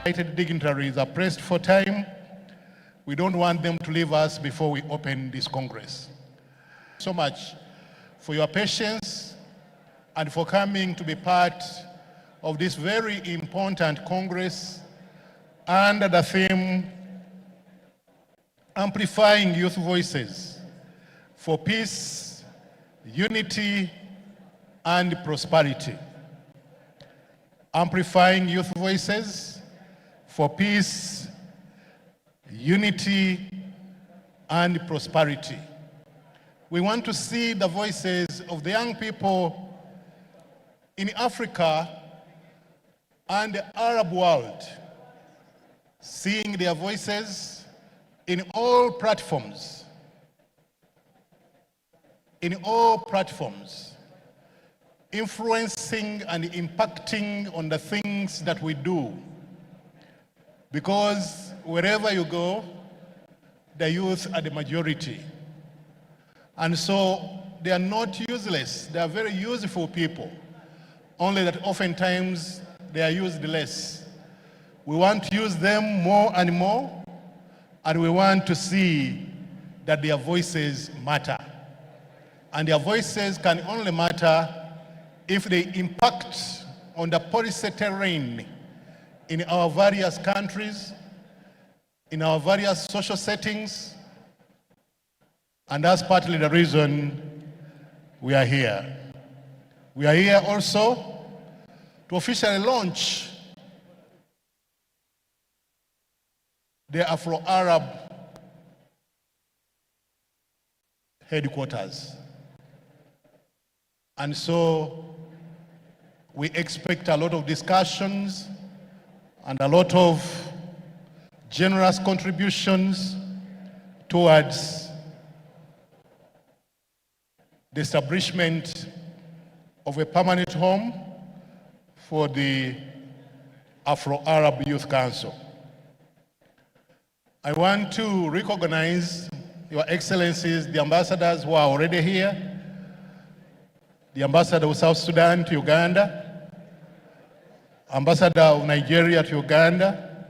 invited dignitaries are pressed for time. We don't want them to leave us before we open this Congress. So much for your patience and for coming to be part of this very important Congress under the theme Amplifying Youth Voices for Peace, Unity, and Prosperity. Amplifying Youth Voices for Peace, Unity, and Prosperity. We want to see the voices of the young people in Africa and the Arab world, seeing their voices in all platforms, influencing and impacting on the things that we do. Because wherever you go, the youth are the majority. And so they are not useless, they are very useful people, only that oftentimes they are used less. We want to use them more and more, and we want to see that their voices matter. And their voices can only matter if they impact on the policy terrain in our various countries, in our various social settings, and that's partly the reason we are here. We are here also to officially launch the Afro-Arab headquarters. And so we expect a lot of discussions and a lot of generous contributions towards the establishment of a permanent home for the Afro-Arab Youth Council. I want to recognize Your Excellencies, the ambassadors who are already here, the Ambassador of South Sudan to Uganda, Ambassador of Nigeria to Uganda,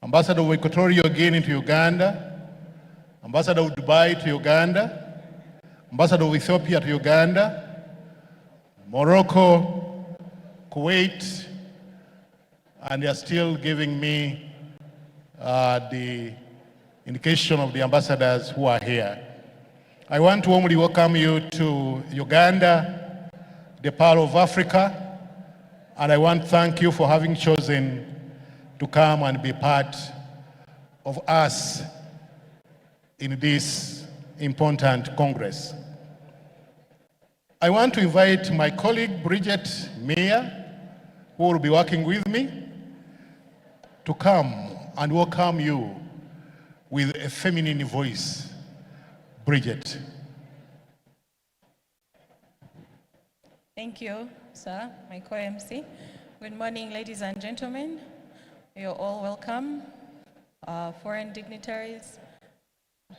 Ambassador of Equatorial Guinea to Uganda, Ambassador of Dubai to Uganda, Ambassador of Ethiopia to Uganda, Morocco, Kuwait, and they are still giving me the indication of the ambassadors who are here. I want to warmly welcome you to Uganda, the Pearl of Africa, and I want to thank you for having chosen to come and be part of us in this important Congress. I want to invite my colleague Bridget Meyer, who will be working with me, to come and welcome you with a feminine voice. Bridget. Thank you, sir, my co-MC. Good morning, ladies and gentlemen. You're all welcome. Foreign dignitaries,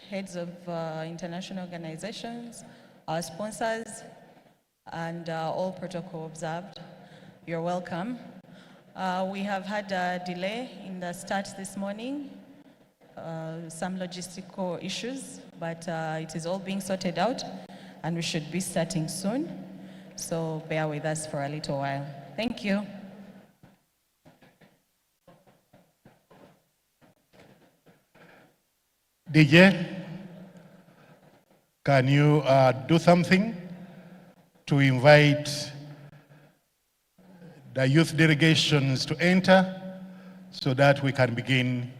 heads of international organizations, our sponsors, and all protocol observed. You're welcome. We have had a delay in the start this morning, some logistical issues, but it is all being sorted out and we should be starting soon. So bear with us for a little while. Thank you. DJ, can you do something to invite the youth delegations to enter so that we can begin?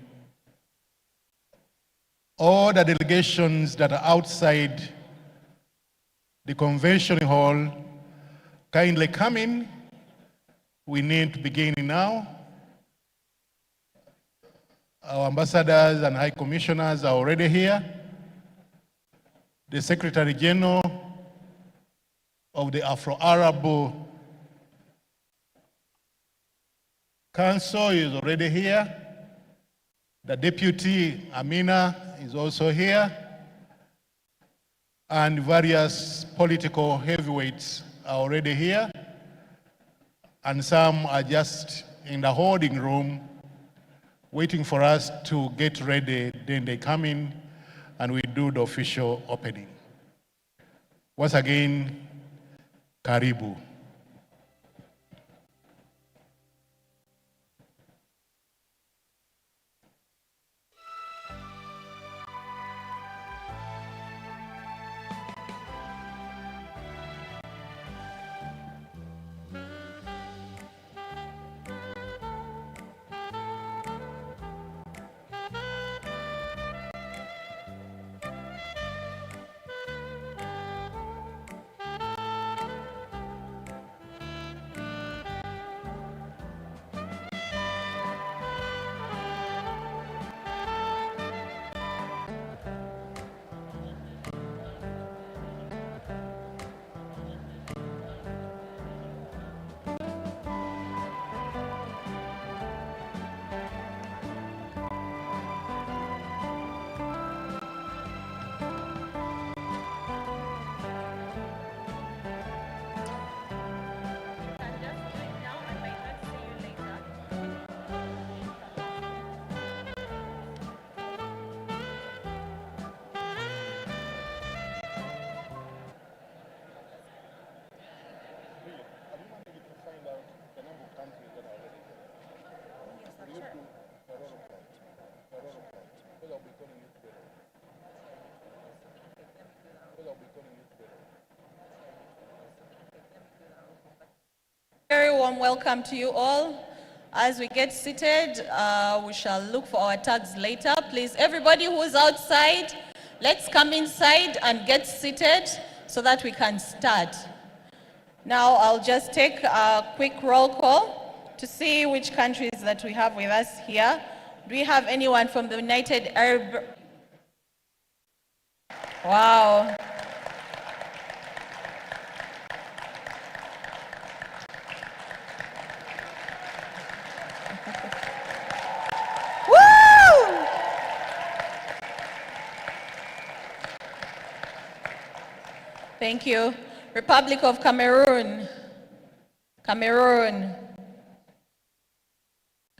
All the delegations that are outside the convention hall, kindly come in. We need to begin now. Our ambassadors and high commissioners are already here. The Secretary General of the Afro-Arab Council is already here. The Deputy Amina is also here. And various political heavyweights are already here. And some are just in the holding room waiting for us to get ready. Then they come in and we do the official opening. Once again, karibu. Very warm welcome to you all. As we get seated, we shall look for our tags later. Please, everybody who's outside, let's come inside and get seated so that we can start. Now, I'll just take a quick roll call to see which countries that we have with us here. Do we have anyone from the United Arab? Wow. Woo! Thank you. Republic of Cameroon. Cameroon.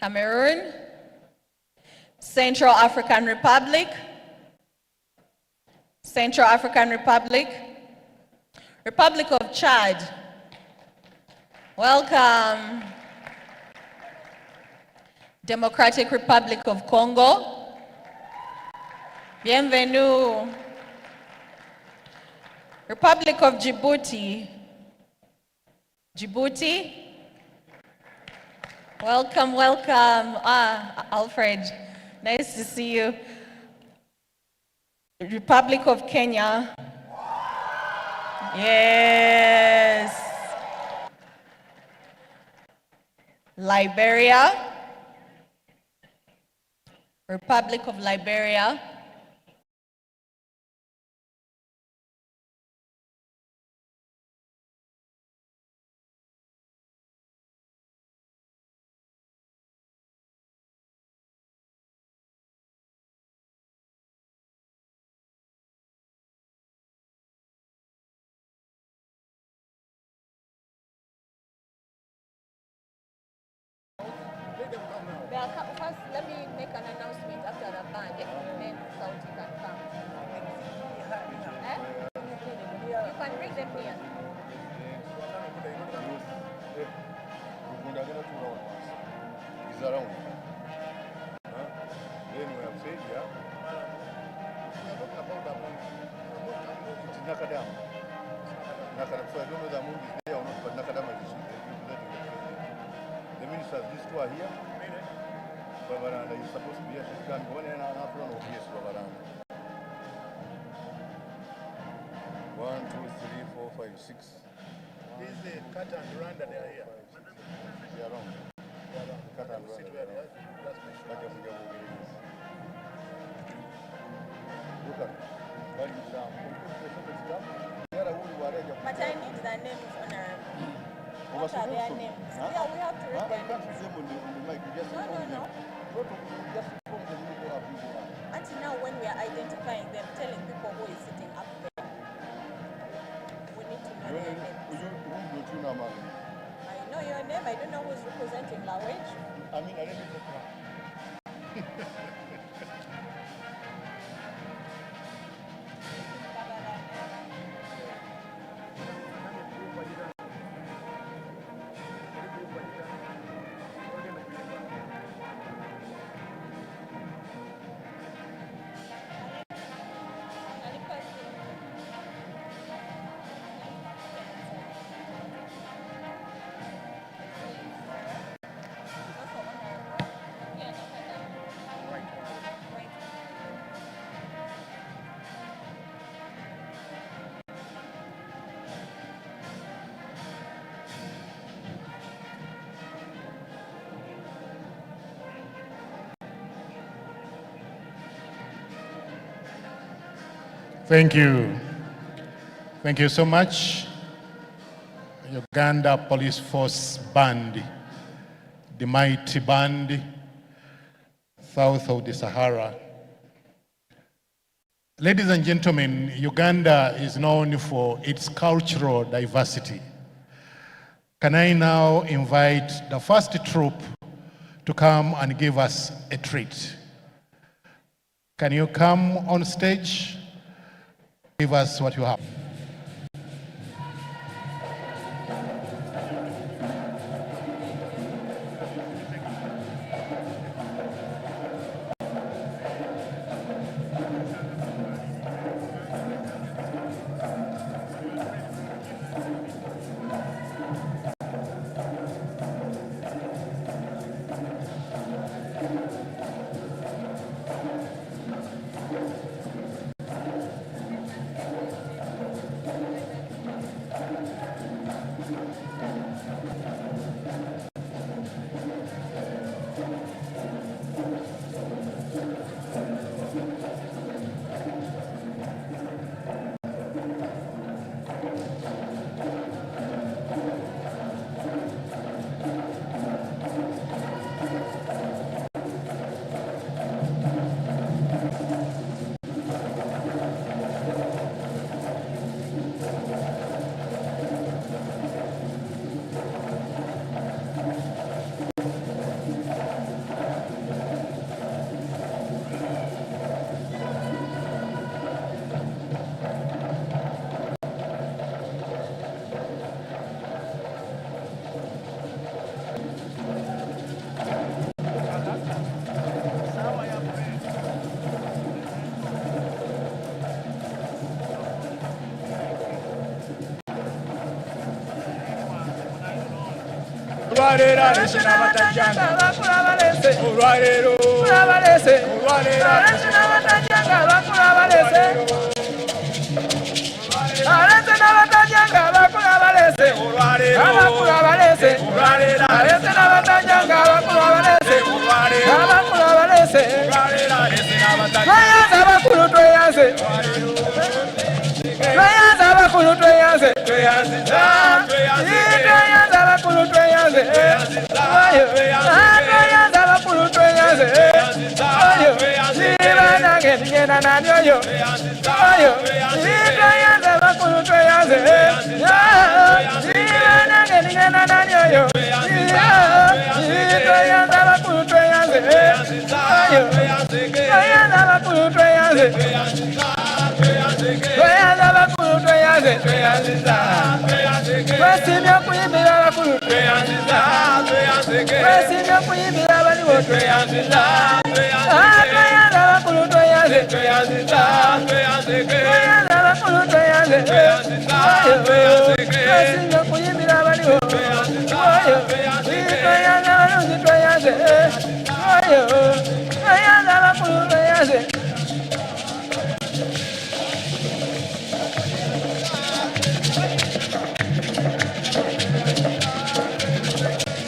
Cameroon. Central African Republic. Central African Republic. Republic of Chad. Welcome. Democratic Republic of Congo. Bienvenue. Republic of Djibouti. Djibouti. Welcome, welcome. Alfred, nice to see you. Republic of Kenya. Yes. Liberia. Republic of Liberia. First, let me make an announcement after the band, then Sauti can come. You can bring them here. He's around. Then we have said, yeah. We are talking about it is Nakadam. Nakadam. So I don't know the moon is there or not, but Nakadam is the ministers, these two are here. Babaranda is supposed to be here. She's coming. One and a half run of yes, Babaranda. 1, 2, 3, 4, 5, 6. This is the Kata and Rwanda, they are here. They are wrong. Kata and Rwanda. Look at But I need their names, Honorable. What are their names? Huh? Yeah, we have to read I them. can't see them on the mic. You just inform them. No. Just inform them who are people are. Until now, when we are identifying them, telling people who is sitting up there, we need to know their names. Who don't you know, man? I know your name. I don't know who's representing language. I mean, I don't know. Thank you. Thank you so much. Uganda Police Force Band, the mighty band south of the Sahara. Ladies and gentlemen, Uganda is known for its cultural diversity. Can I now invite the first troop to come and give us a treat? Can you come on stage? Give us what you have.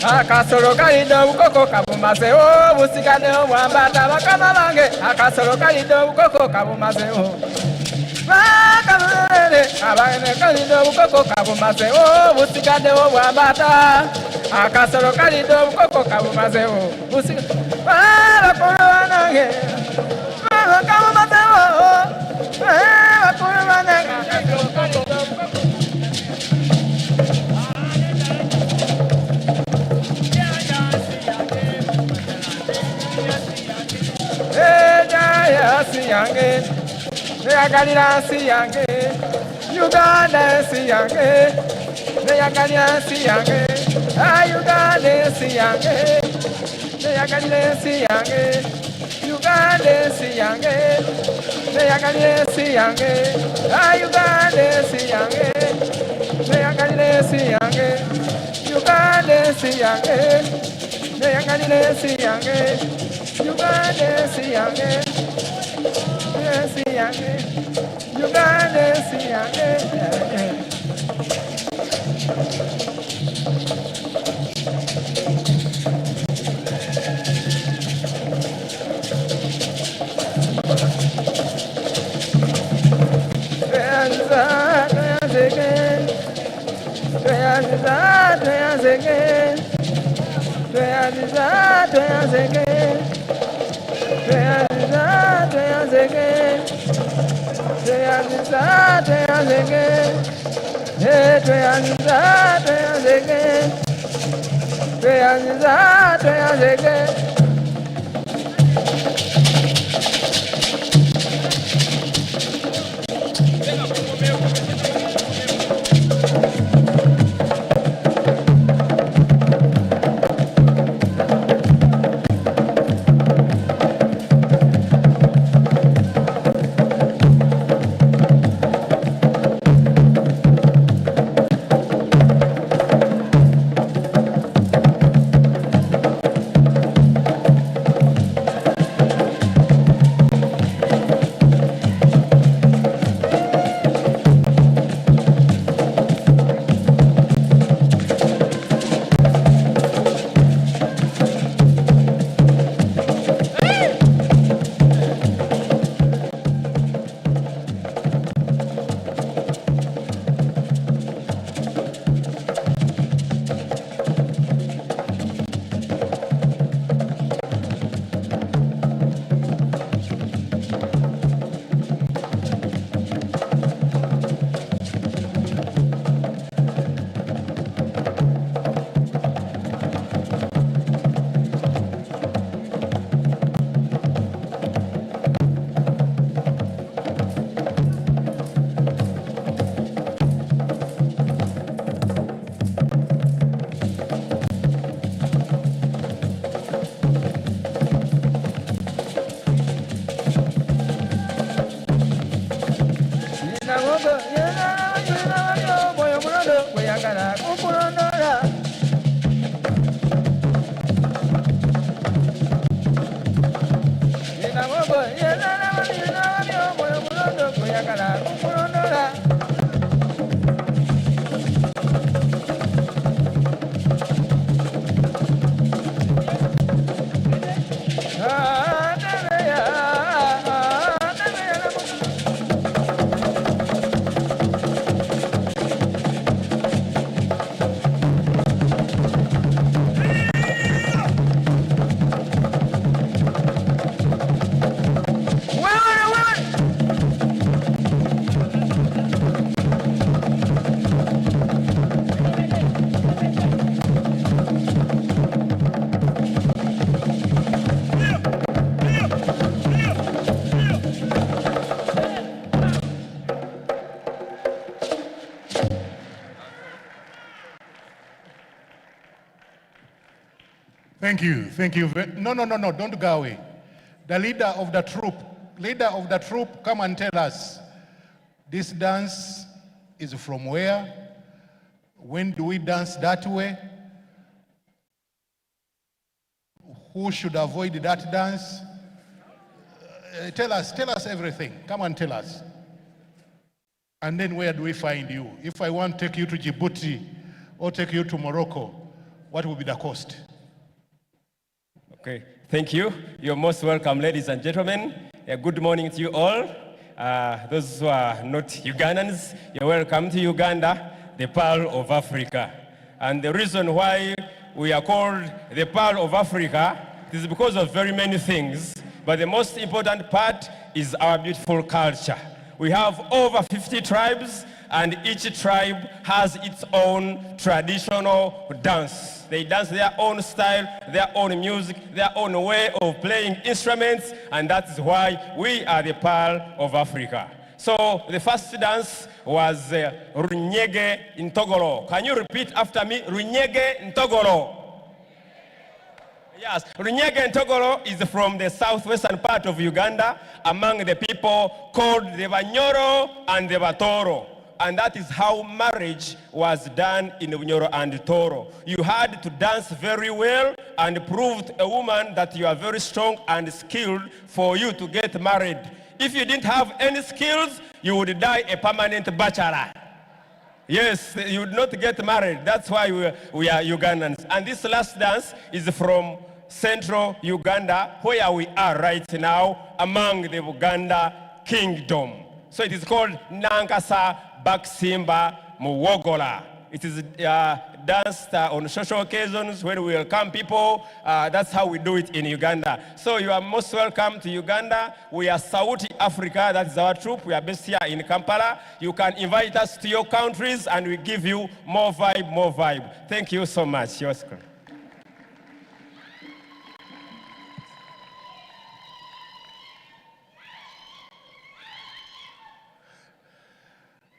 Akasolo kalido ukoko kabumase o busikane o wambata bakama bange akasolo kalido ukoko kabumase o bakamere abane kalido ukoko kabumase o busikane o wambata akasolo kalido ukoko kabumase o busikane bakolo banange bakama o bakolo banange yange, neyagalira nsi yange, Uganda nsi yange, neyagalira nsi yange, Uganda nsi yange, neyagalira nsi yange, Uganda nsi yange, neyagalira nsi yange, Uganda nsi yange, neyagalira nsi yange, Uganda nsi yange, neyagalira nsi yange, Uganda nsi yange, nsi yange, Uganda nsi yange. Thank you, thank you. No, don't go away. The leader of the troop, come and tell us, this dance is from where? When do we dance that way? Who should avoid that dance? Tell us everything. Come and tell us. And then where do we find you? If I want to take you to Djibouti or take you to Morocco, what will be the cost? Okay, thank you. You're most welcome, ladies and gentlemen. Good morning to you all. Those who are not Ugandans, you're welcome to Uganda, the Pearl of Africa. And the reason why we are called the Pearl of Africa is because of very many things, but the most important part is our beautiful culture. We have over 50 tribes and each tribe has its own traditional dance. They dance their own style, their own music, their own way of playing instruments, and that is why we are the Pearl of Africa. So the first dance was Runyege Ntogolo. Can you repeat after me? Runyege Ntogolo. Yes, Runyege Ntogolo is from the southwestern part of Uganda among the people called the Banyoro and the Batoro. And that is how marriage was done in Bunyoro and Toro. You had to dance very well and prove to a woman that you are very strong and skilled for you to get married. If you didn't have any skills, you would die a permanent bachelor. Yes, you would not get married. That's why we are Ugandans. And this last dance is from central Uganda, where we are right now, among the Uganda kingdom. So it is called Nankasa Baksimba Muwogola. It is danced on social occasions when we welcome people. That's how we do it in Uganda. So you are most welcome to Uganda. We are South Africa, that is our troop. We are based here in Kampala. You can invite us to your countries and we give you more vibe, more vibe. Thank you so much. You're welcome.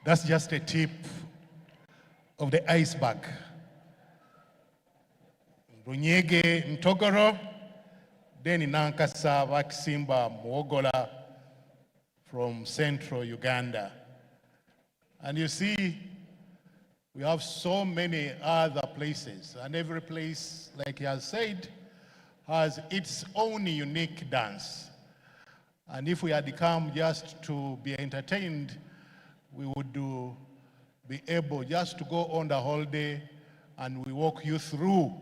That's just a tip of the iceberg. Runyege Ntogoro, then Nankasa Baksimba Muwogola from central Uganda. And you see, we have so many other places, and every place, like he has said, has its own unique dance. And if we had come just to be entertained, we would be able just to go on the holiday and we walk you through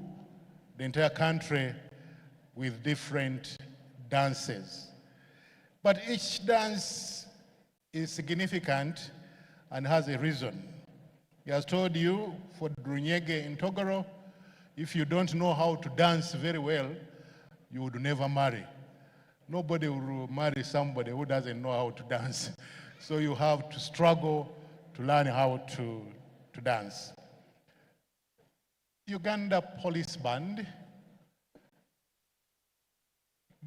the entire country with different dances. But each dance is significant and has a reason. He has told you for Runyege Ntogoro, if you don't know how to dance very well, you would never marry. Nobody will marry somebody who doesn't know how to dance. So you have to struggle to learn how to dance. Uganda Police Band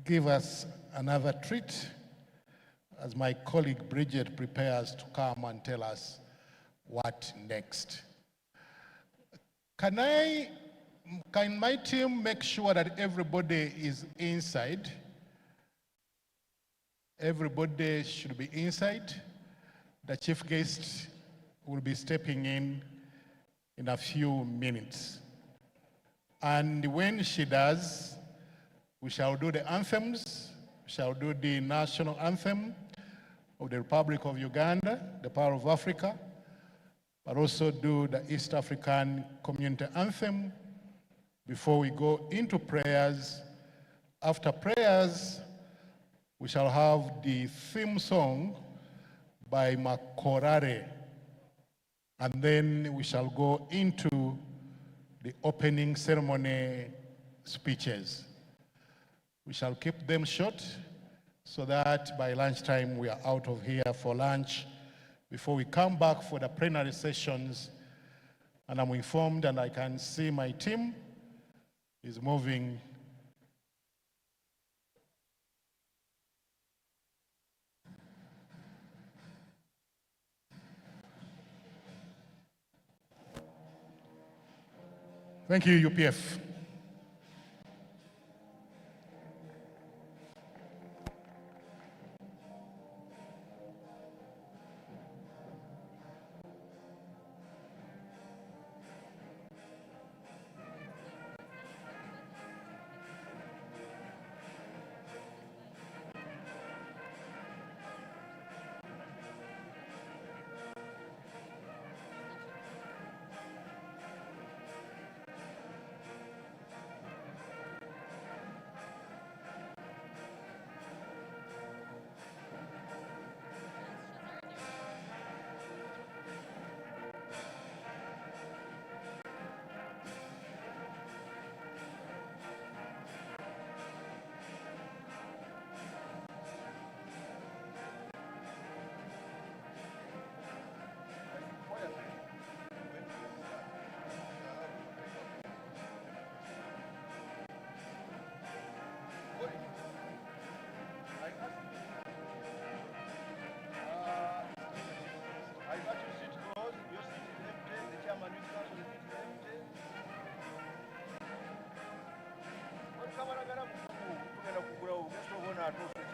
give us another treat as my colleague Bridget prepares to come and tell us what next. Can my team make sure that everybody is inside? Everybody should be inside. The chief guest will be stepping in a few minutes. And when she does, we shall do the anthems. We shall do the national anthem of the Republic of Uganda, the Pearl of Africa, but also do the East African Community Anthem before we go into prayers. After prayers, we shall have the theme song by Makorare, and then we shall go into the opening ceremony speeches. We shall keep them short so that by lunchtime we are out of here for lunch before we come back for the plenary sessions. And I'm informed and I can see my team is moving. Thank you, UPF.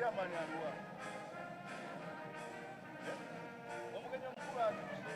chairman aliwa. Omugenyi omukulu atuuse.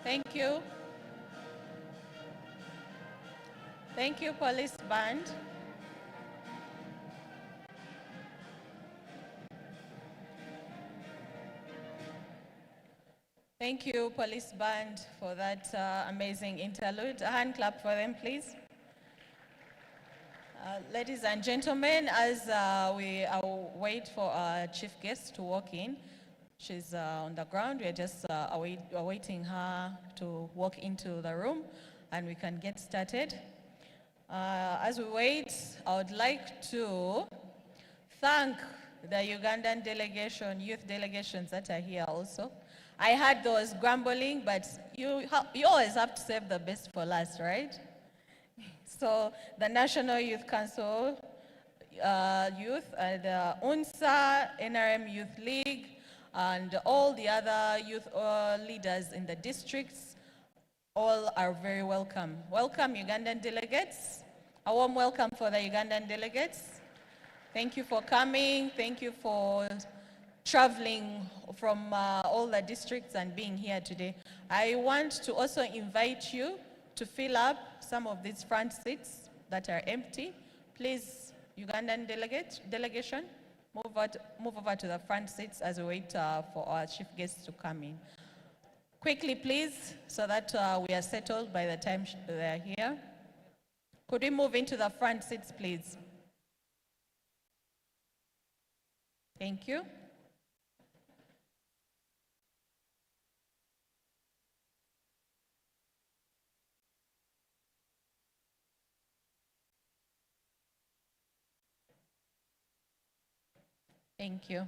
Thank you. Thank you, police band. Thank you, police band, for that amazing interlude. A hand clap for them, please. Ladies and gentlemen, as we wait for our chief guest to walk in, she's on the ground. We're just awaiting her to walk into the room and we can get started. As we wait, I would like to thank the Ugandan delegation, youth delegations that are here also. I heard there was grumbling, but you always have to save the best for last, right? So the National Youth Council Youth, the UNSA, NRM Youth League, and all the other youth leaders in the districts, all are very welcome. Welcome, Ugandan delegates. A warm welcome for the Ugandan delegates. Thank you for coming. Thank you for traveling from all the districts and being here today. I want to also invite you to fill up some of these front seats that are empty. Please, Ugandan delegation, move over to the front seats as we wait for our chief guests to come in. Quickly, please, so that we are settled by the time they're here. Could we move into the front seats, please? Thank you. Thank you.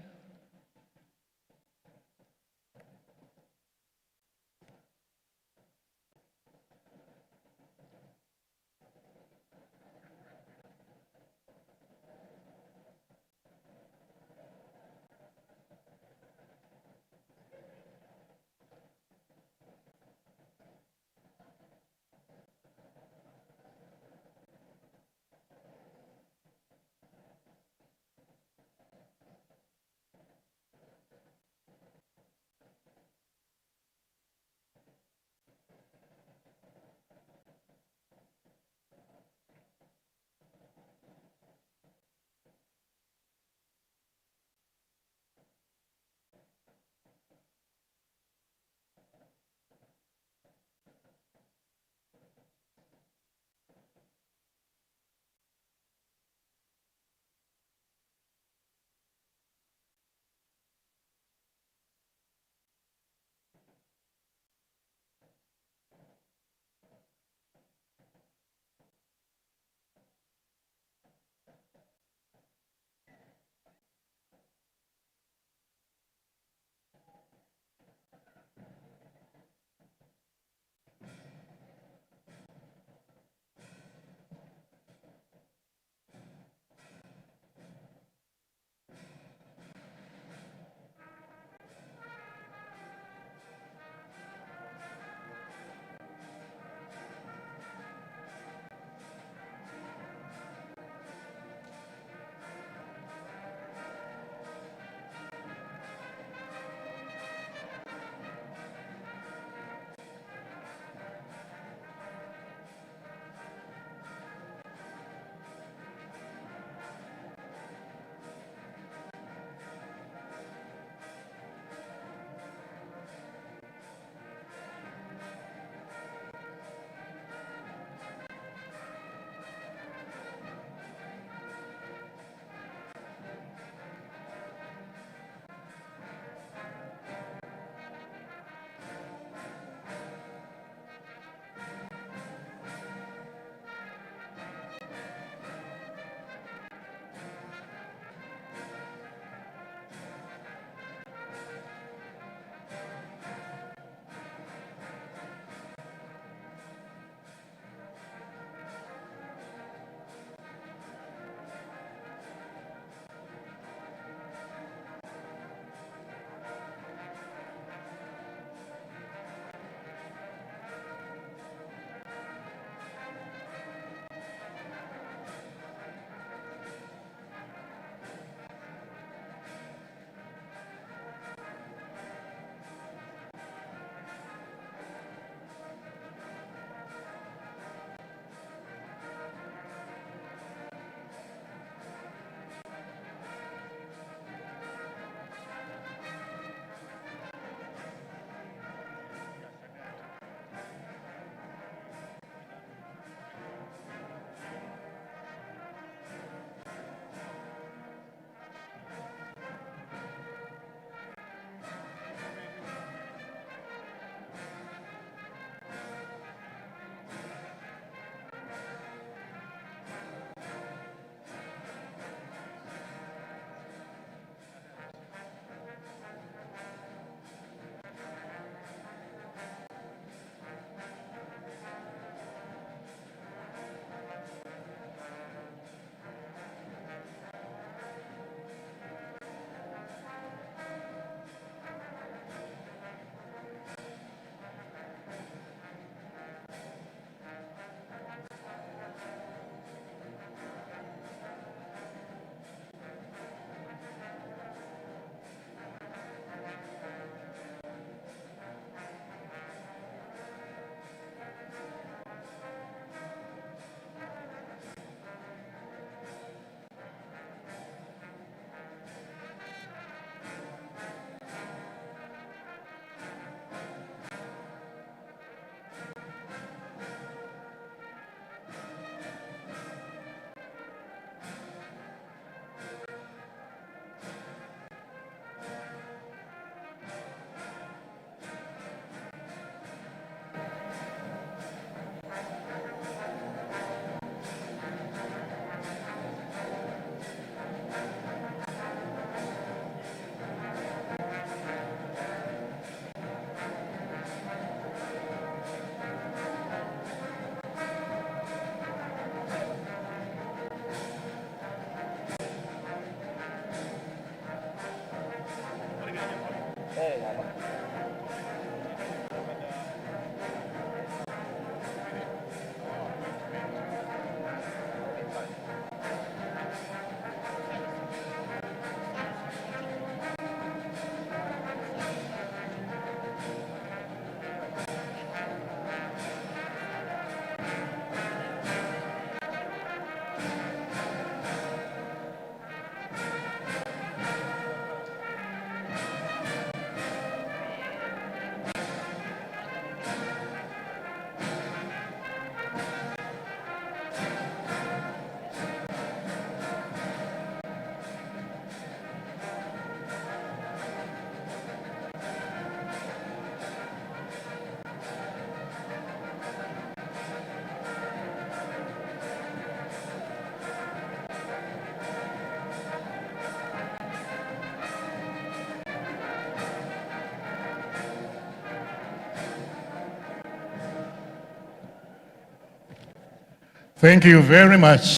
Thank you very much,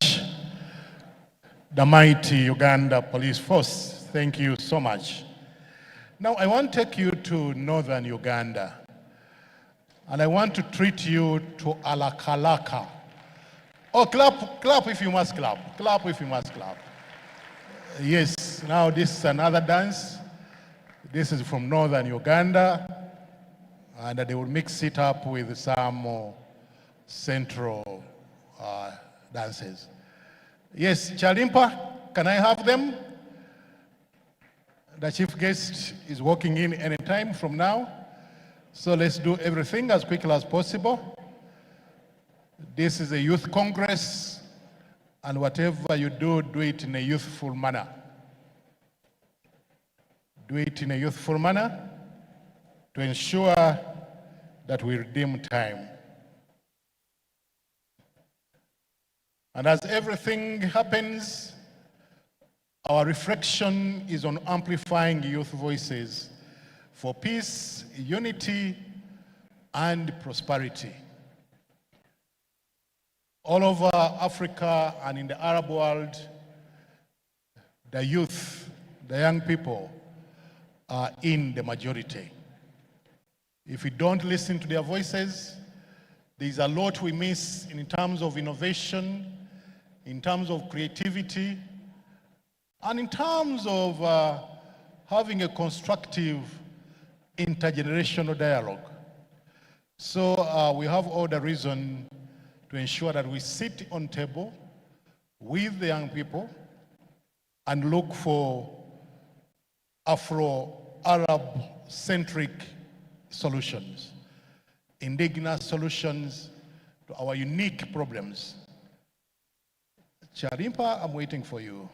the mighty Uganda Police Force. Thank you so much. Now I want to take you to northern Uganda, and I want to treat you to Alakalaka. Oh, clap if you must clap. Clap if you must clap. Yes, now this is another dance. This is from northern Uganda, and they will mix it up with some central dances. Yes, Chalimpa, can I have them? The chief guest is walking in any time from now. So let's do everything as quickly as possible. This is a youth congress, and whatever you do, do it in a youthful manner. Do it in a youthful manner to ensure that we redeem time. And as everything happens, our reflection is on amplifying youth voices for peace, unity, and prosperity. All over Africa and in the Arab world, the youth, the young people, are in the majority. If we don't listen to their voices, there's a lot we miss in terms of innovation, in terms of creativity, and in terms of having a constructive intergenerational dialogue. So we have all the reason to ensure that we sit on table with the young people and look for Afro-Arab-centric solutions, indigenous solutions to our unique problems. Charimpa, I'm waiting for you.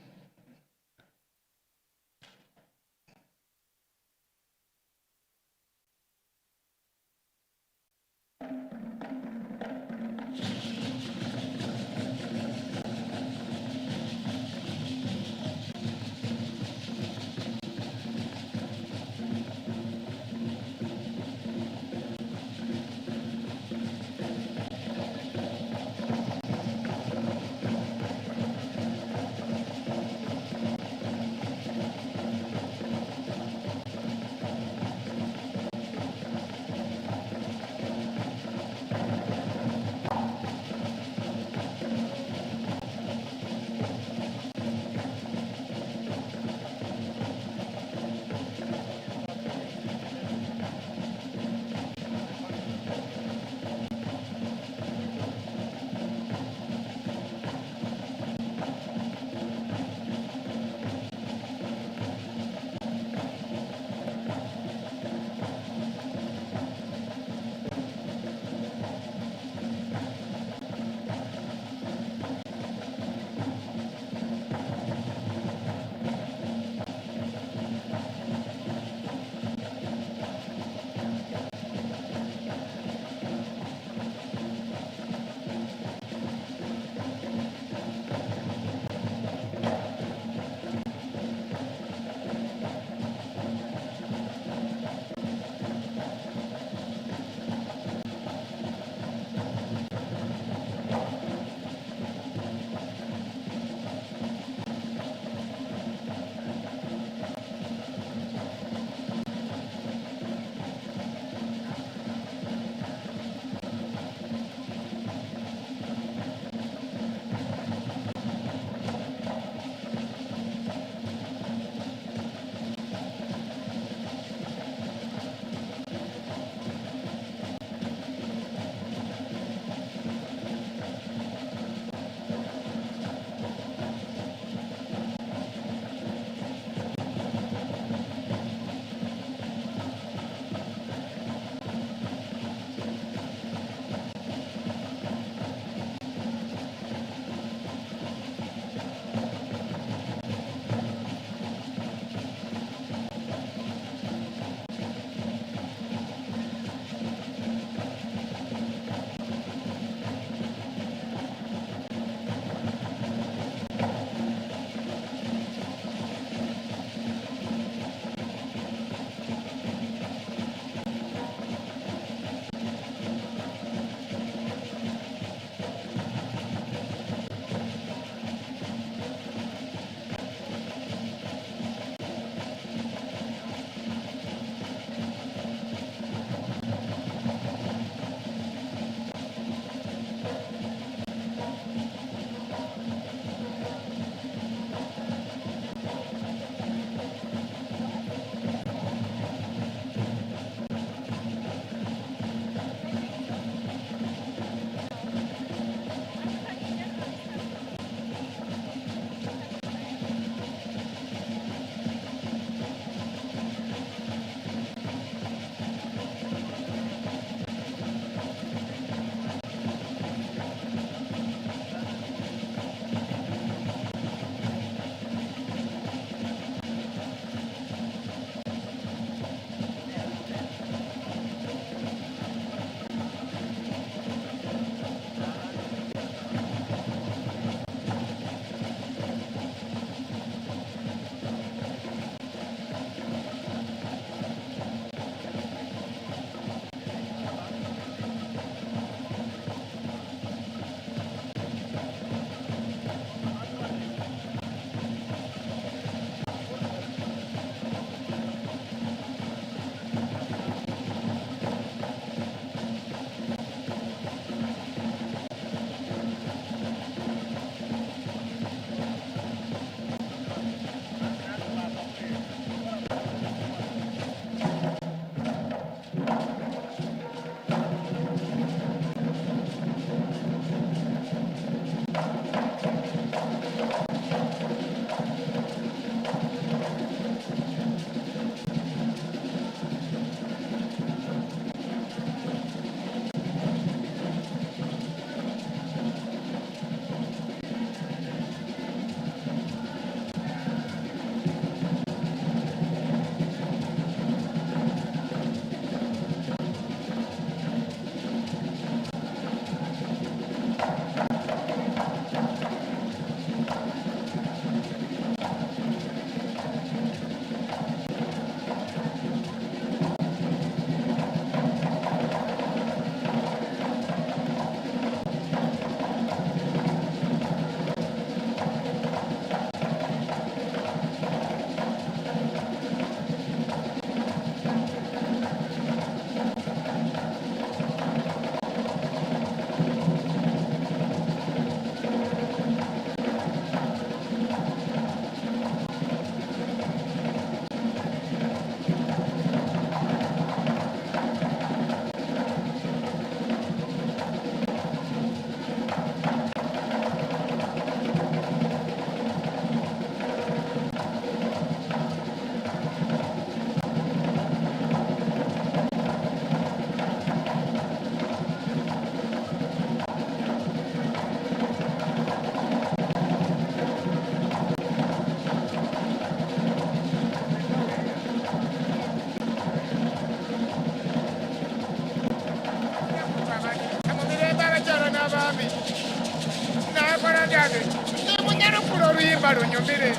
oluyimba lunyumire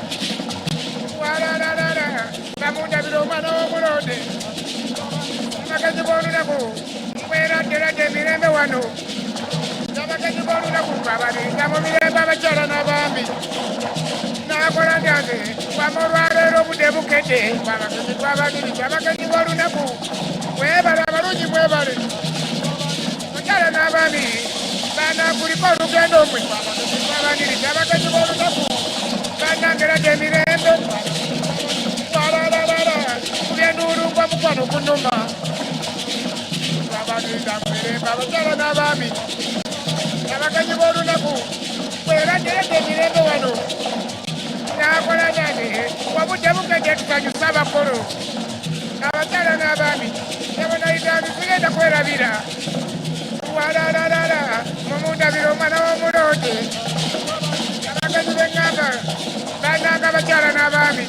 walalala bamundabira omwana w'omulonde amagezi g'olunaku mweradderadde emirembe wano amagezi g'olunaku babalinda mu mirembe abakyala n'abaami nakola ndange wama olwaleero obudde bukedde abagezi twabagiriza amagezi g'olunaku mwebale abalungi mwebale bakyala n'abaami bana kuliko olugendo mwe twabagiriza amagezi g'olunaku banangeradde emirembe walalala kulyenduulungwa mukwano kunuma twabagiriza mu mirembe abakyala n'abaami abagezi b'olunaku bweradderedde emirembe wano nakola nane wabudde bukedde tusanyusa abakulu abakyala n'abaami ebonayitani tugenda kwerabira walalala mumundabira omwana w'omulonde abagezi b'eŋŋamba bananga abakyala n'abaami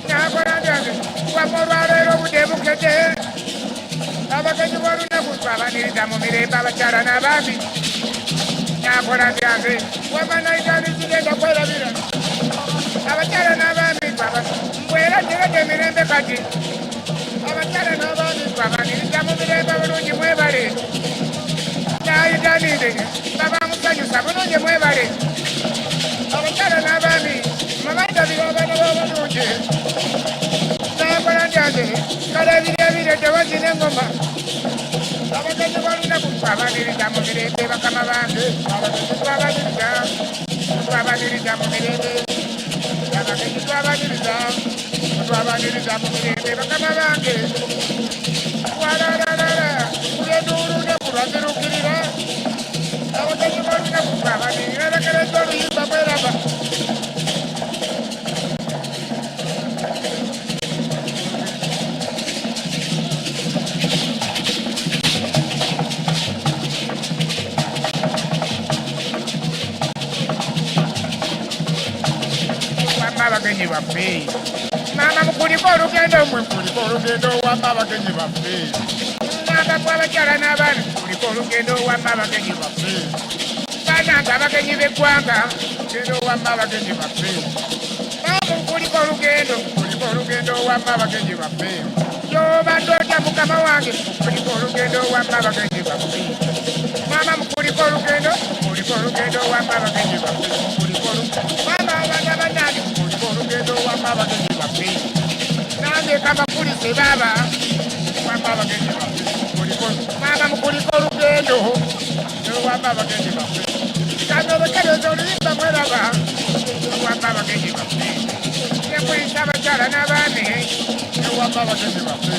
nakola nane wama olwaleero obudde bukedde abagezi b'olunaku twabaniriza mu mirembe abakyala n'abaami nakola byange wamanayitani tugenda kwerabira abakyala n'abaami mbweradderedde emirembe kati abakyala n'abaami twabaniriza mu mirembe bulungi mwebale nayitanire babamusanyusa bulungi mwebale abakyala n'abaami mabandabira abaana b'abalungi nakola byange kale ebirebire tewaki n'engoma abagezi b'olunaku twabaniriza mu mirembe bakama bange abagezi twabaniriza mu mirembe abagezi twabaniriza mu mirembe bakama bange walalala kulyenduulunaku lwazirukirira abagezi b'olunaku twabanirira bakereza oluyimba bweraba abagenyi baffe mama mukuliko olugendo mwe kuliko olugendo wamma abagenyi baffe nanga abakyala n'abaana kuliko olugendo wamma abagenyi baffe bananga abagenyi b'eggwanga olugendo wamma abagenyi baffe mama kuliko olugendo wamma abagenyi baffe gyobadde otya mukama wange kuliko olugendo wamma abagenyi baffe mama mukuliko olugendo wamma abagenyi baffe mama abaana bannange olugendo wamma abagenyi baffe nange kabakulise baba wamma abagenyi baffe mama mukuliko olugendo wamma abagenyi baffe kanyobekereza oluyimba mweraba wamma abagenyi baffe nekulisa abakyala n'abaami wamma abagenyi baffe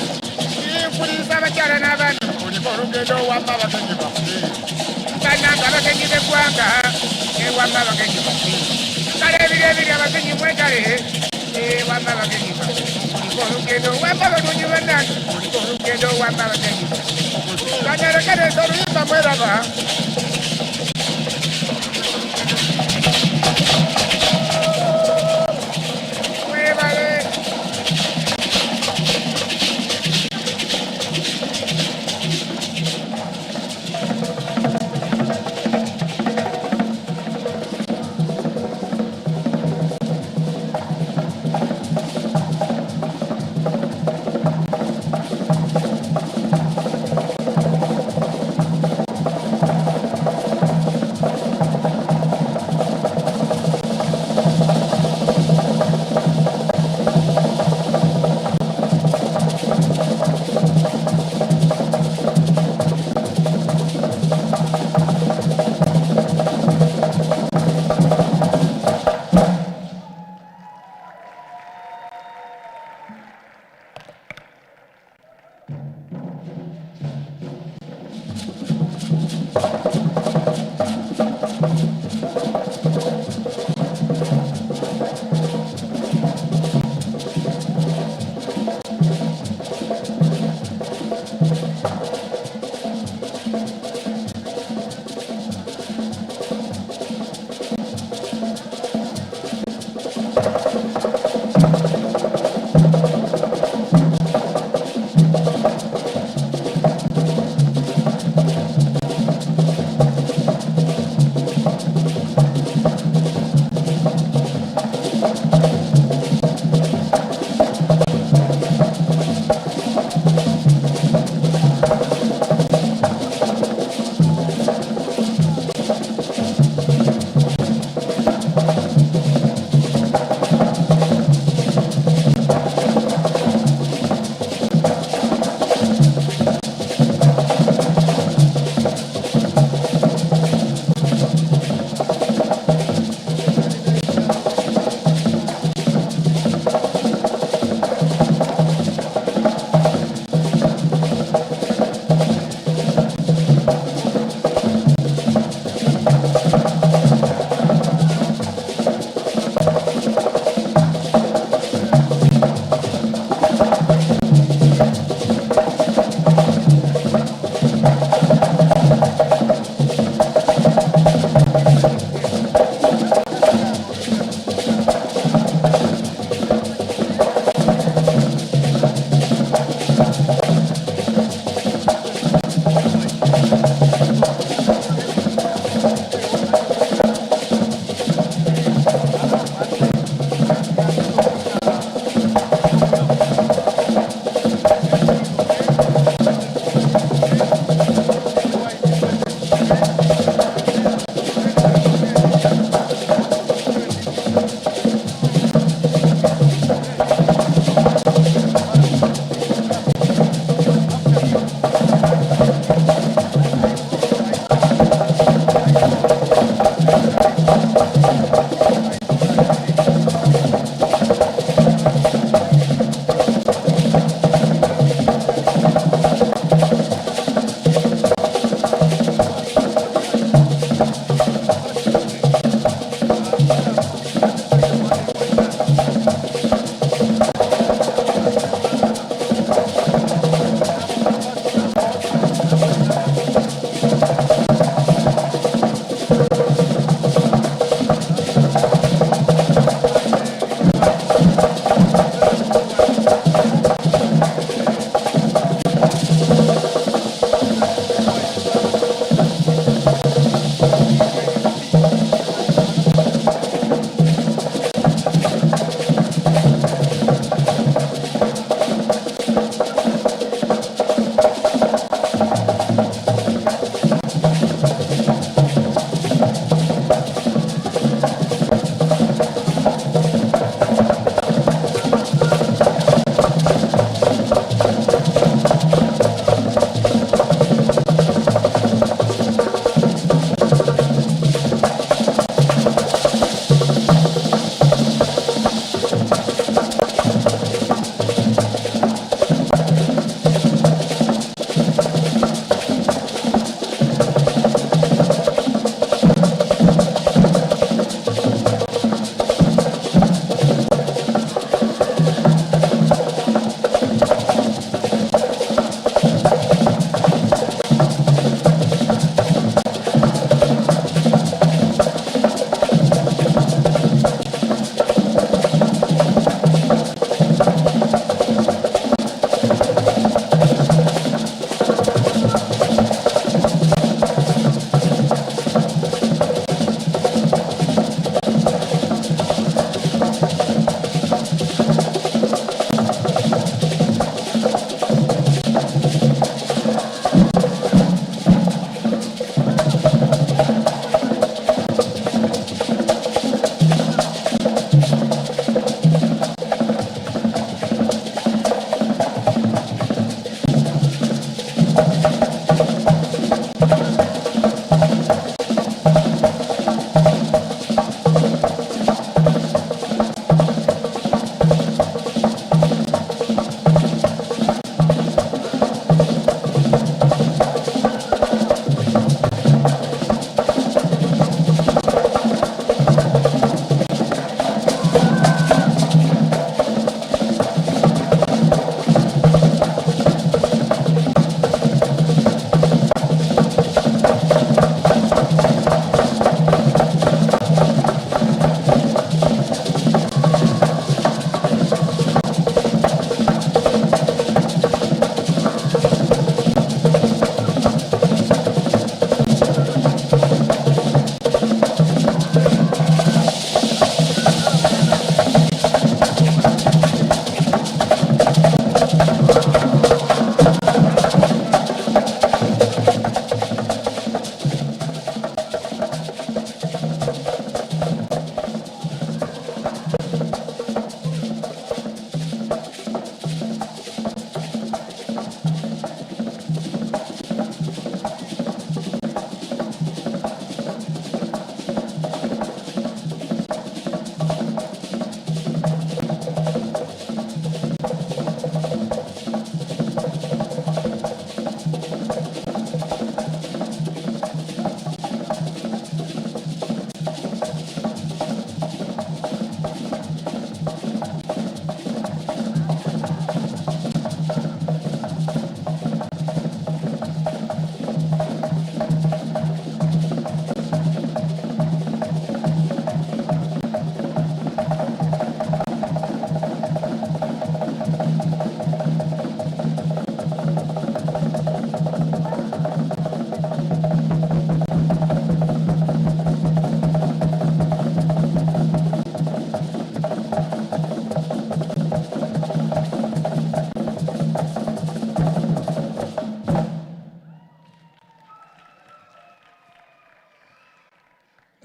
nkulisa abakyala n'abaami mukuliko olugendo wamma abagenyi baffe bananga abagenyi b'eggwanga wamma abagenyi baffe kale ebirebiri abagenyi mwegale wamma abagenyi baffe kuliko olugendo wamma abalungi bannange kuliko olugendo wamma abagenyi baffe kanyerekereza oluyimba mweraba mwebale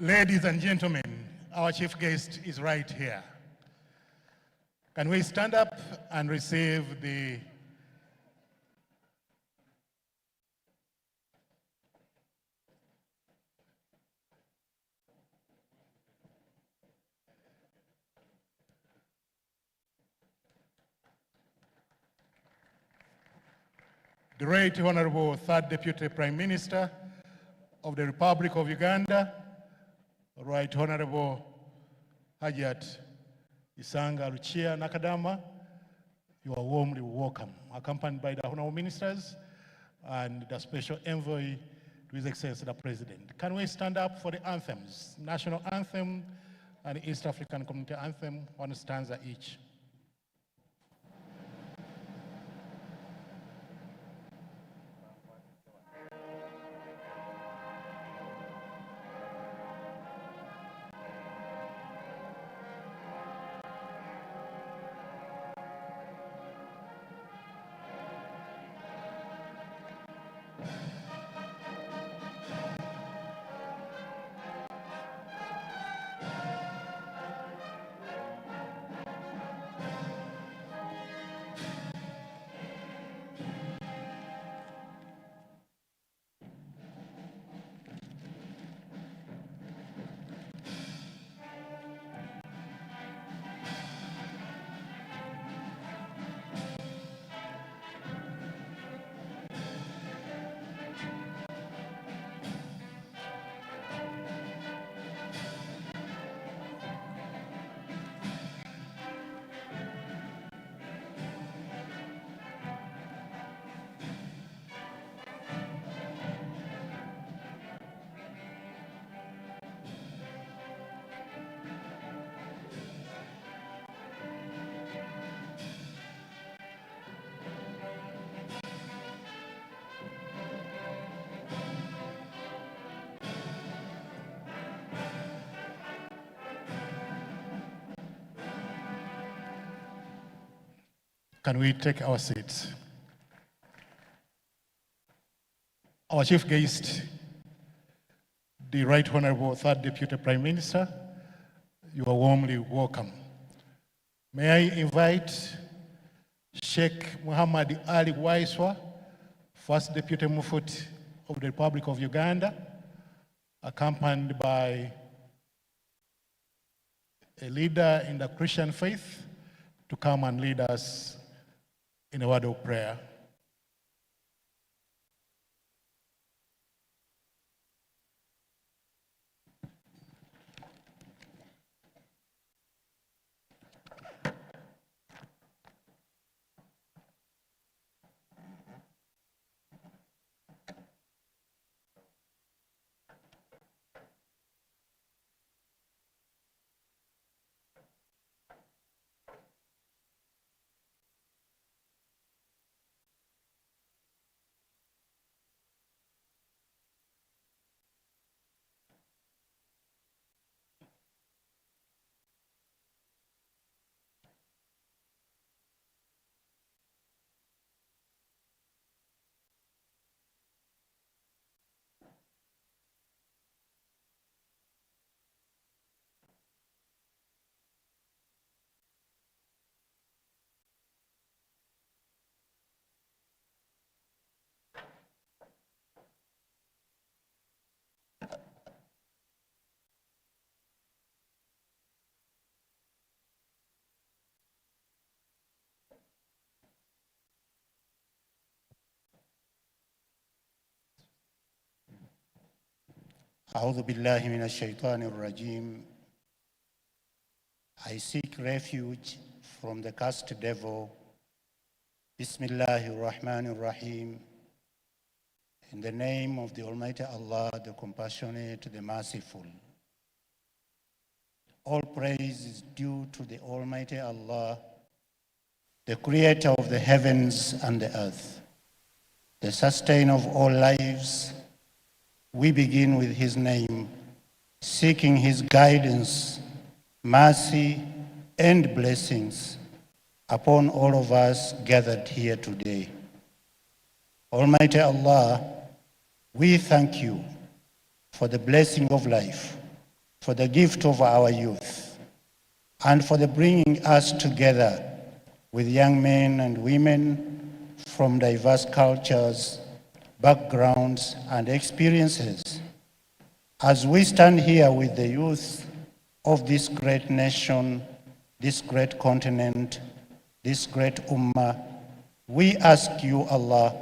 Ladies and gentlemen, our chief guest is right here. Can we stand up and receive the Right Honorable Third Deputy Prime Minister of the Republic of Uganda, Right Honorable Hajat Isanga Lucia Nakadama. You are warmly welcome, accompanied by the Honorable Ministers and the Special Envoy to His Excellency the President. Can we stand up for the anthems, National Anthem and East African Community Anthem, one stanza each. Can we take our seats? Our chief guest, the Right Honorable Third Deputy Prime Minister, you are warmly welcome. May I invite Sheikh Muhammad Ali Waiswa, First Deputy Mufti of the Republic of Uganda, accompanied by a leader in the Christian faith, to come and lead us in a word of prayer. أعوذ بالله من الشيطان الرجيم. I seek refuge from the cursed devil. Bismillahir Rahmanir Rahim. In the name of the Almighty Allah, the Compassionate, the Merciful. All praise is due to the Almighty Allah, the Creator of the heavens and the earth, the Sustainer of all lives. We begin with His name, seeking His guidance, mercy, and blessings upon all of us gathered here today. Almighty Allah, we thank You for the blessing of life, for the gift of our youth, and for the bringing us together with young men and women from diverse cultures, backgrounds, and experiences. As we stand here with the youth of this great nation, this great continent, this great ummah, we ask You, Allah,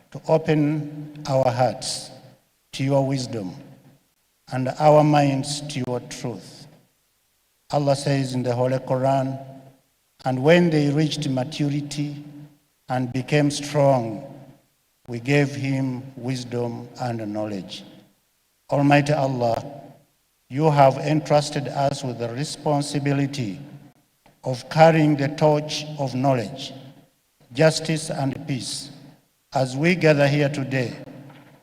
to open our hearts to Your wisdom and our minds to Your truth. Allah says in the Holy Quran, "And when they reached maturity and became strong, we gave him wisdom and knowledge." Almighty Allah, You have entrusted us with the responsibility of carrying the torch of knowledge, justice, and peace. As we gather here today,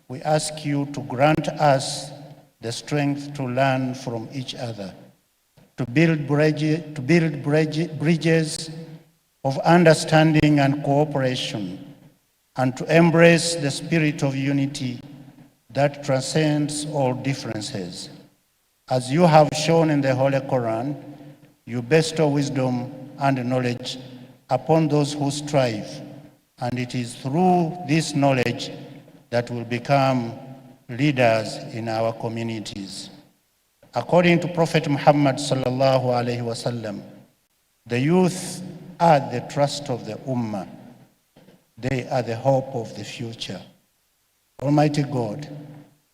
we ask You to grant us the strength to learn from each other, to build bridges of understanding and cooperation, and to embrace the spirit of unity that transcends all differences. As You have shown in the Holy Quran, You bestow wisdom and knowledge upon those who strive, and it is through this knowledge that we'll become leaders in our communities. According to Prophet Muhammad sallallahu alaihi wasallam, the youth are the trust of the ummah. They are the hope of the future. Almighty God,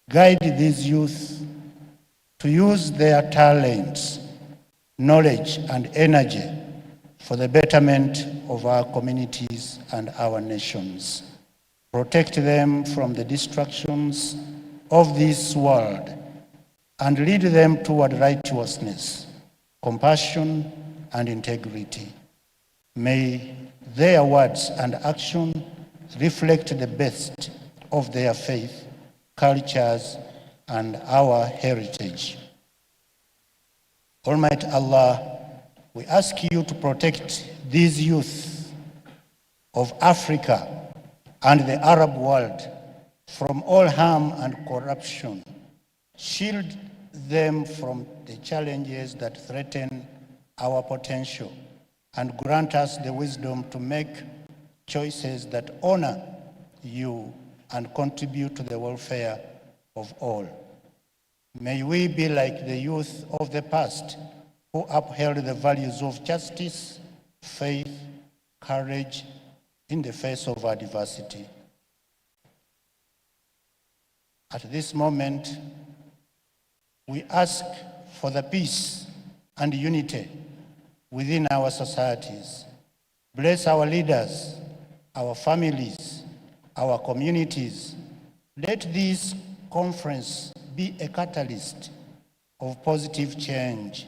guide these youth to use their talents, knowledge, and energy for the betterment of our communities and our nations. Protect them from the distractions of this world and lead them toward righteousness, compassion, and integrity. May their words and action reflect the best of their faith, cultures, and our heritage. Almighty Allah, we ask You to protect these youth of Africa and the Arab world from all harm and corruption. Shield them from the challenges that threaten our potential and grant us the wisdom to make choices that honor you and contribute to the welfare of all. May we be like the youth of the past who upheld the values of justice, faith, courage in the face of adversity. At this moment, we ask for the peace and unity within our societies. Bless our leaders, our families, our communities. Let this conference be a catalyst of positive change,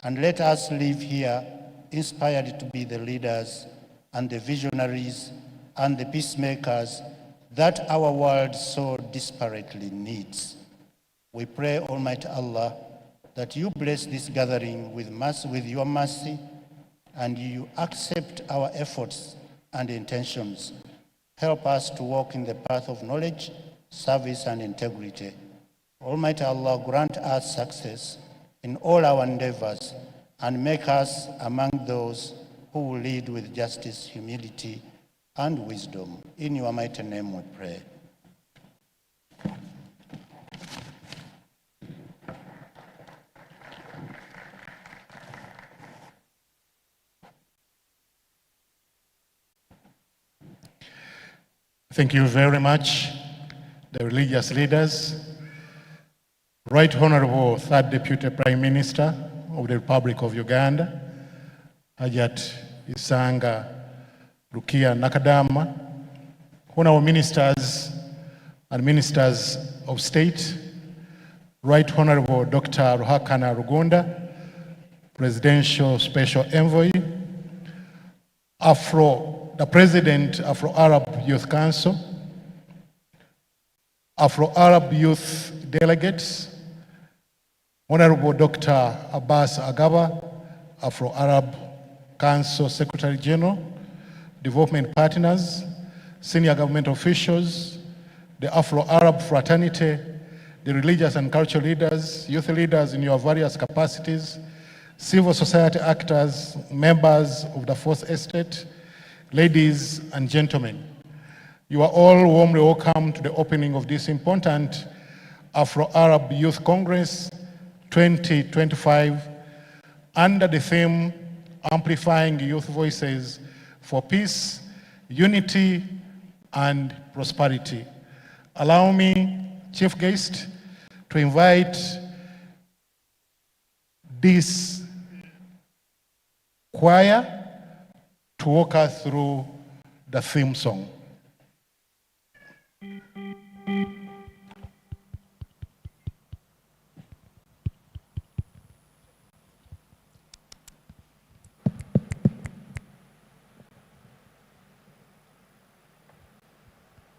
and let us live here inspired to be the leaders and the visionaries and the peacemakers that our world so desperately needs. We pray, Almighty Allah, that you bless this gathering with your mercy, and you accept our efforts and intentions. Help us to walk in the path of knowledge, service, and integrity. Almighty Allah, grant us success in all our endeavors and make us among those who will lead with justice, humility, and wisdom. In your mighty name we pray. Thank you very much, the religious leaders. Right Honorable Third Deputy Prime Minister of the Republic of Uganda, Hajat Isanga Rukia Nakadama, Honorable Ministers and Ministers of State, Right Honorable Dr. Ruhakana Rugunda, Presidential Special Envoy, Afro, the President, Afro-Arab Youth Council, Afro-Arab Youth Delegates, Honorable Dr. Abbas Agaba, Afro-Arab Council Secretary General, development partners, senior government officials, the Afro-Arab fraternity, the religious and cultural leaders, youth leaders in your various capacities, civil society actors, members of the Fourth Estate, ladies and gentlemen. You are all warmly welcome to the opening of this important Afro-Arab Youth Congress 2025 under the theme Amplifying Youth Voices for Peace, Unity, and Prosperity. Allow me, Chief Guest, to invite this choir to walk us through the theme song.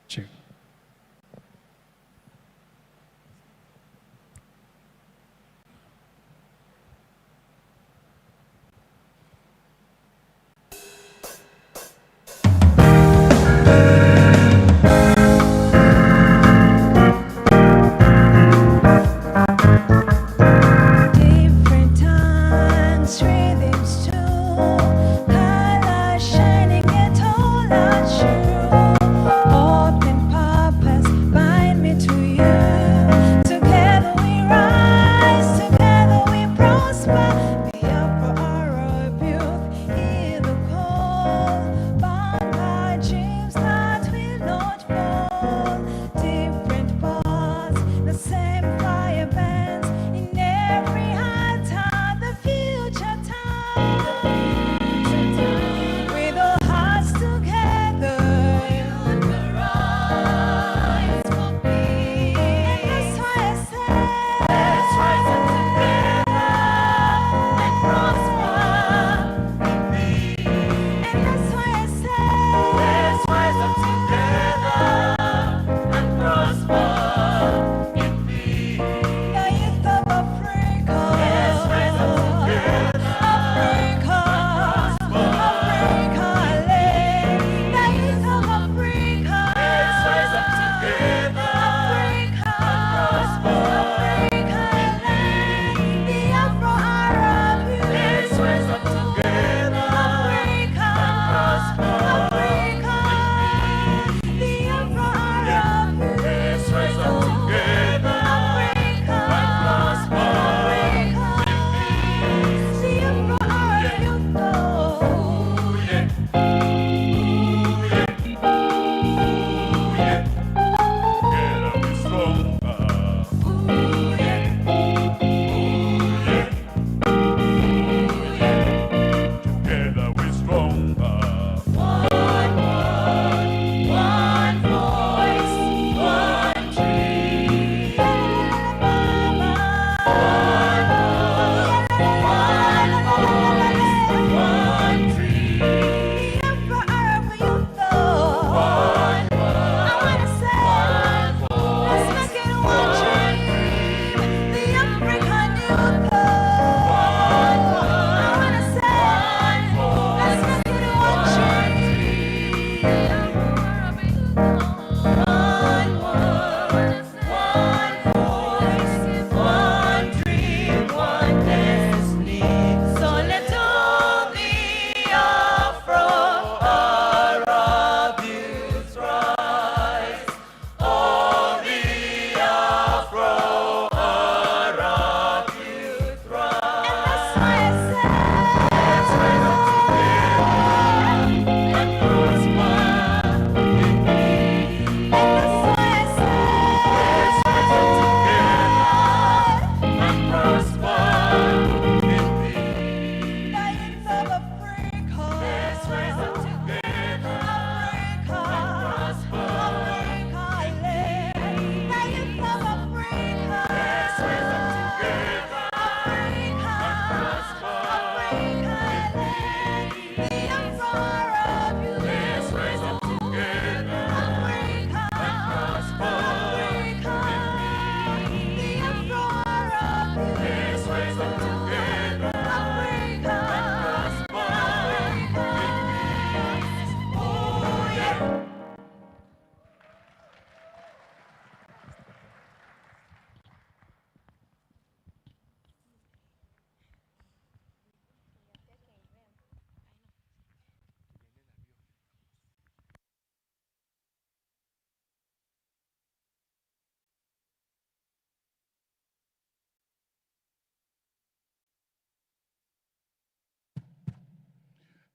Cheers. Different times, rhythms too, colors shining yet all untrue. Open purpose bind me to you. Together we rise, together we prosper. The Afro-Arab youth hear the call, bound by dreams that will not fall. Different paths, the same fire burns in every heart at the future time. With all hearts together, you can rise for peace. And that's why I say, let's rise up together and prosper in peace. And that's why I say, let's rise up together and prosper in peace. The youth of Africa, let's rise up together. Africa,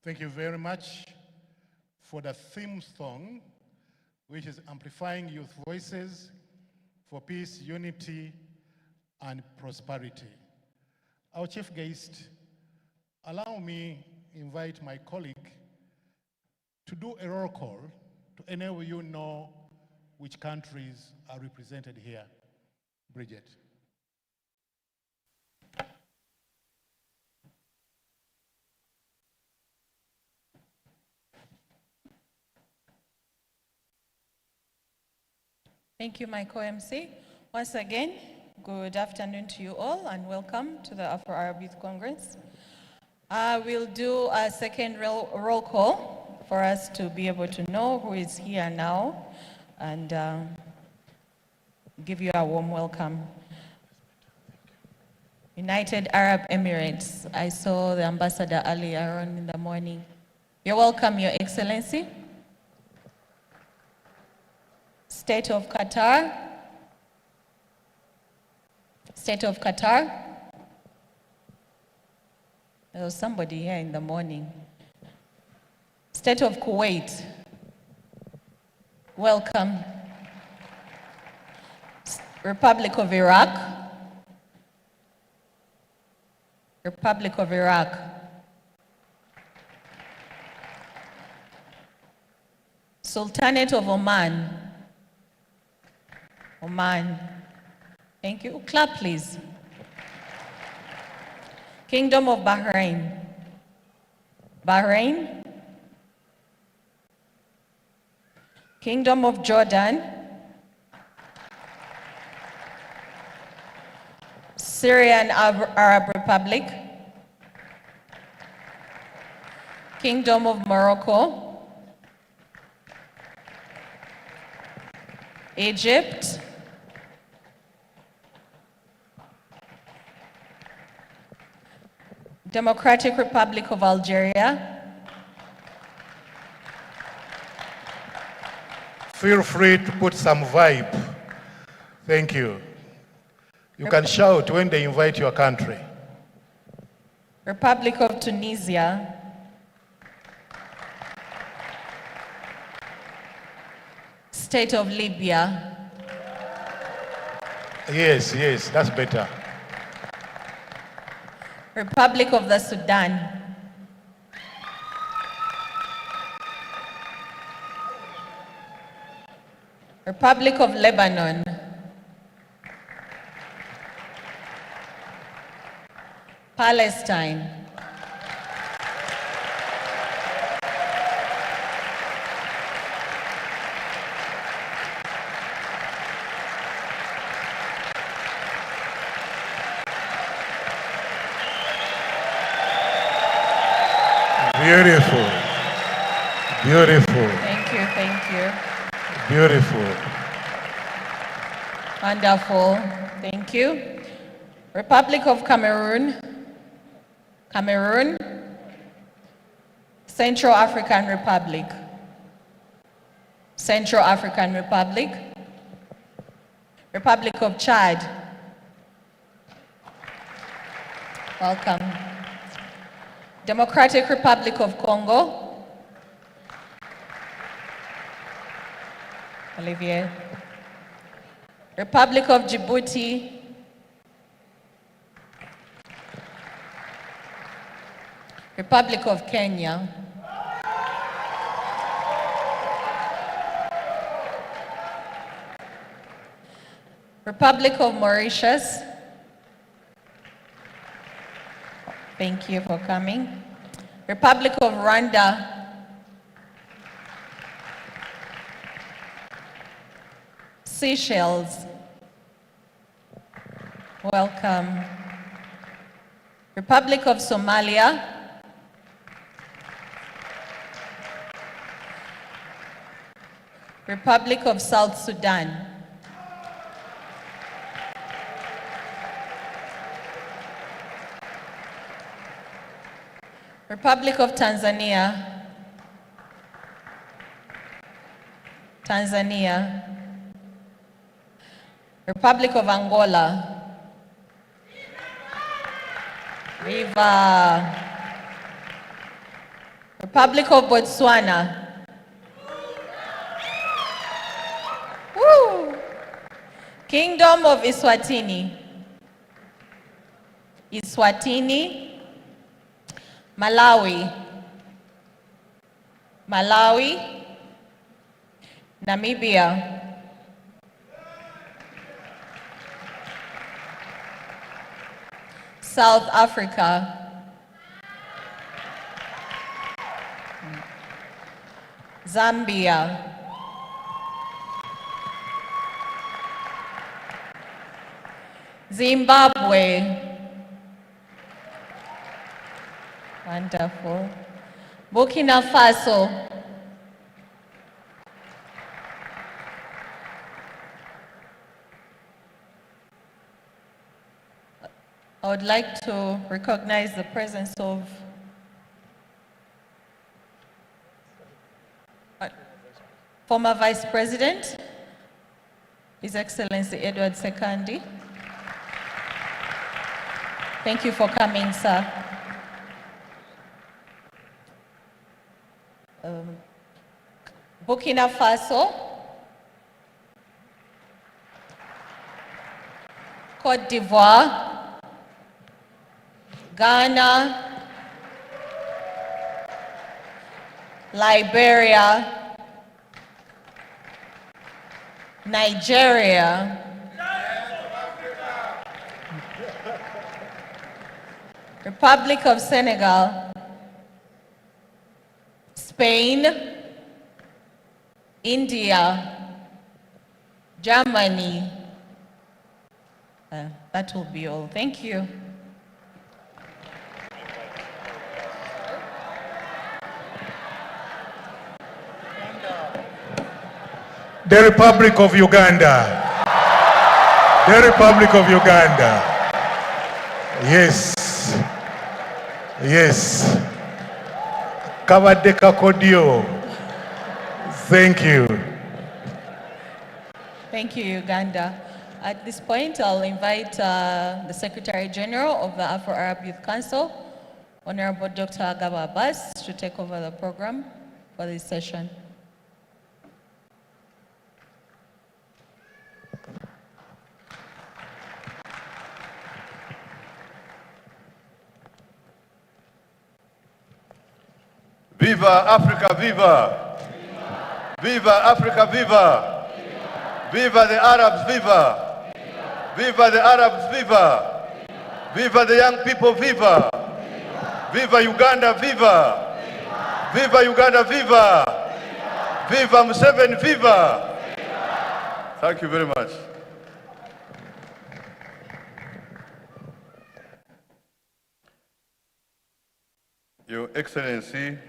Thank you very much for the theme song, which is Amplifying Youth Voices for Peace, Unity, and Prosperity. Our chief guest, allow me invite my colleague to do a roll call to enable you know which countries are represented here. Bridget. Thank you, my co-MC. Once again, good afternoon to you all and welcome to the Afro-Arab Youth Congress. We'll do a second roll call for us to be able to know who is here now and give you a warm welcome. United Arab Emirates. I saw the Ambassador earlier on in the morning. You're welcome, Your Excellency. State of Qatar. State of Qatar. There was somebody here in the morning. State of Kuwait. Welcome. Republic of Iraq. Republic of Iraq. Sultanate of Oman. Oman. Thank you. Clap, please. Kingdom of Bahrain. Bahrain. Kingdom of Jordan. Syrian Arab Republic. Kingdom of Morocco. Egypt. Democratic Republic of Algeria. Feel free to put some vibe. Thank you. You can shout when they invite your country. Republic of Tunisia. State of Libya. Yes, that's better. Republic of the Sudan. Republic of Lebanon. Palestine. Beautiful. Beautiful. Thank you. Beautiful. Wonderful. Thank you. Republic of Cameroon. Cameroon. Central African Republic. Central African Republic. Republic of Chad. Welcome. Democratic Republic of Congo. Olivier. Republic of Djibouti. Republic of Kenya. Republic of Mauritius. Thank you for coming. Republic of Rwanda. Seychelles. Welcome. Republic of Somalia. Republic of South Sudan. Republic of Tanzania. Tanzania. Republic of Angola. Viva. Republic of Botswana. Woo! Kingdom of Eswatini. Eswatini. Malawi. Malawi. Namibia. South Africa. Zambia. Zimbabwe. Wonderful. Burkina Faso. I would like to recognize the presence of former Vice President, His Excellency Edward Sekandi. Thank you for coming, sir. Burkina Faso, Côte d'Ivoire, Ghana, Liberia, Nigeria, Republic of Senegal, Spain, India, Germany. That will be all. Thank you. The Republic of Uganda. The Republic of Uganda. Yes. Yes. Kabadde kakodyo. Thank you. Thank you, Uganda. At this point, I'll invite the Secretary General of the Afro-Arab Youth Council, Honorable Dr. Agaba Abbas, to take over the program for this session. Viva Africa, viva! Viva Africa, viva! Viva the Arabs, viva! Viva the Arabs, viva! Viva the young people, viva! Viva Uganda, viva! Viva Uganda, viva! Viva Museveni, viva! Thank you very much. Your Excellency,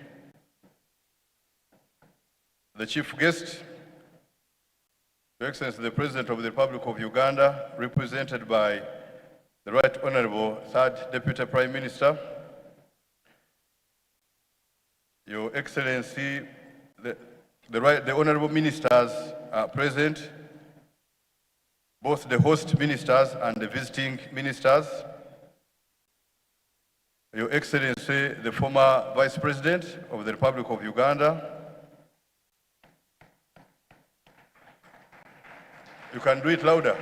the Chief Guest, Your Excellency, the President of the Republic of Uganda, represented by the Right Honorable Third Deputy Prime Minister, Your Excellency, the Honorable Ministers are present, both the host ministers and the visiting ministers, Your Excellency, the former Vice President of the Republic of Uganda, you can do it louder.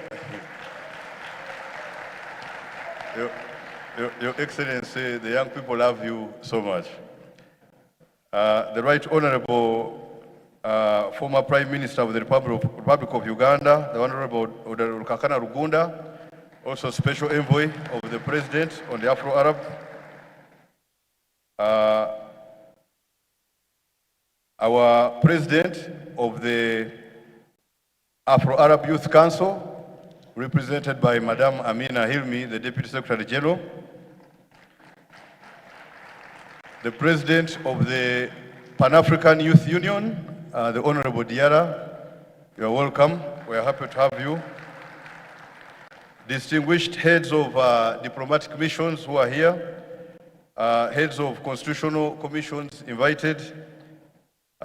Your Excellency, the young people love you so much. The Right Honorable former Prime Minister of the Republic of Uganda, the Honorable Kakana Rugunda, also Special Envoy of the President on the Afro-Arab. Our President of the Afro-Arab Youth Council, represented by Madam Amina Hilmi, the Deputy Secretary General. The President of the Pan-African Youth Union, the Honorable Diarra, you are welcome. We are happy to have you. Distinguished heads of diplomatic missions who are here, heads of constitutional commissions invited,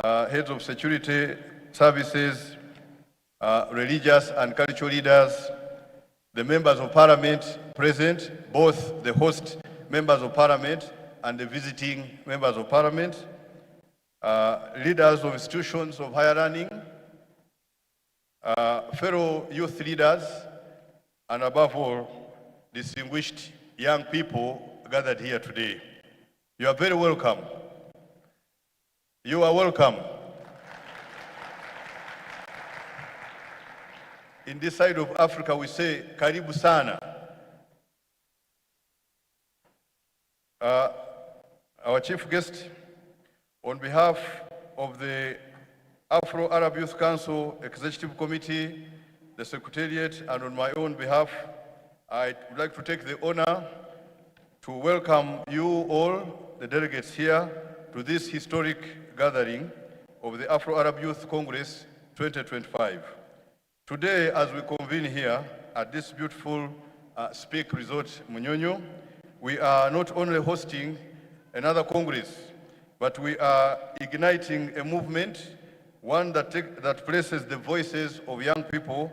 heads of security services, religious and cultural leaders, the members of parliament present, both the host members of parliament and the visiting members of parliament, leaders of institutions of higher learning, fellow youth leaders, and above all, distinguished young people gathered here today. You are very welcome. You are welcome. In this side of Africa, we say, Karibu sana. Our chief guest, on behalf of the Afro Arab Youth Council Executive Committee, the Secretariat, and on my own behalf, I would like to take the honor to welcome you all, the delegates here, to this historic gathering of the Afro Arab Youth Congress 2025. Today, as we convene here at this beautiful Speak Resort, Munyonyo, we are not only hosting another Congress, but we are igniting a movement, one that places the voices of young people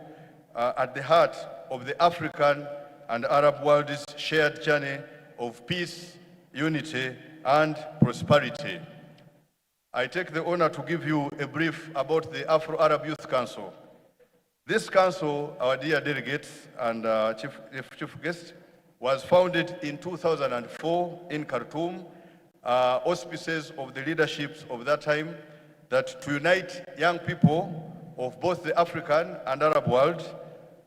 at the heart of the African and Arab world's shared journey of peace, unity, and prosperity. I take the honor to give you a brief about the Afro Arab Youth Council. This council, our dear delegates and chief guest, was founded in 2004 in Khartoum, auspices of the leaderships of that time, that to unite young people of both the African and Arab world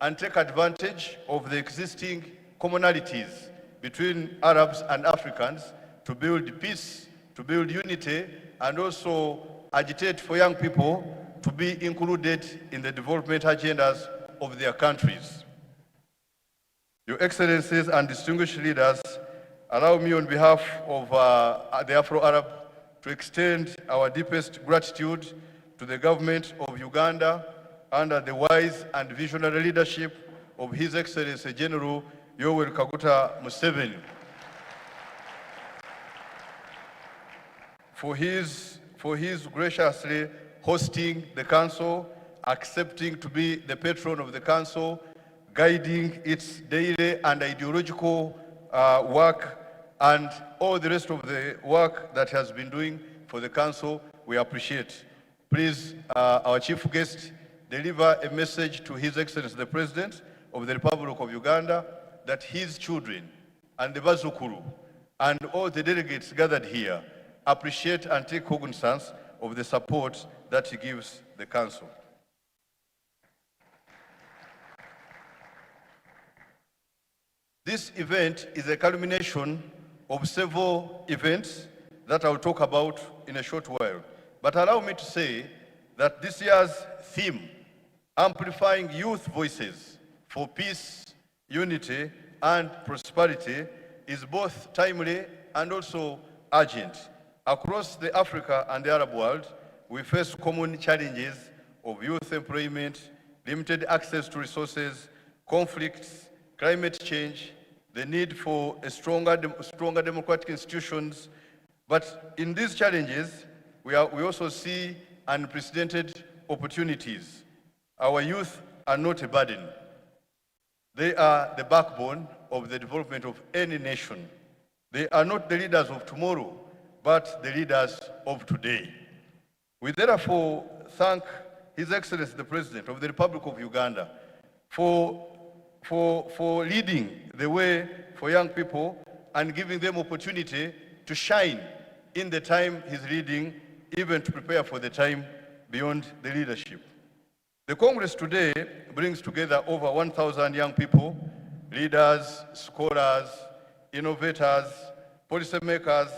and take advantage of the existing commonalities between Arabs and Africans to build peace, to build unity, and also agitate for young people to be included in the development agendas of their countries. Your Excellencies and distinguished leaders, allow me on behalf of the Afro-Arab to extend our deepest gratitude to the government of Uganda under the wise and visionary leadership of His Excellency General Yoweri Kaguta Museveni for his graciously hosting the council, accepting to be the patron of the council, guiding its daily and ideological work, and all the rest of the work that has been doing for the council. We appreciate. Please, our chief guest, deliver a message to His Excellency the President of the Republic of Uganda that his children and the Bazukuru and all the delegates gathered here appreciate and take cognizance of the support that he gives the council. This event is a culmination of several events that I'll talk about in a short while. But allow me to say that this year's theme, Amplifying Youth Voices for Peace, Unity, and Prosperity, is both timely and also urgent. Across the Africa and the Arab world, we face common challenges of youth employment, limited access to resources, conflicts, climate change, the need for a stronger democratic institutions. But in these challenges, we also see unprecedented opportunities. Our youth are not a burden. They are the backbone of the development of any nation. They are not the leaders of tomorrow, but the leaders of today. We therefore thank His Excellency the President of the Republic of Uganda for leading the way for young people and giving them opportunity to shine in the time he's leading, even to prepare for the time beyond the leadership. The Congress today brings together over 1,000 young people, leaders, scholars, innovators, policymakers,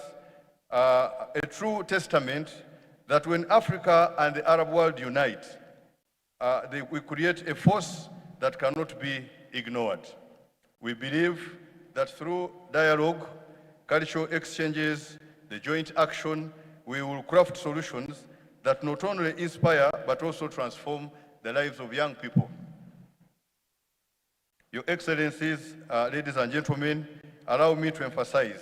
a true testament that when Africa and the Arab world unite, we create a force that cannot be ignored. We believe that through dialogue, cultural exchanges, the joint action, we will craft solutions that not only inspire but also transform the lives of young people. Your Excellencies, ladies and gentlemen, allow me to emphasize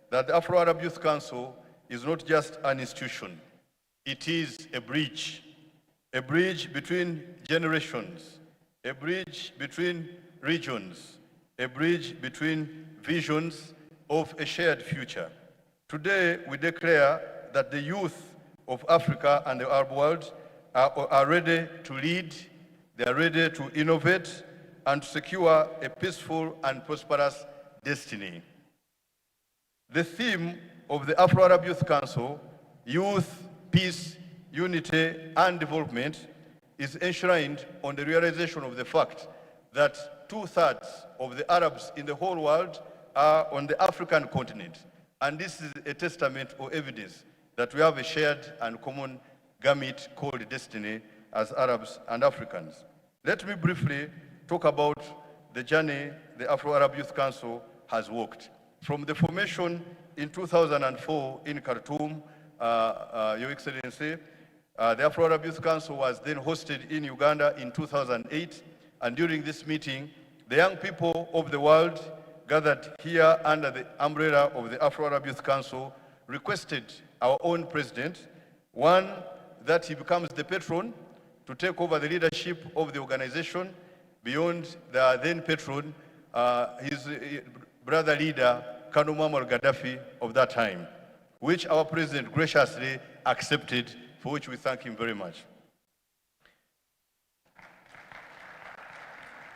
that the Afro-Arab Youth Council is not just an institution. It is a bridge between generations, a bridge between regions, a bridge between visions of a shared future. Today, we declare that the youth of Africa and the Arab world are ready to lead, they are ready to innovate and to secure a peaceful and prosperous destiny. The theme of the Afro-Arab Youth Council, Youth, Peace, Unity and Development, is enshrined on the realization of the fact that 2/3 of the Arabs in the whole world are on the African continent. And this is a testament or evidence that we have a shared and common gamut called destiny as Arabs and Africans. Let me briefly talk about the journey the Afro-Arab Youth Council has walked. From the formation in 2004 in Khartoum, Your Excellency, the Afro-Arab Youth Council was then hosted in Uganda in 2008, and during this meeting, the young people of the world gathered here under the umbrella of the Afro-Arab Youth Council requested our own president, one, that he becomes the patron to take over the leadership of the organization beyond the then patron, his brother leader, Colonel Muammar Gaddafi of that time, which our president graciously accepted, for which we thank him very much.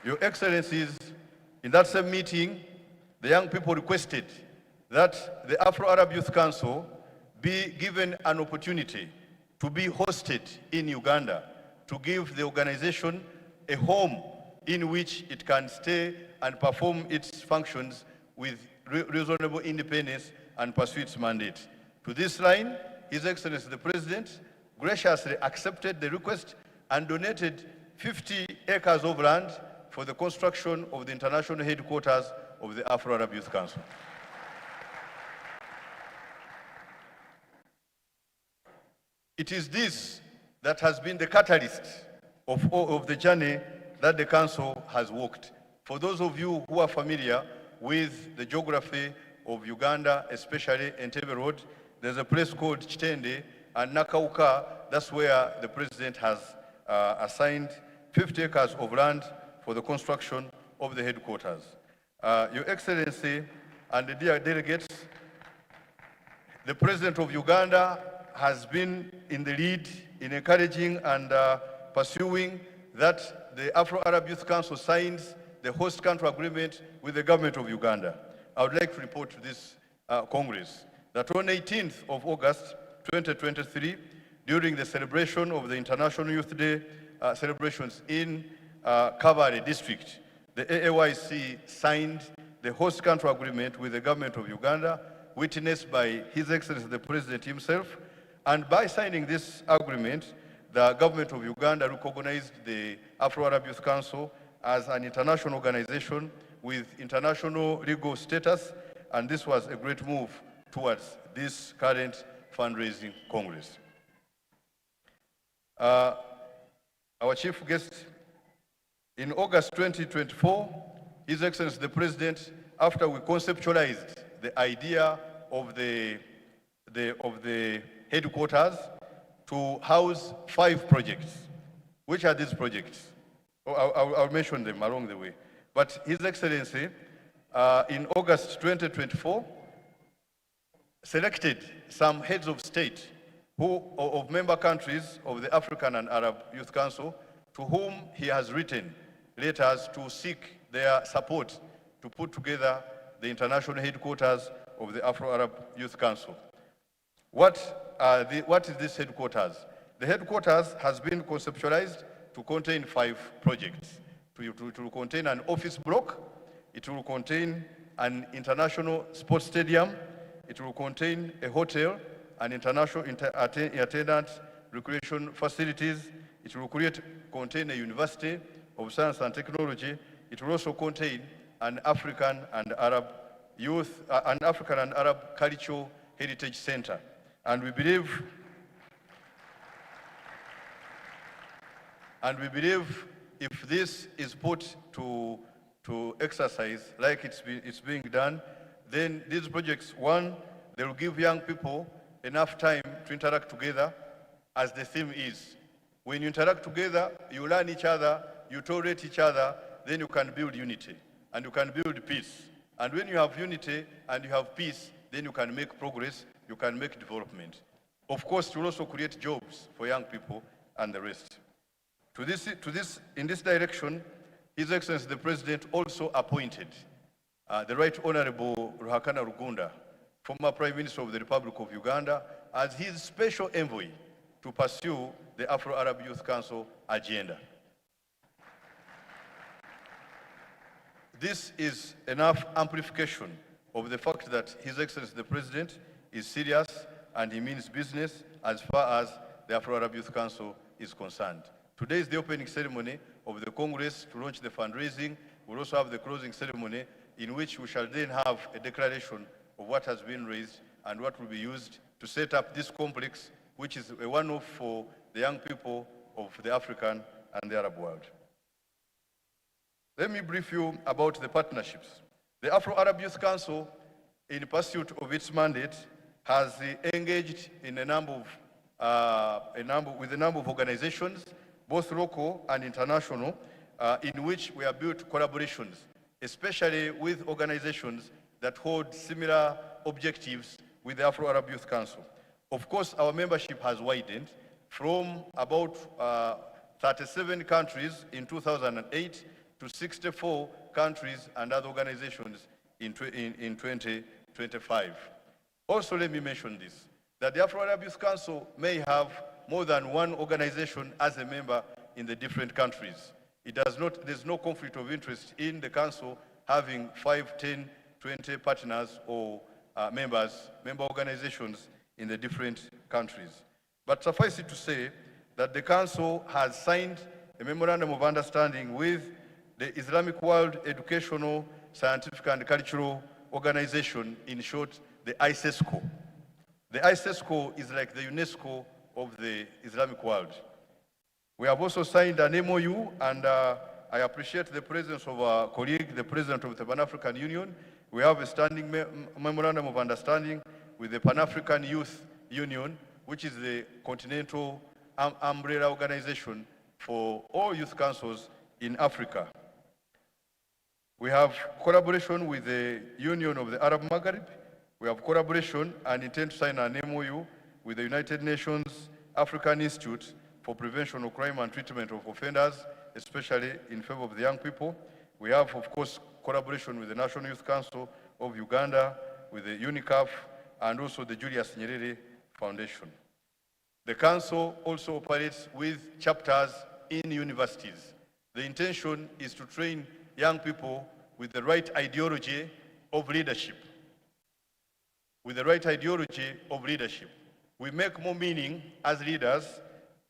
Your Excellencies, in that same meeting, the young people requested that the Afro-Arab Youth Council be given an opportunity to be hosted in Uganda, to give the organization a home in which it can stay and perform its functions with reasonable independence and pursue its mandate. To this line, His Excellency the President graciously accepted the request and donated 50 acres of land for the construction of the international headquarters of the Afro-Arab Youth Council. It is this that has been the catalyst of the journey that the Council has walked. For those of you who are familiar with the geography of Uganda, especially Entebbe Road, there's a place called Chitende and Nakauka. That's where the President has assigned 50 acres of land for the construction of the headquarters. Your Excellency and the dear delegates, the President of Uganda has been in the lead in encouraging and pursuing that the Afro-Arab Youth Council signs the host country agreement with the government of Uganda. I would like to report to this Congress that on 18th of August 2023, during the celebration of the International Youth Day celebrations in Kabale district, the AAYC signed the host country agreement with the government of Uganda, witnessed by His Excellency the President himself. And by signing this agreement, the government of Uganda recognized the Afro-Arab Youth Council as an international organization with international legal status, and this was a great move towards this current fundraising Congress. Our chief guest, in August 2024, His Excellency the President, after we conceptualized the idea of the headquarters to house 5 projects. Which are these projects? I'll mention them along the way. But His Excellency, in August 2024, selected some heads of state of member countries of the African and Arab Youth Council, to whom he has written letters to seek their support to put together the international headquarters of the Afro-Arab Youth Council. What is this headquarters? The headquarters has been conceptualized to contain 5 projects. It will contain an office block, it will contain an international sports stadium, it will contain a hotel, an international attendant recreation facilities, it will contain a university of science and technology, it will also contain an African and Arab cultural heritage center. And we believe if this is put to exercise like it's being done, then these projects, one, they will give young people enough time to interact together, as the theme is. When you interact together, you learn each other, you tolerate each other, then you can build unity and you can build peace. And when you have unity and you have peace, then you can make progress, you can make development. Of course, it will also create jobs for young people and the rest. In this direction, His Excellency the President also appointed the Right Honorable Ruhakana Rugunda, former Prime Minister of the Republic of Uganda, as his special envoy to pursue the Afro-Arab Youth Council agenda. This is enough amplification of the fact that His Excellency the President is serious and he means business as far as the Afro-Arab Youth Council is concerned. Today is the opening ceremony of the Congress to launch the fundraising. We'll also have the closing ceremony in which we shall then have a declaration of what has been raised and what will be used to set up this complex, which is a one-off for the young people of the African and the Arab world. Let me brief you about the partnerships. The Afro-Arab Youth Council, in pursuit of its mandate, has engaged in with a number of organizations, both local and international, in which we have built collaborations, especially with organizations that hold similar objectives with the Afro-Arab Youth Council. Of course, our membership has widened from about 37 countries in 2008 to 64 countries and other organizations in 2025. Also, let me mention this, that the Afro-Arab Youth Council may have more than one organization as a member in the different countries. There's no conflict of interest in the council having 5, 10, 20 partners or member organizations in the different countries. But suffice it to say that the council has signed a memorandum of understanding with the Islamic World Educational, Scientific and Cultural Organization, in short, the ISESCO. The ISESCO is like the UNESCO of the Islamic world. We have also signed an MOU, and I appreciate the presence of our colleague, the President of the Pan-African Union. We have a standing memorandum of understanding with the Pan-African Youth Union, which is the continental umbrella organization for all youth councils in Africa. We have collaboration with the Union of the Arab Maghreb. We have collaboration and intend to sign an MOU with the United Nations African Institute for Prevention of Crime and Treatment of Offenders, especially in favor of the young people. We have, of course, collaboration with the National Youth Council of Uganda, with the UNICAF, and also the Julius Nyerere Foundation. The council also operates with chapters in universities. The intention is to train young people with the right ideology of leadership. With the right ideology of leadership. We make more meaning as leaders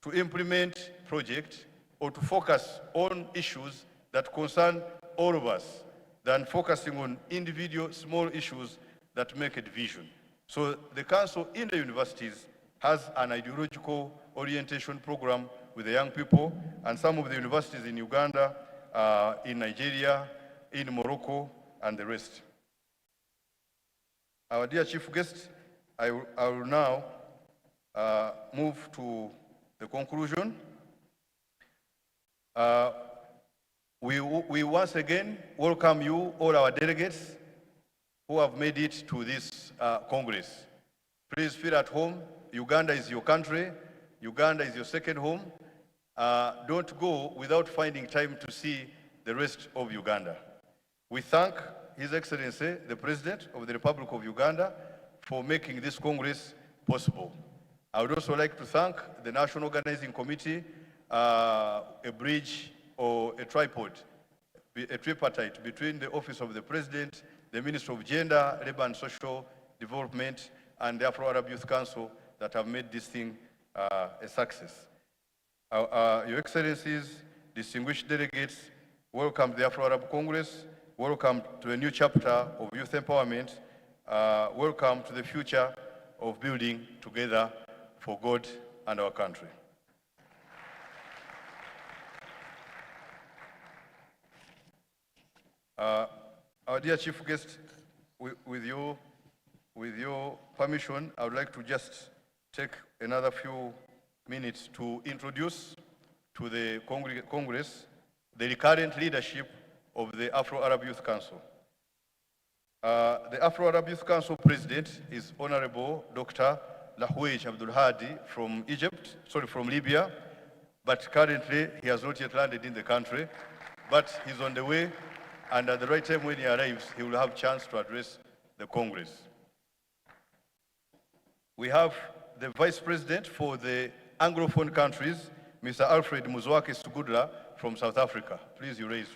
to implement projects or to focus on issues that concern all of us than focusing on individual small issues that make a division. So the council in the universities has an ideological orientation program with the young people, and some of the universities in Uganda, in Nigeria, in Morocco, and the rest. Our dear chief guest, I will now move to the conclusion. We once again welcome you, all our delegates who have made it to this Congress. Please feel at home. Uganda is your country. Uganda is your second home. Don't go without finding time to see the rest of Uganda. We thank His Excellency, the President of the Republic of Uganda, for making this Congress possible. I would also like to thank the National Organizing Committee, a bridge or a tripod, a tripartite between the Office of the President, the Minister of Gender, Labour and Social Development, and the Afro-Arab Youth Council that have made this thing a success. Your Excellencies, distinguished delegates, welcome to the Afro-Arab Congress. Welcome to a new chapter of youth empowerment. Welcome to the future of building together for God and our country. Our dear chief guest, with your permission, I would like to just take another few minutes to introduce to the Congress the recurrent leadership of the Afro-Arab Youth Council. The Afro-Arab Youth Council President is Honorable Dr. Lahouej Abdul Hadi from from Libya, but currently he has not yet landed in the country, but he's on the way, and at the right time when he arrives, he will have a chance to address the Congress. We have the Vice President for the Anglophone countries, Mr. Alfred Muzwake Sugudla from South Africa. Please, you raise.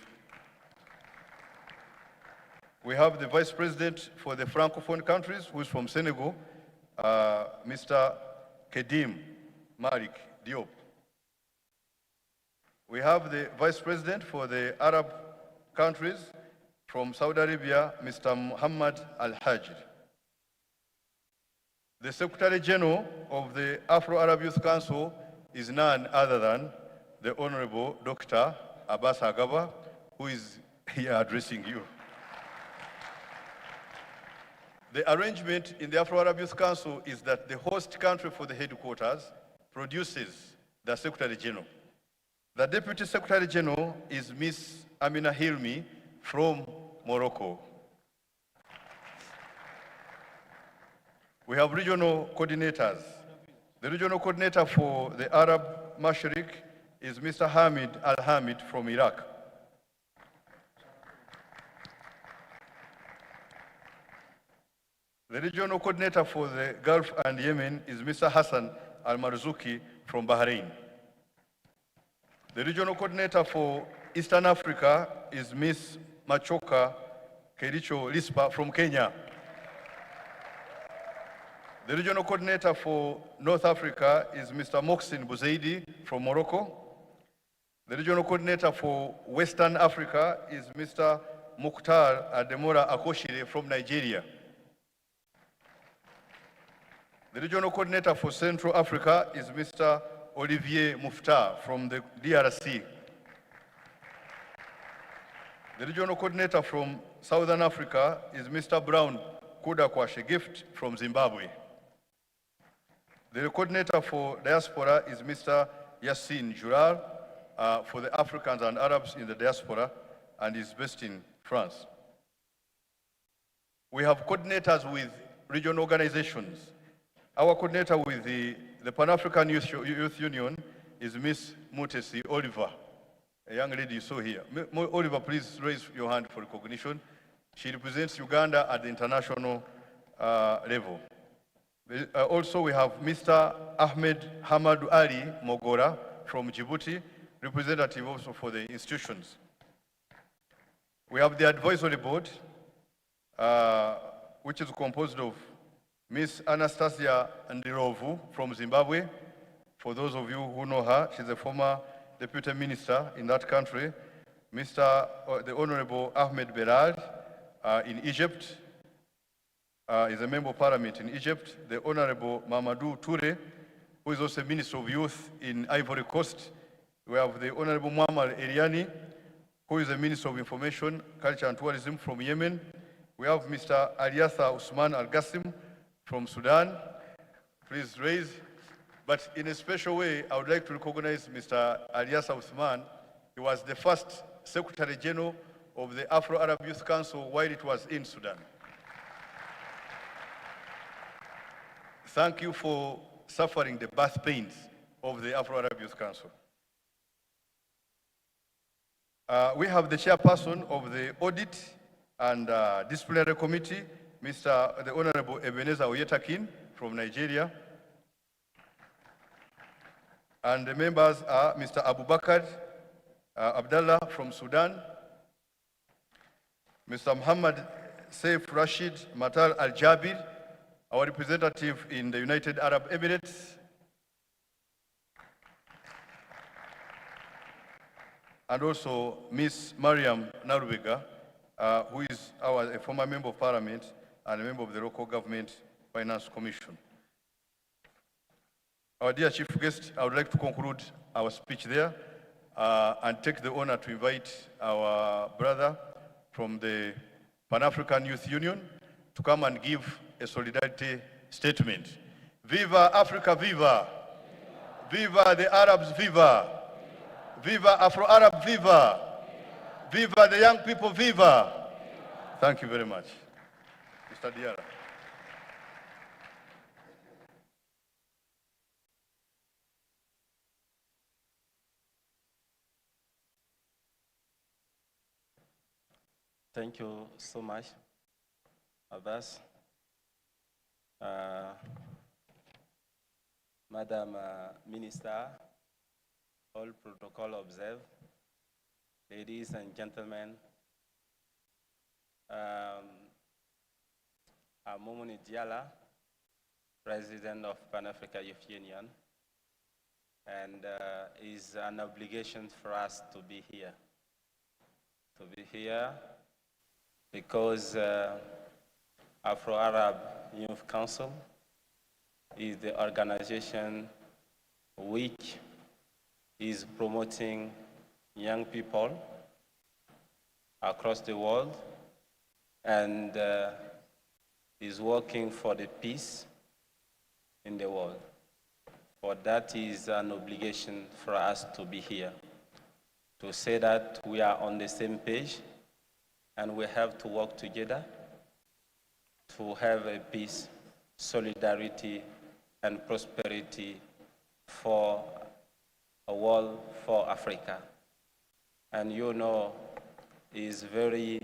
We have the Vice President for the Francophone countries, who is from Senegal, Mr. Kedim Malik Diop. We have the Vice President for the Arab countries from Saudi Arabia, Mr. Muhammad Al-Hajr. The Secretary General of the Afro-Arab Youth Council is none other than the Honorable Dr. Abbas Agaba, who is here addressing you. The arrangement in the Afro-Arab Youth Council is that the host country for the headquarters produces the Secretary General. The Deputy Secretary General is Ms. Amina Hilmi from Morocco. We have regional coordinators. The regional coordinator for the Arab Mashriq is Mr. Hamid Al-Hamid from Iraq. The regional coordinator for the Gulf and Yemen is Mr. Hassan Al-Marzuki from Bahrain. The regional coordinator for Eastern Africa is Ms. Machoka Kericho Lispa from Kenya. The regional coordinator for North Africa is Mr. Moksin Buzaidi from Morocco. The regional coordinator for Western Africa is Mr. Mukhtar Ademora Akoshire from Nigeria. The regional coordinator for Central Africa is Mr. Olivier Muftar from the DRC. The regional coordinator from Southern Africa is Mr. Brown Kudakwashe Gift from Zimbabwe. The coordinator for diaspora is Mr. Yassine Jural for the Africans and Arabs in the diaspora, and is based in France. We have coordinators with regional organizations. Our coordinator with the Pan-African Youth Union is Ms. Mutesi Oliver, a young lady you saw here. Oliver, please raise your hand for recognition. She represents Uganda at the international level. Also, we have Mr. Ahmed Hamadou Ali Mogora from Djibouti, representative also for the institutions. We have the advisory board, which is composed of Ms. Anastasia Ndirovu from Zimbabwe. For those of you who know her, she's a former deputy minister in that country. The Honorable Ahmed Belal in Egypt, is a member of parliament in Egypt. The Honorable Mamadou Toure, who is also Minister of Youth in Ivory Coast. We have the Honorable Muammar Eliani, who is the Minister of Information, Culture and Tourism from Yemen. We have Mr. Aliatha Usman Al-Gassim from Sudan. Please raise. But in a special way, I would like to recognize Mr. Aliatha Usman. He was the first Secretary General of the Afro-Arab Youth Council while it was in Sudan. Thank you for suffering the birth pains of the Afro-Arab Youth Council. We have the chairperson of the Audit and Disciplinary Committee, the Honorable Ebenezer Oyetakin from Nigeria. And the members are Mr. Abubakar Abdallah from Sudan, Mr. Muhammad Saif Rashid Matar Al-Jabir, our representative in the United Arab Emirates, and also Ms. Mariam Narubega, who is a former member of parliament and a member of the Local Government Finance Commission. Our dear chief guest, I would like to conclude our speech there and take the honor to invite our brother from the Pan-African Youth Union to come and give a solidarity statement. Viva Africa, viva! Viva the Arabs, viva! Viva Afro-Arab, viva! Viva the young people, viva! Thank you very much. Mr. Diarra. Thank you so much, Abbas. Madam Minister, all protocol observed, ladies and gentlemen, Momoni Diala, President of Pan-Africa Youth Union, and it's an obligation for us to be here. Because Afro-Arab Youth Council is the organization which is promoting young people across the world and is working for the peace in the world. For that is an obligation for us to be here, to say that we are on the same page and we have to work together to have a peace, solidarity, and prosperity for a world, for Africa. And you know, it's very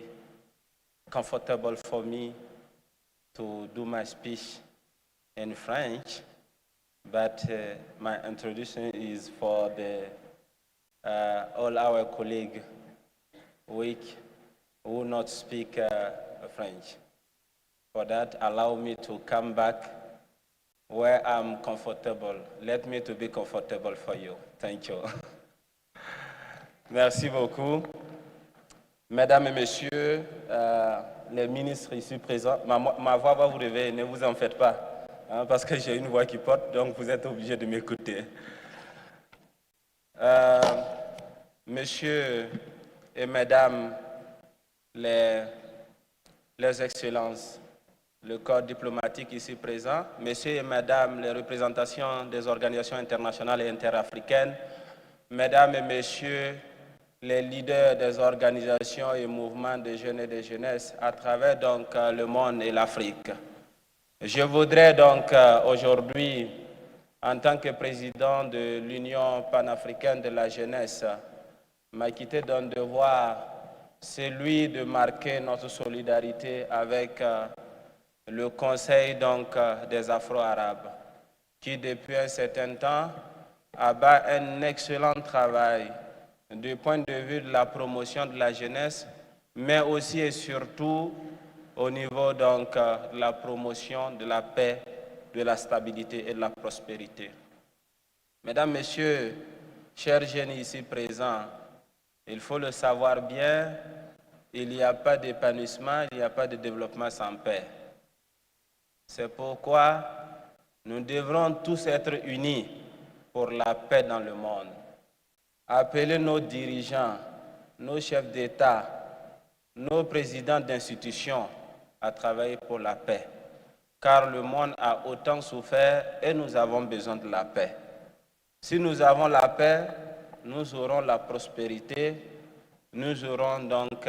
comfortable for me to do my speech in French, but my introduction is for all our colleagues who not speak French. For that, allow me to come back where I'm comfortable. Let me to be comfortable for you. Thank you. Merci beaucoup. Mesdames et messieurs, les ministres ici présents, ma voix va vous réveiller, ne vous en faites pas, hein, parce que j'ai une voix qui porte, donc vous êtes obligés de m'écouter. Messieurs et mesdames, les excellences, le corps diplomatique ici présent, messieurs et mesdames, les représentations des organisations internationales et interafricaines, mesdames et messieurs, les leaders des organisations et mouvements de jeunes et de jeunesse à travers donc le monde et l'Afrique. Je voudrais donc aujourd'hui, en tant que président de l'Union panafricaine de la jeunesse, m'acquitter d'un devoir, celui de marquer notre solidarité avec le Conseil donc, des Afro-Arabes, qui depuis un certain temps abat un excellent travail du point de vue de la promotion de la jeunesse, mais aussi et surtout au niveau donc, de la promotion de la paix, de la stabilité et de la prospérité. Mesdames, Messieurs, chers jeunes ici présents, il faut le savoir bien, il n'y a pas d'épanouissement, il n'y a pas de développement sans paix. C'est pourquoi nous devrons tous être unis pour la paix dans le monde. Appeler nos dirigeants, nos chefs d'État, nos présidents d'institutions à travailler pour la paix. Car le monde a autant souffert et nous avons besoin de la paix. Si nous avons la paix, nous aurons la prospérité, nous aurons donc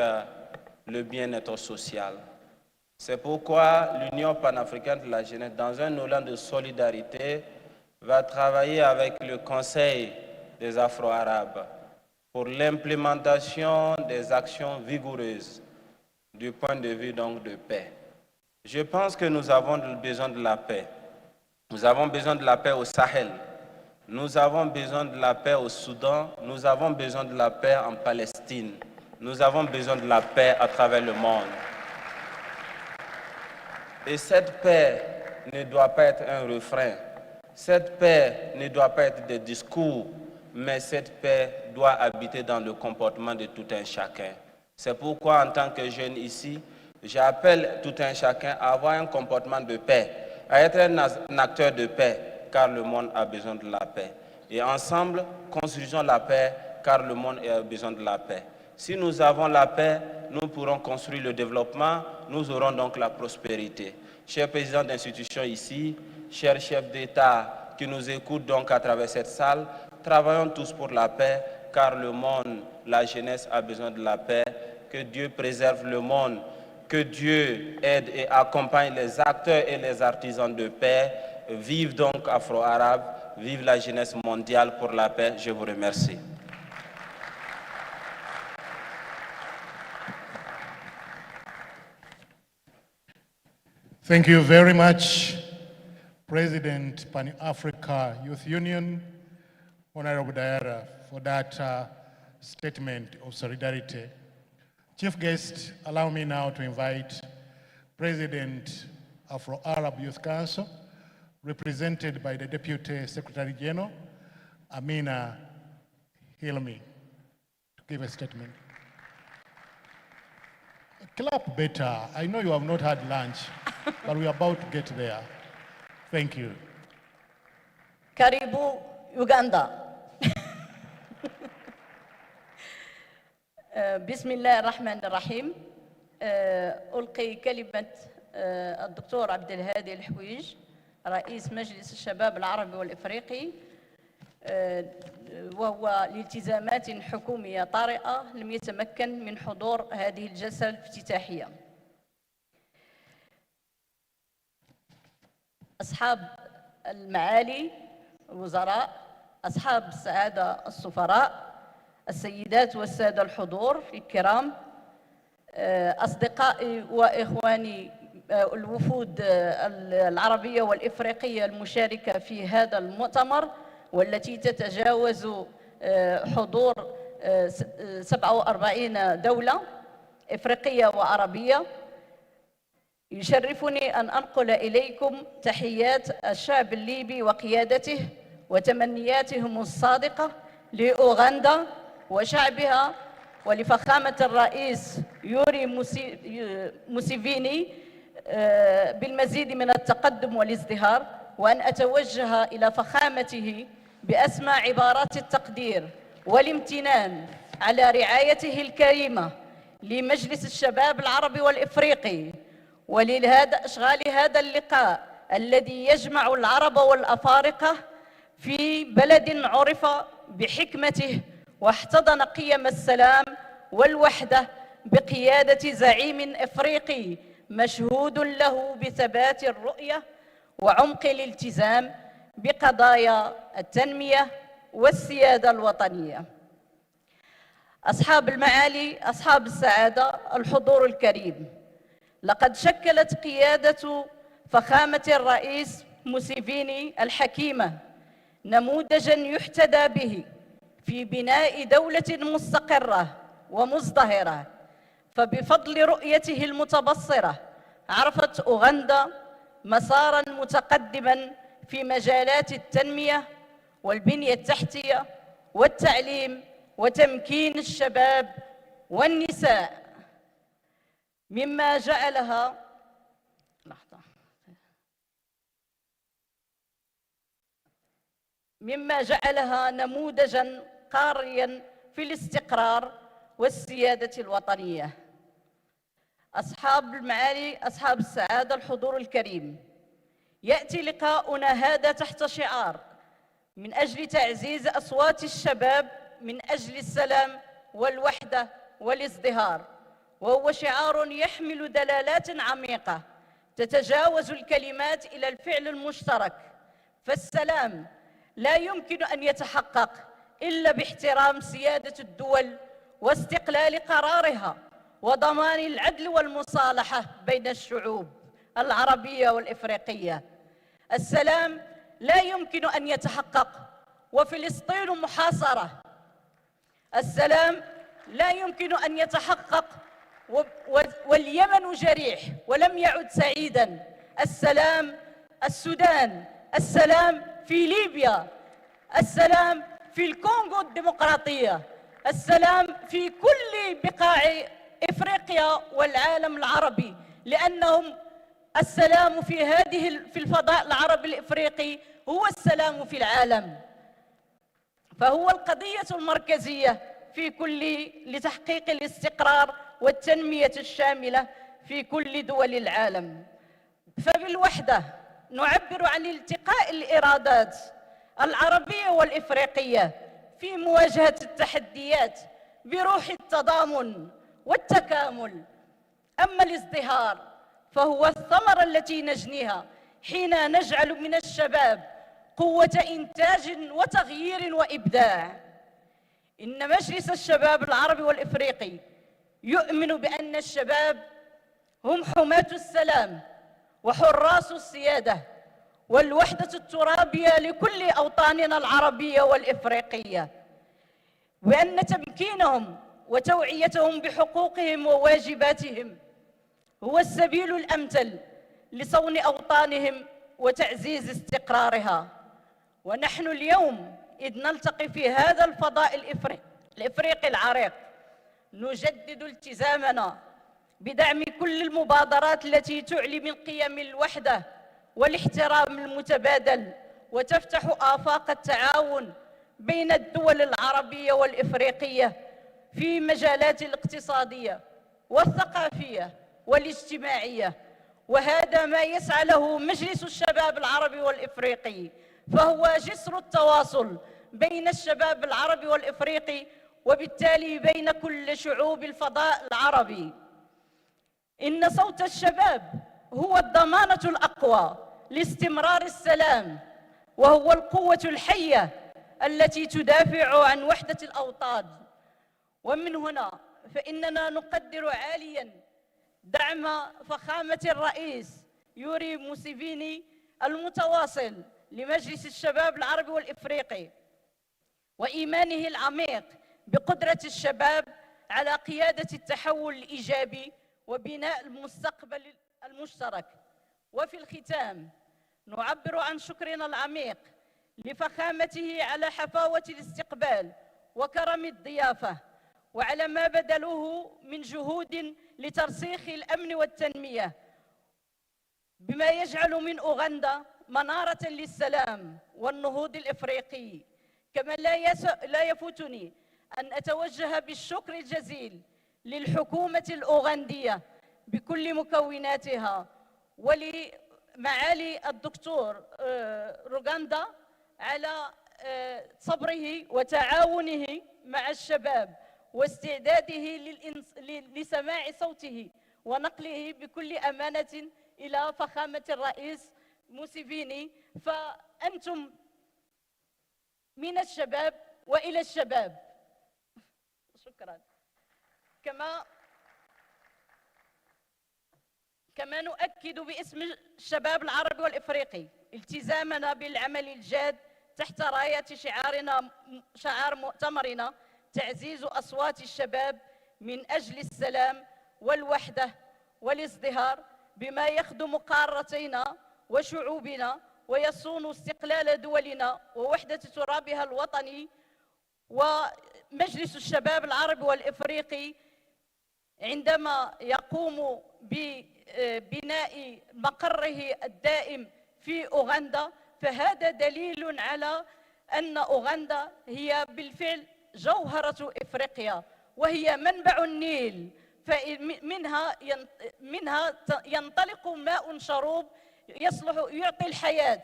le bien-être social. C'est pourquoi l'Union panafricaine de la jeunesse, dans un élan de solidarité, va travailler avec le Conseil des Afro-Arabes pour l'implémentation des actions vigoureuses du point de vue donc de paix. Je pense que nous avons besoin de la paix. Nous avons besoin de la paix au Sahel. Nous avons besoin de la paix au Soudan. Nous avons besoin de la paix en Palestine. Nous avons besoin de la paix à travers le monde. Et cette paix ne doit pas être un refrain. Cette paix ne doit pas être des discours, mais cette paix doit habiter dans le comportement de tout un chacun. C'est pourquoi, en tant que jeune ici, j'appelle tout un chacun à avoir un comportement de paix, à être un acteur de paix, car le monde a besoin de la paix. Et ensemble, construisons la paix, car le monde a besoin de la paix. Si nous avons la paix, nous pourrons construire le développement, nous aurons donc la prospérité. Chers présidents d'institutions ici, chers chefs d'État qui nous écoutent donc à travers cette salle, travaillons tous pour la paix, car le monde, la jeunesse a besoin de la paix. Que Dieu préserve le monde, que Dieu aide et accompagne les acteurs et les artisans de paix. Vive donc Afro-Arabe, vive la jeunesse mondiale pour la paix. Je vous remercie. Thank you very much, President Pan-Africa Youth Union, Honorable Diarra, for that statement of solidarity. Chief guest, allow me now to invite President Afro Arab Youth Council, represented by the Deputy Secretary General, Amina Hilmi, to give a statement. Clap better. I know you have not had lunch, but we are about to get there. Thank you. Karibu Uganda. بسم الله الرحمن الرحيم. ألقي كلمة الدكتور عبد الهادي الحويج رئيس مجلس الشباب العربي والإفريقي، وهو لالتزامات حكومية طارئة لم يتمكن من حضور هذه الجلسة الافتتاحية. أصحاب المعالي الوزراء، أصحاب السعادة السفراء، السيدات والسادة الحضور الكرام، أصدقائي وإخواني الوفود العربية والإفريقية المشاركة في هذا المؤتمر، والتي تتجاوز حضور 47 دولة إفريقية وعربية. يشرفني أن أنقل إليكم تحيات الشعب الليبي وقيادته وتمنياتهم الصادقة لأوغندا وشعبها ولفخامة الرئيس يوري موسيفيني بالمزيد من التقدم والازدهار، وأن أتوجه إلى فخامته بأسمى عبارات التقدير والامتنان على رعايته الكريمة لمجلس الشباب العربي والإفريقي ولإشغال هذا اللقاء الذي يجمع العرب والأفارقة في بلد عرف بحكمته واحتضن قيم السلام والوحدة بقيادة زعيم إفريقي مشهود له بثبات الرؤية وعمق الالتزام بقضايا التنمية والسيادة الوطنية. أصحاب المعالي، أصحاب السعادة، الحضور الكريم، لقد شكلت قيادة فخامة الرئيس موسيفيني الحكيمة نموذجاً يحتذى به في بناء دولة مستقرة ومزدهرة، فبفضل رؤيته المتبصرة عرفت أوغندا مساراً متقدماً في مجالات التنمية والبنية التحتية والتعليم وتمكين الشباب والنساء، مما جعلها نموذجاً قارياً في الاستقرار والسيادة الوطنية. أصحاب المعالي، أصحاب السعادة، الحضور الكريم، يأتي لقاؤنا هذا تحت شعار من أجل تعزيز أصوات الشباب من أجل السلام والوحدة والازدهار، وهو شعار يحمل دلالات عميقة تتجاوز الكلمات إلى الفعل المشترك، فالسلام لا يمكن أن يتحقق إلا باحترام سيادة الدول واستقلال قرارها وضمان العدل والمصالحة بين الشعوب العربية والإفريقية. السلام لا يمكن أن يتحقق وفلسطين محاصرة، السلام لا يمكن أن يتحقق واليمن جريح ولم يعد سعيداً، السلام السودان، السلام في ليبيا، السلام في الكونغو الديمقراطية، السلام في كل بقاع إفريقيا والعالم العربي، لأنهم السلام في الفضاء العربي الإفريقي هو السلام في العالم، فهو القضية المركزية في لتحقيق الاستقرار والتنمية الشاملة في كل دول العالم. فبالوحدة نعبر عن التقاء الإرادات العربية والإفريقية في مواجهة التحديات بروح التضامن والتكامل. أما الازدهار فهو الثمرة التي نجنيها حين نجعل من الشباب قوة إنتاج وتغيير وإبداع. إن مجلس الشباب العربي والإفريقي يؤمن بأن الشباب هم حماة السلام وحراس السيادة والوحدة الترابية لكل أوطاننا العربية والإفريقية، وأن تمكينهم وتوعيتهم بحقوقهم وواجباتهم هو السبيل الأمثل لصون أوطانهم وتعزيز استقرارها. ونحن اليوم إذ نلتقي في هذا الفضاء الإفريقي العريق نجدد التزامنا بدعم كل المبادرات التي تعلي من قيم الوحدة والاحترام المتبادل وتفتح آفاق التعاون بين الدول العربية والإفريقية في مجالات الاقتصادية والثقافية والاجتماعية، وهذا ما يسعى له مجلس الشباب العربي والإفريقي، فهو جسر التواصل بين الشباب العربي والإفريقي وبالتالي بين كل شعوب الفضاء العربي. إن صوت الشباب هو الضمانة الأقوى لاستمرار السلام، وهو القوة الحية التي تدافع عن وحدة الأوطان. ومن هنا فإننا نقدر عالياً دعم فخامة الرئيس يوري موسيفيني المتواصل لمجلس الشباب العربي والإفريقي، وإيمانه العميق بقدرة الشباب على قيادة التحول الإيجابي وبناء المستقبل المشترك. وفي الختام نعبر عن شكرنا العميق لفخامته على حفاوة الاستقبال وكرم الضيافة، وعلى ما بذلوه من جهود لترسيخ الأمن والتنمية، بما يجعل من أوغندا منارة للسلام والنهوض الإفريقي. كما لا يفوتني أن أتوجه بالشكر الجزيل للحكومة الأوغندية بكل مكوناتها، ولمعالي الدكتور روغاندا على صبره وتعاونه مع الشباب واستعداده لسماع صوته ونقله بكل أمانة إلى فخامة الرئيس موسيفيني. فأنتم من الشباب وإلى الشباب. شكرا. كما نؤكد باسم الشباب العربي والإفريقي التزامنا بالعمل الجاد تحت راية شعار مؤتمرنا تعزيز أصوات الشباب من أجل السلام والوحدة والازدهار، بما يخدم قارتنا وشعوبنا ويصون استقلال دولنا ووحدة ترابها الوطني. ومجلس الشباب العربي والإفريقي عندما يقوم ببناء مقره الدائم في أوغندا فهذا دليل على أن أوغندا هي بالفعل جوهرة إفريقيا، وهي منبع النيل، فمنها ينطلق ماء شروب يصلح يعطي الحياة،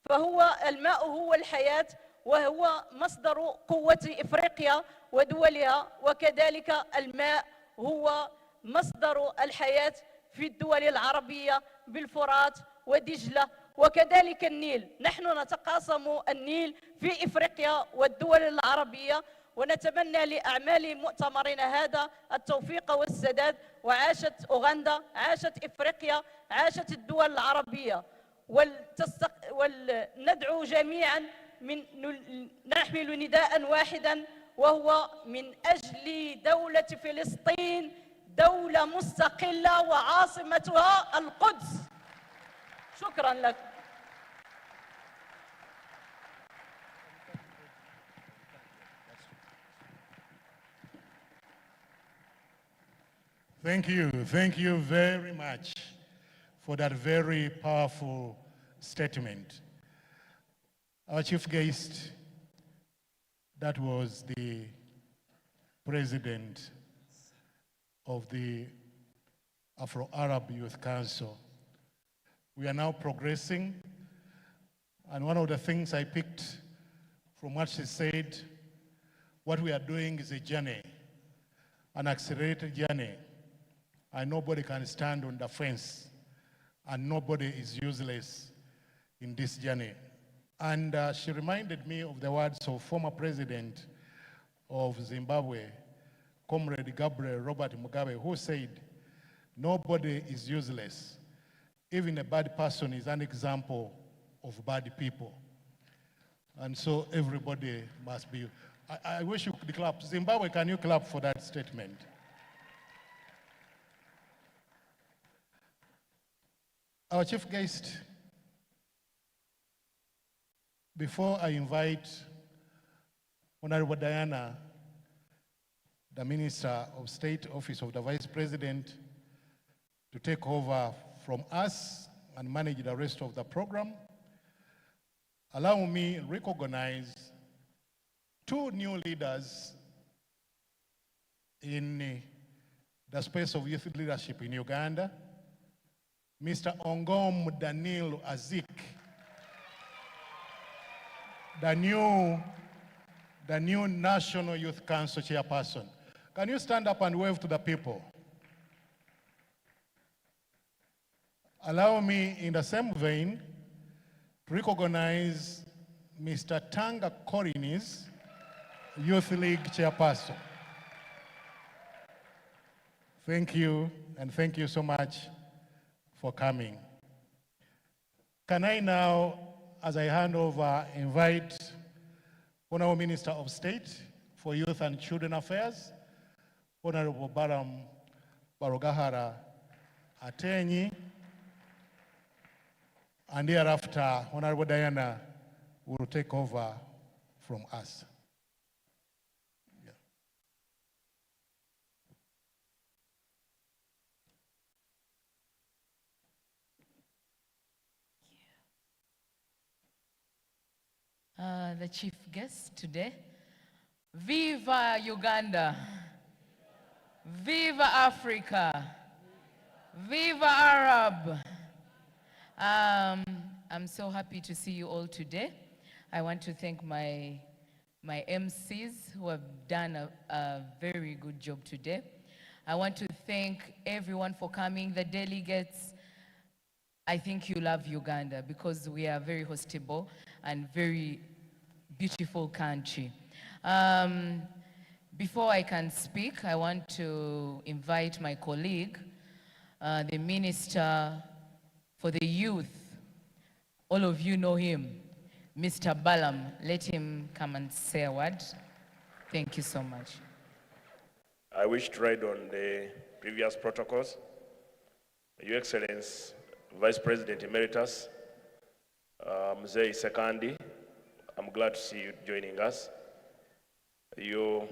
فهو الماء هو الحياة، وهو مصدر قوة إفريقيا ودولها، وكذلك الماء هو مصدر الحياة في الدول العربية بالفرات ودجلة، وكذلك النيل. نحن نتقاسم النيل في إفريقيا والدول العربية، ونتمنى لأعمال مؤتمرنا هذا التوفيق والسداد. وعاشت أوغندا، عاشت إفريقيا، عاشت الدول العربية. وندعو جميعا نحمل نداء واحدا، وهو من أجل دولة فلسطين دولة مستقلة وعاصمتها القدس. شكرا لك. Thank you very much for that very powerful statement. Our chief guest, that was the president of the Afro-Arab Youth Council. We are now progressing, and one of the things I picked from what she said, what we are doing is a journey, an accelerated journey, and nobody can stand on the fence, and nobody is useless in this journey. And she reminded me of the words of former president of Zimbabwe, Comrade Gabriel Robert Mugabe, who said, "Nobody is useless. even a bad person is an example of bad people. And so everybody must be. I wish you could clap. Zimbabwe, can you clap for that statement? Our chief guest, before I invite Honorable Diana, the Minister of State, Office of the Vice President, to take over from us and manage the rest of the program, allow me to recognize two new leaders in the space of youth leadership in Uganda, Mr. Ongom Daniel Azik, the new National Youth Council chairperson. Can you stand up and wave to the people? Allow me, in the same vein, to recognize Mr. Tanga Korinis, Youth League chairperson. Thank you, and thank you so much for coming. Can I now, as I hand over, invite Honorable Minister of State for Youth and Children Affairs, Honorable Baram Barogahara Atenyi, and thereafter, Honorable Diana will take over from us. The chief guest today. Viva Uganda! Viva Africa! Viva Arab! I'm so happy to see you all today. I want to thank my MCs who have done a very good job today. I want to thank everyone for coming, the delegates. I think you love Uganda because we are very hospitable and very beautiful country. Before I can speak, I want to invite my colleague, the Minister for the Youth. All of you know him, Mr. Balam. Let him come and say a word. Thank you so much. I wish to ride on the previous protocols. Your Excellency, Vice President Emeritus, Mzee Sekandi, I'm glad to see you joining us. Your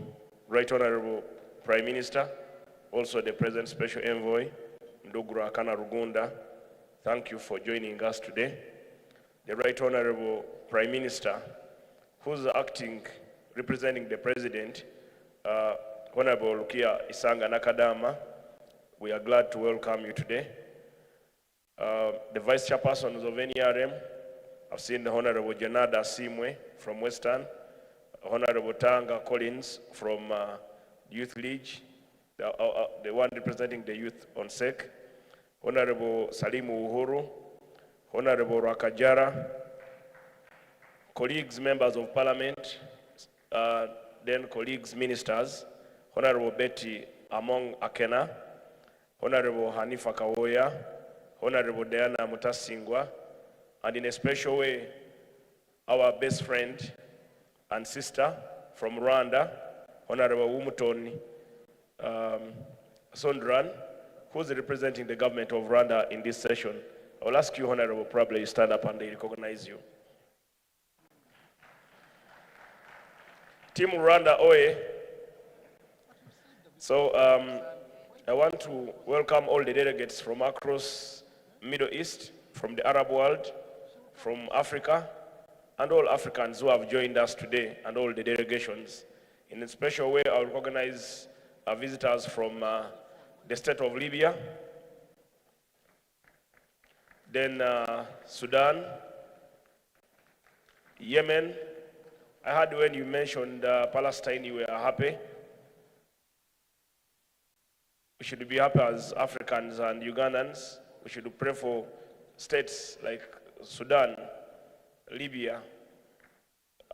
Right Honorable Prime Minister, also the President's Special Envoy, Ndugura Akana Rugunda, thank you for joining us today. The Right Honorable Prime Minister, who's acting, representing the President, Honorable Lukia Isanga Nakadama, we are glad to welcome you today. The Vice Chairpersons of NERM, I've seen the Honorable Janada Simwe from Western, Honorable Tanga Collins from Youth League, the one representing the youth on SEC, Honorable Salimu Uhuru, Honorable Rakajara, colleagues, members of Parliament, then colleagues, ministers, Honorable Betty Among Akena, Honorable Hanifa Kawoya, Honorable Diana Mutasingwa, and in a special way, our best friend and sister from Rwanda, Honorable Umutoni Sondran, who's representing the government of Rwanda in this session. I will ask you, Honorable, probably you stand up and they recognize you. Team Rwanda Oye. So I want to welcome all the delegates from across Middle East, from the Arab world, from Africa, and all Africans who have joined us today, and all the delegations. In a special way, I'll recognize our visitors from the state of Libya, then Sudan, Yemen. I heard when you mentioned Palestine, you were happy. We should be happy as Africans and Ugandans. We should pray for states like Sudan, Libya,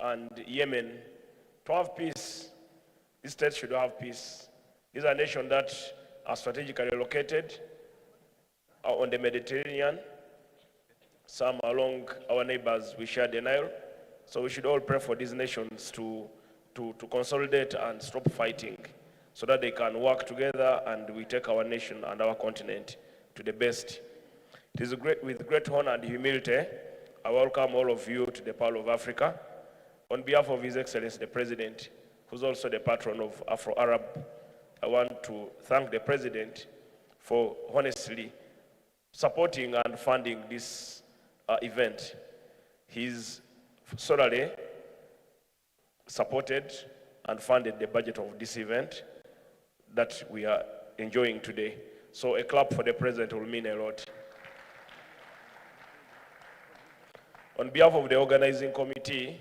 and Yemen to have peace. These states should have peace. These are nations that are strategically located, are on the Mediterranean, some along our neighbors, we share the Nile. So we should all pray for these nations to consolidate and stop fighting so that they can work together and we take our nation and our continent to the best. It is with great honor and humility, I welcome all of you to the Pearl of Africa. On behalf of His Excellency, the President, who's also the patron of Afro-Arab, I want to thank the President for honestly supporting and funding this event. He's solely supported and funded the budget of this event that we are enjoying today. So a clap for the President will mean a lot. On behalf of the organizing committee,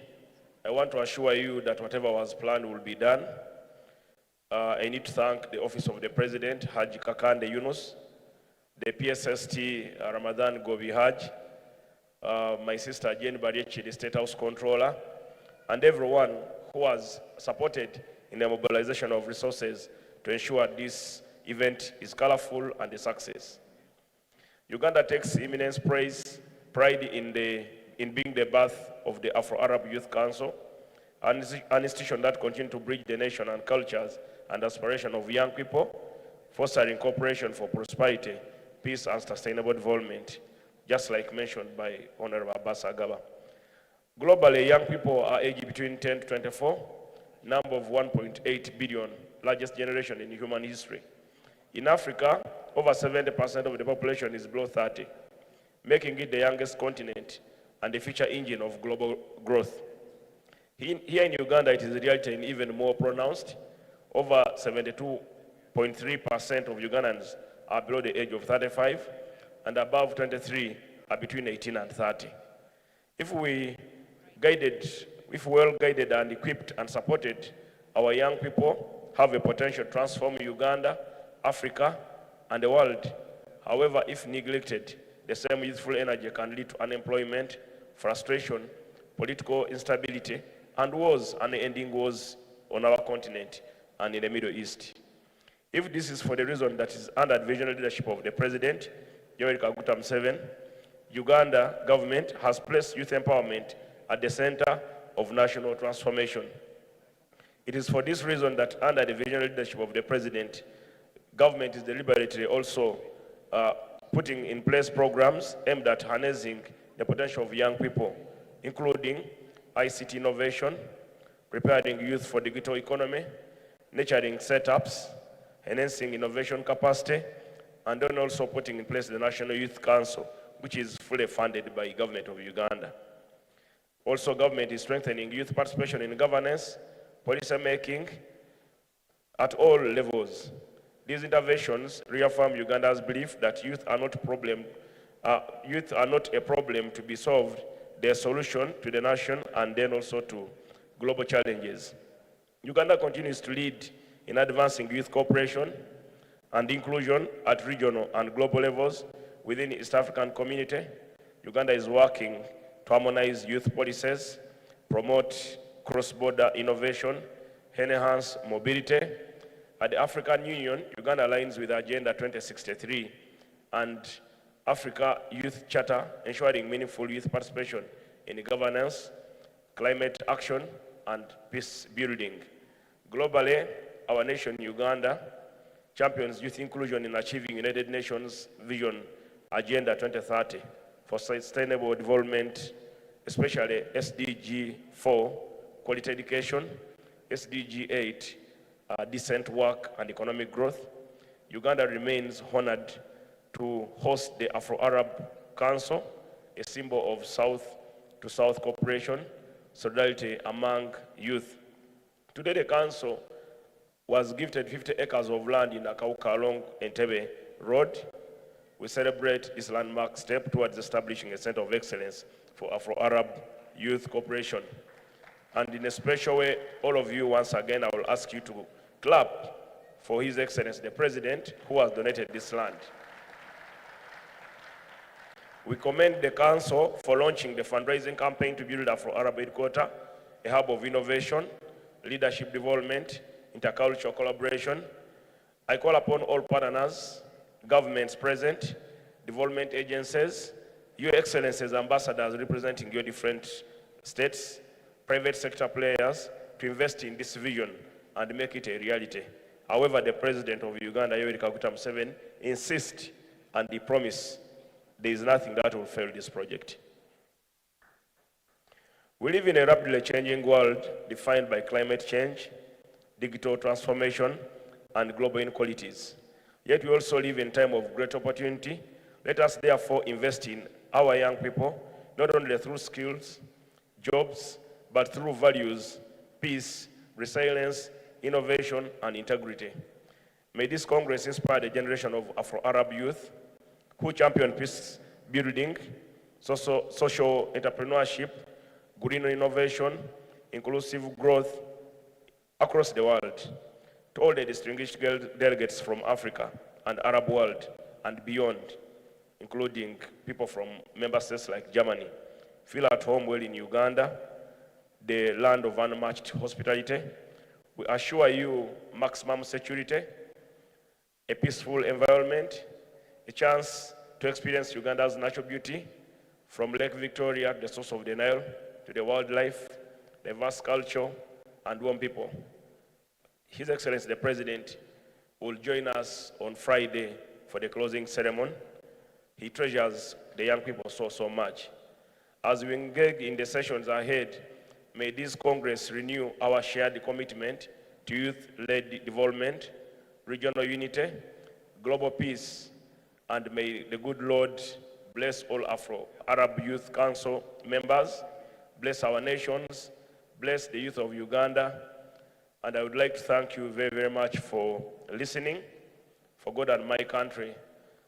I want to assure you that whatever was planned will be done. I need to thank the Office of the President, Haji Kakande Yunus, the PSST, Ramadan Gobi Haj, my sister Jane Bariechi, the State House Controller, and everyone who has supported in the mobilization of resources to ensure this event is colorful and a success. Uganda takes immense pride in being the birth of the Afro-Arab Youth Council, an institution that continues to bridge the nation and cultures and aspiration of young people, fostering cooperation for prosperity, peace, and sustainable development, just like mentioned by Honorable Abbas Agaba. Globally, young people are aged between 10 to 24, number of 1.8 billion, largest generation in human history. In Africa, over 70% of the population is below 30, making it the youngest continent and the future engine of global growth. Here in Uganda, it is reality and even more pronounced. Over 72.3% of Ugandans are below the age of 35, and above 23 are between 18 and 30. If well guided and equipped and supported, our young people have a potential to transform Uganda, Africa, and the world. However, if neglected, the same youthful energy can lead to unemployment, frustration, political instability, and wars, unending wars on our continent and in the Middle East. If this is for the reason that is under the visionary leadership of the President, Yoweri Kaguta Museveni, Uganda government has placed youth empowerment at the center of national transformation. It is for this reason that under the visionary leadership of the President, government is deliberately also putting in place programs aimed at harnessing the potential of young people, including ICT innovation, preparing youth for digital economy, nurturing setups, enhancing innovation capacity, and then also putting in place the National Youth Council, which is fully funded by the government of Uganda. Also, government is strengthening youth participation in governance, policy making at all levels. These interventions reaffirm Uganda's belief that youth are not a problem to be solved. They are a solution to the nation and then also to global challenges. Uganda continues to lead in advancing youth cooperation and inclusion at regional and global levels within the East African community. Uganda is working to harmonize youth policies, promote cross-border innovation, enhance mobility. At the African Union, Uganda aligns with Agenda 2063 and Africa Youth Charter, ensuring meaningful youth participation in governance, climate action, and peace building. Globally, our nation, Uganda, champions youth inclusion in achieving United Nations Vision Agenda 2030 for sustainable development, especially SDG 4, quality education, SDG 8, decent work and economic growth. Uganda remains honored to host the Afro-Arab Council, a symbol of South-to-South cooperation, solidarity among youth. Today, the Council was gifted 50 acres of land in Akauka along Entebbe Road. We celebrate this landmark step towards establishing a center of excellence for Afro-Arab youth cooperation. And in a special way, all of you, once again, I will ask you to clap for His Excellency, the President, who has donated this land. We commend the Council for launching the fundraising campaign to build Afro-Arab headquarters, a hub of innovation, leadership development, intercultural collaboration. I call upon all partners, governments present, development agencies, Your Excellencies, ambassadors representing your different states, private sector players to invest in this vision and make it a reality. However, the President of Uganda, Yoweri Kaguta Museveni, insists and he promised there is nothing that will fail this project. We live in a rapidly changing world defined by climate change, digital transformation, and global inequalities. Yet we also live in a time of great opportunity. Let us therefore invest in our young people, not only through skills, jobs, but through values, peace, resilience, innovation, and integrity. May this Congress inspire the generation of Afro-Arab youth who champion peace building, social entrepreneurship, green innovation, inclusive growth across the world. To all the distinguished delegates from Africa and Arab world and beyond, including people from member states like Germany, feel at home well in Uganda, the land of unmatched hospitality. We assure you maximum security, a peaceful environment, a chance to experience Uganda's natural beauty, from Lake Victoria, the source of the Nile, to the wildlife, diverse culture, and warm people. His Excellency the President will join us on Friday for the closing ceremony. He treasures the young people so much. As we engage in the sessions ahead, may this Congress renew our shared commitment to youth-led development, regional unity, global peace, and may the good Lord bless all Afro-Arab Youth Council members, bless our nations, bless the youth of Uganda, and I would like to thank you very much for listening, for God and my country.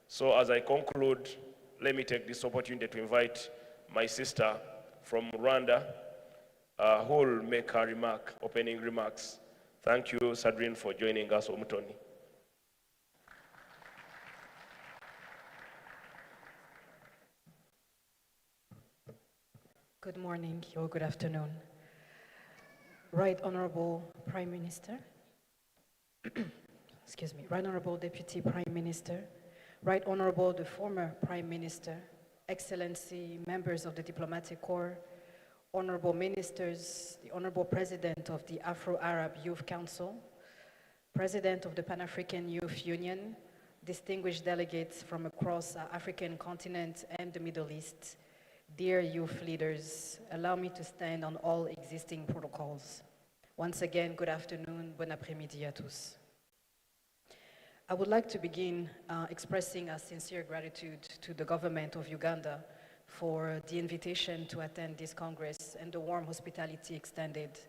So as I conclude, let me take this opportunity to invite my sister from Rwanda, who will make her opening remarks. Thank you, Sadrine, for joining us, Omutoni. Good morning or good afternoon. Right Honorable Prime Minister, excuse me, Right Honorable Deputy Prime Minister, Right Honorable the former Prime Minister, Excellency, members of the Diplomatic Corps, Honorable Ministers, the Honorable President of the Afro-Arab Youth Council, President of the Pan-African Youth Union, distinguished delegates from across our African continent and the Middle East, dear youth leaders, allow me to stand on all existing protocols. Once again, good afternoon, bon après-midi à tous. I would like to begin expressing a sincere gratitude to the government of Uganda for the invitation to attend this Congress and the warm hospitality extended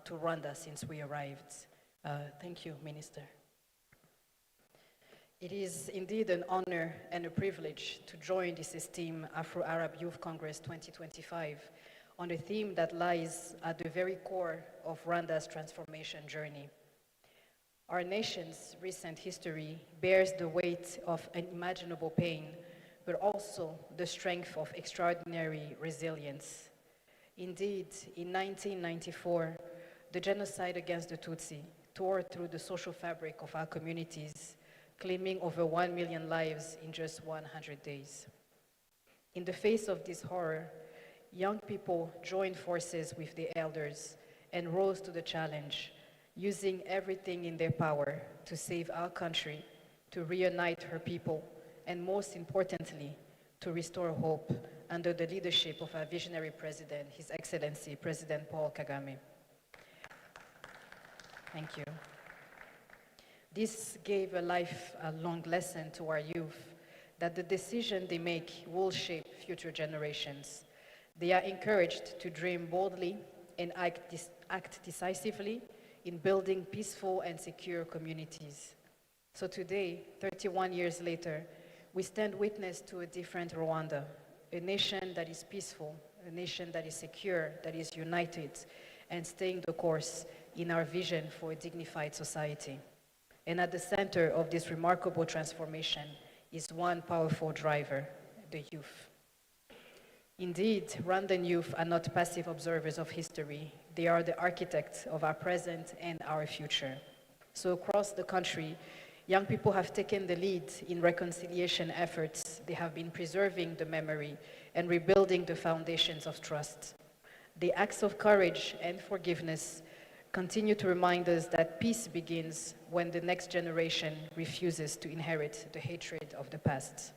to Rwanda since we arrived. Thank you, Minister. It is indeed an honor and a privilege to join this esteemed Afro-Arab Youth Congress 2025 on a theme that lies at the very core of Rwanda's transformation journey. Our nation's recent history bears the weight of unimaginable pain, but also the strength of extraordinary resilience. Indeed, in 1994, the genocide against the Tutsi tore through the social fabric of our communities, claiming over 1 million lives in just 100 days. In the face of this horror, young people joined forces with the elders and rose to the challenge, using everything in their power to save our country, to reunite her people, and most importantly, to restore hope under the leadership of our visionary president, His Excellency, President Paul Kagame. Thank you. This gave a lifelong lesson to our youth that the decision they make will shape future generations. They are encouraged to dream boldly and act decisively in building peaceful and secure communities. So today, 31 years later, we stand witness to a different Rwanda, a nation that is peaceful, a nation that is secure, that is united, and staying the course in our vision for a dignified society. And at the center of this remarkable transformation is one powerful driver, the youth. Indeed, Rwandan youth are not passive observers of history. They are the architects of our present and our future. So across the country, Young people have taken the lead in reconciliation efforts. They have been preserving the memory and rebuilding the foundations of trust. The acts of courage and forgiveness continue to remind us that peace begins when the next generation refuses to inherit the hatred of the past.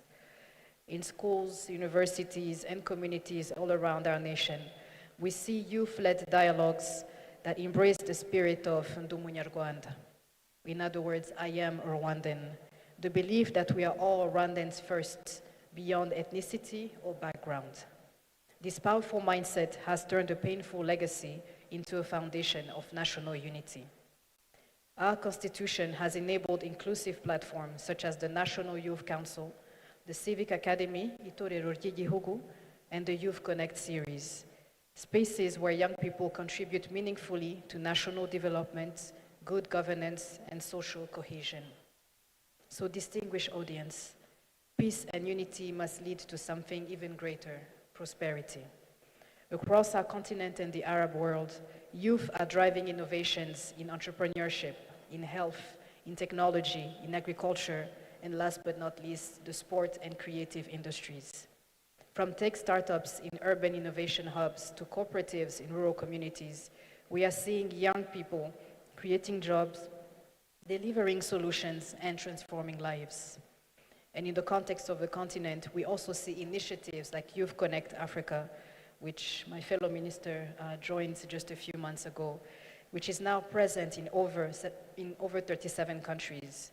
In schools, universities, and communities all around our nation, we see youth-led dialogues that embrace the spirit of Ndumunyarwanda. In other words, I am Rwandan. The belief that we are all Rwandans first, beyond ethnicity or background. This powerful mindset has turned a painful legacy into a foundation of national unity. Our Constitution has enabled inclusive platforms such as the National Youth Council, the Civic Academy, Itorero ry'Igihugu, and the Youth Connect series, spaces where young people contribute meaningfully to national development, good governance, and social cohesion. So, distinguished audience, peace and unity must lead to something even greater, prosperity. Across our continent and the Arab world, youth are driving innovations in entrepreneurship, in health, in technology, in agriculture, and last but not least, the sport and creative industries. From tech startups in urban innovation hubs to cooperatives in rural communities, we are seeing young people creating jobs, delivering solutions, and transforming lives. And in the context of the continent, we also see initiatives like Youth Connect Africa, which my fellow minister joined just a few months ago, which is now present in over 37 countries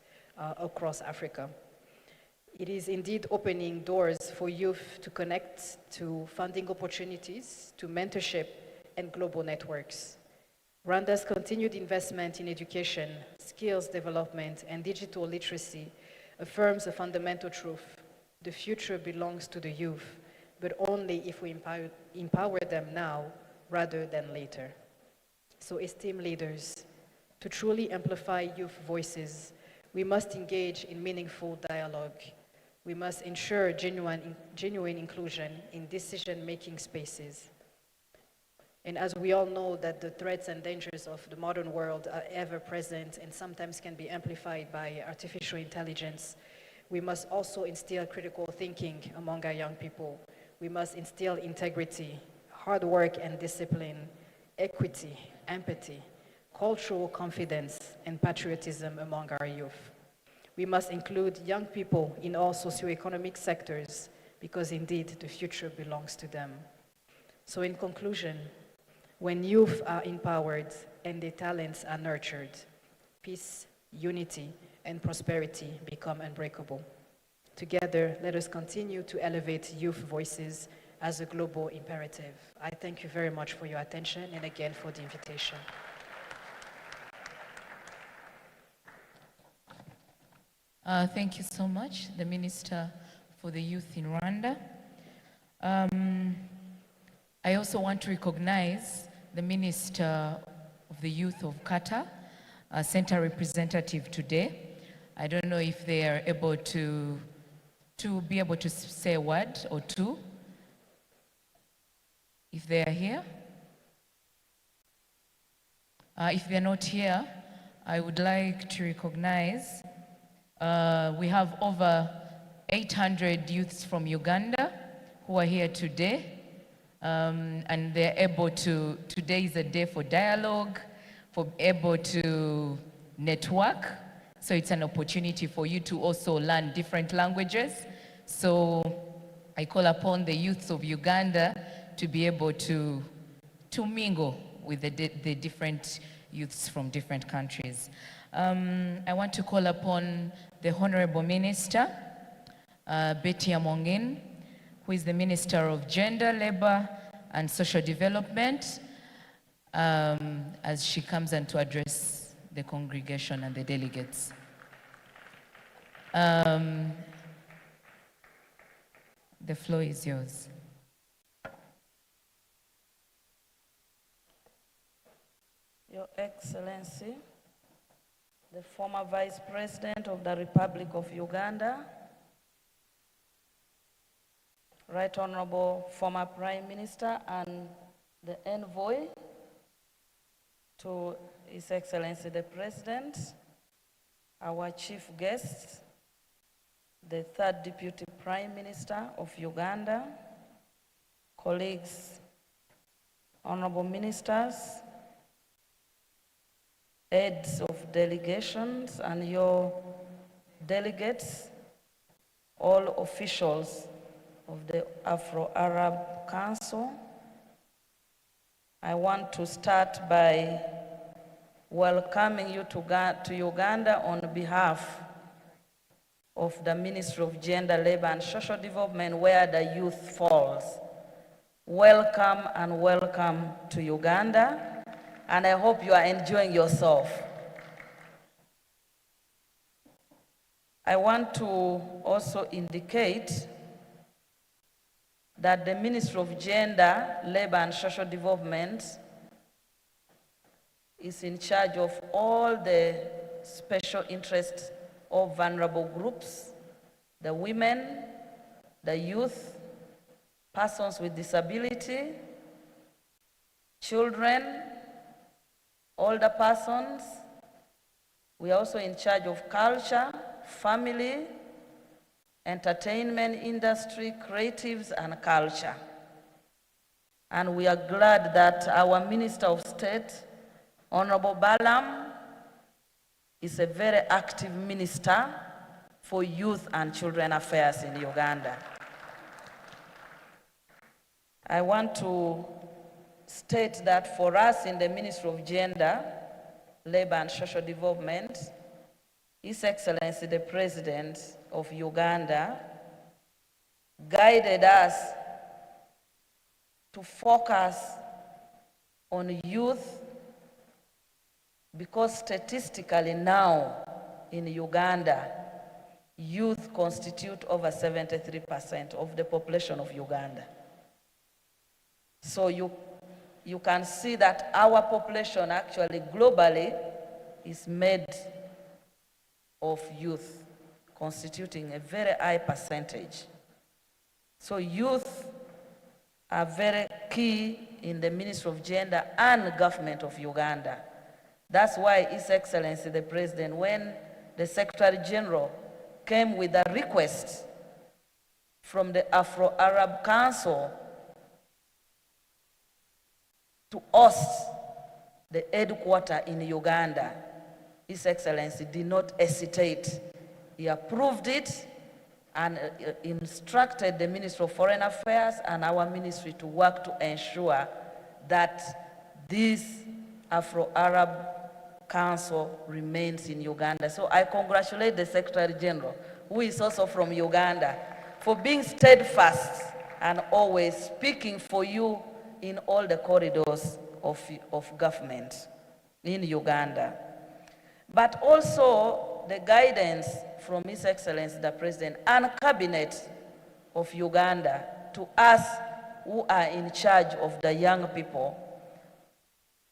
across Africa. It is indeed opening doors for youth to connect to funding opportunities, to mentorship, and global networks. Rwanda's continued investment in education, skills development, and digital literacy affirms a fundamental truth. The future belongs to the youth, but only if we empower them now rather than later. So, esteemed leaders, to truly amplify youth voices, we must engage in meaningful dialogue. We must ensure genuine inclusion in decision-making spaces. And as we all know that the threats and dangers of the modern world are ever present and sometimes can be amplified by artificial intelligence, we must also instill critical thinking among our young people. We must instill integrity, hard work and discipline, equity, empathy, cultural confidence, and patriotism among our youth. We must include young people in all socioeconomic sectors because indeed the future belongs to them. So in conclusion, when youth are empowered and their talents are nurtured, peace, unity, and prosperity become unbreakable. Together, let us continue to elevate youth voices as a global imperative. I thank you very much for your attention and again for the invitation. Thank you so much, the Minister for the Youth in Rwanda. I also want to recognize the Minister of the Youth of Qatar, Center representative today. I don't know if they are able to be able to say a word or two, if they are here. If they're not here, I would like to recognize we have over 800 youths from Uganda who are here today. And they're able to, today is a day for dialogue, for able to network. So it's an opportunity for you to also learn different languages. So I call upon the youths of Uganda to be able to mingle with the different youths from different countries. I want to call upon the Honorable Minister, Betty Amongin, who is the Minister of Gender, Labor, and Social Development, as she comes and to address the congregation and the delegates. The floor is yours. Your Excellency, the former Vice President of the Republic of Uganda, Right Honorable former Prime Minister and the envoy to His Excellency the President, our chief guest, the third Deputy Prime Minister of Uganda, colleagues, honorable ministers, heads of delegations and your delegates, all officials of the Afro-Arab Council. I want to start by welcoming you to Uganda on behalf of the Ministry of Gender, Labor and Social Development, where the youth falls. Welcome and welcome to Uganda, and I hope you are enjoying yourself. I want to also indicate that the Ministry of Gender, Labor and Social Development is in charge of all the special interests of vulnerable groups, the women, the youth, persons with disability, children, older persons. We are also in charge of culture, family, entertainment industry, creatives, and culture. And we are glad that our Minister of State, Honorable Balam, is a very active minister for youth and children affairs in Uganda. I want to state that for us in the Ministry of Gender, Labor and Social Development, His Excellency the President of Uganda guided us to focus on youth because statistically now in Uganda, youth constitute over 73% of the population of Uganda. So you can see that our population actually globally is made of youth, constituting a very high percentage. So youth are very key in the Ministry of Gender and Government of Uganda. That's why His Excellency the President, when the Secretary General came with a request from the Afro-Arab Council to host the headquarters in Uganda, His Excellency did not hesitate. He approved it and instructed the Ministry of Foreign Affairs and our ministry to work to ensure that this Afro-Arab Council remains in Uganda. So I congratulate the Secretary General, who is also from Uganda, for being steadfast and always speaking for you in all the corridors of government in Uganda. But also the guidance from His Excellency the President and Cabinet of Uganda to us who are in charge of the young people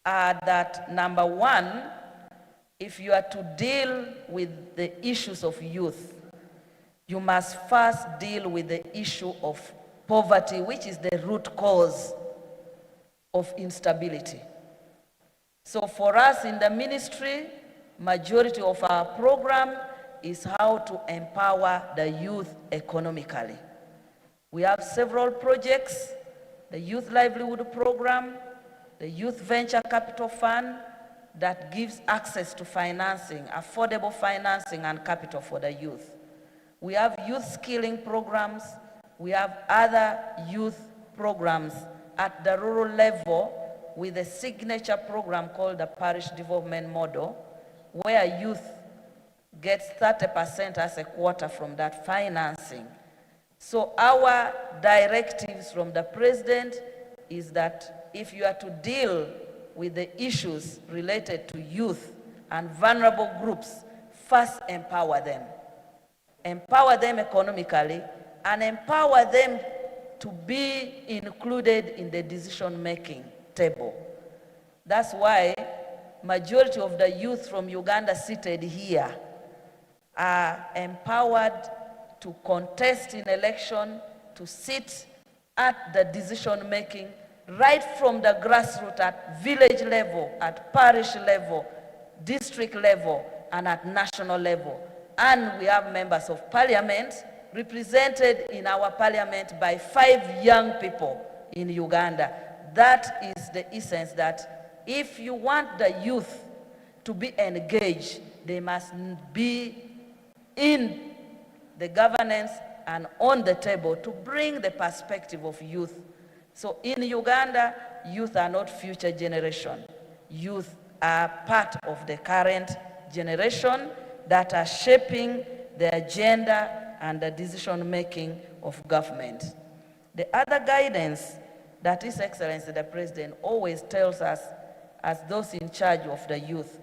are that, number one, if you are to deal with the issues of youth, you must first deal with the issue of poverty, which is the root cause of instability. So for us in the ministry, majority of our program is how to empower the youth economically. We have several projects, the Youth Livelihood Program, the Youth Venture Capital Fund, that gives access to financing, affordable financing and capital for the youth. We have youth skilling programs. We have other youth programs at the rural level with a signature program called the Parish Development Model, where youth gets 30% as a quota from that financing. So our directives from the President is that if you are to deal with the issues related to youth and vulnerable groups, first empower them. Empower them economically and empower them to be included in the decision-making table. That's why majority of the youth from Uganda seated here are empowered to contest in election, to sit at the decision-making, right from the grassroots at village level, at parish level, district level, and at national level. And we have members of parliament represented in our parliament by 5 young people in Uganda. That is the essence, that if you want the youth to be engaged, they must be in the governance and on the table to bring the perspective of youth. So in Uganda, youth are not future generation. Youth are part of the current generation that are shaping the agenda and the decision-making of government. The other guidance that His Excellency the President always tells us as those in charge of the youth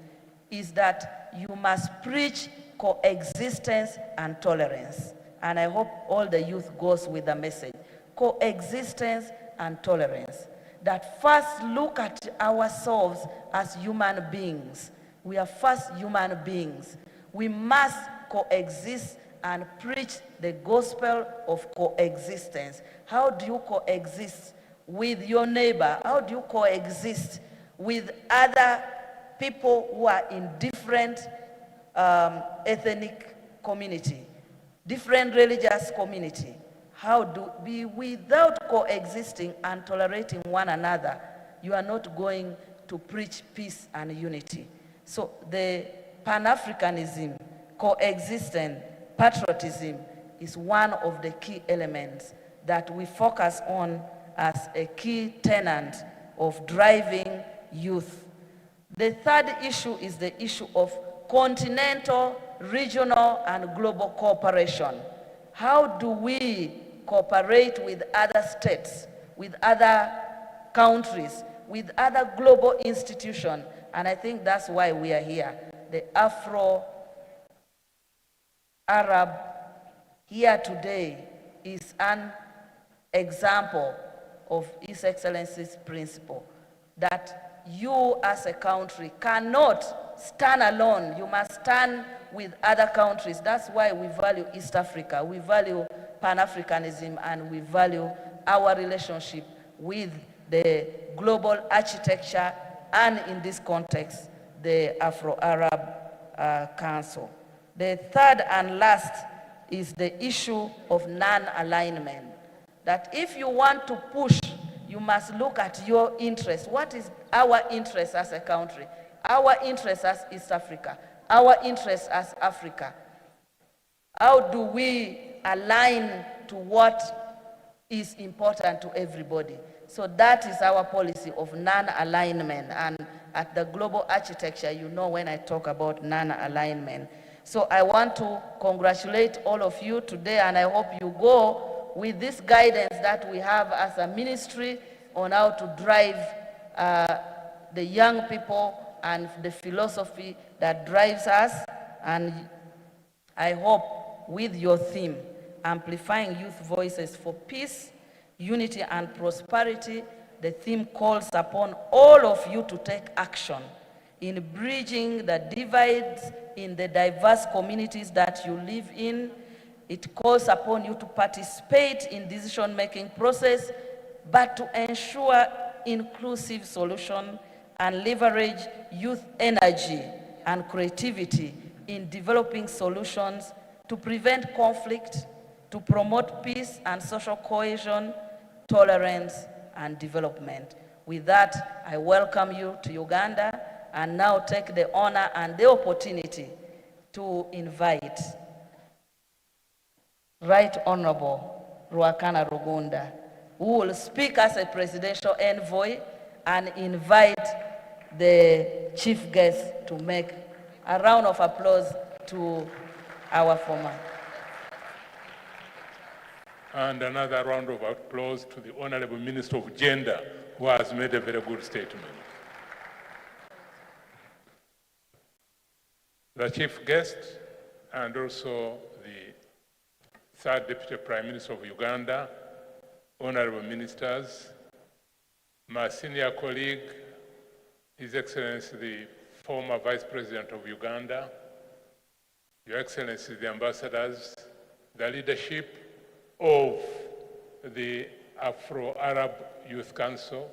is that you must preach coexistence and tolerance. And I hope all the youth goes with the message. Coexistence and tolerance. That first look at ourselves as human beings. We are first human beings. We must coexist and preach the gospel of coexistence. How do you coexist with your neighbor? How do you coexist with other people who are in different ethnic community, different religious community? How do we, without coexisting and tolerating one another, you are not going to preach peace and unity. So the Pan-Africanism, coexistence, patriotism is one of the key elements that we focus on as a key tenet of driving youth. The third issue is the issue of continental, regional, and global cooperation. How do we cooperate with other states, with other countries, with other global institutions? And I think that's why we are here. The Afro-Arab here today is an example of His Excellency's principle that you as a country cannot stand alone. You must stand with other countries. That's why we value East Africa. We value Pan-Africanism, and we value our relationship with the global architecture, and in this context, the Afro-Arab Council. The third and last is the issue of non-alignment. That if you want to push, you must look at your interest. What is our interest as a country? Our interest as East Africa? Our interest as Africa? How do we align to what is important to everybody? So that is our policy of non-alignment. And at the global architecture, you know when I talk about non-alignment. So I want to congratulate all of you today, and I hope you go with this guidance that we have as a ministry on how to drive the young people and the philosophy that drives us. And I hope with your theme, Amplifying Youth Voices for Peace, Unity and Prosperity, the theme calls upon all of you to take action in bridging the divides in the diverse communities that you live in. It calls upon you to participate in decision-making process, but to ensure inclusive solution and leverage youth energy and creativity in developing solutions to prevent conflict, to promote peace and social cohesion, tolerance, and development. With that, I welcome you to Uganda, and now take the honor and the opportunity to invite Right Honorable Ruakana Rugunda, who will speak as a presidential envoy, and invite the chief guest to make a round of applause to our former. And another round of applause to the Honorable Minister of Gender, who has made a very good statement. The chief guest and also the third Deputy Prime Minister of Uganda, Honorable Ministers, my senior colleague, His Excellency the former Vice President of Uganda, Your Excellency the Ambassadors, the leadership of the Afro-Arab Youth Council,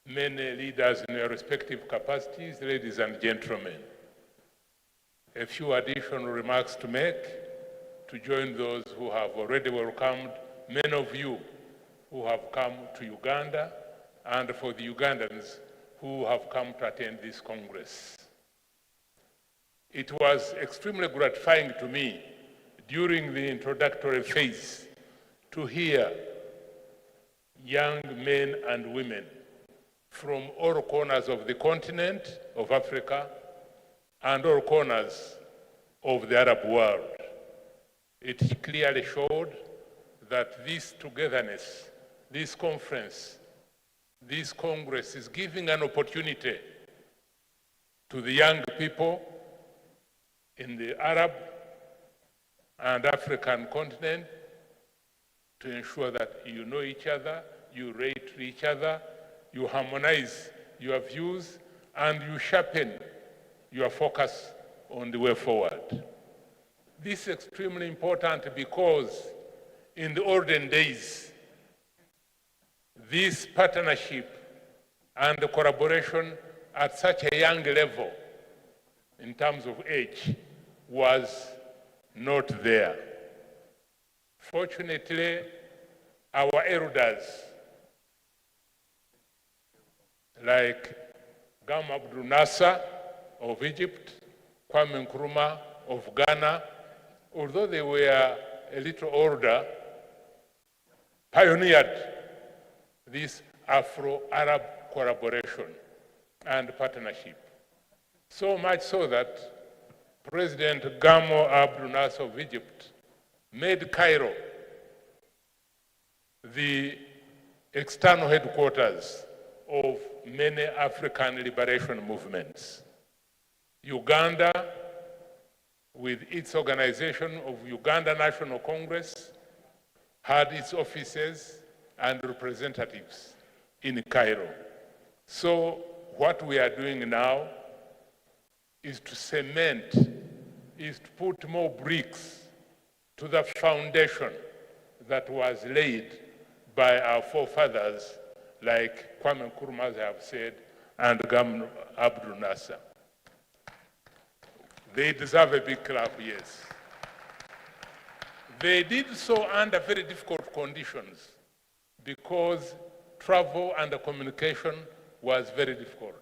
many leaders in their respective capacities, ladies and gentlemen. a few additional remarks to make to join those who have already welcomed many of you who have come to Uganda, and for the Ugandans who have come to attend this Congress. It was extremely gratifying to me during the introductory phase to hear young men and women from all corners of the continent of Africa and all corners of the Arab world. It clearly showed that this togetherness, this conference, this Congress is giving an opportunity to the young people in the Arab and African continent to ensure that you know each other, you relate to each other, you harmonize your views, and you sharpen your focus on the way forward. This is extremely important because in the olden days, this partnership and the collaboration at such a young level in terms of age was not there. Fortunately, our elders, like Gam Abdul Nasser of Egypt, Kwame Nkrumah of Ghana, although they were a little older, pioneered this Afro-Arab collaboration and partnership. So much so that President Gamal Abdel Nasser of Egypt made Cairo the external headquarters of many African liberation movements. Uganda, with its organization of Uganda National Congress, had its offices and representatives in Cairo. So what we are doing now is to cement, is to put more bricks to the foundation that was laid by our forefathers, like Kwame Nkrumah, as I have said, and Gamal Abdel Nasser. They deserve a big clap, yes. They did so under very difficult conditions because travel and communication was very difficult.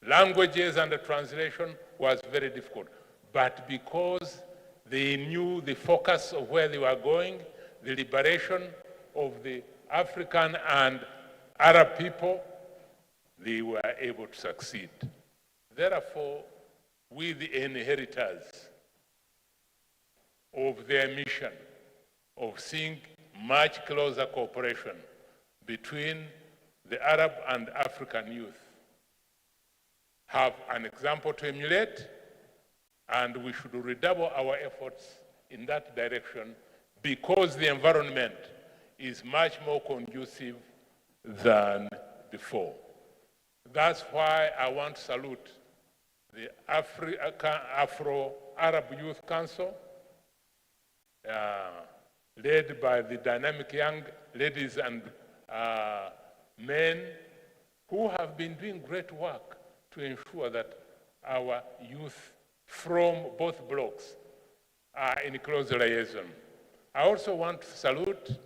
Languages and the translation was very difficult. But because they knew the focus of where they were going, the liberation of the African and Arab people, they were able to succeed. Therefore, we the inheritors of their mission of seeing much closer cooperation between the Arab and African youth, have an example to emulate, and we should redouble our efforts in that direction because the environment is much more conducive than before. That's why I want to salute the Afro-Arab Youth Council, led by the dynamic young ladies and men who have been doing great work to ensure that our youth from both blocks are in close liaison. I also want to salute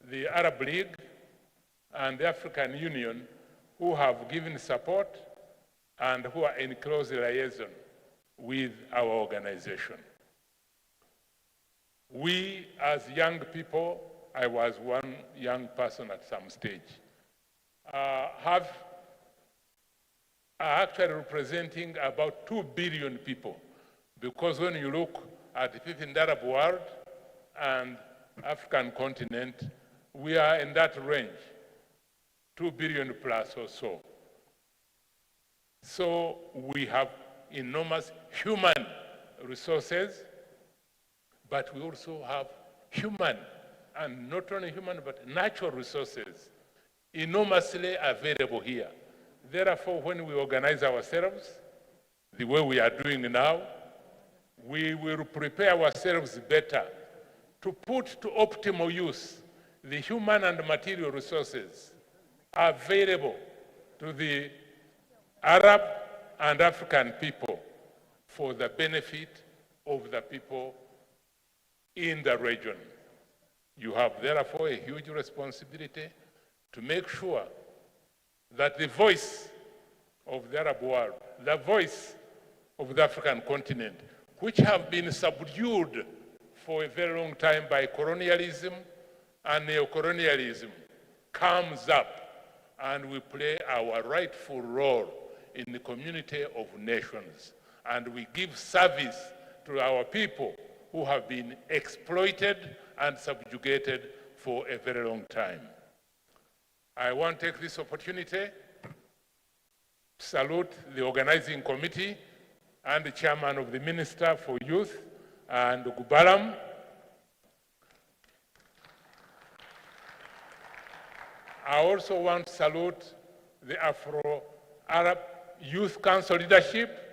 the Arab League and the African Union who have given support and who are in close liaison with our organization. We as young people, I was one young person at some stage, are actually representing about 2 billion people, because when you look at the fifth Arab world and African continent, we are in that range, 2 billion plus or so. So we have enormous human resources, but we also have human, and not only human, but natural resources enormously available here. Therefore, when we organize ourselves the way we are doing now, we will prepare ourselves better to put to optimal use the human and material resources available to the Arab and African people for the benefit of the people in the region. You have therefore a huge responsibility to make sure that the voice of the Arab world, the voice of the African continent, which have been subdued for a very long time by colonialism and neo-colonialism, comes up and we play our rightful role in the community of nations. And we give service to our people who have been exploited and subjugated for a very long time. I want to take this opportunity to salute the organizing committee and the chairman of the Minister for Youth and Gubaram. I also want to salute the Afro Arab Youth Council leadership,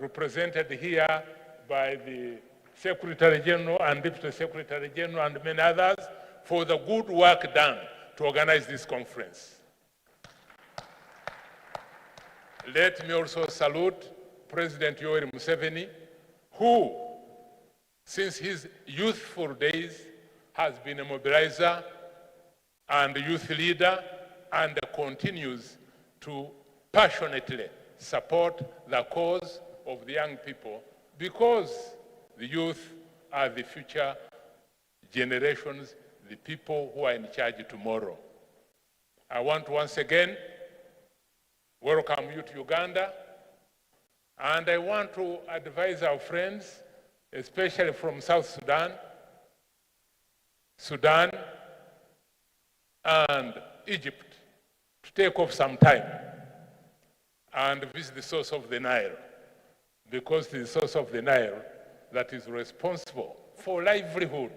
represented here by the Secretary General and Deputy Secretary General and many others, for the good work done to organize this conference. Let me also salute President Yoweri Museveni, who, since his youthful days, has been a mobilizer and a youth leader and continues to passionately support the cause of the young people, because the youth are the future generations, the people who are in charge tomorrow. I want to once again welcome you to Uganda, and I want to advise our friends, especially from South Sudan, Sudan, and Egypt, to take off some time and visit the source of the Nile, because the source of the Nile that is responsible for livelihood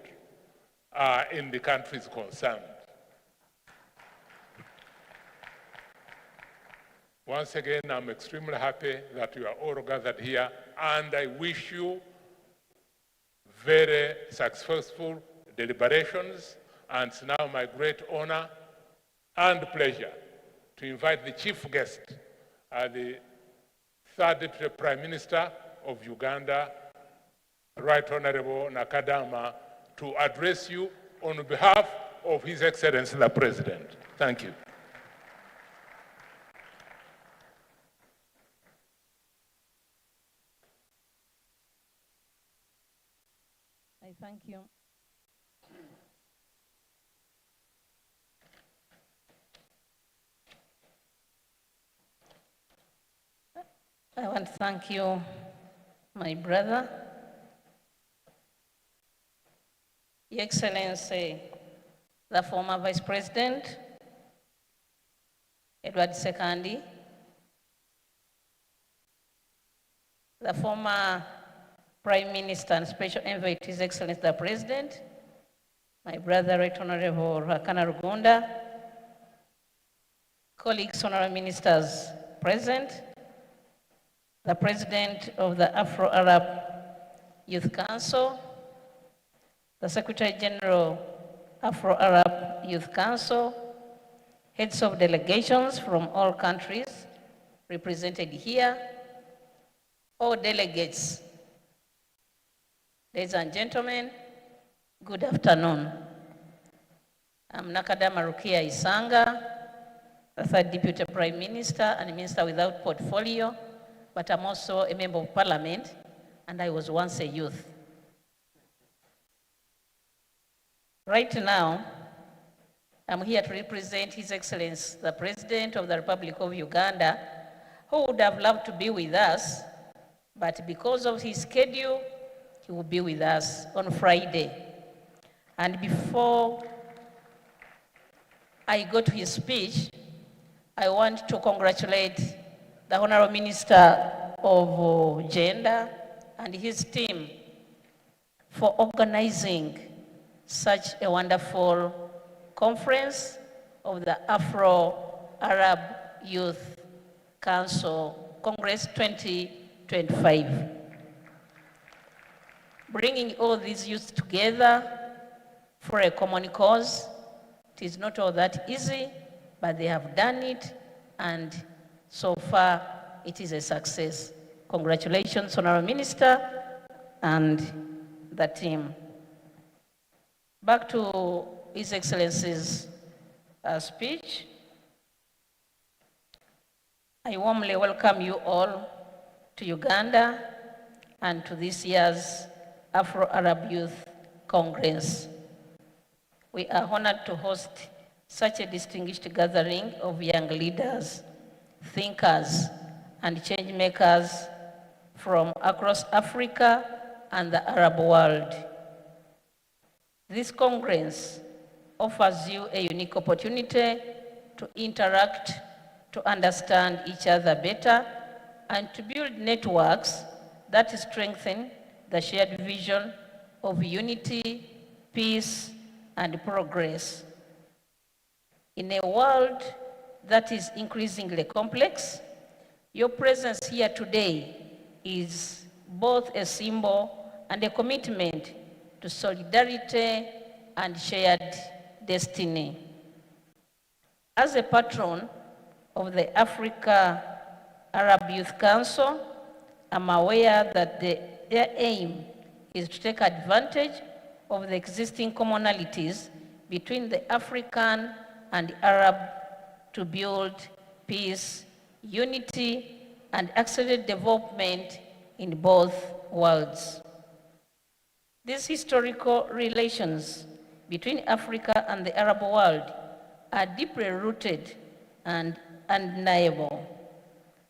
in the countries concerned. Once again, I'm extremely happy that you are all gathered here, and I wish you very successful deliberations. And it's now my great honor and pleasure to invite the chief guest, the third Deputy Prime Minister of Uganda, Right Honorable Nakadama, to address you on behalf of His Excellency the President. Thank you. I thank you. I want to thank you, my brother, Your Excellency, the former Vice President, Edward Sekandi, the former Prime Minister and Special Envoy to His Excellency the President, my brother, Right Honorable Rakana Rugunda, colleagues, honorable ministers present, the President of the Afro-Arab Youth Council, the Secretary General, Afro-Arab Youth Council, heads of delegations from all countries represented here, all delegates, ladies and gentlemen, good afternoon. I'm Nakadama Rukia Isanga, the third Deputy Prime Minister and Minister without portfolio, but I'm also a member of Parliament, and I was once a youth. Right now, I'm here to represent His Excellency, the President of the Republic of Uganda, who would have loved to be with us, but because of his schedule, he will be with us on Friday. And before I go to his speech, I want to congratulate the Honorable Minister of Gender and his team for organizing such a wonderful conference of the Afro-Arab Youth Council Congress 2025. Bringing all these youths together for a common cause, it is not all that easy, but they have done it, and so far it is a success. Congratulations, Honorable Minister and the team. Back to His Excellency's speech. I warmly welcome you all to Uganda and to this year's Afro-Arab Youth Congress. We are honored to host such a distinguished gathering of young leaders, thinkers, and change makers from across Africa and the Arab world. This Congress offers you a unique opportunity to interact, to understand each other better, and to build networks that strengthen the shared vision of unity, peace, and progress. In a world that is increasingly complex, your presence here today is both a symbol and a commitment to solidarity and shared destiny. As a patron of the Africa Arab Youth Council, I'm aware that their aim is to take advantage of the existing commonalities between the African and Arab to build peace, unity, and accelerate development in both worlds. These historical relations between Africa and the Arab world are deeply rooted and undeniable.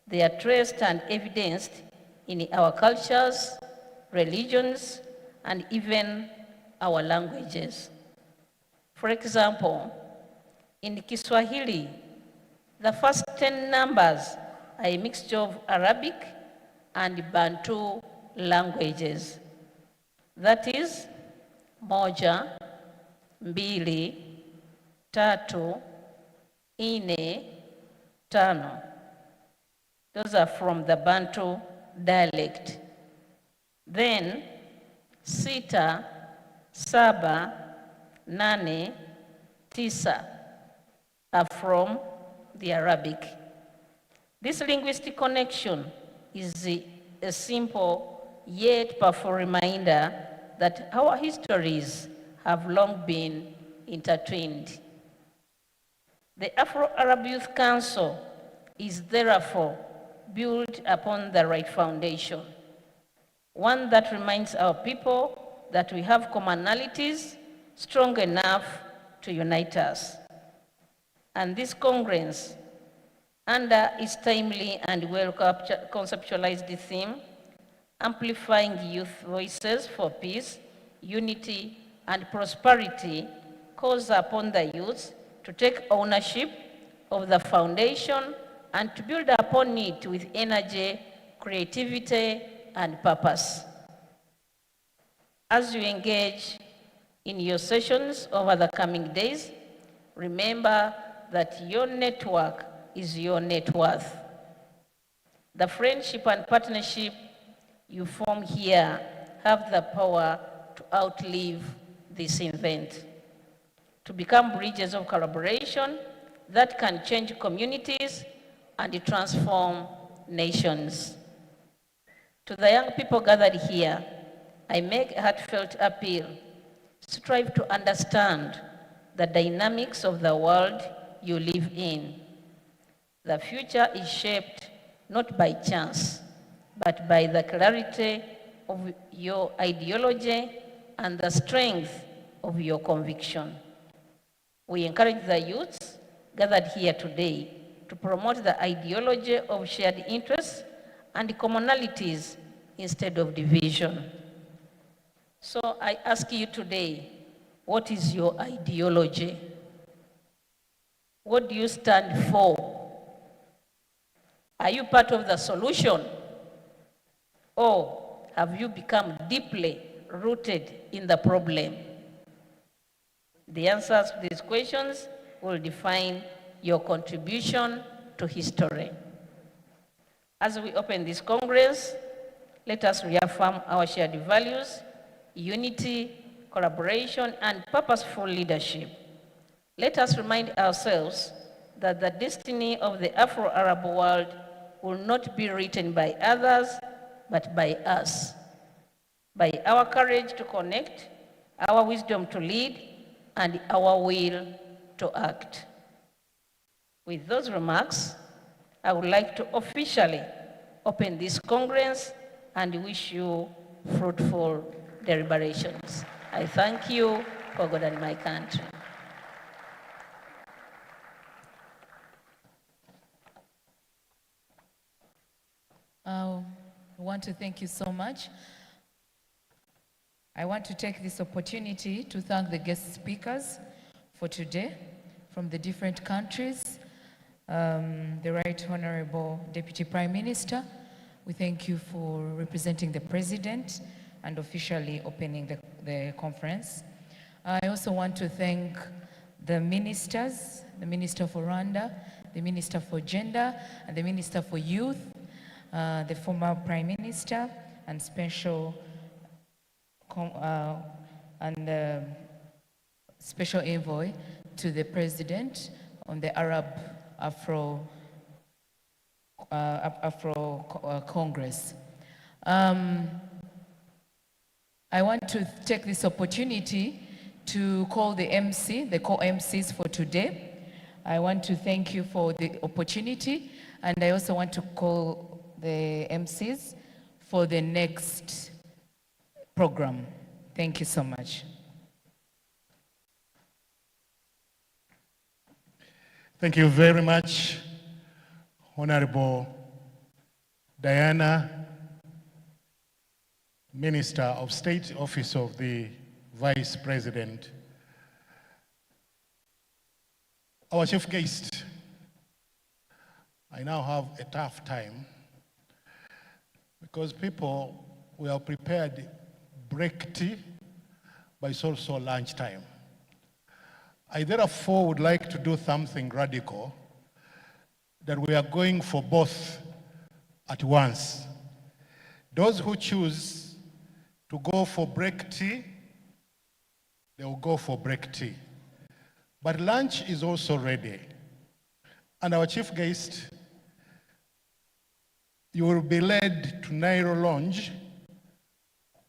They are traced and evidenced in our cultures, religions, and even our languages. For example, in Kiswahili, the first 10 numbers are a mixture of Arabic and Bantu languages. That is, moja, mbili, tatu, nne, tano. Those are from the Bantu dialect. Then, sita, saba, nane, tisa are from the Arabic. This linguistic connection is a simple yet powerful reminder that our histories have long been intertwined. The Afro-Arab Youth Council is therefore built upon the right foundation, one that reminds our people that we have commonalities strong enough to unite us. And this Congress, under its timely and well-conceptualized theme, Amplifying Youth Voices for Peace, Unity, and Prosperity, calls upon the youth to take ownership of the foundation and to build upon it with energy, creativity, and purpose. As you engage in your sessions over the coming days, remember that your network is your net worth. The friendship and partnership you form here have the power to outlive this event, to become bridges of collaboration that can change communities and transform nations. To the young people gathered here, I make a heartfelt appeal: strive to understand the dynamics of the world you live in. The future is shaped not by chance, but by the clarity of your ideology and the strength of your conviction. We encourage the youths gathered here today to promote the ideology of shared interests and commonalities instead of division. So I ask you today, what is your ideology? What do you stand for? Are you part of the solution? Or have you become deeply rooted in the problem? The answers to these questions will define your contribution to history. As we open this Congress, let us reaffirm our shared values, unity, collaboration, and purposeful leadership. Let us remind ourselves that the destiny of the Afro-Arab world will not be written by others, but by us, by our courage to connect, our wisdom to lead, and our will to act. With those remarks, I would like to officially open this Congress and wish you fruitful deliberations. I thank you for God and my country. I want to thank you so much. I want to take this opportunity to thank the guest speakers for today from the different countries. The Right Honorable Deputy Prime Minister, we thank you for representing the President and officially opening the conference. I also want to thank the ministers, the Minister for Rwanda, the Minister for Gender, and the Minister for Youth, the former Prime Minister, and special special envoy to the President on the Afro Congress. I want to take this opportunity to call the co-MCs for today. I want to thank you for the opportunity, and I also want to call the MCs for the next program. Thank you so much. Thank you very much, Honorable Diana, Minister of State, Office of the Vice President. Our chief guest, I now have a tough time because people were prepared break tea, but it's also lunchtime. I therefore would like to do something radical, that we are going for both at once. Those who choose to go for break tea, they will go for break tea. But lunch is also ready. And our chief guest, you will be led to Nairo Lounge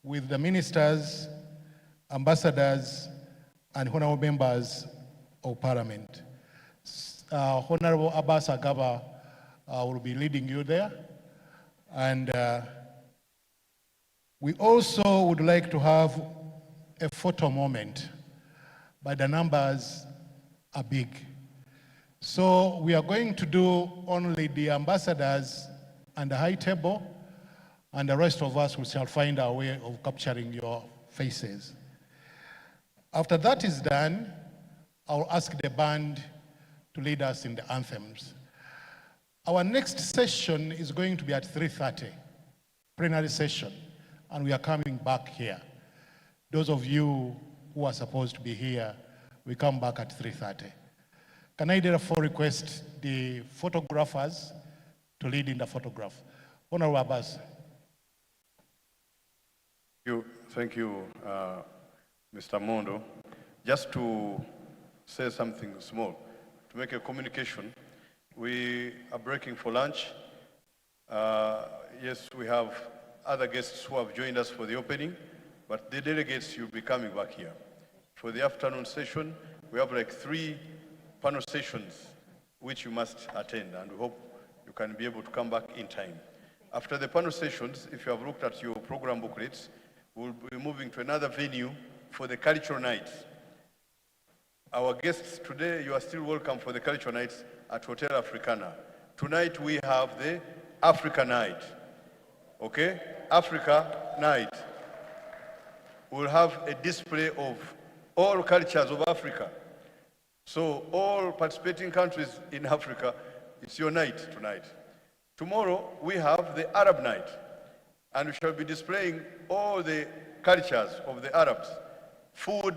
with the ministers, ambassadors, and honorable members of parliament. Honorable Abbas Agaba will be leading you there. And we also would like to have a photo moment, but the numbers are big. So we are going to do only the ambassadors and the high table, and the rest of us, we shall find our way of capturing your faces. After that is done, I'll ask the band to lead us in the anthems. Our next session is going to be at 3:30, plenary session, and we are coming back here. Those of you who are supposed to be here, we come back at 3:30. Can I therefore request the photographers to lead in the photograph? Honorable Abbas. Thank you, Mr. Mondo. Just to say something small, to make a communication, we are breaking for lunch. Yes, we have other guests who have joined us for the opening, but the delegates, you'll be coming back here. For the afternoon session, we have like 3 panel sessions which you must attend, and we hope you can be able to come back in time. After the panel sessions, if you have looked at your program booklets, we'll be moving to another venue for the cultural nights. Our guests today, you are still welcome for the cultural nights at Hotel Africana. Tonight we have the Africa night, okay? Africa night. We'll have a display of all cultures of Africa. So all participating countries in Africa, it's your night tonight. Tomorrow we have the Arab night, and we shall be displaying all the cultures of the Arabs. Food,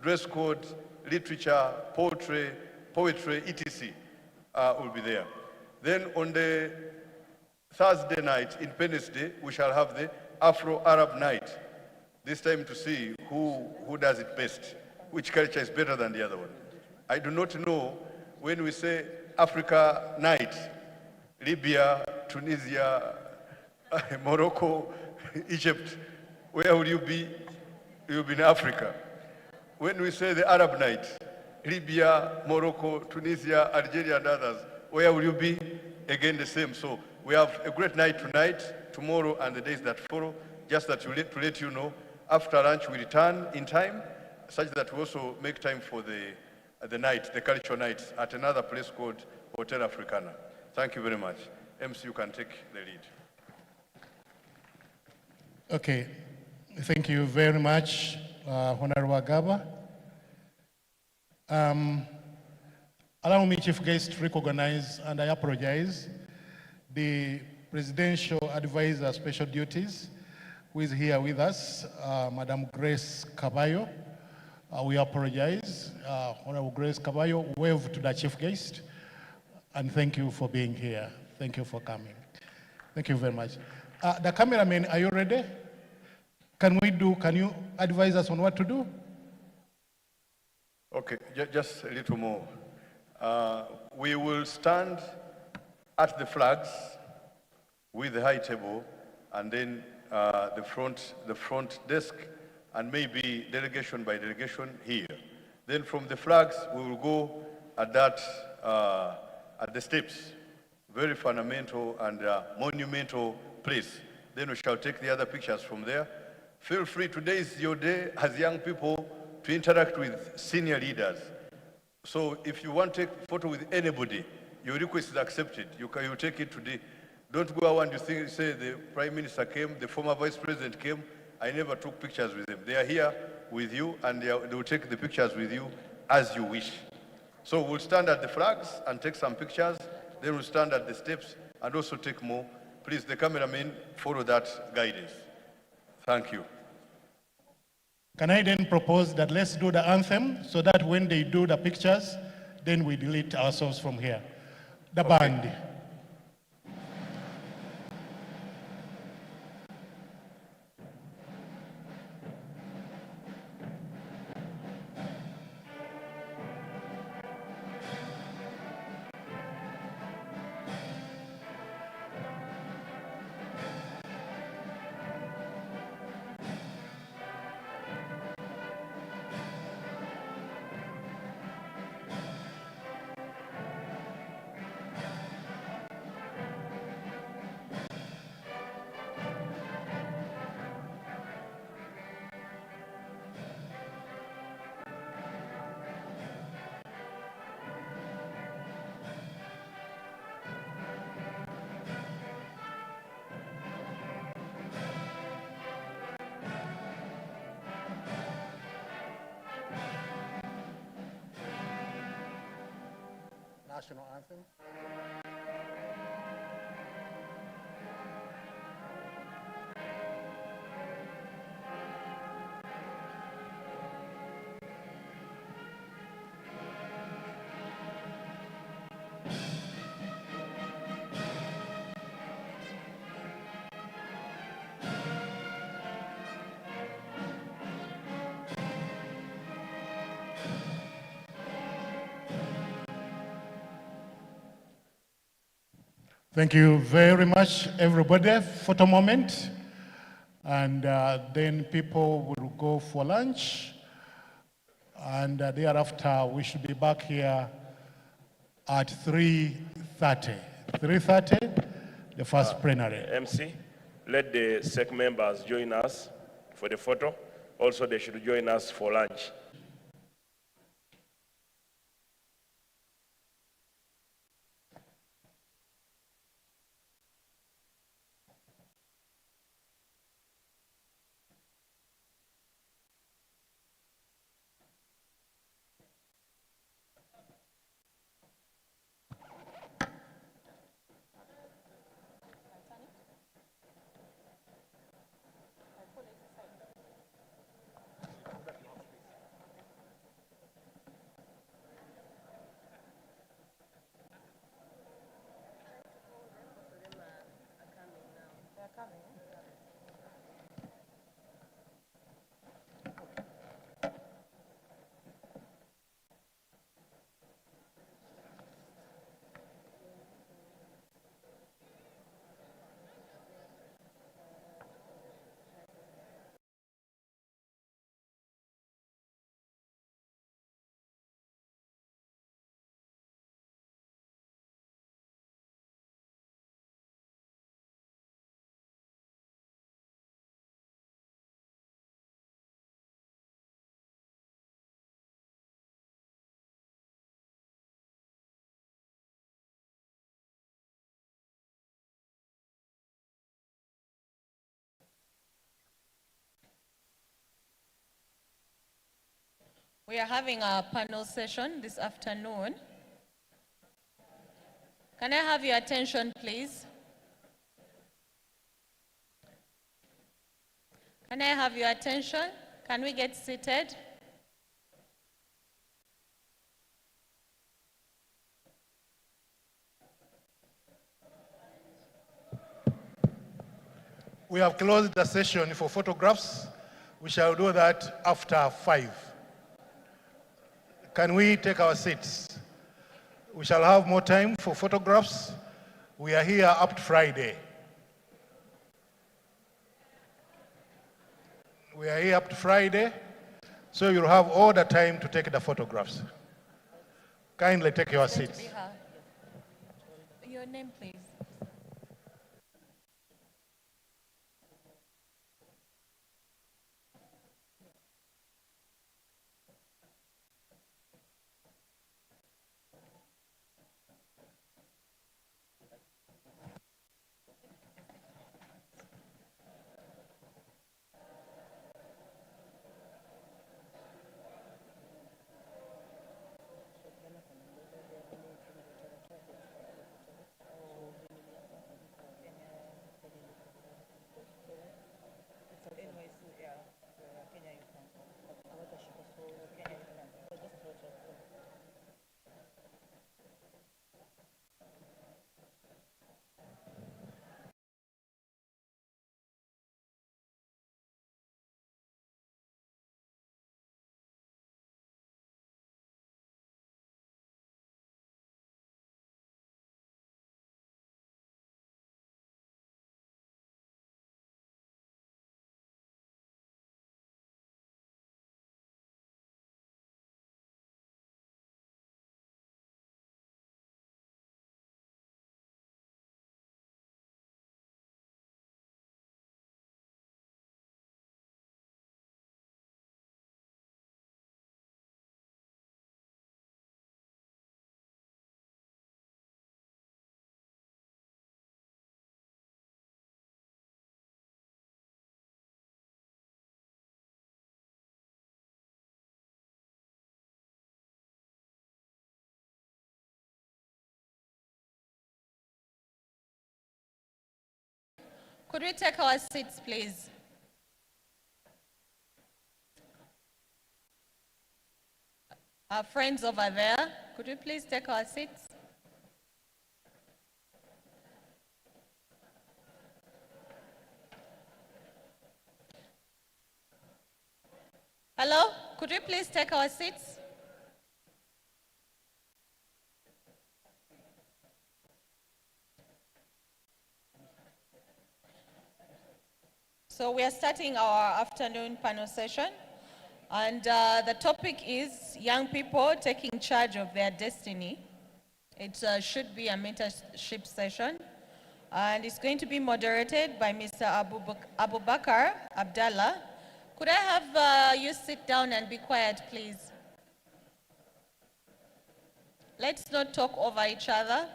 dress code, literature, poetry, etc. Will be there. Then on the Thursday night, Independence Day, we shall have the Afro-Arab night. This time to see who does it best, which culture is better than the other one. I do not know when we say Africa night, Libya, Tunisia, Morocco, Egypt, where will you be? You'll be in Africa. When we say the Arab night, Libya, Morocco, Tunisia, Algeria, and others, where will you be? Again, the same. So we have a great night tonight, tomorrow, and the days that follow. Just that to let you know, after lunch we return in time, such that we also make time for the night, the cultural night, at another place called Hotel Africana. Thank you very much. MC, you can take the lead. Okay, thank you very much, Honorable Gaba. Allow me, Chief Guest, to recognize, and I apologize, the Presidential Advisor Special Duties, who is here with us, Madam Grace Caballo. We apologize. Honorable Grace Caballo, wave to the Chief Guest, and thank you for being here. Thank you for coming. Thank you very much. The cameramen, are you ready? Can you advise us on what to do? Okay, just a little more. We will stand at the flags with the high table, and then the front desk, and maybe delegation by delegation here. Then from the flags, we will go at the steps, very fundamental and monumental place. Then we shall take the other pictures from there. Feel free, today is your day as young people to interact with senior leaders. So if you want to take a photo with anybody, your request is accepted. You take it today. Don't go out and say the Prime Minister came, the former Vice President came. I never took pictures with them. They are here with you, and they will take the pictures with you as you wish. So we'll stand at the flags and take some pictures. Then we'll stand at the steps and also take more. Please, the cameramen, follow that guidance. Thank you. Can I then propose that let's do the anthem so that when they do the pictures, then we delete ourselves from here. The band. National anthem. Thank you very much, everybody. Photo moment. And then people will go for lunch. And thereafter, we should be back here at 3:30. 3:30, the first plenary. MC, let the SEC members join us for the photo. Also, they should join us for lunch. We are having a panel session this afternoon. Can I have your attention, please? Can I have your attention? Can we get seated? We have closed the session for photographs. We shall do that after 5. Can we take our seats? We shall have more time for photographs. We are here up to Friday. We are here up to Friday, so you'll have all the time to take the photographs. Kindly take your seats. Your name, please. Could we take our seats, please? Our friends over there, could we please take our seats? Hello, could we please take our seats? So we are starting our afternoon panel session, and the topic is young people taking charge of their destiny. It should be a mentorship session, and it's going to be moderated by Mr. Abubakar Abdallah. Could I have you sit down and be quiet, please? Let's not talk over each other.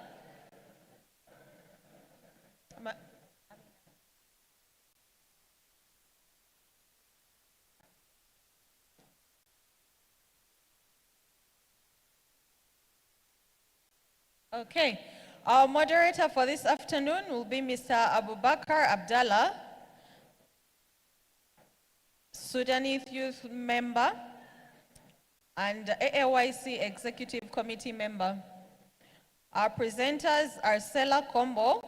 Okay, our moderator for this afternoon will be Mr. Abubakar Abdallah, Sudanese Youth Member and AAYC Executive Committee Member. Our presenters are Sela Kombo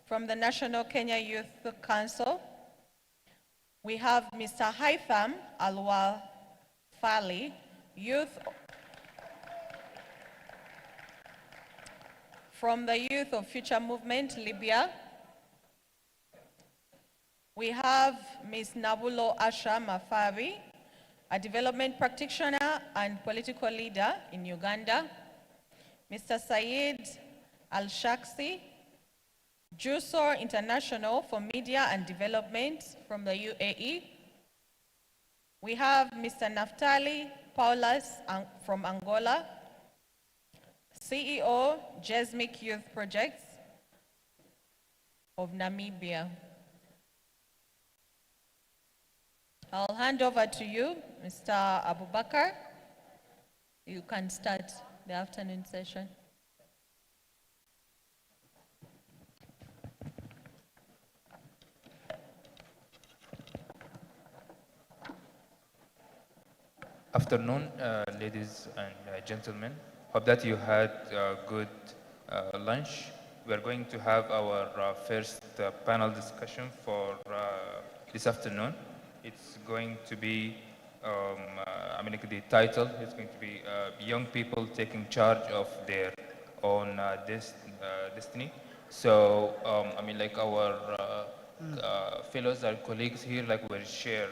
from the National Kenya Youth Council. We have Mr. Haitham Alwa Fali, Youth from the Youth of Future Movement, Libya. We have Ms. Nabulo Asha Mafari, a development practitioner and political leader in Uganda. Mr. Saeed Al-Shaksi, JUSOR International for Media and Development from the UAE. We have Mr. Naftali Paulus from Angola, CEO, Jesmic Youth Projects of Namibia. I'll hand over to you, Mr. Abubakar. you can start the afternoon session. Afternoon, ladies and gentlemen. Hope that you had a good lunch. We are going to have our first panel discussion for this afternoon. It's going to be, the title is going to be Young People Taking Charge of Their Own Destiny. So, our fellows and colleagues here, will share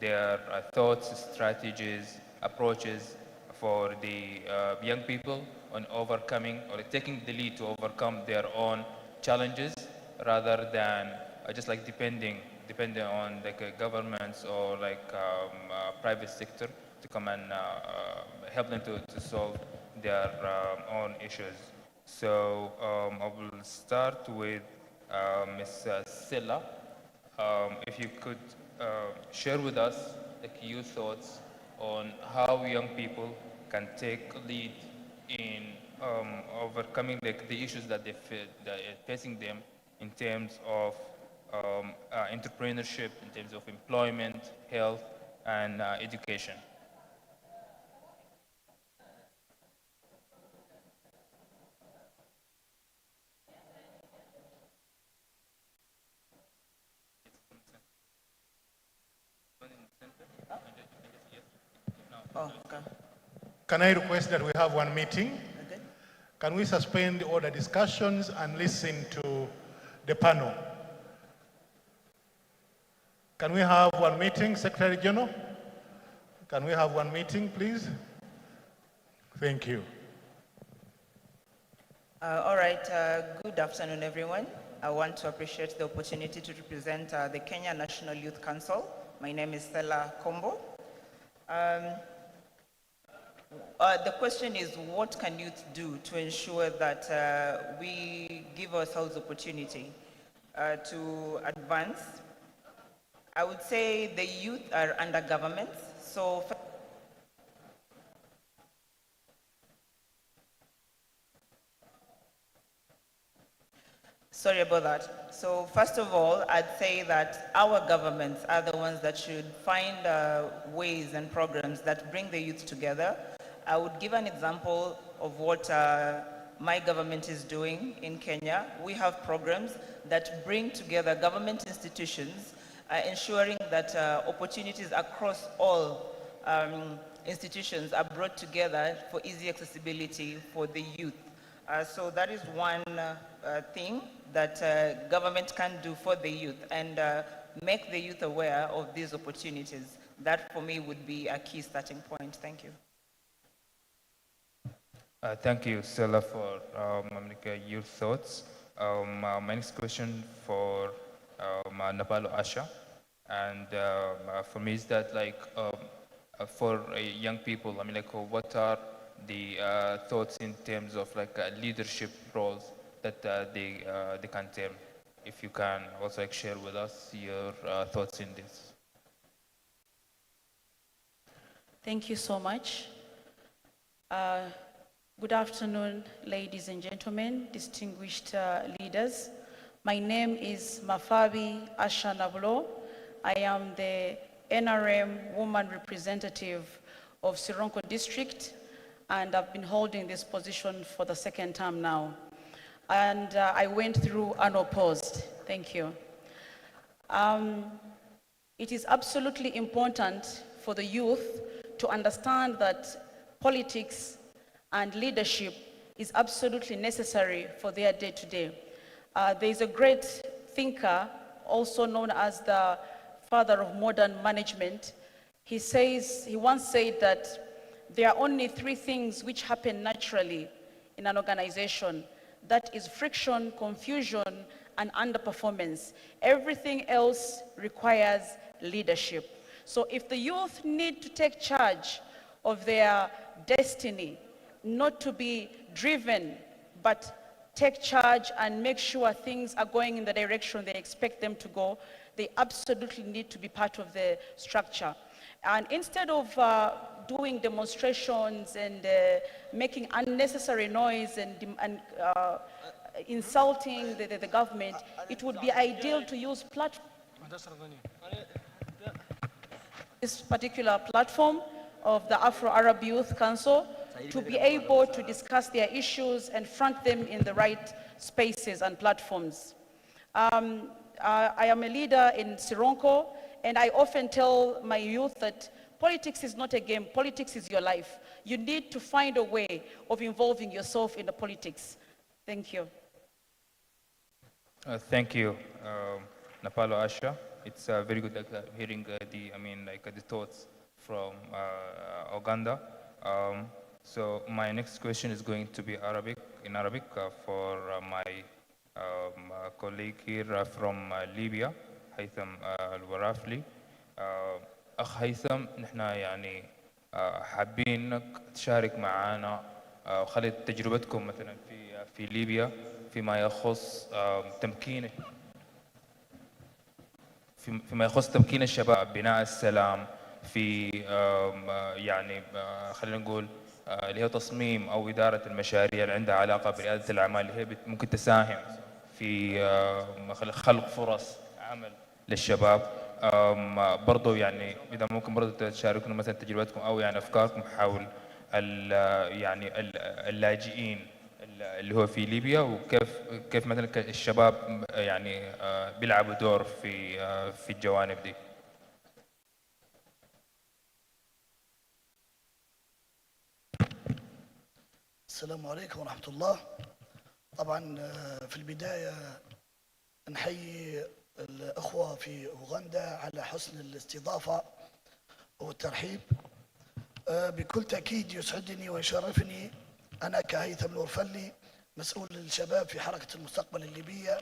their thoughts, strategies, approaches for the young people on overcoming or taking the lead to overcome their own challenges rather than just depending on governments or private sector to come and help them to solve their own issues. So I will start with Ms. Silla. If you could share with us your thoughts on how young people can take lead in overcoming the issues that that are facing them in terms of entrepreneurship, in terms of employment, health, and education. Oh, okay. Can I request that we have one meeting? Okay. Can we suspend all the discussions and listen to the panel? Can we have one meeting, Secretary General? Can we have one meeting, please? Thank you. All right, good afternoon, everyone. I want to appreciate the opportunity to represent the Kenya National Youth Council. My name is Stella Kombo. The question is, what can youth do to ensure that we give ourselves opportunity to advance? I would say the youth are under government, so sorry about that. So first of all, I'd say that our governments are the ones that should find ways and programs that bring the youth together. I would give an example of what my government is doing in Kenya. We have programs that bring together government institutions, ensuring that opportunities across all institutions are brought together for easy accessibility for the youth. So that is one thing that government can do for the youth and make the youth aware of these opportunities. That for me would be a key starting point. Thank you. Thank you, Stella, for your thoughts. My next question for Napalo Asha, and for me is that for young people, what are the thoughts in terms of leadership roles that they can take? If you can also share with us your thoughts in this. Thank you so much. Good afternoon, ladies and gentlemen, distinguished leaders. My name is Mafabi Asha Nabulo. I am the NRM woman representative of Sironko District, and I've been holding this position for the second term now. And I went through unopposed. Thank you. It is absolutely important for the youth to understand that politics and leadership is absolutely necessary for their day-to-day. There is a great thinker, also known as the father of modern management. He once said that there are only three things which happen naturally in an organization. That is friction, confusion, and underperformance. Everything else requires leadership. So if the youth need to take charge of their destiny, not to be driven, but take charge and make sure things are going in the direction they expect them to go, they absolutely need to be part of the structure. And instead of doing demonstrations and making unnecessary noise and insulting the government, it would be ideal to use this particular platform of the Afro-Arab Youth Council to be able to discuss their issues and front them in the right spaces and platforms. I am a leader in Sironko, and I often tell my youth that politics is not a game, politics is your life. You need to find a way of involving yourself in the politics. Thank you. Thank you, Napalo Asha. It's very good hearing the thoughts from Uganda. So my next question is going to be in Arabic for my colleague here from Libya, هيثم الورافلي. أخ هيثم، نحن يعني حابين إنك تشارك معنا وخلي تجربتكم مثلا في ليبيا فيما يخص تمكين الشباب، بناء السلام، في يعني خلينا نقول اللي هي تصميم أو إدارة المشاريع اللي عندها علاقة بريادة الأعمال، اللي هي ممكن تساهم في خلق فرص عمل للشباب. برضو يعني إذا ممكن برضو تشاركونا مثلا تجربتكم أو يعني أفكاركم حول يعني اللاجئين اللي هو في ليبيا، وكيف مثلا الشباب يعني بيلعبوا دور في الجوانب دي. السلام عليكم ورحمة الله. طبعا في البداية نحيي الأخوة في أوغندا على حسن الاستضافة والترحيب. بكل تأكيد يسعدني ويشرفني أنا كهيثم الورفلي مسؤول الشباب في حركة المستقبل الليبية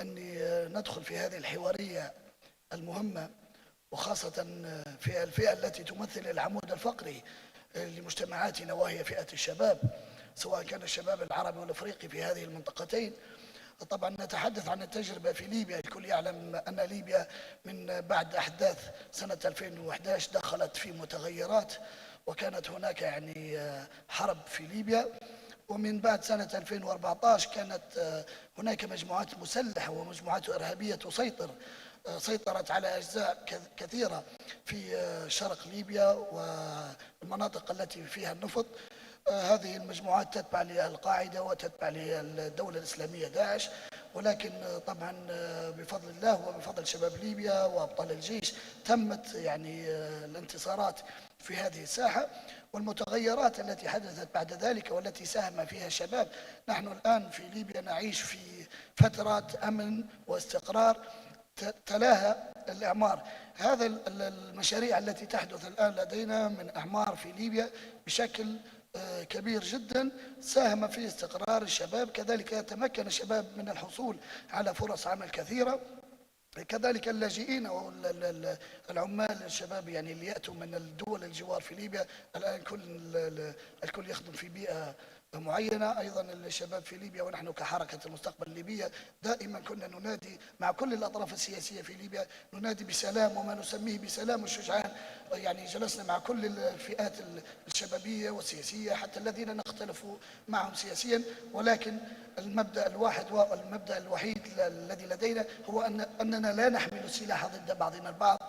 أني ندخل في هذه الحوارية المهمة، وخاصة في الفئة التي تمثل العمود الفقري لمجتمعاتنا وهي فئة الشباب، سواء كان الشباب العربي والأفريقي في هذه المنطقتين. طبعا نتحدث عن التجربة في ليبيا. الكل يعلم أن ليبيا من بعد أحداث سنة 2011 دخلت في متغيرات، وكانت هناك يعني حرب في ليبيا. ومن بعد سنة 2014 كانت هناك مجموعات مسلحة ومجموعات إرهابية سيطرت على أجزاء كثيرة في شرق ليبيا والمناطق التي فيها النفط. هذه المجموعات تتبع للقاعدة وتتبع للدولة الإسلامية داعش، ولكن طبعا بفضل الله وبفضل شباب ليبيا وأبطال الجيش تمت يعني الانتصارات في هذه الساحة. والمتغيرات التي حدثت بعد ذلك والتي ساهم فيها الشباب، نحن الآن في ليبيا نعيش في فترة أمن واستقرار تلاها الإعمار. هذا المشاريع التي تحدث الآن لدينا من إعمار في ليبيا بشكل كبير جدا ساهم في استقرار الشباب، كذلك يتمكن الشباب من الحصول على فرص عمل كثيرة. كذلك اللاجئين أو العمال الشباب يعني اللي يأتوا من الدول الجوار في ليبيا الآن الكل يخدم في بيئة معينة. أيضا الشباب في ليبيا ونحن كحركة المستقبل الليبية دائما كنا ننادي مع كل الأطراف السياسية في ليبيا، ننادي بسلام وما نسميه بسلام الشجعان. يعني جلسنا مع كل الفئات الشبابية والسياسية حتى الذين نختلف معهم سياسيا، ولكن المبدأ الواحد والمبدأ الوحيد الذي لدينا هو أننا لا نحمل السلاح ضد بعضنا البعض،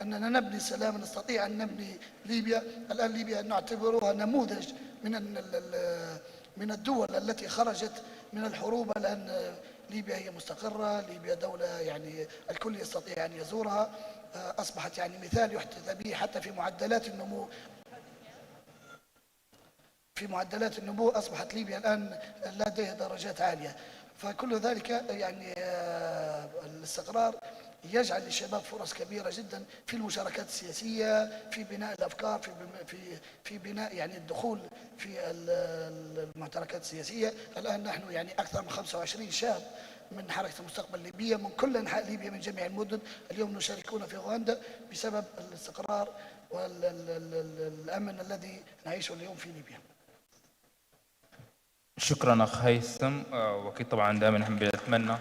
أننا نبني السلام، نستطيع أن نبني ليبيا. الآن ليبيا نعتبرها نموذج من الدول التي خرجت من الحروب. الآن ليبيا هي مستقرة، ليبيا دولة يعني الكل يستطيع أن يزورها، أصبحت يعني مثال يحتذى به حتى في معدلات النمو. في معدلات النمو أصبحت ليبيا الآن لديها درجات عالية. فكل ذلك يعني الاستقرار يجعل للشباب فرص كبيرة جدا في المشاركات السياسية، في بناء الأفكار، في بناء يعني الدخول في المعتركات السياسية. الآن نحن يعني أكثر من 25 شاب من حركة المستقبل الليبية من كل أنحاء ليبيا من جميع المدن اليوم يشاركون في أوغندا بسبب الاستقرار والأمن الذي نعيشه اليوم في ليبيا. شكرا أخ هيثم، وأكيد طبعا دائما نحن بنتمنى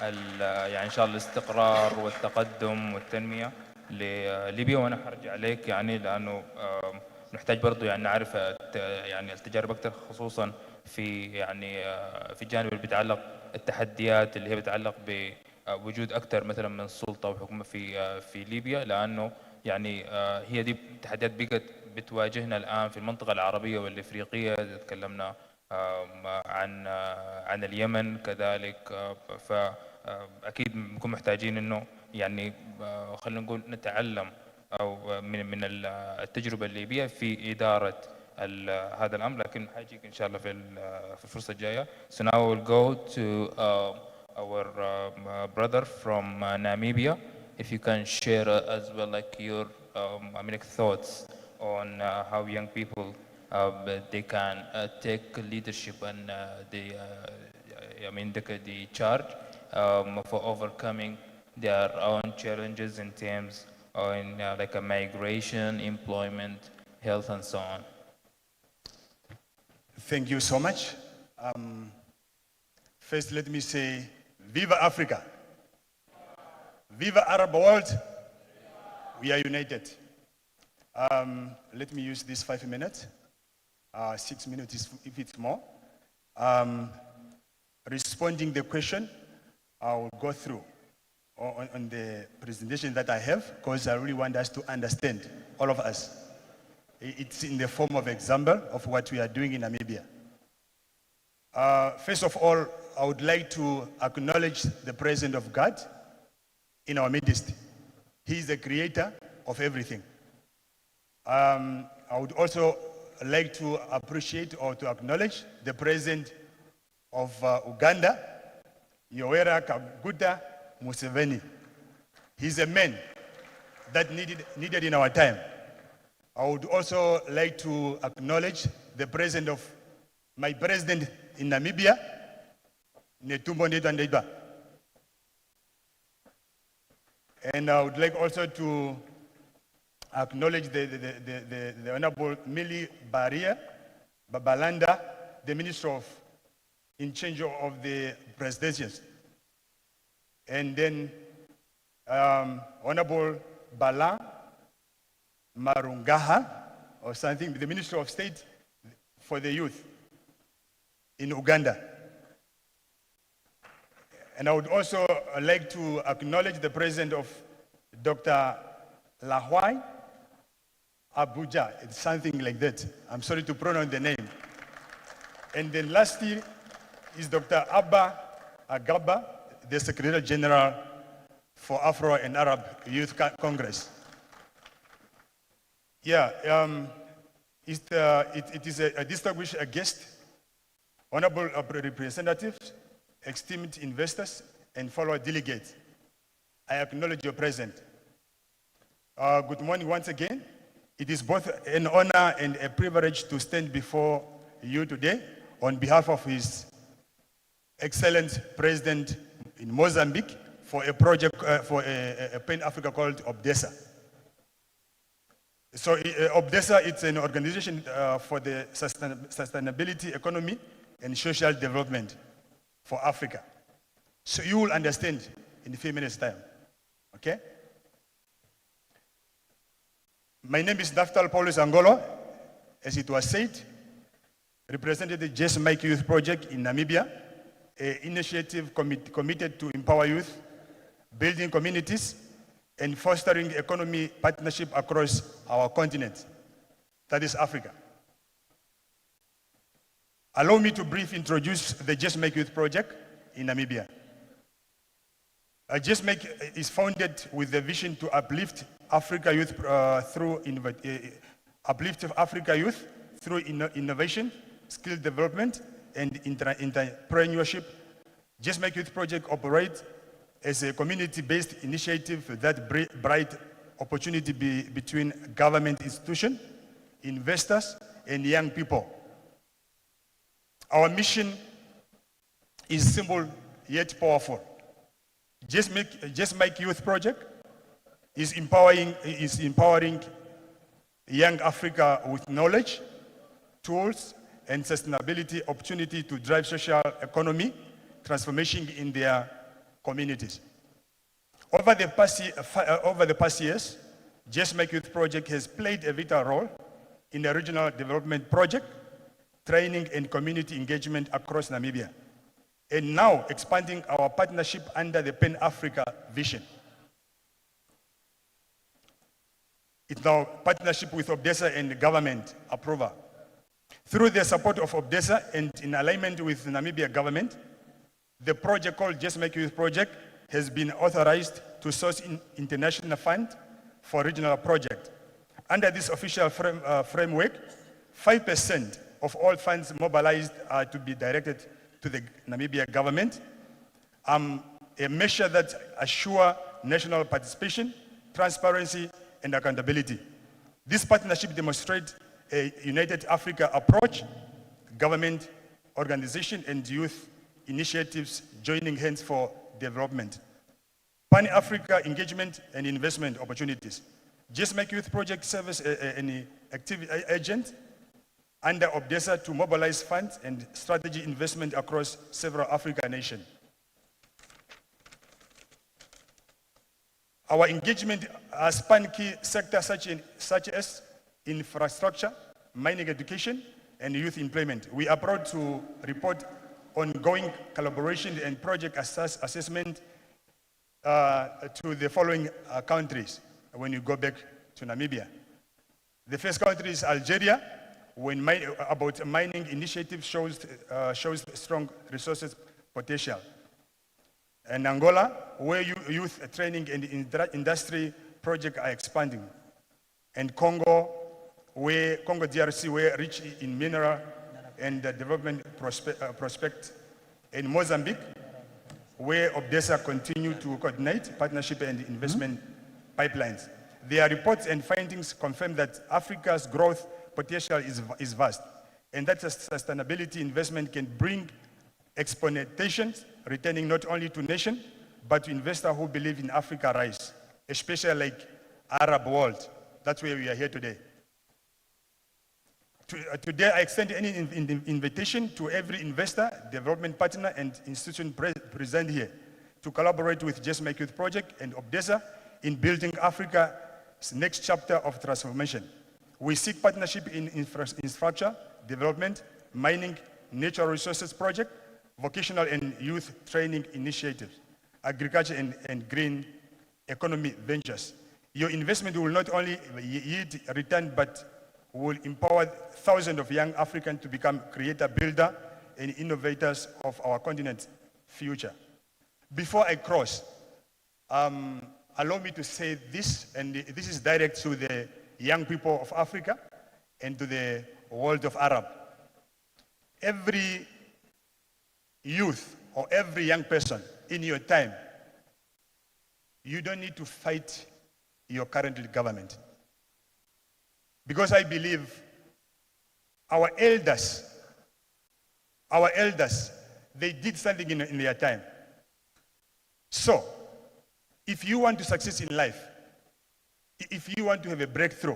يعني إن شاء الله الاستقرار والتقدم والتنمية لليبيا. وأنا حرجع عليك يعني لأنه نحتاج برضو يعني نعرف يعني التجارب أكثر، خصوصا في يعني في الجانب اللي بيتعلق التحديات اللي هي بتتعلق بوجود أكثر مثلا من سلطة وحكومة في ليبيا، لأنه يعني هي دي تحديات بقت بتواجهنا الآن في المنطقة العربية والإفريقية. تكلمنا عن اليمن كذلك، فأكيد بنكون محتاجين إنه يعني خلينا نقول نتعلم أو من التجربة الليبية في إدارة هذا الأمر، لكن حاجيك إن شاء الله في الفرصة الجاية. So now we'll go to our brother from Namibia. If you can share as well like your thoughts on how young people they can take leadership and the charge for overcoming their own challenges in terms of like a migration, employment, health, and so on. Thank you so much. First, let me say, Viva Africa. Viva Arab world. We are united. Let me use this 5 minutes. 6 minutes if it's more. Responding the question, I will go through on the presentation that I have, because I really want us to understand, all of us. It's in the form of example of what we are doing in Namibia. First of all, I would like to acknowledge the presence of God in our midst. He is the creator of everything. I would also like to appreciate or to acknowledge the presence of Uganda, Yoweri Kaguta Museveni. He's a man that needed in our time. I would also like to acknowledge the presence of my president in Namibia, Netumbo Nandi-Ndaitwah. And I would like also to acknowledge the Honorable Millie Babalanda, the Minister in charge of the presidencies. And then Honorable Bala Marungaha, or something, the Minister of State for the Youth in Uganda. And I would also like to acknowledge the presence of Dr. Lahwai Abuja. It's something like that. I'm sorry to pronounce the name. And then lastly is Dr. Abba Agaba, the Secretary General for Afro and Arab Youth Congress. Yeah, it is a distinguished guest, honorable representatives, esteemed investors, and fellow delegates. I acknowledge your presence. Good morning once again. It is both an honor and a privilege to stand before you today on behalf of His Excellent President in Mozambique for a project, for a Pan-Africa called OBDESA. So OBDESA, it's an organization for the sustainability, economy, and social development for Africa. So you will understand in a few minutes' time, okay? My name is Naftal Paulus Angolo, as it was said, represented the Just Make Youth Project in Namibia, an initiative committed to empower youth, building communities, and fostering economy partnership across our continent, that is Africa. Allow me to briefly introduce the Just Make Youth Project in Namibia. Just Make is founded with the vision to uplift Africa youth through innovation, skill development, and entrepreneurship. Just Make Youth Project operates as a community-based initiative that bright opportunity between government institutions, investors, and young people. Our mission is simple yet powerful. Just Make Youth Project is empowering young Africa with knowledge, tools, and sustainability opportunity to drive social economy transformation in their communities. Over the past years, Just Make Youth Project has played a vital role in a regional development project, training and community engagement across Namibia, and now expanding our partnership under the Pan-Africa vision. It's now partnership with OBDESA and government approval. Through the support of OBDESA and in alignment with the Namibia government, the project called Just Make Youth Project has been authorized to source international fund for regional project. Under this official framework, 5% of all funds mobilized are to be directed to the Namibia government, a measure that assures national participation, transparency, and accountability. This partnership demonstrates a United Africa approach, government, organization, and youth initiatives joining hands for development. Pan-Africa engagement and investment opportunities. Just Make Youth Project serves an active agent under OBDESA to mobilize funds and strategy investment across several African nations. Our engagement span key sectors such as infrastructure, mining education, and youth employment. We are proud to report ongoing collaboration and project assessment to the following countries when you go back to Namibia. The first country is Algeria, when about mining initiative shows strong resources potential. And Angola, where youth training and industry projects are expanding. And Congo DRC, where rich in mineral and development prospect. In Mozambique, where OBDESA continue to coordinate partnership and investment pipelines. Their reports and findings confirm that Africa's growth potential is vast, and that sustainability investment can bring exponentiations, returning not only to nation, but to investors who believe in Africa rise, especially like Arab world. That's where we are here today. Today, I extend any invitation to every investor, development partner, and institution present here to collaborate with Just Make Youth Project and OBDESA in building Africa's next chapter of transformation. We seek partnership in infrastructure, development, mining, natural resources project, vocational and youth training initiatives, agriculture and green economy ventures. Your investment will not only yield a return, but will empower thousands of young Africans to become creator, builder, and innovators of our continent's future. Before I cross, allow me to say this, and this is direct to the young people of Africa and to the world of Arab. Every youth or every young person in your time, you don't need to fight your current government. Because I believe our elders, they did something in their time. So, if you want to succeed in life, if you want to have a breakthrough,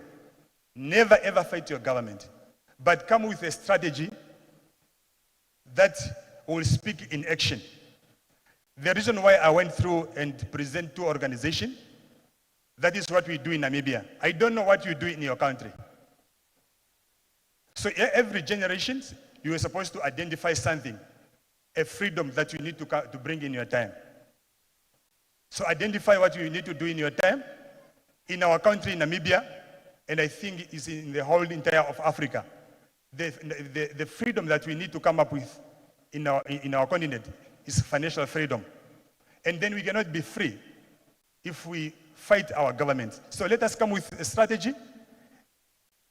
never ever fight your government, but come with a strategy that will speak in action. The reason why I went through and present 2 organizations, that is what we do in Namibia. I don't know what you do in your country. So every generation, you are supposed to identify something, a freedom that you need to bring in your time. So identify what you need to do in your time, in our country, Namibia, and I think it's in the whole entire of Africa. The freedom that we need to come up with in our continent is financial freedom. And then we cannot be free if we fight our government. So let us come with a strategy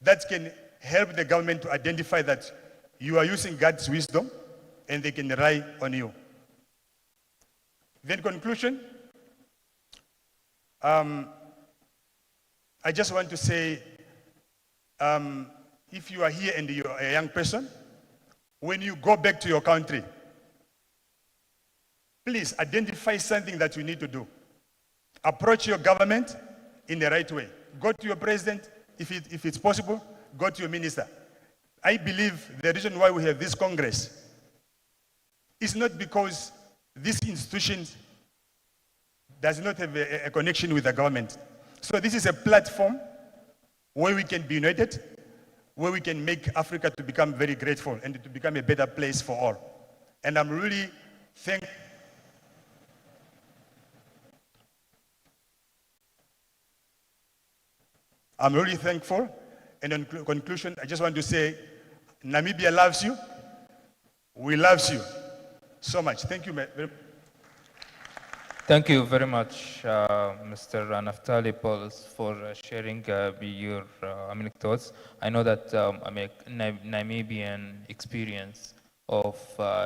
that can help the government to identify that you are using God's wisdom and they can rely on you. Then conclusion, I just want to say, if you are here and you are a young person, when you go back to your country, please identify something that you need to do. Approach your government in the right way. Go to your president, if it's possible, go to your minister. I believe the reason why we have this Congress is not because this institution does not have a connection with the government. So this is a platform where we can be united, where we can make Africa to become very grateful and to become a better place for all. And I'm really thankful. I'm really thankful. And in conclusion, I just want to say, Namibia loves you. We love you so much. Thank you. Thank you very much, Mr. Naftali Pauls, for sharing your thoughts. I know that Namibian experience of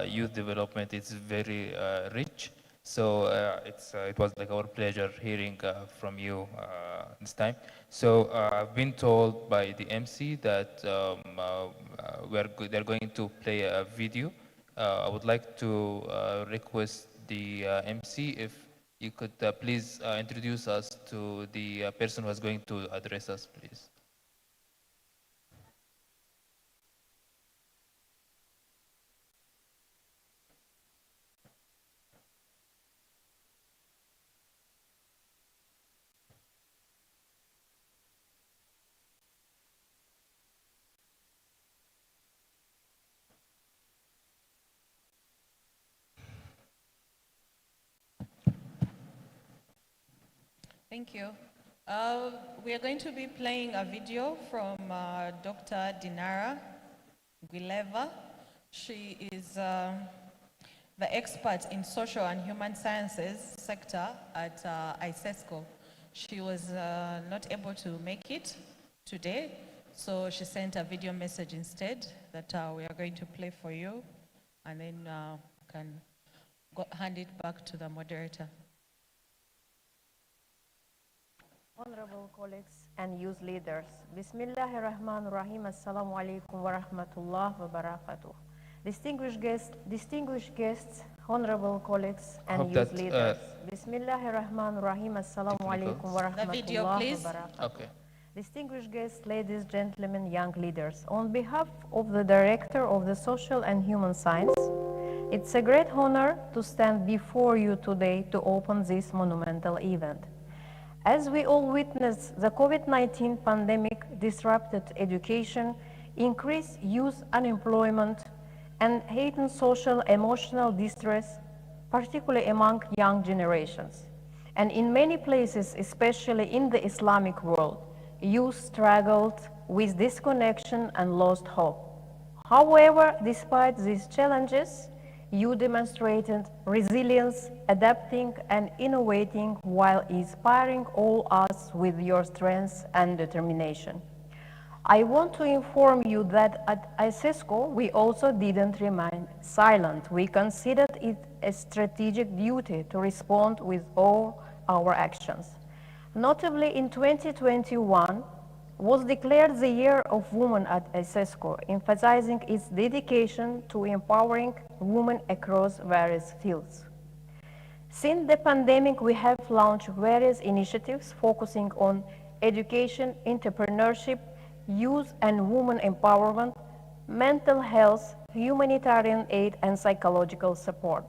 youth development is very rich. So it was like our pleasure hearing from you this time. So I've been told by the MC that they're going to play a video. I would like to request the MC if you could please introduce us to the person who is going to address us, please. Thank you. We are going to be playing a video from Dr. Dinara Guileva. She is the expert in social and human sciences sector at ISESCO. She was not able to make it today, so she sent a video message instead that we are going to play for you, and then can hand it back to the moderator. Honorable colleagues and youth leaders, Bismillahirrahmanirrahim, Assalamu alaikum wa rahmatullah wa barakatuh. Distinguished guests, honorable colleagues and youth leaders, Bismillahirrahmanirrahim, Assalamu alaikum wa rahmatullah wa barakatuh. Okay. Distinguished guests, ladies, gentlemen, young leaders, on behalf of the Director of the Social and Human Science, it's a great honor to stand before you today to open this monumental event. As we all witness, the COVID-19 pandemic disrupted education, increased youth unemployment, and heightened social emotional distress, particularly among young generations. And in many places, especially in the Islamic world, youth struggled with disconnection and lost hope. However, despite these challenges, you demonstrated resilience, adapting and innovating while inspiring all us with your strength and determination. I want to inform you that at ISESCO, we also didn't remain silent. We considered it a strategic duty to respond with all our actions. Notably, in 2021, was declared the Year of Women at ISESCO, emphasizing its dedication to empowering women across various fields. Since the pandemic, we have launched various initiatives focusing on education, entrepreneurship, youth and women empowerment, mental health, humanitarian aid, and psychological support.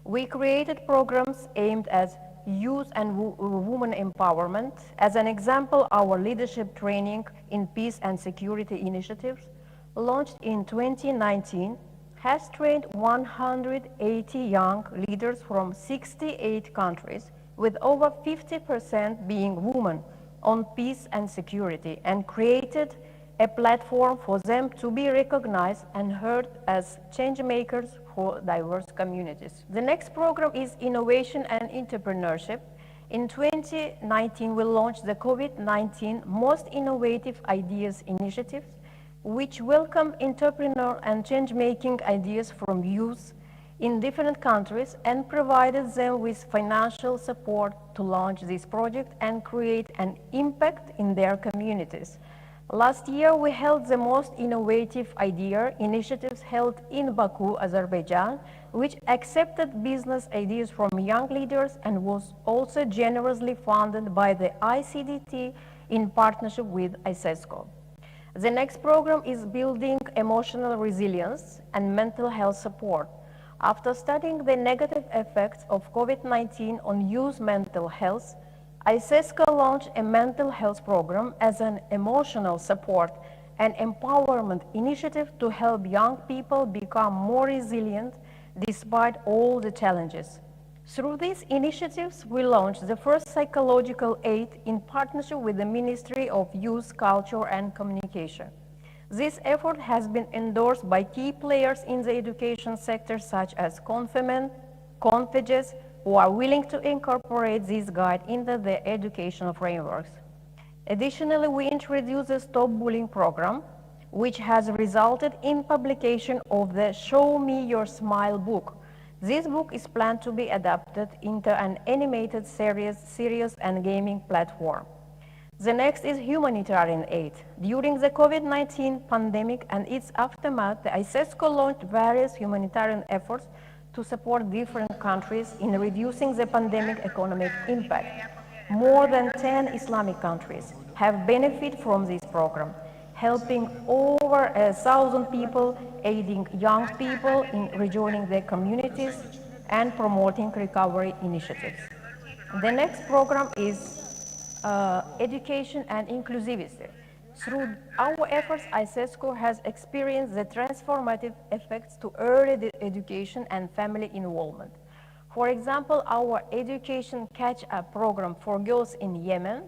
We created programs aimed at youth and women empowerment. As an example, our leadership training in peace and security initiatives, launched in 2019, has trained 180 young leaders from 68 countries, with over 50% being women, on peace and security, and created a platform for them to be recognized and heard as change makers for diverse communities. The next program is innovation and entrepreneurship. In 2019, we launched the COVID-19 Most Innovative Ideas Initiative, which welcomed entrepreneur and change-making ideas from youth in different countries and provided them with financial support to launch this project and create an impact in their communities. Last year, we held the Most Innovative Idea Initiatives held in Baku, Azerbaijan, which accepted business ideas from young leaders and was also generously funded by the ICDT in partnership with ISESCO. The next program is building emotional resilience and mental health support. After studying the negative effects of COVID-19 on youth mental health, ISESCO launched a mental health program as an emotional support an empowerment initiative to help young people become more resilient despite all the challenges. Through these initiatives, we launched the first psychological aid in partnership with the Ministry of Youth, Culture and Communication. This effort has been endorsed by key players in the education sector such as Confemen, Confages, who are willing to incorporate this guide into their educational frameworks. Additionally, we introduced the Stop Bullying program, which has resulted in publication of the Show Me Your Smile book. This book is planned to be adapted into an animated series and gaming platform. The next is humanitarian aid. During the COVID-19 pandemic and its aftermath, the ISESCO launched various humanitarian efforts to support different countries in reducing the pandemic economic impact. More than 10 Islamic countries have benefited from this program, helping over 1,000 people, aiding young people in rejoining their communities, and promoting recovery initiatives. The next program is education and inclusivity. Through our efforts, ISESCO has experienced the transformative effects to early education and family involvement. For example, our education catch-up program for girls in Yemen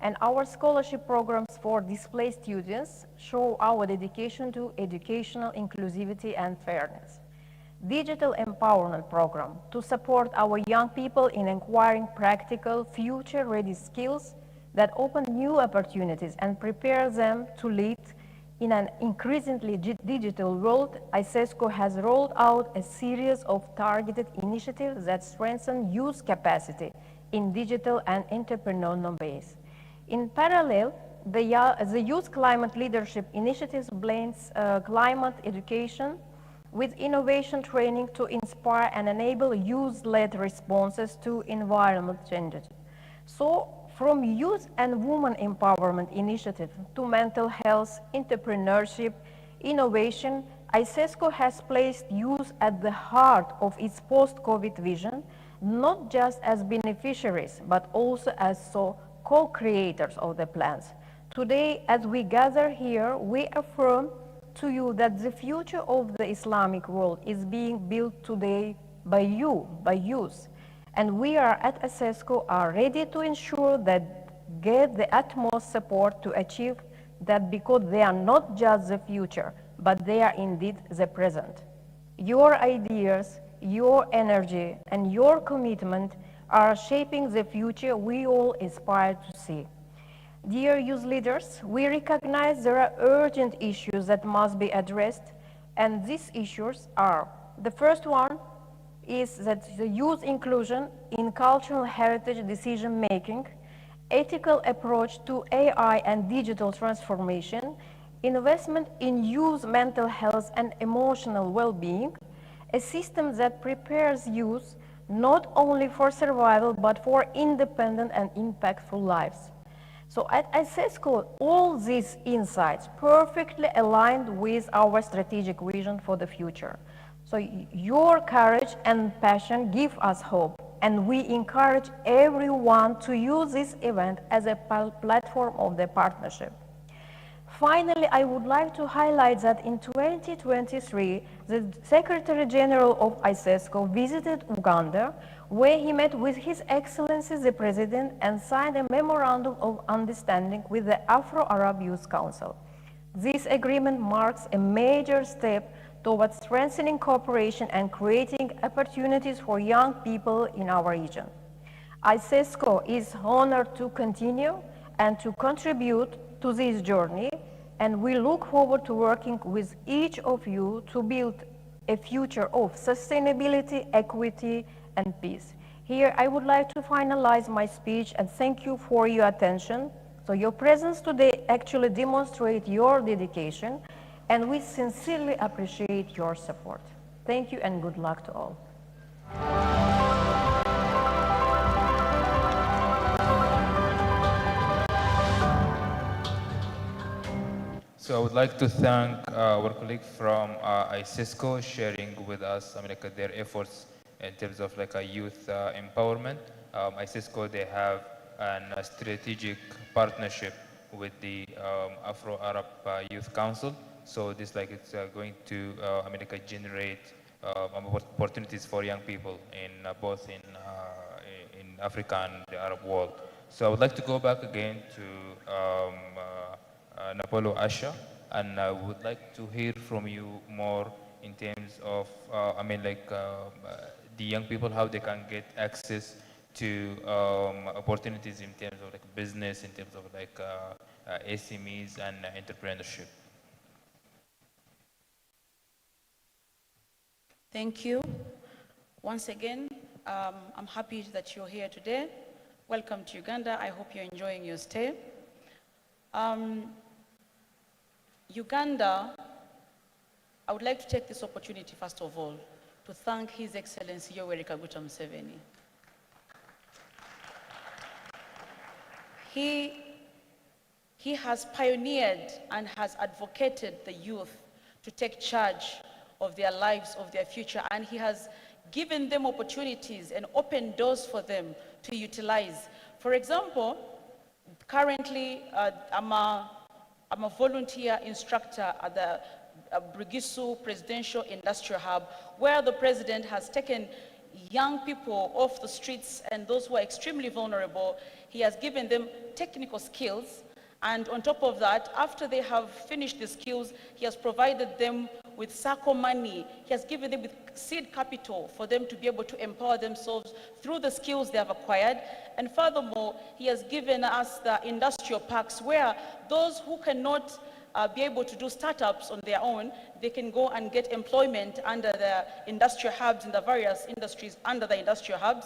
and our scholarship programs for displaced students show our dedication to educational inclusivity and fairness. Digital empowerment program to support our young people in acquiring practical, future-ready skills that open new opportunities and prepare them to lead in an increasingly digital world. ISESCO has rolled out a series of targeted initiatives that strengthen youth capacity in digital and entrepreneurial ways. In parallel, the Youth Climate Leadership Initiative blends climate education with innovation training to inspire and enable youth-led responses to environmental changes. So, from youth and women empowerment initiative to mental health, entrepreneurship, innovation, ISESCO has placed youth at the heart of its post-COVID vision, not just as beneficiaries, but also as co-creators of the plans. Today, as we gather here, we affirm to you that the future of the Islamic world is being built today by you, by youth. And we are at ISESCO are ready to ensure that get the utmost support to achieve that, because they are not just the future, but they are indeed the present. Your ideas, your energy, and your commitment are shaping the future we all aspire to see. Dear youth leaders, we recognize there are urgent issues that must be addressed, and these issues are: the first one is that the youth inclusion in cultural heritage decision-making, ethical approach to AI and digital transformation, investment in youth mental health and emotional well-being, a system that prepares youth not only for survival, but for independent and impactful lives. So at ISESCO, all these insights perfectly aligned with our strategic vision for the future. So your courage and passion give us hope, and we encourage everyone to use this event as a platform of the partnership. Finally, I would like to highlight that in 2023, the Secretary General of ISESCO visited Uganda, where he met with His Excellency the President and signed a memorandum of understanding with the Afro-Arab Youth Council. This agreement marks a major step towards strengthening cooperation and creating opportunities for young people in our region. ISESCO is honored to continue and to contribute to this journey, and we look forward to working with each of you to build a future of sustainability, equity, and peace. Here, I would like to finalize my speech and thank you for your attention. So your presence today actually demonstrates your dedication, and we sincerely appreciate your support. Thank you and good luck to all. So I would like to thank our colleague from ISESCO sharing with us their efforts in terms of a youth empowerment. ISESCO, they have a strategic partnership with the Afro-Arab Youth Council. So this like it's going to generate opportunities for young people in both in Africa and the Arab world. So I would like to go back again to Napolo Asha, and I would like to hear from you more in terms of, the young people, how they can get access to opportunities in terms of like business, in terms of like SMEs and entrepreneurship. Thank you. Once again, I'm happy that you're here today. Welcome to Uganda. I hope you're enjoying your stay. Uganda, I would like to take this opportunity, first of all, to thank His Excellency Yoweri Kaguta Museveni. He has pioneered and has advocated the youth to take charge of their lives, of their future, and he has given them opportunities and opened doors for them to utilize. For example, currently I'm a volunteer instructor at the Brigisu Presidential Industrial Hub, where the president has taken young people off the streets and those who are extremely vulnerable. He has given them technical skills, and on top of that, after they have finished the skills, he has provided them with SACCO money. He has given them with seed capital for them to be able to empower themselves through the skills they have acquired. And furthermore, he has given us the industrial parks where those who cannot be able to do startups on their own, they can go and get employment under the industrial hubs in the various industries under the industrial hubs.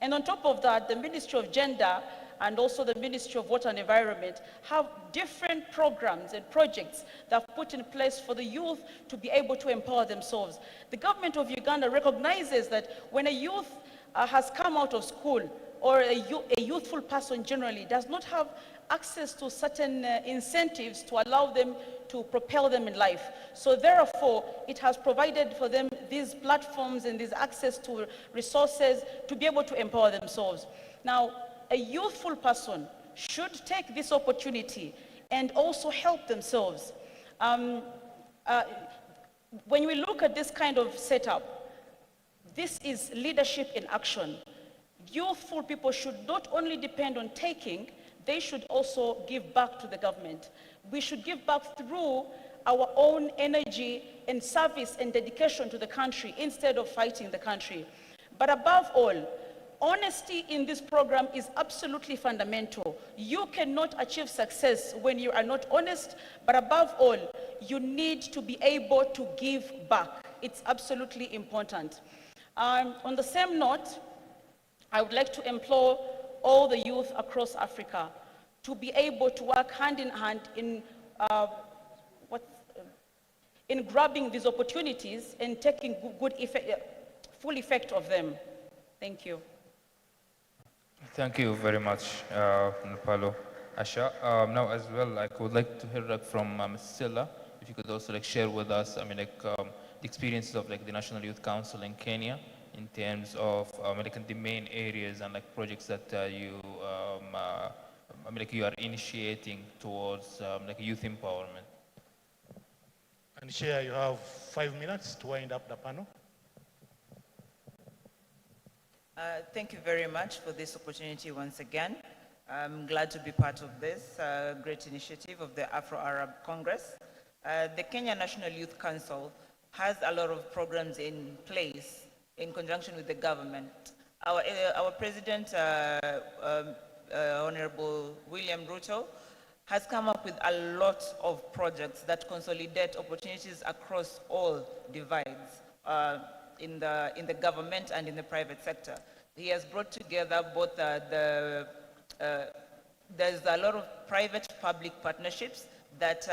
And on top of that, the Ministry of Gender and also the Ministry of Water and Environment have different programs and projects that have put in place for the youth to be able to empower themselves. The government of Uganda recognizes that when a youth has come out of school, or a youthful person generally does not have access to certain incentives to allow them to propel them in life. So therefore, it has provided for them these platforms and this access to resources to be able to empower themselves. Now, a youthful person should take this opportunity and also help themselves. When we look at this kind of setup, this is leadership in action. Youthful people should not only depend on taking, they should also give back to the government. We should give back through our own energy and service and dedication to the country instead of fighting the country. But above all, honesty in this program is absolutely fundamental. You cannot achieve success when you are not honest, but above all, you need to be able to give back. It's absolutely important. On the same note, I would like to implore all the youth across Africa to be able to work hand in hand in grabbing these opportunities and taking full effect of them. Thank you. Thank you very much, Napolo Asha. Now as well, I would like to hear from Ms. Silla, if you could also share with us, the experiences of the National Youth Council in Kenya in terms of the main areas and projects that you you are initiating towards youth empowerment. And Chair, you have 5 minutes to wind up the panel. Thank you very much for this opportunity once again. I'm glad to be part of this great initiative of the Afro-Arab Congress. The Kenya National Youth Council has a lot of programs in place in conjunction with the government. Our president, Honorable William Ruto, has come up with a lot of projects that consolidate opportunities across all divides in the government and in the private sector. He has brought together both there's a lot of private-public partnerships that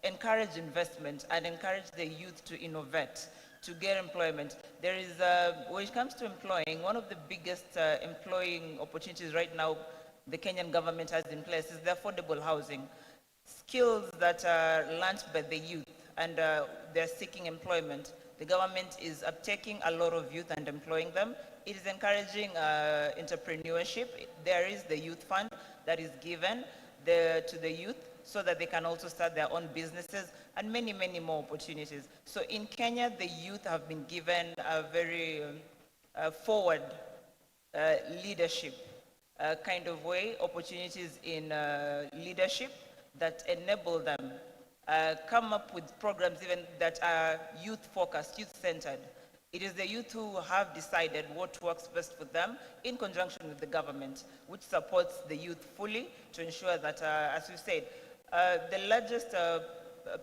encourage investment and encourage the youth to innovate, to get employment. There is, when it comes to employing, one of the biggest employing opportunities right now the Kenyan government has in place is the affordable housing. Skills that are learned by the youth and they're seeking employment. The government is uptaking a lot of youth and employing them. It is encouraging entrepreneurship. There is the youth fund that is given. to the youth so that they can also start their own businesses and many, many more opportunities. So in Kenya, the youth have been given a very forward leadership kind of way, opportunities in leadership that enable them come up with programs even that are youth-focused, youth-centered. It is the youth who have decided what works best for them in conjunction with the government, which supports the youth fully to ensure that, as we said, the largest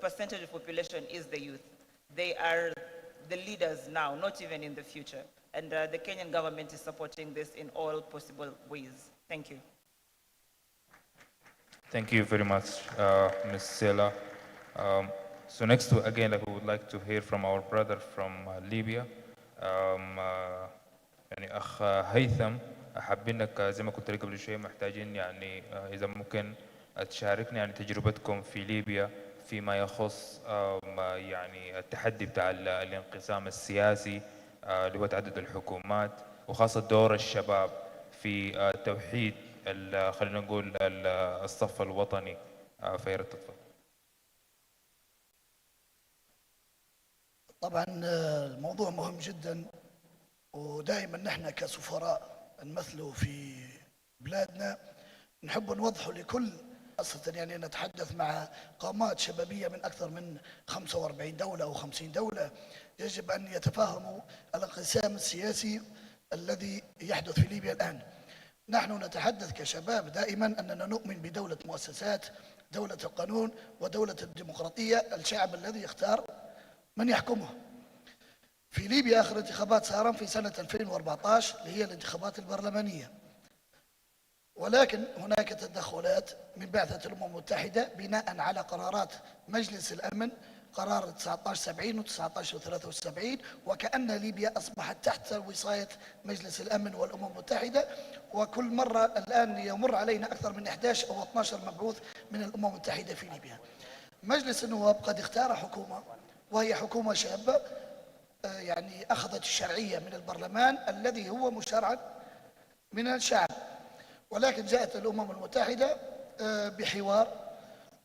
percentage of population is the youth. They are the leaders now, not even in the future. And the Kenyan government is supporting this in all possible ways. Thank you. Thank you very much, Ms. Sela. So next, again, we would like to hear from our brother from Libya. يعني أخ هيثم، حابينك زي ما قلت لك قبل شوي، محتاجين يعني إذا ممكن تشاركنا يعني تجربتكم في ليبيا فيما يخص يعني التحدي بتاع الانقسام السياسي اللي هو تعدد الحكومات، وخاصة دور الشباب في توحيد خلينا نقول الصف الوطني. فياريت تفضل. طبعا الموضوع مهم جدا، ودائما نحن كسفراء نمثلوا في بلادنا نحب نوضحوا لكل، خاصة يعني نتحدث مع قامات شبابية من أكثر من 45 دولة أو 50 دولة، يجب أن يتفهموا الانقسام السياسي الذي يحدث في ليبيا الآن. نحن نتحدث كشباب دائما أننا نؤمن بدولة مؤسسات، دولة القانون ودولة الديمقراطية، الشعب الذي يختار من يحكمه. في ليبيا آخر انتخابات صارت في سنة 2014 اللي هي الانتخابات البرلمانية، ولكن هناك تدخلات من بعثة الأمم المتحدة بناء على قرارات مجلس الأمن، قرار 1970 و 1973، وكأن ليبيا أصبحت تحت وصاية مجلس الأمن والأمم المتحدة، وكل مرة الآن يمر علينا أكثر من 11 أو 12 مبعوث من الأمم المتحدة في ليبيا. مجلس النواب قد اختار حكومة وهي حكومة شابة، يعني أخذت الشرعية من البرلمان الذي هو مشرع من الشعب، ولكن جاءت الأمم المتحدة بحوار،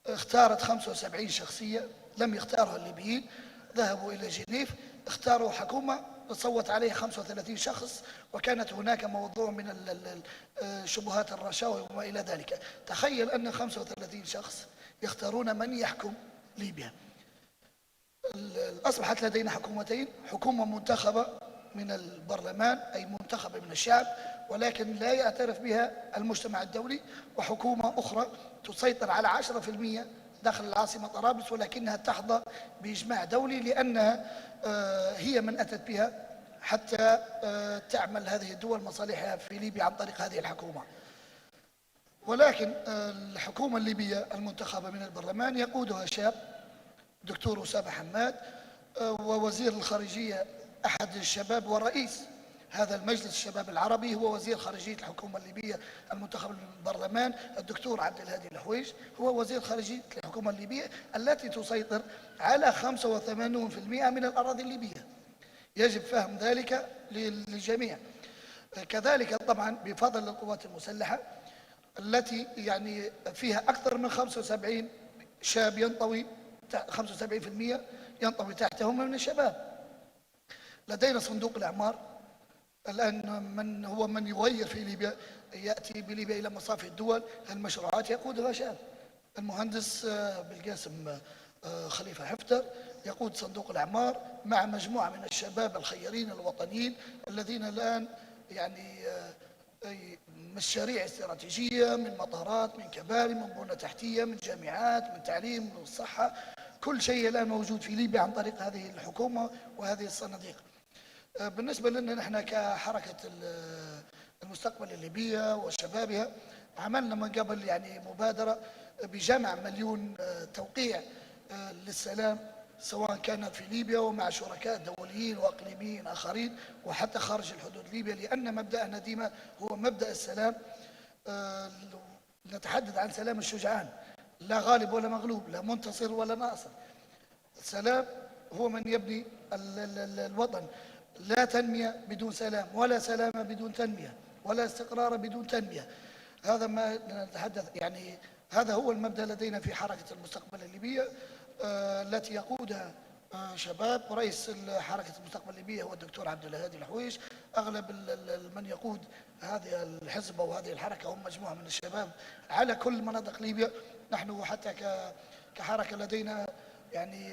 اختارت 75 شخصية لم يختارها الليبيين، ذهبوا إلى جنيف اختاروا حكومة صوت عليها 35 شخص، وكانت هناك موضوع من شبهات الرشاوى وما إلى ذلك. تخيل أن 35 شخص يختارون من يحكم ليبيا. أصبحت لدينا حكومتين، حكومة منتخبة من البرلمان أي منتخبة من الشعب ولكن لا يعترف بها المجتمع الدولي، وحكومة أخرى تسيطر على 10% داخل العاصمة طرابلس ولكنها تحظى بإجماع دولي لأنها هي من أتت بها حتى تعمل هذه الدول مصالحها في ليبيا عن طريق هذه الحكومة. ولكن الحكومة الليبية المنتخبة من البرلمان يقودها شاب دكتور أسامة حماد، ووزير الخارجية أحد الشباب ورئيس هذا المجلس الشباب العربي هو وزير خارجية الحكومة الليبية المنتخب من البرلمان الدكتور عبد الهادي الحويج، هو وزير خارجية الحكومة الليبية التي تسيطر على 85% من الأراضي الليبية. يجب فهم ذلك للجميع. كذلك طبعا بفضل القوات المسلحة التي يعني فيها أكثر من 75 شاب ينطوي 75% ينطوي تحتهم من الشباب. لدينا صندوق الأعمار الآن من يغير في ليبيا، يأتي بليبيا إلى مصافي الدول، المشروعات يقودها شاب. المهندس بالقاسم خليفة حفتر يقود صندوق الأعمار مع مجموعة من الشباب الخيرين الوطنيين الذين الآن يعني مشاريع استراتيجية من مطارات، من كباري، من بنى تحتية، من جامعات، من تعليم، من الصحة، كل شيء الآن موجود في ليبيا عن طريق هذه الحكومة وهذه الصناديق. بالنسبة لنا نحن كحركة المستقبل الليبية وشبابها عملنا من قبل يعني مبادرة بجمع 1,000,000 توقيع للسلام سواء كان في ليبيا ومع شركاء دوليين وإقليميين آخرين وحتى خارج الحدود ليبيا، لأن مبدأنا ديما هو مبدأ السلام. نتحدث عن سلام الشجعان، لا غالب ولا مغلوب، لا منتصر ولا ناصر. السلام هو من يبني الوطن. لا تنمية بدون سلام، ولا سلام بدون تنمية، ولا استقرار بدون تنمية. هذا ما نتحدث يعني هذا هو المبدأ لدينا في حركة المستقبل الليبية التي يقودها شباب، ورئيس حركة المستقبل الليبية هو الدكتور عبد الهادي الحويش. أغلب من يقود هذه الحزب أو هذه الحركة هم مجموعة من الشباب على كل مناطق ليبيا. نحن حتى كحركة لدينا يعني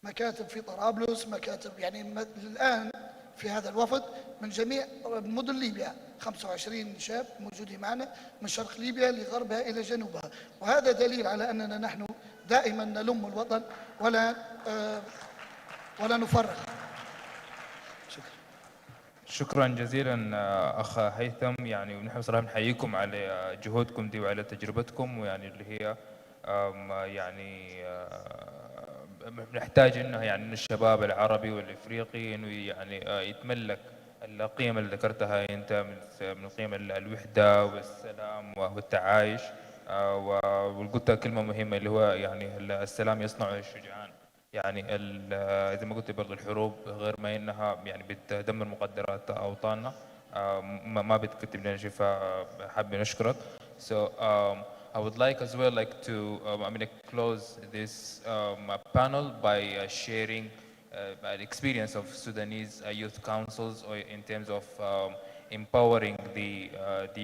مكاتب في طرابلس، مكاتب يعني الآن في هذا الوفد من جميع مدن ليبيا، 25 شاب موجودين معنا من شرق ليبيا لغربها إلى جنوبها، وهذا دليل على أننا نحن دائما نلم الوطن ولا نفرق. شكرا جزيلا أخ هيثم، يعني ونحن صراحة نحييكم على جهودكم دي وعلى تجربتكم، ويعني اللي هي يعني نحتاج انه يعني إن الشباب العربي والافريقي انه يعني يتملك القيم اللي ذكرتها انت من قيم الوحده والسلام والتعايش، وقلت كلمه مهمه اللي هو يعني السلام يصنع الشجعان. يعني زي ما قلت برضه الحروب غير ما انها يعني بتدمر مقدرات اوطاننا ما بتكتب لنا شيء، فحابب نشكرك. So I would like as well to close this panel by sharing an experience of Sudanese youth councils in terms of empowering the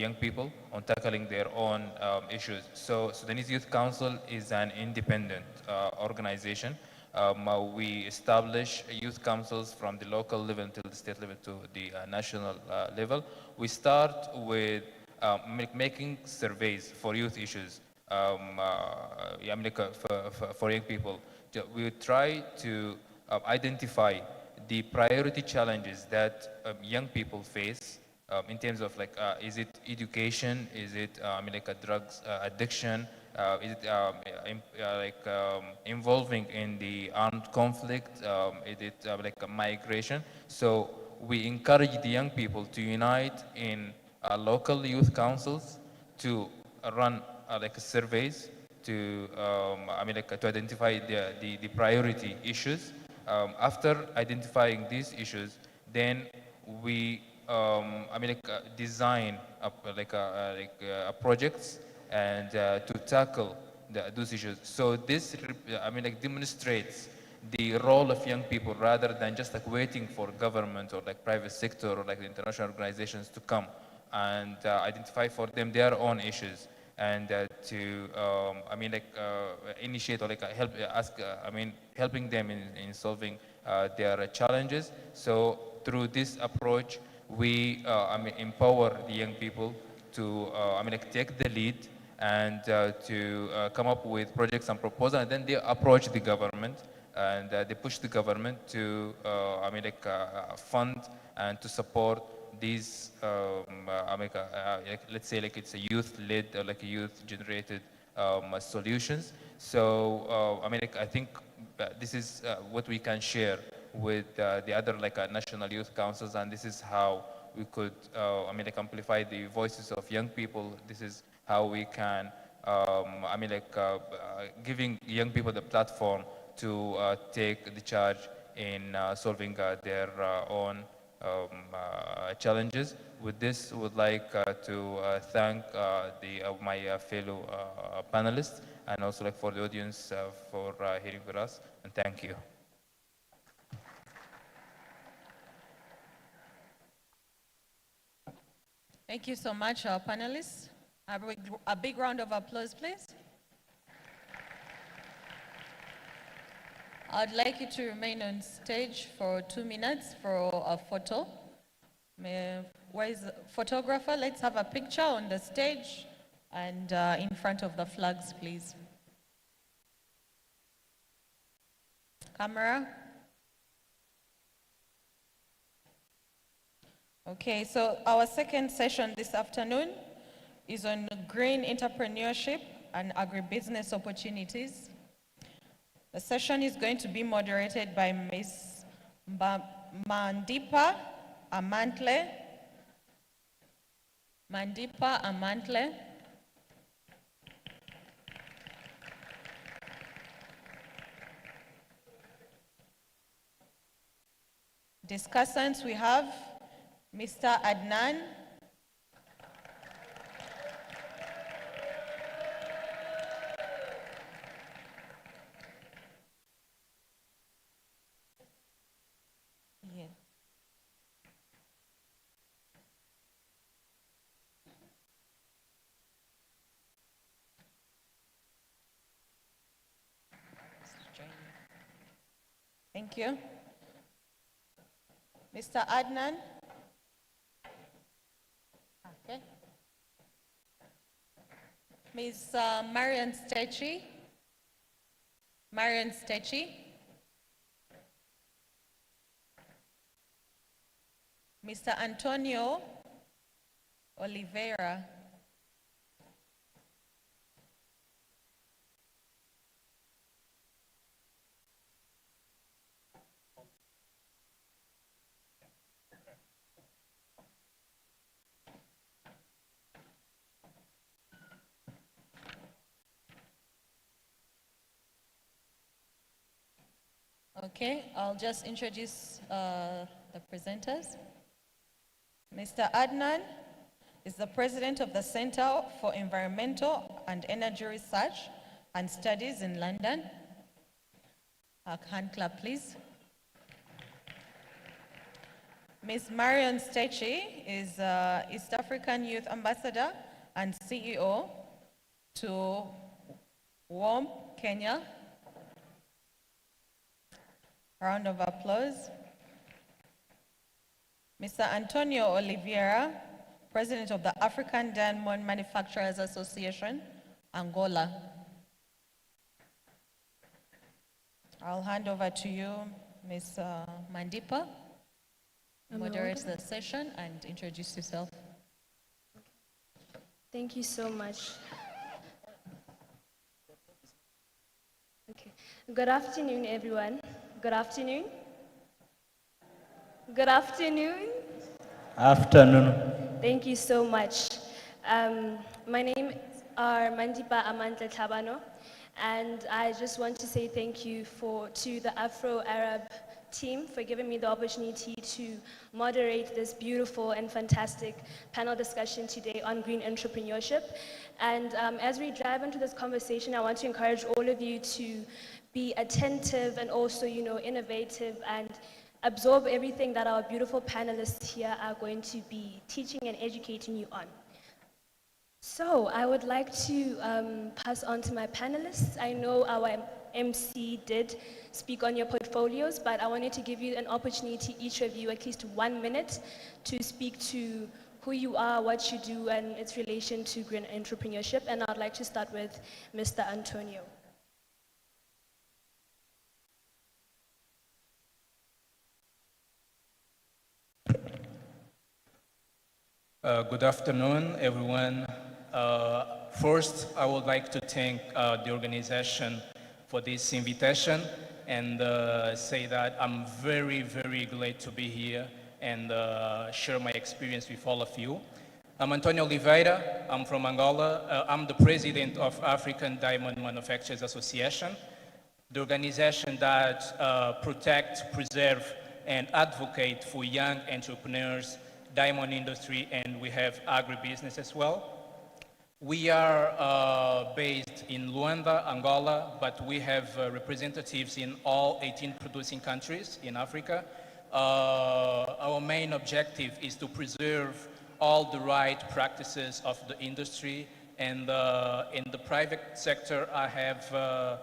young people on tackling their own issues. So Sudanese Youth Council is an independent organization. We establish youth councils from the local level to the state level to the national level. We start with making surveys for youth issues for young people. We try to identify the priority challenges that young people face in terms of is it education, is it drugs addiction, is it involving in the armed conflict, is it migration? So we encourage the young people to unite in local youth councils to run surveys to to identify the priority issues. After identifying these issues, then we design projects and to tackle those issues. So this demonstrates the role of young people rather than just waiting for government or private sector or the international organizations to come and identify for them their own issues and to initiate or helping them in solving their challenges. So through this approach, we empower the young people to take the lead and to come up with projects and proposals, and then they approach the government and they push the government to fund and to support these let's say it's a youth-led or a youth-generated solutions. So I think this is what we can share with the other national youth councils, and this is how we could amplify the voices of young people. This is how we can giving young people the platform to take the charge in solving their own challenges. With this, would like to thank my fellow panelists and also for the audience for hearing with us, and thank you. Thank you so much, our panelists. A big round of applause, please. I'd like you to remain on stage for 2 minutes for a photo. Where is the photographer? Let's have a picture on the stage and in front of the flags, please. Camera. Okay, so our second session this afternoon is on green entrepreneurship and agribusiness opportunities. The session is going to be moderated by Ms. Mandipa Amantle. Mandipa Amantle. Discussants, we have Mr. Adnan. Thank you. Mr. Adnan? Okay. Ms. Marian Stechi? Marian Stechi? Mr. Antonio Oliveira? Okay, I'll just introduce the presenters. Mr. Adnan is the president of the Center for Environmental and Energy Research and Studies in London. A hand clap, please. Ms. Marion Stechi is East African Youth Ambassador and CEO to WOM Kenya. Round of applause. Mr. Antonio Oliveira, President of the African Diamond Manufacturers Association, Angola. I'll hand over to you, Ms. Mandipa. Moderate the session and introduce yourself. Thank you so much. Okay. Good afternoon, everyone. Good afternoon. Good afternoon. Afternoon. Thank you so much. My name is Mandipa Amantla Tabano, and I just want to say thank you to the Afro-Arab team for giving me the opportunity to moderate this beautiful and fantastic panel discussion today on green entrepreneurship. And as we dive into this conversation, I want to encourage all of you to be attentive and also, innovative and absorb everything that our beautiful panelists here are going to be teaching and educating you on. So I would like to pass on to my panelists. I know our MC did speak on your portfolios, but I wanted to give you an opportunity, each of you, at least 1 minute to speak to who you are, what you do, and its relation to green entrepreneurship. And I'd like to start with Mr. Antonio. Good afternoon, everyone. First, I would like to thank the organization for this invitation and say that I'm very, very glad to be here and share my experience with all of you. I'm Antonio Oliveira. I'm from Angola. I'm the president of African Diamond Manufacturers Association, the organization that protects, preserve, and advocate for young entrepreneurs, diamond industry, and we have agribusiness as well. We are based in Luanda, Angola, but we have representatives in all 18 producing countries in Africa. Our main objective is to preserve all the right practices of the industry, and in the private sector I have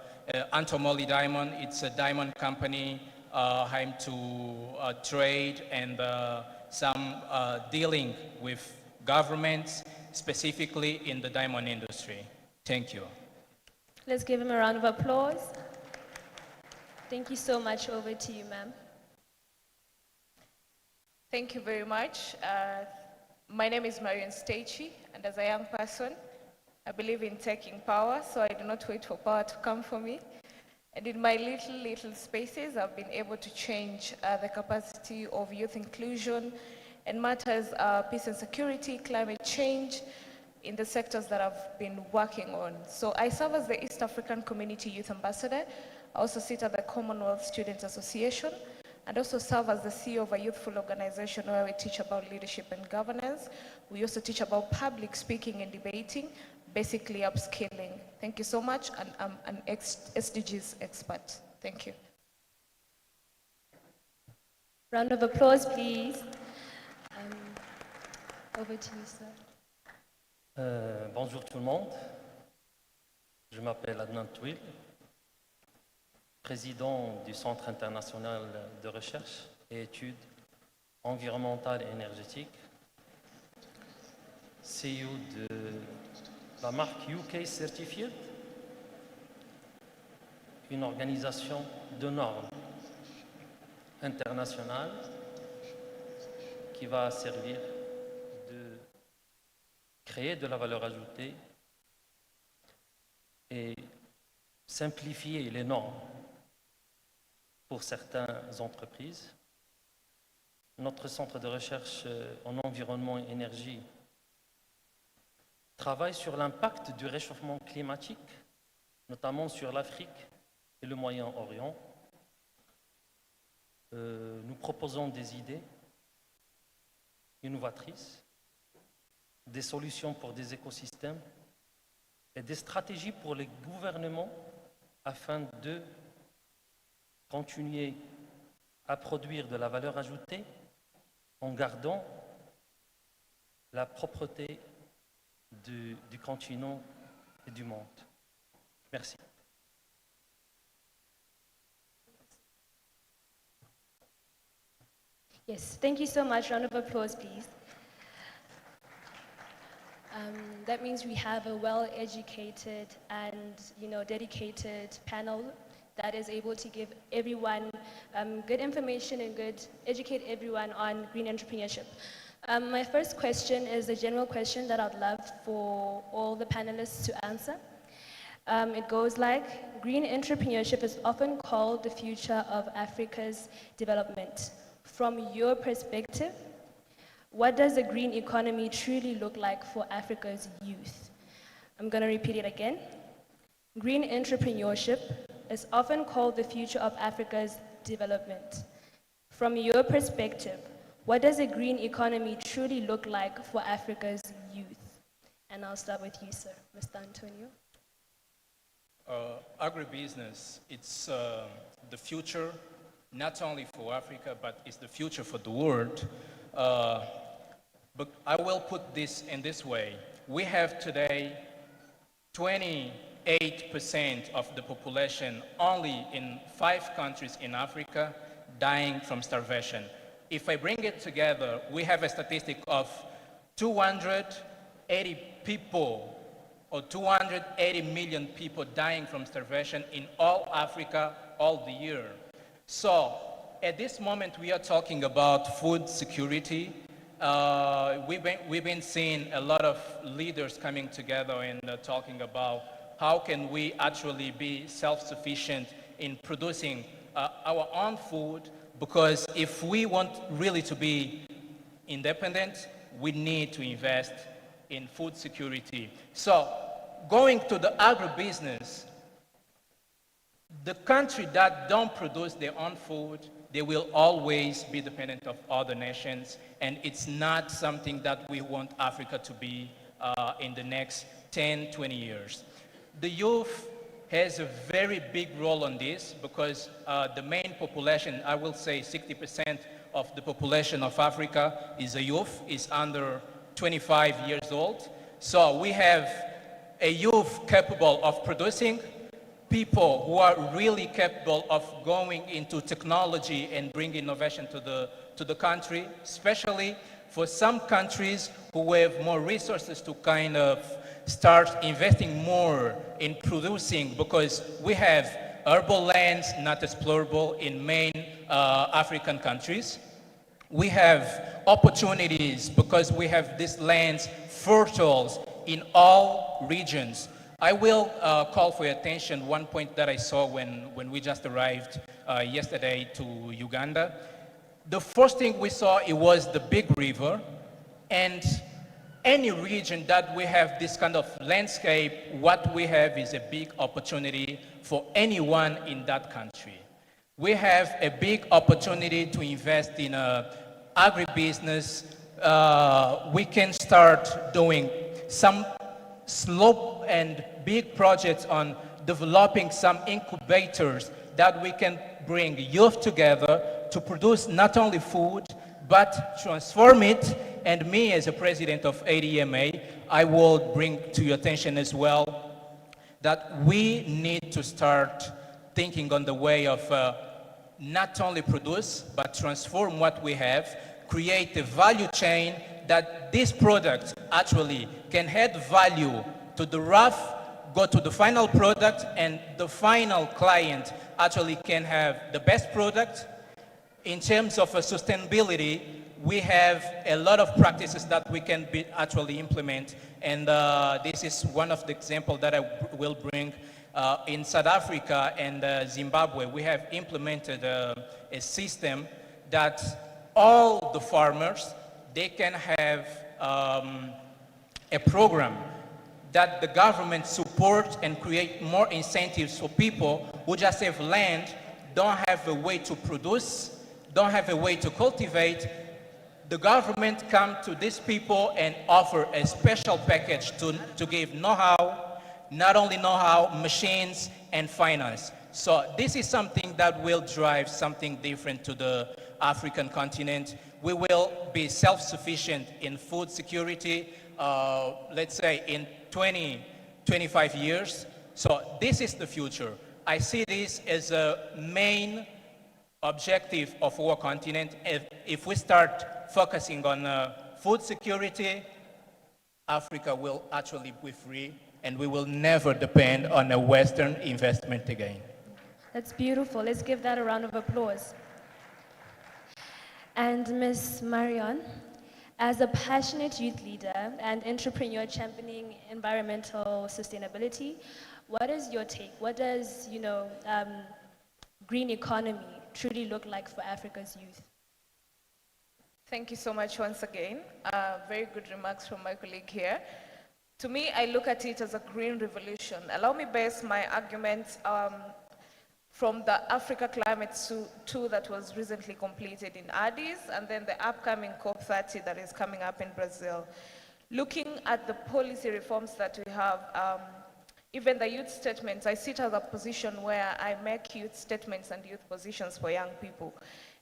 Antomoli Diamond. It's a diamond company aimed to trade and some dealing with governments, specifically in the diamond industry. Thank you. Let's give him a round of applause. Thank you so much. Over to you, ma'am. Thank you very much. My name is Marion Stechi, and as a young person, I believe in taking power, so I do not wait for power to come for me. And in my little spaces, I've been able to change the capacity of youth inclusion and matters peace and security, climate change, in the sectors that I've been working on. So I serve as the East African Community Youth Ambassador. I also sit at the Commonwealth Students Association, and also serve as the CEO of a youthful organization where we teach about leadership and governance. We also teach about public speaking and debating, basically upskilling. Thank you so much, and I'm an SDGs expert. Thank you. Round of applause, please. Over to you, sir. Bonjour tout le monde. Je m'appelle Adnan Touil, président du Centre international de recherche et études environnementales et énergétiques, CEO de la marque UK Certified, une organisation de normes internationales qui va servir de créer de la valeur ajoutée et simplifier les normes pour certaines entreprises. Notre centre de recherche en environnement et énergie travaille sur l'impact du réchauffement climatique, notamment sur l'Afrique et le Moyen-Orient. Nous proposons des idées innovatrices, des solutions pour des écosystèmes et des stratégies pour les gouvernements afin de continuer à produire de la valeur ajoutée en gardant la propreté du continent et du monde. Merci. Yes, thank you so much. Round of applause, please. That means we have a well-educated and, dedicated panel that is able to give everyone good information and educate everyone on green entrepreneurship. My first question is a general question that I'd love for all the panelists to answer. It goes like, green entrepreneurship is often called the future of Africa's development. From your perspective, what does a green economy truly look like for Africa's youth? I'm going to repeat it again. Green entrepreneurship is often called the future of Africa's development. From your perspective, what does a green economy truly look like for Africa's youth? And I'll start with you, sir, Mr. Antonio. Agribusiness, it's the future, not only for Africa, but it's the future for the world. But I will put this in this way. We have today 28% of the population only in 5 countries in Africa dying from starvation. If I bring it together, we have a statistic of 280 people or 280 million people dying from starvation in all Africa all the year. So at this moment, we are talking about food security. We've been seeing a lot of leaders coming together and talking about how can we actually be self-sufficient in producing our own food, because if we want really to be independent, we need to invest in food security. So going to the agribusiness, the country that don't produce their own food, they will always be dependent of other nations, and it's not something that we want Africa to be in the next 10, 20 years. The youth has a very big role on this because the main population, I will say 60% of the population of Africa is a youth, is under 25 years old. So we have a youth capable of producing, people who are really capable of going into technology and bring innovation to the country, especially for some countries who have more resources to kind of start investing more in producing, because we have arable lands not explorable in main African countries. We have opportunities because we have these lands fertile in all regions. I will call for your attention one point that I saw when we just arrived yesterday to Uganda. The first thing we saw, it was the big river, and any region that we have this kind of landscape, what we have is a big opportunity for anyone in that country. We have a big opportunity to invest in agribusiness. We can start doing some slow and big projects on developing some incubators that we can bring youth together to produce not only food, but transform it. And me, as a president of ADMA, I will bring to your attention as well that we need to start thinking on the way of not only produce, but transform what we have, create a value chain that this product actually can add value to the rough, go to the final product, and the final client actually can have the best product. In terms of sustainability, we have a lot of practices that we can actually implement, and this is one of the examples that I will bring. In South Africa and Zimbabwe, we have implemented a system that all the farmers, they can have a program that the government supports and create more incentives for people who just have land, don't have a way to produce, don't have a way to cultivate. The government come to these people and offer a special package to give know-how, not only know-how, machines, and finance. So this is something that will drive something different to the African continent. We will be self-sufficient in food security, let's say in 20, 25 years. So this is the future. I see this as a main objective of our continent. If we start focusing on food security, Africa will actually be free, and we will never depend on a Western investment again. That's beautiful. Let's give that a round of applause. And Ms. Marion, as a passionate youth leader and entrepreneur championing environmental sustainability, what is your take? What does, green economy truly look like for Africa's youth? Thank you so much once again. Very good remarks from my colleague here. To me, I look at it as a green revolution. Allow me base my argument from the Africa Climate 2 that was recently completed in Addis, and then the upcoming COP30 that is coming up in Brazil. Looking at the policy reforms that we have, even the youth statements, I sit as a position where I make youth statements and youth positions for young people.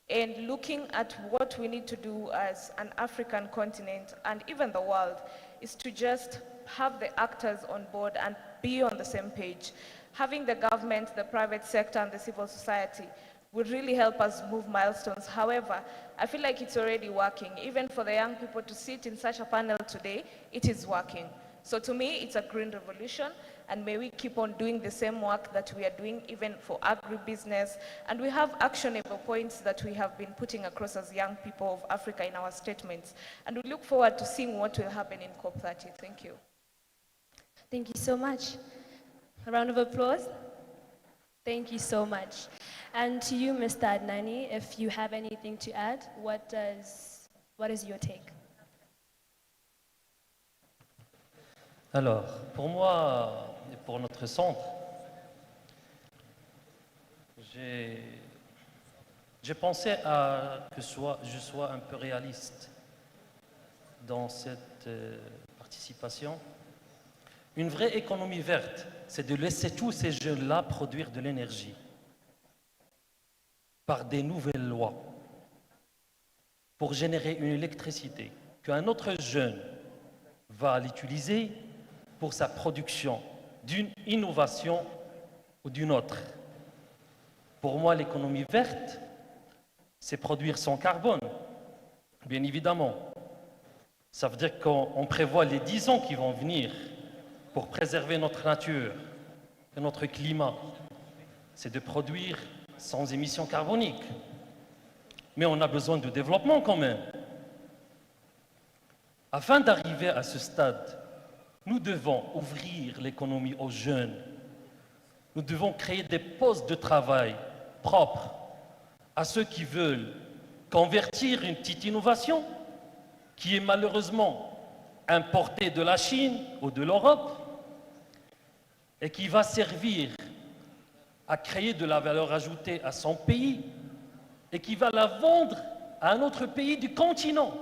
And looking at what we need to do as an African continent and even the world is to just have the actors on board and be on the same page. Having the government, the private sector, and the civil society would really help us move milestones. However, I feel like it's already working. Even for the young people to sit in such a panel today, it is working. So to me, it's a green revolution, and may we keep on doing the same work that we are doing even for agribusiness. And we have actionable points that we have been putting across as young people of Africa in our statements. And we look forward to seeing what will happen in COP30. Thank you. Thank you so much. A round of applause. Thank you so much. And to you, Mr. Adnani, if you have anything to add, what is your take? Alors, pour moi et pour notre centre, j'ai pensé que je sois un peu réaliste dans cette participation. Une vraie économie verte, c'est de laisser tous ces jeunes-là produire de l'énergie par des nouvelles lois pour générer une électricité qu'un autre jeune va l'utiliser pour sa production d'une innovation ou d'une autre. Pour moi, l'économie verte, c'est produire sans carbone, bien évidemment. Ça veut dire qu'on prévoit les 10 ans qui vont venir pour préserver notre nature et notre climat. C'est de produire sans émissions carboniques. Mais on a besoin de développement quand même. Afin d'arriver à ce stade, nous devons ouvrir l'économie aux jeunes. Nous devons créer des postes de travail propres à ceux qui veulent convertir une petite innovation qui est malheureusement importée de la Chine ou de l'Europe et qui va servir à créer de la valeur ajoutée à son pays et qui va la vendre à un autre pays du continent.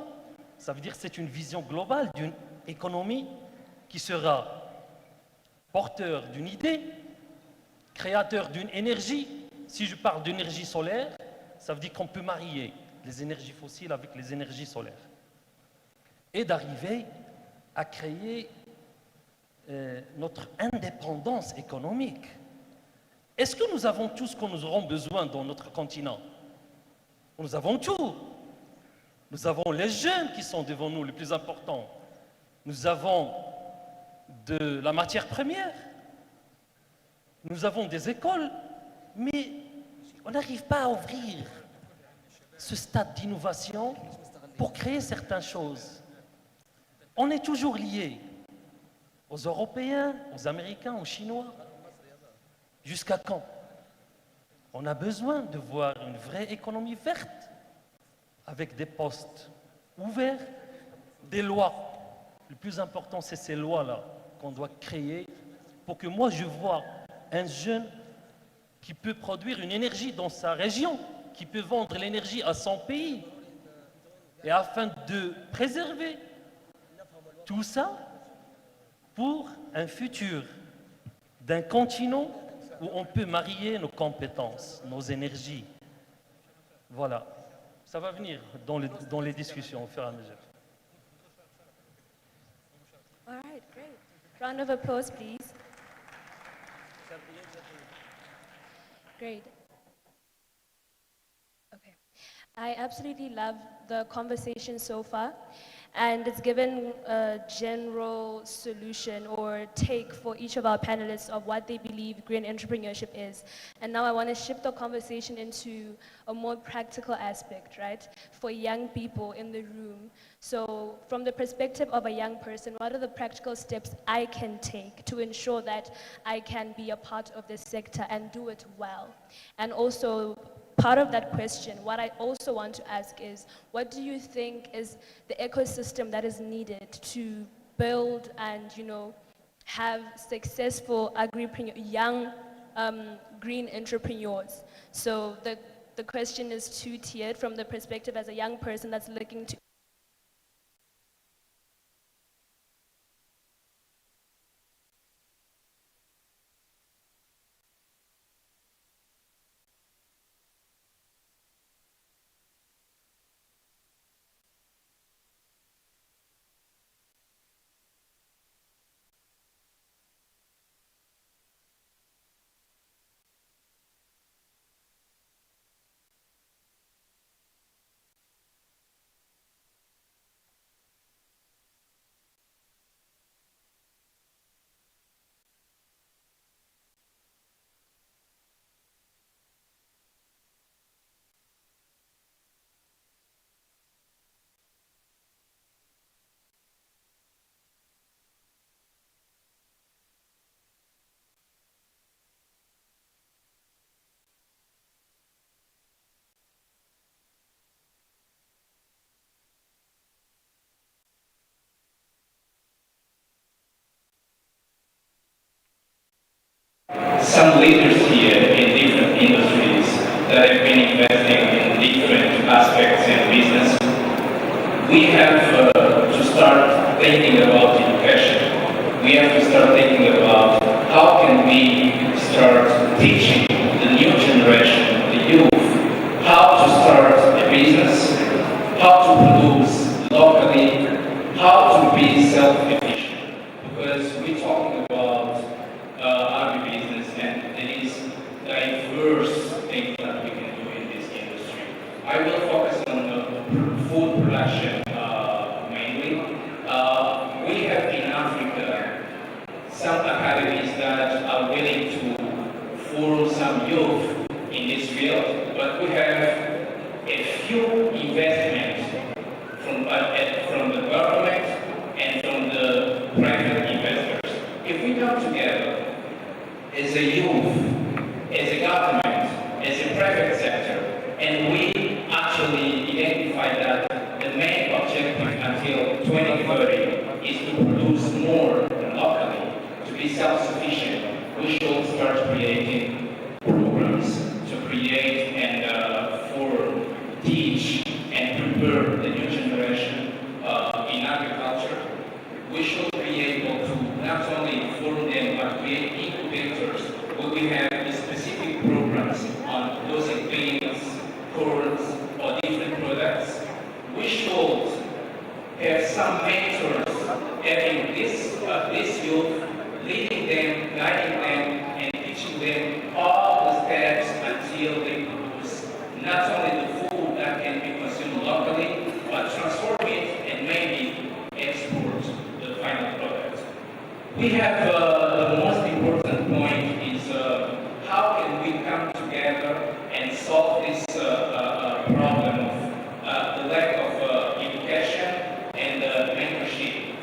Ça veut dire que c'est une vision globale d'une économie qui sera porteur d'une idée, créateur d'une énergie. Si je parle d'énergie solaire, ça veut dire qu'on peut marier les énergies fossiles avec les énergies solaires. Et d'arriver à créer notre indépendance économique. Est-ce que nous avons tout ce que nous aurons besoin dans notre continent? Nous avons tout. Nous avons les jeunes qui sont devant nous, les plus importants. Nous avons de la matière première. Nous avons des écoles. Mais on n'arrive pas à ouvrir ce stade d'innovation pour créer certaines choses. On est toujours liés aux Européens, aux Américains, aux Chinois. Jusqu'à quand? On a besoin de voir une vraie économie verte, avec des postes ouverts, des lois. Le plus important, c'est ces lois-là qu'on doit créer pour que moi, je vois un jeune qui peut produire une énergie dans sa région, qui peut vendre l'énergie à son pays, et afin de préserver tout ça pour un futur d'un continent où on peut marier nos compétences, nos énergies. Voilà. Ça va venir dans les discussions au fur et à mesure. All right, great. Round of applause, please. Great. Okay. I absolutely love the conversation so far, and it's given a general solution or take for each of our panelists of what they believe green entrepreneurship is. And now I want to shift the conversation into a more practical aspect, right, for young people in the room. So from the perspective of a young person, what are the practical steps I can take to ensure that I can be a part of this sector and do it well? And also, part of that question, what I also want to ask is, what do you think is the ecosystem that is needed to build and, have successful young green entrepreneurs? So the question is two-tiered from the perspective as a young person that's looking to some leaders here in different industries that have been investing in different aspects in business. We have to start thinking about education. We have to start thinking about how can we start teaching the new generation, the youth, how to start a business, how to produce locally, how to be self-efficient. Because we're talking about agribusiness, and there is diverse things that we can do in this industry. I will focus on food production mainly. We have in Africa some academies that are willing to form some youth in this field, but we have a few investments from the government and from the private investors. If we come together as a youth, as a government, as a private sector, and we actually identify that the main objective until 2030 is to produce more locally, to be self-sufficient, we should start creating programs to create and teach and prepare the new generation in agriculture. We should be able to not only form them, but create incubators where we have specific programs on using beans, corns, or different products. We should have some mentors having this youth, leading them, guiding them, and teaching them all We have the most important point is how can we come together and solve this problem of the lack of education and mentorship.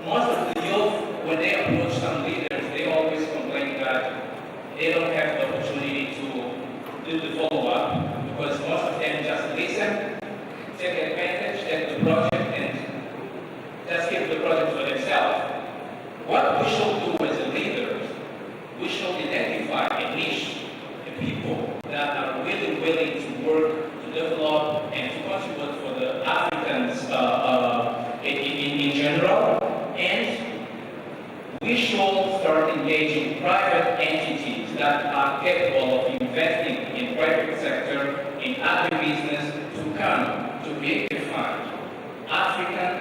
Most of the youth, when they approach some leaders, they always complain that they don't have the opportunity to do the follow-up because most of them just listen, take advantage, take the project, and just keep the project for themselves. What we should do as leaders, we should identify a niche, the people that are really willing to work, to develop, and to contribute for the Africans in general. And we should start engaging private entities that are capable of investing in private sector, in agribusiness, to come to create a fund, African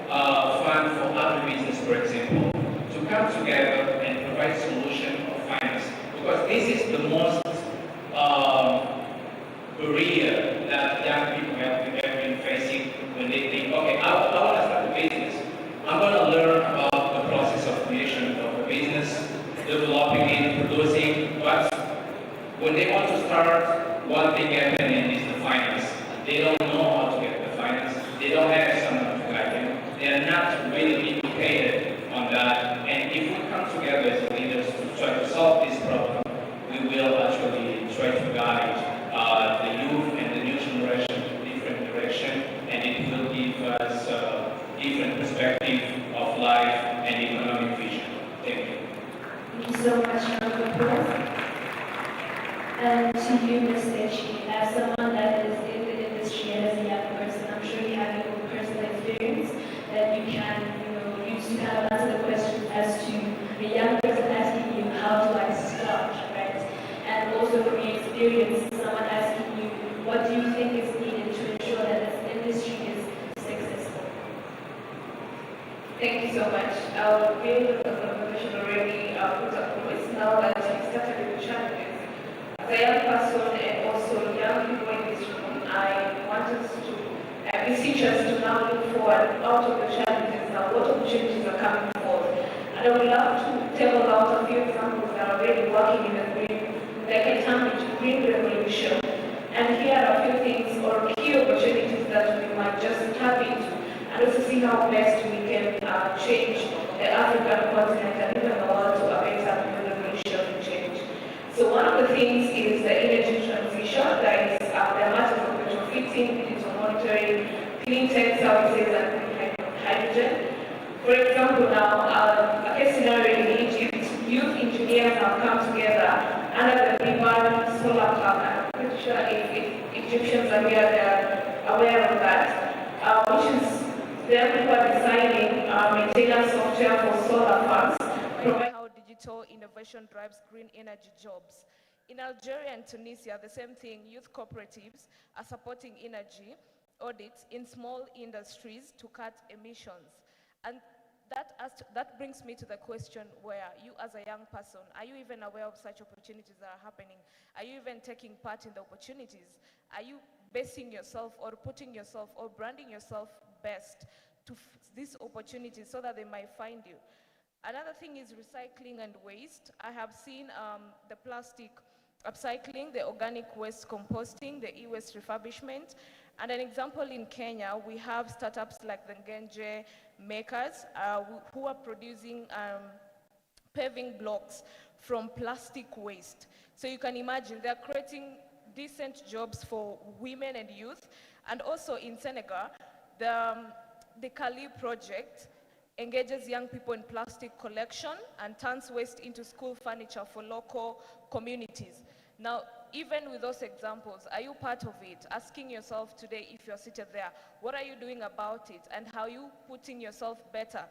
fund for agribusiness, for example, to come together and provide solution of finance. Because this is the most barrier that young people have been facing when they think, okay, I want to start a business. I'm going to learn about the process of creation of a business, developing it, producing, but when they want to start, one thing happening is the finance. They don't know how to get the finance. They don't have someone to guide them. They are not really educated on that. And if we come together as leaders to try to solve this problem, we will actually try to guide the youth and the new generation to different direction, and it will give us different perspective of life and economic vision. Thank you. Thank you so much, Honorable. And to you, Mr. Chi, as someone that is in the industry and as a young person, I'm sure you have your own personal experience that you can, use to kind of answer the question as to a young person asking you, how do I start, right? And also from your experience, someone asking you, what do you think is needed to ensure that this industry is successful? Thank you so much. Our main conversation already put up for us. Now that we started with the challenges, as a young person and also young people in this room, I want us to beseech us to now look forward out of the challenges and what opportunities are coming forth. And I would love to tell about a few examples that are already working in the green, that can turn into green revolution. And here are a few things or key opportunities that we might just tap into, and also see how best we can change the African continent and even the world to a better green revolution change. So one of the things is the energy transition, that is the matters of retrofitting, digital monitoring, clean tech services, and green hydrogen. For example, now, a case scenario in Egypt, youth engineers have come together under the Liban solar park, and I'm pretty sure if Egyptians are here, they're aware of that, which is them who are designing maintenance software for solar farms, provide how digital innovation drives green energy jobs. In Algeria and Tunisia, the same thing, youth cooperatives are supporting energy audits in small industries to cut emissions. And that brings me to the question where you as a young person, are you even aware of such opportunities that are happening? Are you even taking part in the opportunities? Are you basing yourself or putting yourself or branding yourself best to these opportunities so that they might find you? Another thing is recycling and waste. I have seen the plastic upcycling, the organic waste composting, the e-waste refurbishment. And an example in Kenya, we have startups like the Ngenje makers who are producing paving blocks from plastic waste. So you can imagine they're creating decent jobs for women and youth. And also in Senegal, the Kali project engages young people in plastic collection and turns waste into school furniture for local communities. Now, even with those examples, are you part of it? Asking yourself today, if you're seated there, what are you doing about it? And how are you putting yourself better?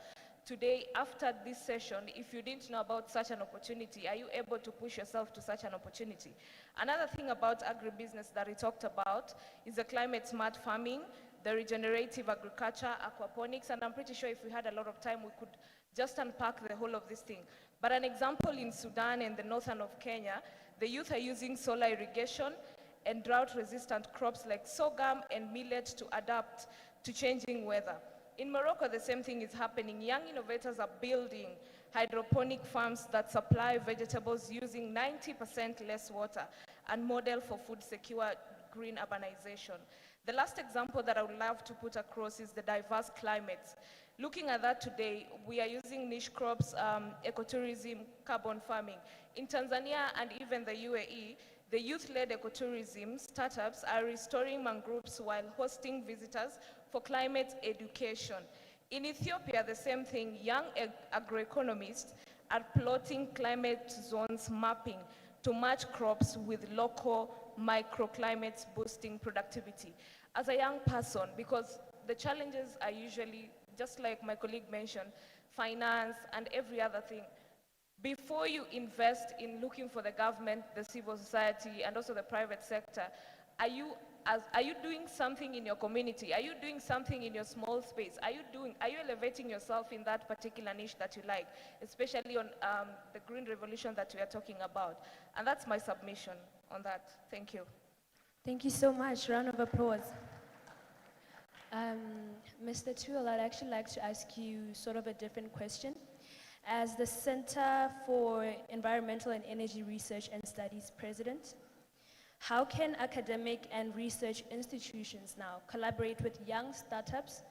Today, after this session, if you didn't know about such an opportunity, are you able to push yourself to such an opportunity? Another thing about agribusiness that we talked about is the climate smart farming, the regenerative agriculture, aquaponics, and I'm pretty sure if we had a lot of time, we could just unpack the whole of this thing. But an example in Sudan and the northern of Kenya, the youth are using solar irrigation and drought-resistant crops like sorghum and millet to adapt to changing weather. In Morocco, the same thing is happening. Young innovators are building hydroponic farms that supply vegetables using 90% less water and model for food secure green urbanization. The last example that I would love to put across is the diverse climates. Looking at that today, we are using niche crops, ecotourism, carbon farming. In Tanzania and even the UAE, the youth-led ecotourism startups are restoring mangroves while hosting visitors for climate education. In Ethiopia, the same thing, young agroeconomists are plotting climate zones mapping to match crops with local microclimates boosting productivity. As a young person, because the challenges are usually, just like my colleague mentioned, finance and every other thing, before you invest in looking for the government, the civil society, and also the private sector, are you doing something in your community? Are you doing something in your small space? Are you elevating yourself in that particular niche that you like, especially on the green revolution that we are talking about? And that's my submission on that. Thank you. Thank you so much. Round of applause. Mr. Tuel, I'd actually like to ask you sort of a different question. As the Center for Environmental and Energy Research and Studies President, how can academic and research institutions now collaborate with young startups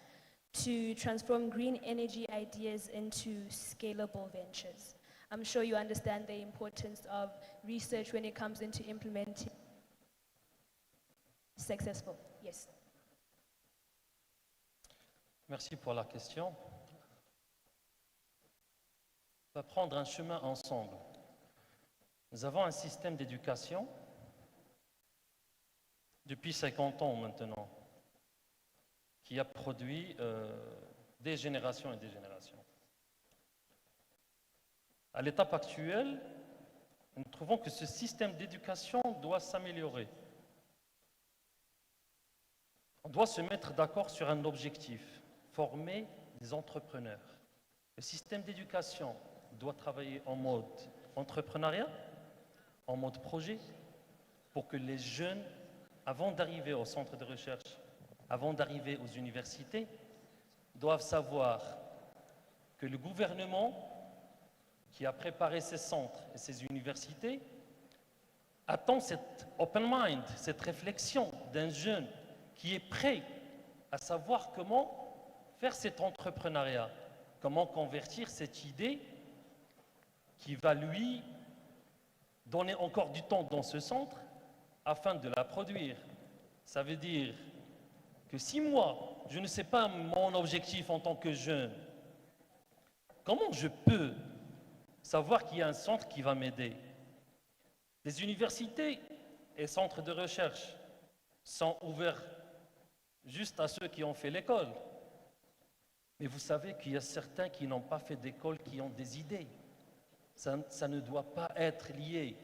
to transform green energy ideas into scalable ventures? I'm sure you understand the importance of research when it comes into implementing successful. Yes. Merci pour la question. On va prendre un chemin ensemble. Nous avons un système d'éducation depuis 50 ans maintenant, qui a produit des générations et des générations. À l'étape actuelle, nous trouvons que ce système d'éducation doit s'améliorer. On doit se mettre d'accord sur un objectif, former des entrepreneurs. Le système d'éducation doit travailler en mode entrepreneuriat, en mode projet, pour que les jeunes, avant d'arriver au centre de recherche, avant d'arriver aux universités, doivent savoir que le gouvernement qui a préparé ces centres et ces universités attend cette open mind, cette réflexion d'un jeune qui est prêt à savoir comment faire cet entrepreneuriat, comment convertir cette idée qui va lui donner encore du temps dans ce centre afin de la produire. Ça veut dire que si moi, je ne sais pas mon objectif en tant que jeune, comment je peux savoir qu'il y a un centre qui va m'aider? Les universités et centres de recherche sont ouverts juste à ceux qui ont fait l'école. Mais vous savez qu'il y a certains qui n'ont pas fait d'école, qui ont des idées. Ça ne doit pas être lié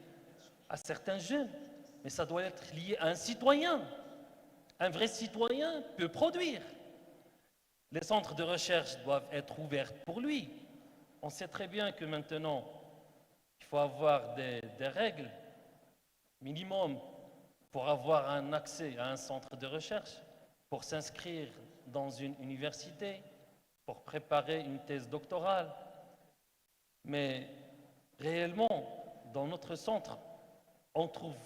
à certains jeunes, mais ça doit être lié à un citoyen. Un vrai citoyen peut produire. Les centres de recherche doivent être ouverts pour lui. On sait très bien que maintenant, il faut avoir des règles minimum pour avoir un accès à un centre de recherche, pour s'inscrire dans une université, pour préparer une thèse doctorale. Mais réellement, dans notre centre, on trouve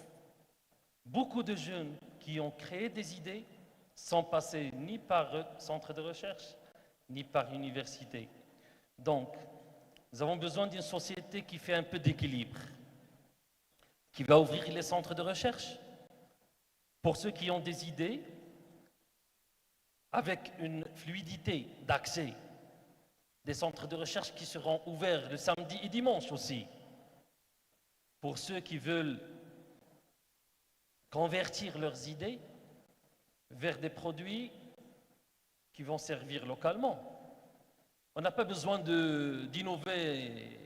beaucoup de jeunes qui ont créé des idées sans passer ni par centre de recherche, ni par université. Donc, nous avons besoin d'une société qui fait un peu d'équilibre, qui va ouvrir les centres de recherche pour ceux qui ont des idées, avec une fluidité d'accès. Des centres de recherche qui seront ouverts le samedi et dimanche aussi, pour ceux qui veulent convertir leurs idées vers des produits qui vont servir localement. On n'a pas besoin d'innover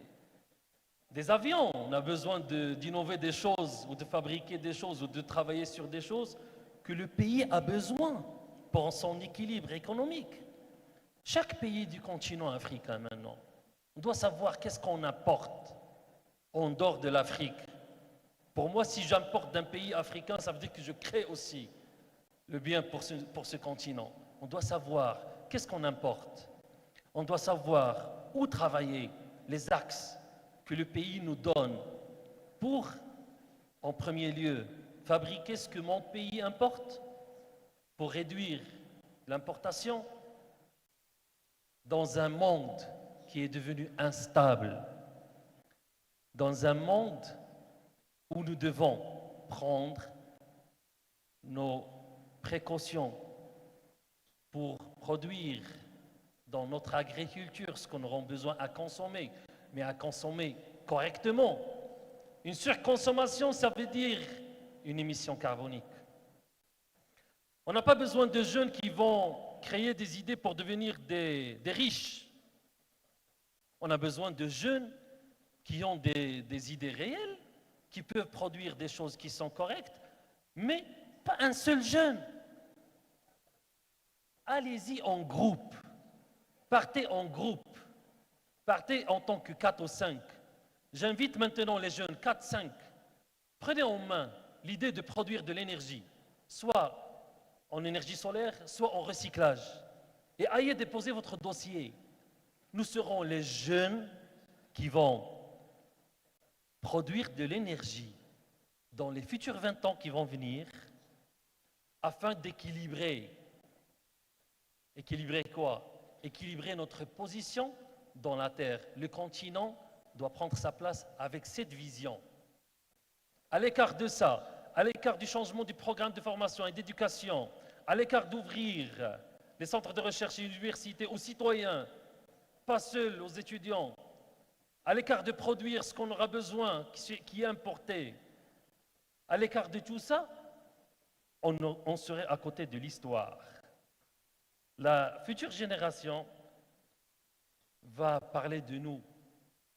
des avions, on a besoin d'innover des choses ou de fabriquer des choses ou de travailler sur des choses que le pays a besoin pour son équilibre économique. Chaque pays du continent africain maintenant, on doit savoir qu'est-ce qu'on apporte en dehors de l'Afrique. Pour moi, si j'importe d'un pays africain, ça veut dire que je crée aussi le bien pour ce continent. On doit savoir qu'est-ce qu'on importe? On doit savoir où travailler, les axes que le pays nous donne pour, en premier lieu, fabriquer ce que mon pays importe, pour réduire l'importation dans un monde qui est devenu instable, dans un monde où nous devons prendre nos précautions pour produire dans notre agriculture ce qu'on aura besoin à consommer, mais à consommer correctement. Une surconsommation, ça veut dire une émission carbonique. On n'a pas besoin de jeunes qui vont créer des idées pour devenir des riches. On a besoin de jeunes qui ont des idées réelles, qui peuvent produire des choses qui sont correctes, mais pas un seul jeune. Allez-y en groupe, partez en groupe, partez en tant que 4 ou 5. J'invite maintenant les jeunes, 4, 5, prenez en main l'idée de produire de l'énergie, soit en énergie solaire, soit en recyclage. Et allez déposer votre dossier. Nous serons les jeunes qui vont produire de l'énergie dans les futurs 20 ans qui vont venir afin d'équilibrer. Équilibrer quoi? Équilibrer notre position dans la Terre. Le continent doit prendre sa place avec cette vision. À l'écart de ça, à l'écart du changement du programme de formation et d'éducation, à l'écart d'ouvrir les centres de recherche et universités aux citoyens, pas seuls aux étudiants, à l'écart de produire ce qu'on aura besoin, qui est importé, à l'écart de tout ça, on serait à côté de l'histoire. La future génération va parler de nous.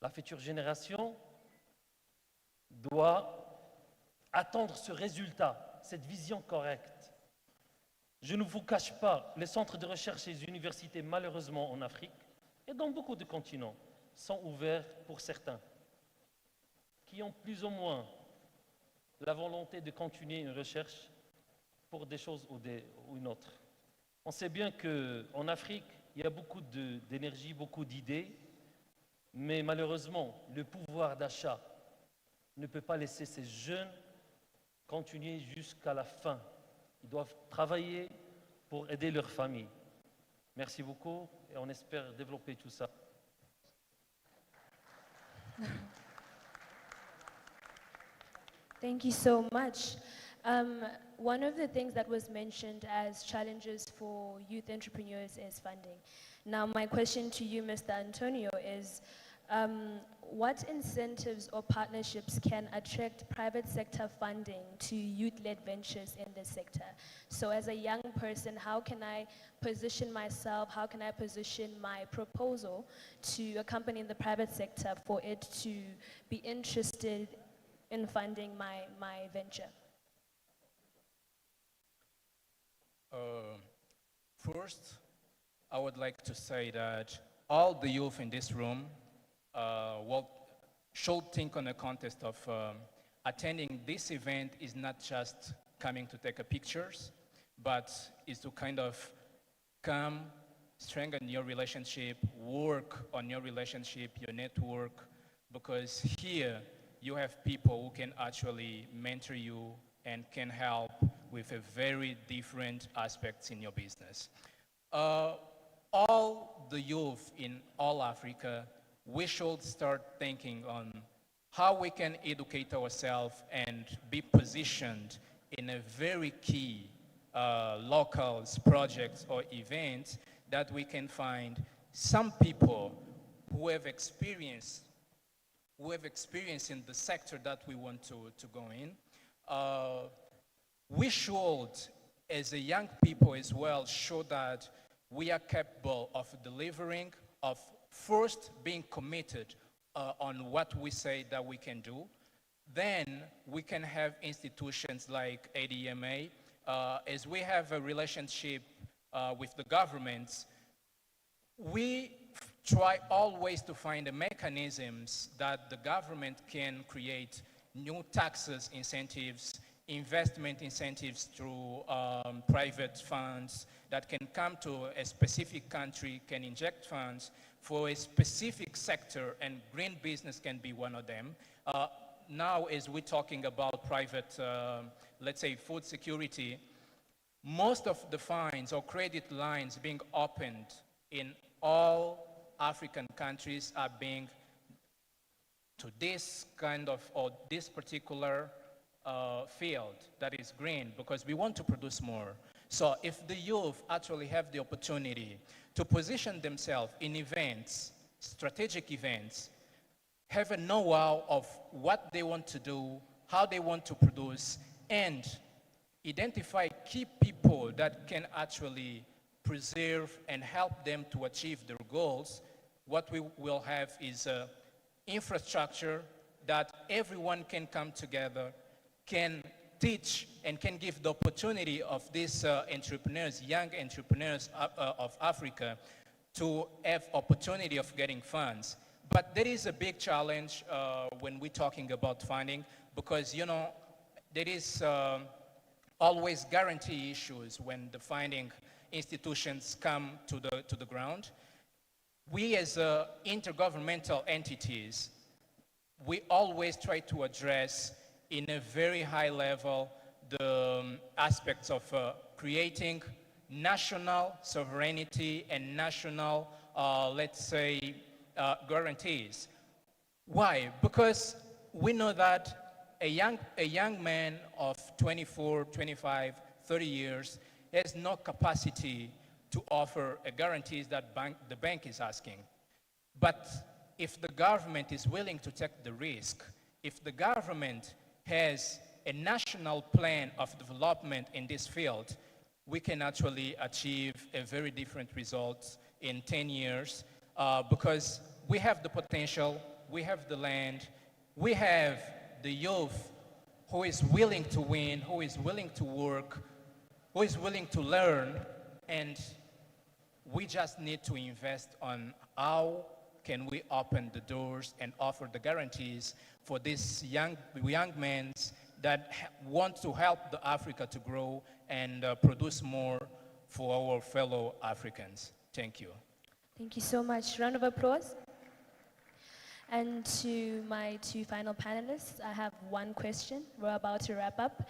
La future génération doit attendre ce résultat, cette vision correcte. Je ne vous cache pas, les centres de recherche et les universités, malheureusement en Afrique et dans beaucoup de continents, sont ouverts pour certains qui ont plus ou moins la volonté de continuer une recherche pour des choses ou une autre. On sait bien qu'en Afrique, il y a beaucoup d'énergie, beaucoup d'idées, mais malheureusement, le pouvoir d'achat ne peut pas laisser ces jeunes continuer jusqu'à la fin. Ils doivent travailler pour aider leur famille. Merci beaucoup et on espère développer tout ça. Thank you so much. One of the things that was mentioned as challenges for youth entrepreneurs is funding. Now, my question to you, Mr. Antonio, is what incentives or partnerships can attract private sector funding to youth-led ventures in this sector? So as a young person, how can I position myself, how can I position my proposal to a company in the private sector for it to be interested in funding my venture? First, I would like to say that all the youth in this room should think on the context of attending this event is not just coming to take pictures, but is to kind of come, strengthen your relationship, work on your relationship, your network, because here you have people who can actually mentor you and can help with a very different aspects in your business. All the youth in all Africa, we should start thinking on how we can educate ourselves and be positioned in a very key local projects or events that we can find some people who have experience in the sector that we want to go in. We should, as a young people as well, show that we are capable of delivering, of first being committed on what we say that we can do. Then we can have institutions like ADMA. As we have a relationship with the governments, we try always to find the mechanisms that the government can create new taxes, incentives, investment incentives through private funds that can come to a specific country, can inject funds for a specific sector, and green business can be one of them. Now, as we're talking about private, let's say, food security, most of the funds or credit lines being opened in all African countries are being to this kind of, or this particular field that is green, because we want to produce more. So if the youth actually have the opportunity to position themselves in events, strategic events, have a know-how of what they want to do, how they want to produce, and identify key people that can actually preserve and help them to achieve their goals, what we will have is a infrastructure that everyone can come together, can teach, and can give the opportunity of these entrepreneurs, young entrepreneurs of Africa, to have opportunity of getting funds. But there is a big challenge when we're talking about funding, because, you know, there is always guarantee issues when the funding institutions come to the ground. We as intergovernmental entities, we always try to address in a very high level the aspects of creating national sovereignty and national, let's say, guarantees. Why? Because we know that a young man of 24, 25, 30 years has no capacity to offer a guarantees that the bank is asking. But if the government is willing to take the risk, if the government has a national plan of development in this field, we can actually achieve a very different result in 10 years because we have the potential, we have the land, we have the youth who is willing to win, who is willing to work, who is willing to learn, and we just need to invest on how can we open the doors and offer the guarantees for these young men that want to help the Africa to grow and produce more for our fellow Africans. Thank you. Thank you so much. Round of applause. And to my two final panelists, I have one question. We're about to wrap up.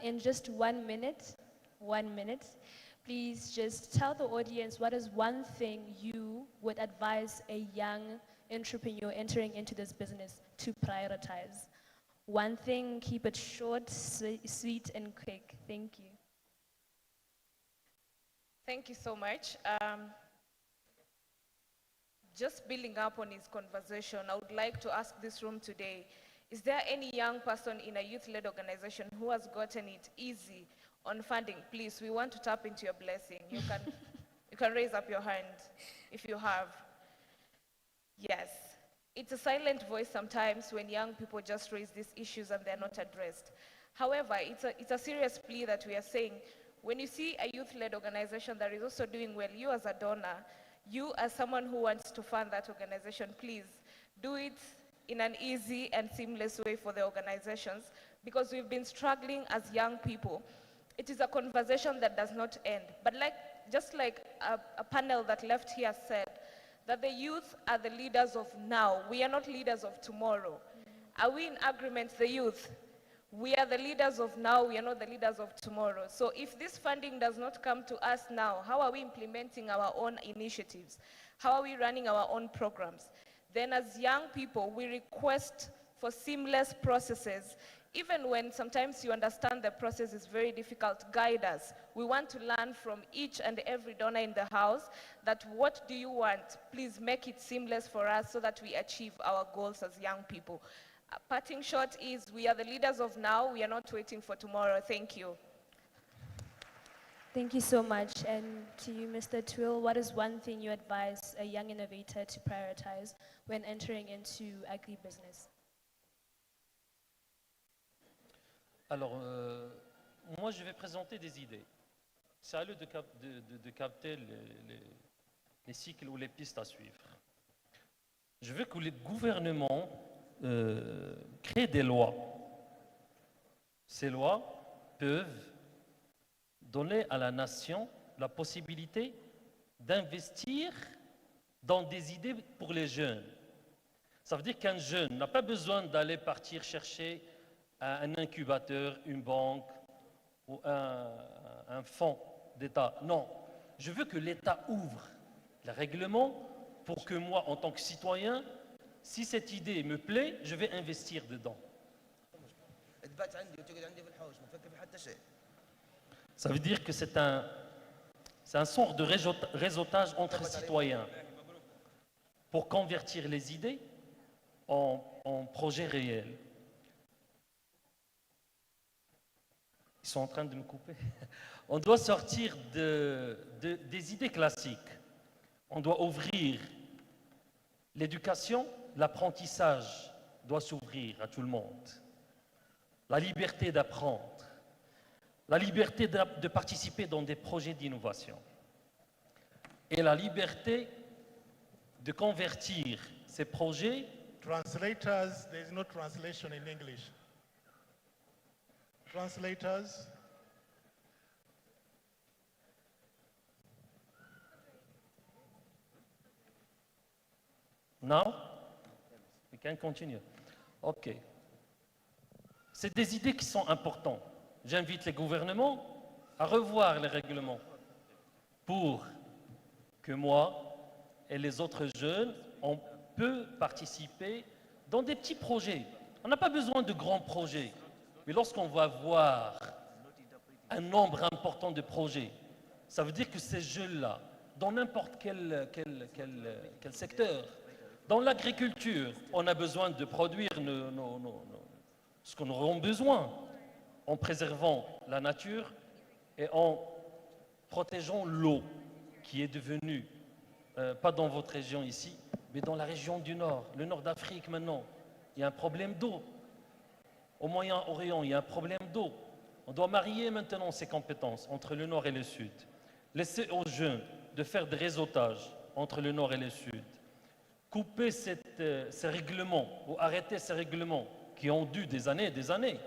In just 1 minute, please just tell the audience what is one thing you would advise a young entrepreneur entering into this business to prioritize. One thing, keep it short, sweet, and quick. Thank you. Thank you so much. Just building up on his conversation, I would like to ask this room today, is there any young person in a youth-led organization who has gotten it easy on funding? Please, we want to tap into your blessing. You can raise up your hand if you have. Yes. It's a silent voice sometimes when young people just raise these issues and they're not addressed. However, it's a serious plea that we are saying. When you see a youth-led organization that is also doing well, you as a donor, you as someone who wants to fund that organization, please do it in an easy and seamless way for the organizations, because we've been struggling as young people. It is a conversation that does not end. But just like a panel that left here said, that the youth are the leaders of now. We are not leaders of tomorrow. Are we in agreement, the youth? We are the leaders of now, we are not the leaders of tomorrow. So if this funding does not come to us now, how are we implementing our own initiatives? How are we running our own programs? Then as young people, we request for seamless processes. Even when sometimes you understand the process is very difficult, guide us. We want to learn from each and every donor in the house that what do you want? Please make it seamless for us so that we achieve our goals as young people. Parting shot is we are the leaders of now, we are not waiting for tomorrow. Thank you. Thank you so much. And to you, Mr. Twill, what is one thing you advise a young innovator to prioritize when entering into agribusiness? Alors, moi je vais présenter des idées. C'est à eux de capter les cycles ou les pistes à suivre. Je veux que les gouvernements créent des lois. Ces lois peuvent donner à la nation la possibilité d'investir dans des idées pour les jeunes. Ça veut dire qu'un jeune n'a pas besoin d'aller partir chercher un incubateur, une banque ou un fonds d'État. Non, je veux que l'État ouvre les règlements pour que moi, en tant que citoyen, si cette idée me plaît, je vais investir dedans. Ça veut dire que c'est un sort de réseautage entre citoyens pour convertir les idées en projets réels. Ils sont en train de me couper. On doit sortir des idées classiques. On doit ouvrir l'éducation, l'apprentissage doit s'ouvrir à tout le monde. La liberté d'apprendre, la liberté de participer dans des projets d'innovation et la liberté de convertir ces projets. Translators, there is no translation in English. Translators. Now, we can continue. OK. C'est des idées qui sont importantes. J'invite les gouvernements à revoir les règlements pour que moi et les autres jeunes, on peut participer dans des petits projets. On n'a pas besoin de grands projets. Mais lorsqu'on va voir un nombre important de projets, ça veut dire que ces jeunes-là, dans n'importe quel secteur, dans l'agriculture, on a besoin de produire ce qu'on aura besoin, en préservant la nature et en protégeant l'eau qui est devenue, pas dans votre région ici, mais dans la région du Nord, le Nord d'Afrique maintenant. Il y a un problème d'eau. Au Moyen-Orient, il y a un problème d'eau. On doit marier maintenant ces compétences entre le Nord et le Sud. Laisser aux jeunes de faire des réseautages entre le Nord et le Sud. Couper ces règlements ou arrêter ces règlements qui ont dû des années et des années.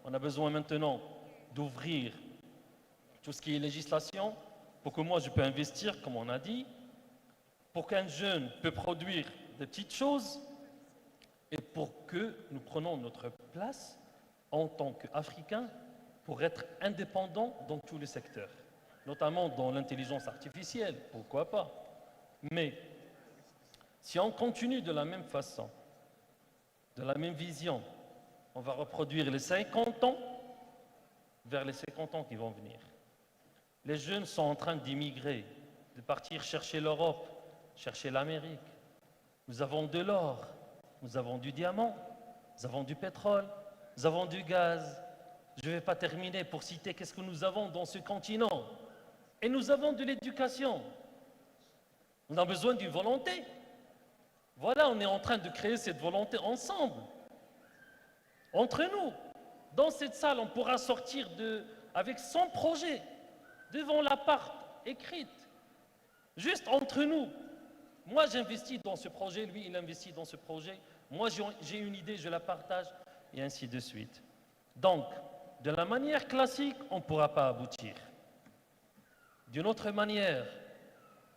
On a besoin maintenant d'ouvrir tout ce qui est législation pour que moi je peux investir, comme on a dit, pour qu'un jeune peut produire des petites choses et pour que nous prenions notre place en tant qu'Africains pour être indépendants dans tous les secteurs, notamment dans l'intelligence artificielle, pourquoi pas. Mais si on continue de la même façon, de la même vision, on va reproduire les 50 ans vers les 50 ans qui vont venir. Les jeunes sont en train d'immigrer, de partir chercher l'Europe, chercher l'Amérique. Nous avons de l'or, nous avons du diamant, nous avons du pétrole, nous avons du gaz. Je ne vais pas terminer pour citer qu'est-ce que nous avons dans ce continent. Et nous avons de l'éducation. On a besoin d'une volonté. Voilà, on est en train de créer cette volonté ensemble. Entre nous, dans cette salle, on pourra sortir avec 100 projets devant l'appart écrite. Juste entre nous. Moi, j'investis dans ce projet, lui, il investit dans ce projet. Moi, j'ai une idée, je la partage, et ainsi de suite. Donc, de la manière classique, on ne pourra pas aboutir. D'une autre manière,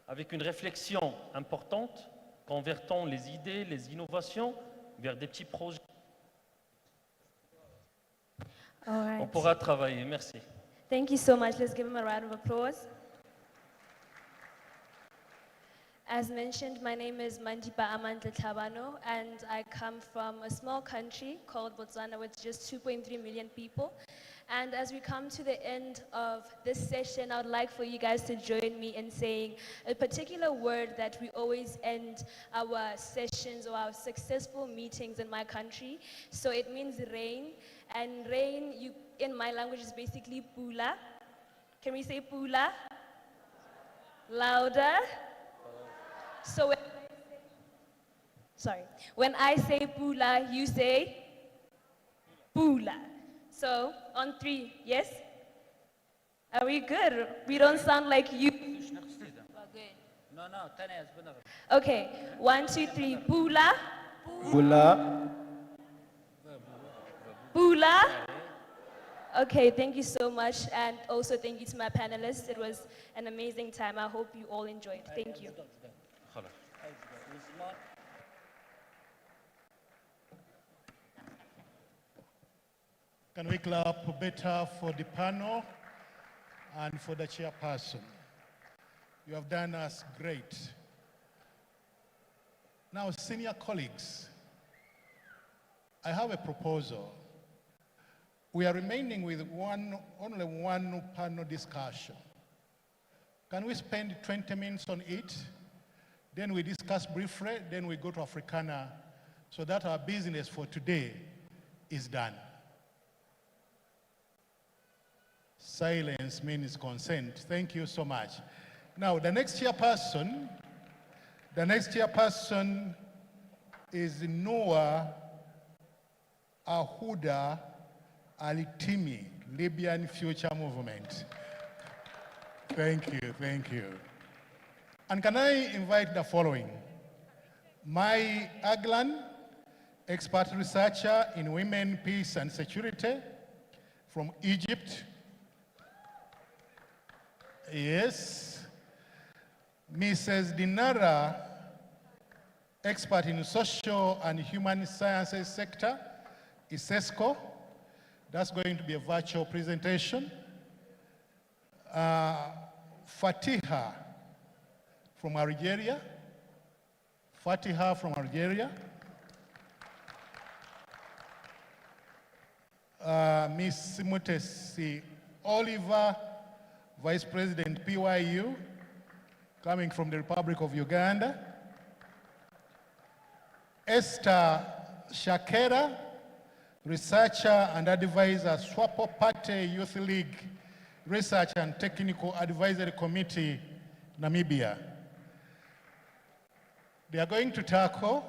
avec une réflexion importante, convertons les idées, les innovations vers des petits projets. All right. On pourra travailler. Merci. Thank you so much. Let's give him a round of applause. As mentioned, my name is Mandipa Amandla Tabano, and I come from a small country called Botswana with just 2.3 million people. And as we come to the end of this session, I would like for you guys to join me in saying a particular word that we always end our sessions or our successful meetings in my country. So it means rain, and rain in my language is basically pula. Can we say pula? Louder. So when I say pula, you say pula. So on 3, yes? Are we good? We don't sound like you. Okay, 1, 2, 3, pula. Pula. Pula. Okay, thank you so much. And also thank you to my panelists. It was an amazing time. I hope you all enjoyed. Thank you. Can we clap better for the panel and for the chairperson? You have done us great. Now, senior colleagues, I have a proposal. We are remaining with only one panel discussion. Can we spend 20 minutes on it? Then we discuss briefly, then we go to Africana so that our business for today is done. Silence means consent. Thank you so much. Now, the next chairperson is Noah Ahuda Alitimi, Libyan Future Movement. Thank you, thank you. And can I invite the following? Mai Aglan, expert researcher in women, peace, and security from Egypt. Yes. Mrs. Dinara, expert in social and human sciences sector, ISESCO. That's going to be a virtual presentation. Fatiha from Algeria. Miss Mutesi Oliver, Vice President PYU, coming from the Republic of Uganda. Esther Shakera, researcher and advisor, Swapo Party Youth League Research and Technical Advisory Committee, Namibia. They are going to tackle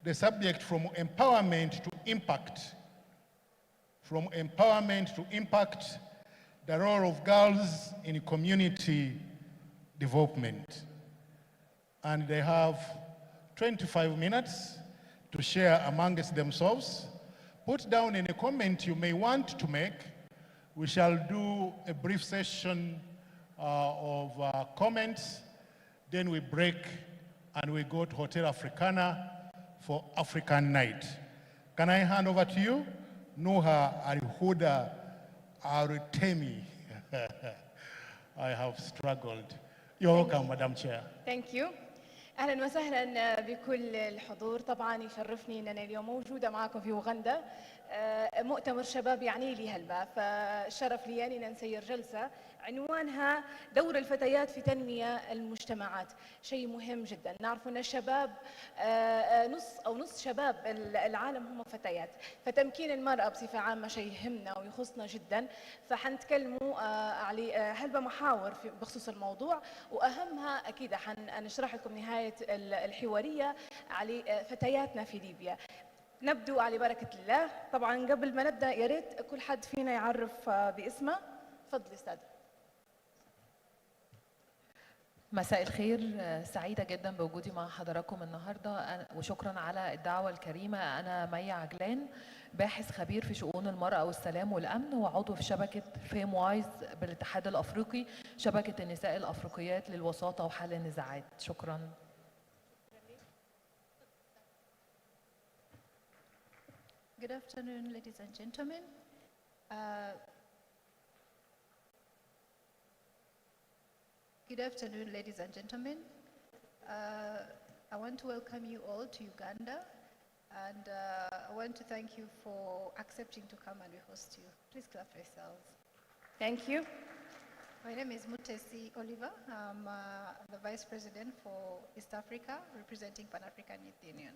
the subject from empowerment to impact. From empowerment to impact, the role of girls in community development. And they have 25 minutes to share amongst themselves. Put down any comment you may want to make. We shall do a brief session of comments, then we break and we go to Hotel Africana for African night. Can I hand over to you? Nuha Arihuda Arutemi. I have struggled. You're welcome, Madam Chair. Thank you. اهلا وسهلا بكل الحضور. طبعا يشرفني ان انا اليوم موجوده معكم في اوغندا. مؤتمر شباب يعني لي هالبا، فشرف لي ان نسير جلسه عنوانها دور الفتيات في تنميه المجتمعات. شيء مهم جدا. نعرف ان الشباب نص شباب العالم هم فتيات، فتمكين المراه بصفه عامه شيء يهمنا ويخصنا جدا. فحنتكلموا على هلبا محاور بخصوص الموضوع، واهمها اكيد حنشرح لكم نهايه الحواريه على فتياتنا في ليبيا. نبدو على بركة الله. طبعا قبل ما نبدأ يا ريت كل حد فينا يعرف باسمه. تفضل استاذ. مساء الخير، سعيدة جدا بوجودي مع حضراتكم النهاردة وشكرا على الدعوة الكريمة. أنا مي عجلان، باحث خبير في شؤون المرأة والسلام والأمن، وعضو في شبكة فيم وايز بالاتحاد الأفريقي، شبكة النساء الأفريقيات للوساطة وحل النزاعات. شكرا. Good afternoon, ladies and gentlemen. I want to welcome you all to Uganda, and I want to thank you for accepting to come and we host you. Please clap for yourselves. Thank you. My name is Mutesi Oliver. I'm the Vice President for East Africa, representing Pan-African Youth Union.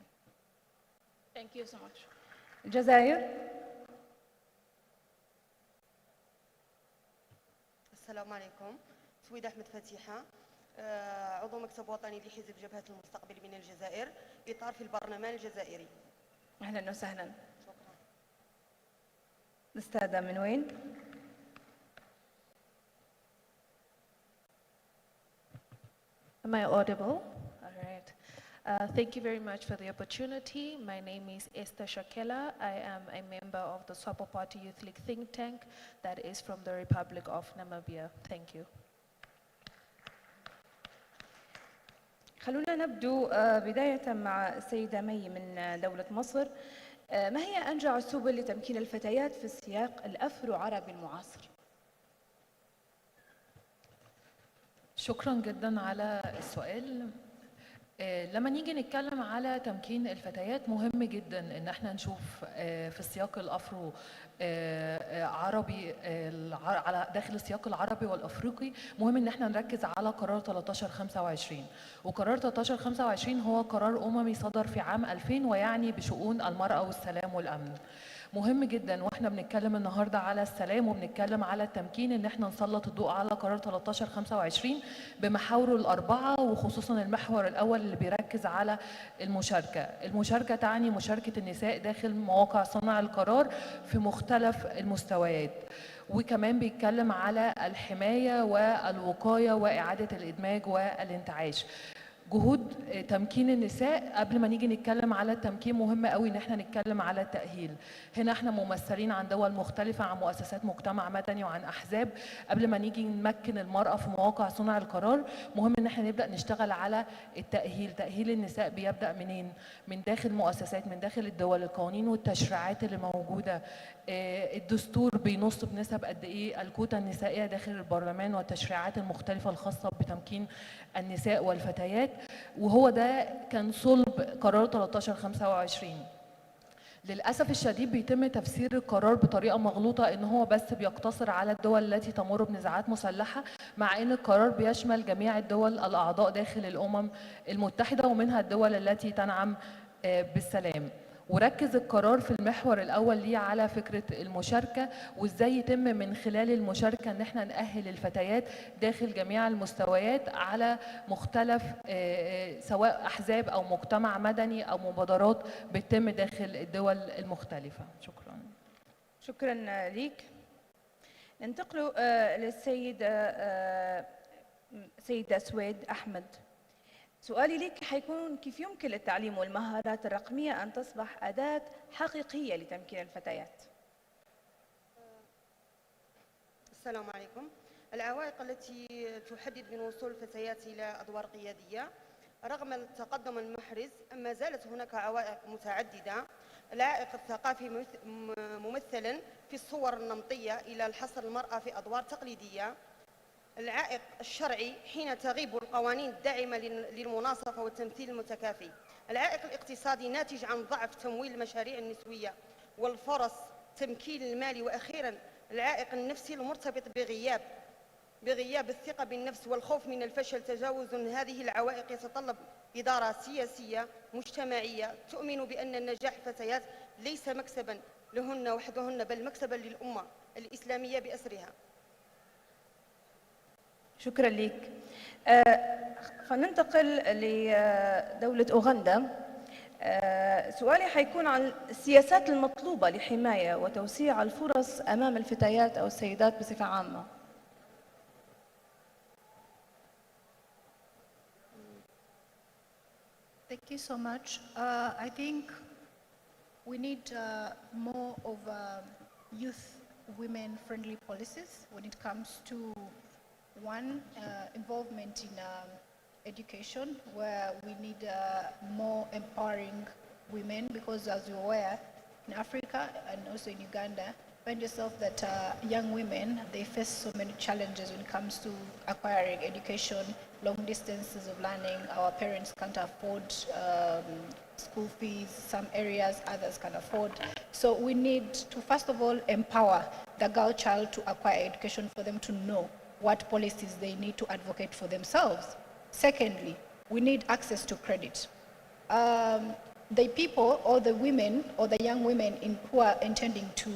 Thank you so much. الجزائر. السلام عليكم. سويدة أحمد فتيحة، عضو مكتب وطني لحزب جبهة المستقبل من الجزائر، إطار في البرلمان الجزائري. أهلا وسهلا. شكرا. الأستاذة من وين؟ Am I audible? All right. Thank you very much for the opportunity. My name is Esther Shakela. I am a member of the Swapo Party Youth League think tank that is from the Republic of Namibia. Thank you. خلونا نبدو بداية مع السيدة مي من دولة مصر. ما هي أنجع السبل لتمكين الفتيات في السياق الأفرو عربي المعاصر؟ شكرا جدا على السؤال. لما نيجي نتكلم على تمكين الفتيات مهم جدا ان احنا نشوف في السياق الافرو عربي على داخل السياق العربي والافريقي مهم ان احنا نركز على قرار 1325. وقرار 1325 هو قرار اممي صدر في عام 2000 ويعني بشؤون المرأة والسلام والامن. مهم جدا واحنا بنتكلم النهارده على السلام وبنتكلم على التمكين ان احنا نسلط الضوء على قرار 1325 بمحاوره الاربعه، وخصوصا المحور الاول اللي بيركز على المشاركه. المشاركه تعني مشاركه النساء داخل مواقع صنع القرار في مختلف المستويات، وكمان بيتكلم على الحمايه والوقايه واعاده الادماج والانتعاش. جهود تمكين النساء قبل ما نيجي نتكلم على التمكين مهم قوي ان احنا نتكلم على التأهيل. هنا احنا ممثلين عن دول مختلفة، عن مؤسسات مجتمع مدني وعن احزاب. قبل ما نيجي نمكن المرأة في مواقع صنع القرار مهم ان احنا نبدأ نشتغل على التأهيل. تأهيل النساء بيبدأ منين؟ من داخل مؤسسات، من داخل الدول، القوانين والتشريعات اللي موجودة. الدستور بينص بنسب قد ايه الكوتا النسائية داخل البرلمان والتشريعات المختلفة الخاصة بتمكين النساء والفتيات، وهو ده كان صلب قرار 1325. للأسف الشديد بيتم تفسير القرار بطريقة مغلوطة إن هو بس بيقتصر على الدول التي تمر بنزاعات مسلحة، مع إن القرار بيشمل جميع الدول الأعضاء داخل الأمم المتحدة ومنها الدول التي تنعم بالسلام. وركز القرار في المحور الأول ليه على فكرة المشاركة وإزاي يتم من خلال المشاركة إن احنا نأهل الفتيات داخل جميع المستويات على مختلف سواء أحزاب أو مجتمع مدني أو مبادرات بتتم داخل الدول المختلفة. شكرا. شكرا ليك. ننتقل سيدة سويد أحمد. سؤالي لك حيكون كيف يمكن للتعليم والمهارات الرقمية أن تصبح أداة حقيقية لتمكين الفتيات؟ السلام عليكم. العوائق التي تحدد من وصول الفتيات إلى أدوار قيادية رغم التقدم المحرز ما زالت هناك عوائق متعددة. العائق الثقافي ممثلا في الصور النمطية إلى الحصر المرأة في أدوار تقليدية. العائق الشرعي حين تغيب القوانين الداعمة للمناصفة والتمثيل المتكافي. العائق الاقتصادي ناتج عن ضعف تمويل المشاريع النسوية والفرص تمكين المالي. وأخيرا العائق النفسي المرتبط بغياب الثقة بالنفس والخوف من الفشل. تجاوز هذه العوائق يتطلب إدارة سياسية مجتمعية تؤمن بأن نجاح الفتيات ليس مكسبا لهن وحدهن بل مكسبا للأمة الإسلامية بأسرها. شكرا لك. فننتقل لدولة أوغندا. سؤالي حيكون عن السياسات المطلوبة لحماية وتوسيع الفرص أمام الفتيات أو السيدات بصفة عامة. Thank you so much. I think we need more of youth, women-friendly policies when it comes to one, involvement in education, where we need more empowering women, because as you're aware, in Africa and also in Uganda, find yourself that young women, they face so many challenges when it comes to acquiring education, long distances of learning. Our parents can't afford school fees, some areas others can afford. So we need to first of all empower the girl child to acquire education for them to know what policies they need to advocate for themselves. Secondly, we need access to credit. The people or the women or the young women who are intending to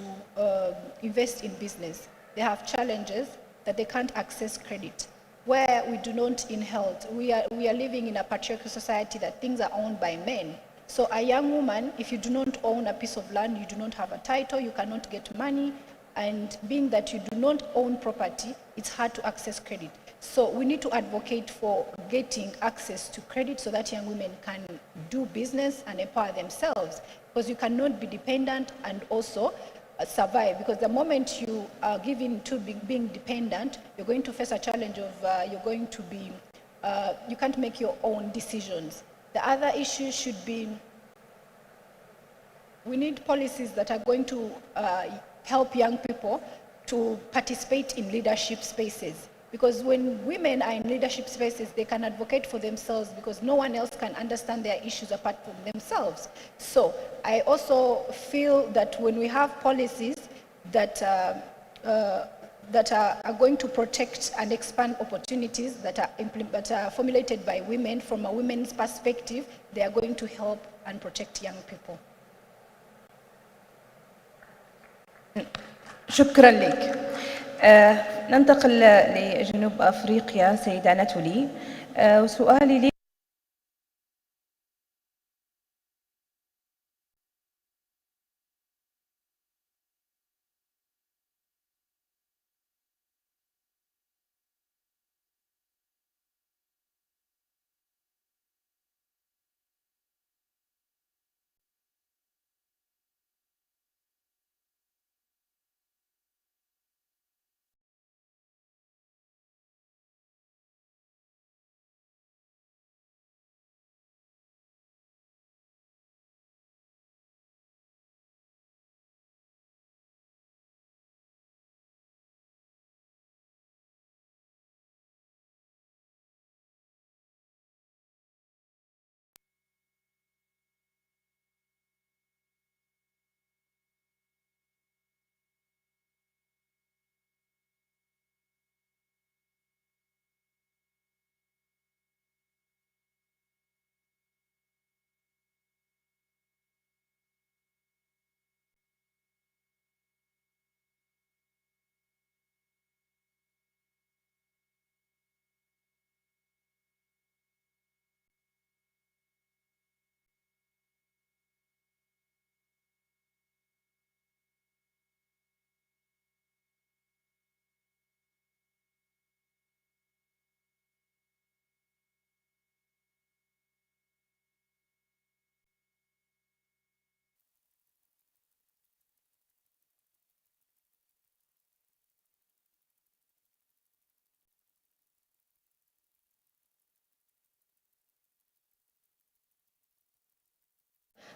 invest in business, they have challenges that they can't access credit. Where we do not in health, we are living in a patriarchal society that things are owned by men. So a young woman, if you do not own a piece of land, you do not have a title, you cannot get money, and being that you do not own property, it's hard to access credit. So we need to advocate for getting access to credit so that young women can do business and empower themselves, because you cannot be dependent and also survive, because the moment you are given to being dependent, you're going to face a challenge of you're going to be, you can't make your own decisions. The other issue should be, we need policies that are going to help young people to participate in leadership spaces. Because when women are in leadership spaces, they can advocate for themselves because no one else can understand their issues apart from themselves. So I also feel that when we have policies that are going to protect and expand opportunities that are formulated by women from a women's perspective, they are going to help and protect young people. شكرا لك. ننتقل لجنوب أفريقيا سيدة ناتولي، وسؤالي لي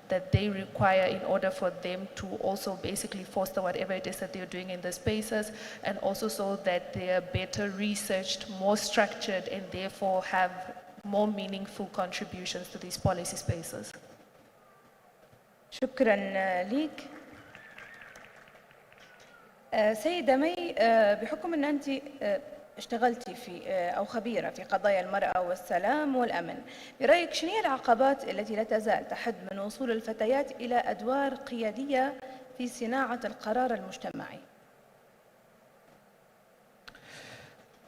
that they require in order for them to also basically foster whatever it is that they're doing in the spaces, and also so that they are better researched, more structured, and therefore have more meaningful contributions to these policy spaces. شكرا لك. سيدة مي، بحكم أن أنت اشتغلتي في أو خبيرة في قضايا المرأة والسلام والأمن، برأيك شنو هي العقبات التي لا تزال تحد من وصول الفتيات إلى أدوار قيادية في صناعة القرار المجتمعي؟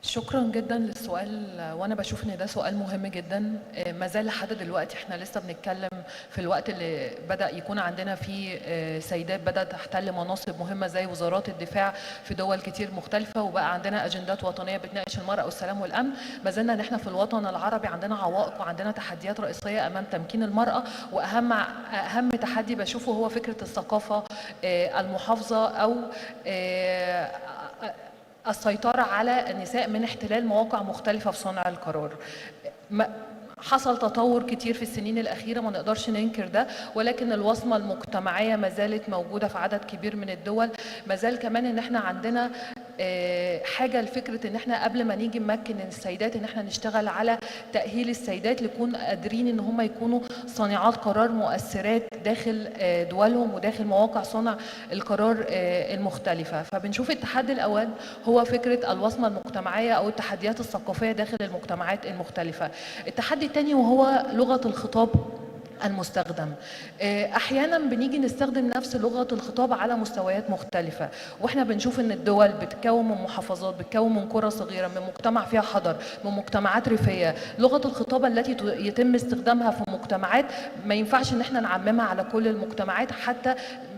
شكرا جدا للسؤال، وانا بشوف ان ده سؤال مهم جدا. ما زال لحد دلوقتي احنا لسه بنتكلم في الوقت اللي بدا يكون عندنا فيه سيدات بدات تحتل مناصب مهمه زي وزارات الدفاع في دول كتير مختلفه، وبقى عندنا اجندات وطنيه بتناقش المراه والسلام والامن. ما زلنا ان احنا في الوطن العربي عندنا عوائق وعندنا تحديات رئيسيه امام تمكين المراه، واهم تحدي بشوفه هو فكره الثقافه المحافظه او السيطرة على النساء من احتلال مواقع مختلفة في صنع القرار. حصل تطور كتير في السنين الأخيرة، ما نقدرش ننكر ده، ولكن الوصمة المجتمعية ما زالت موجودة في عدد كبير من الدول. ما زال كمان ان احنا عندنا حاجة لفكرة ان احنا قبل ما نيجي نمكن السيدات ان احنا نشتغل على تأهيل السيدات ليكون قادرين ان هم يكونوا صانعات قرار مؤثرات داخل دولهم وداخل مواقع صنع القرار المختلفة. فبنشوف التحدي الأول هو فكرة الوصمة المجتمعية أو التحديات الثقافية داخل المجتمعات المختلفة. التحدي الثاني وهو لغة الخطاب المستخدم. احيانا بنيجي نستخدم نفس لغه الخطاب على مستويات مختلفه، واحنا بنشوف ان الدول بتتكون من محافظات، بتتكون من قرى صغيره، من مجتمع فيها حضر، من مجتمعات ريفيه. لغه الخطاب التي يتم استخدامها في مجتمعات ما ينفعش ان احنا نعممها على كل المجتمعات، حتى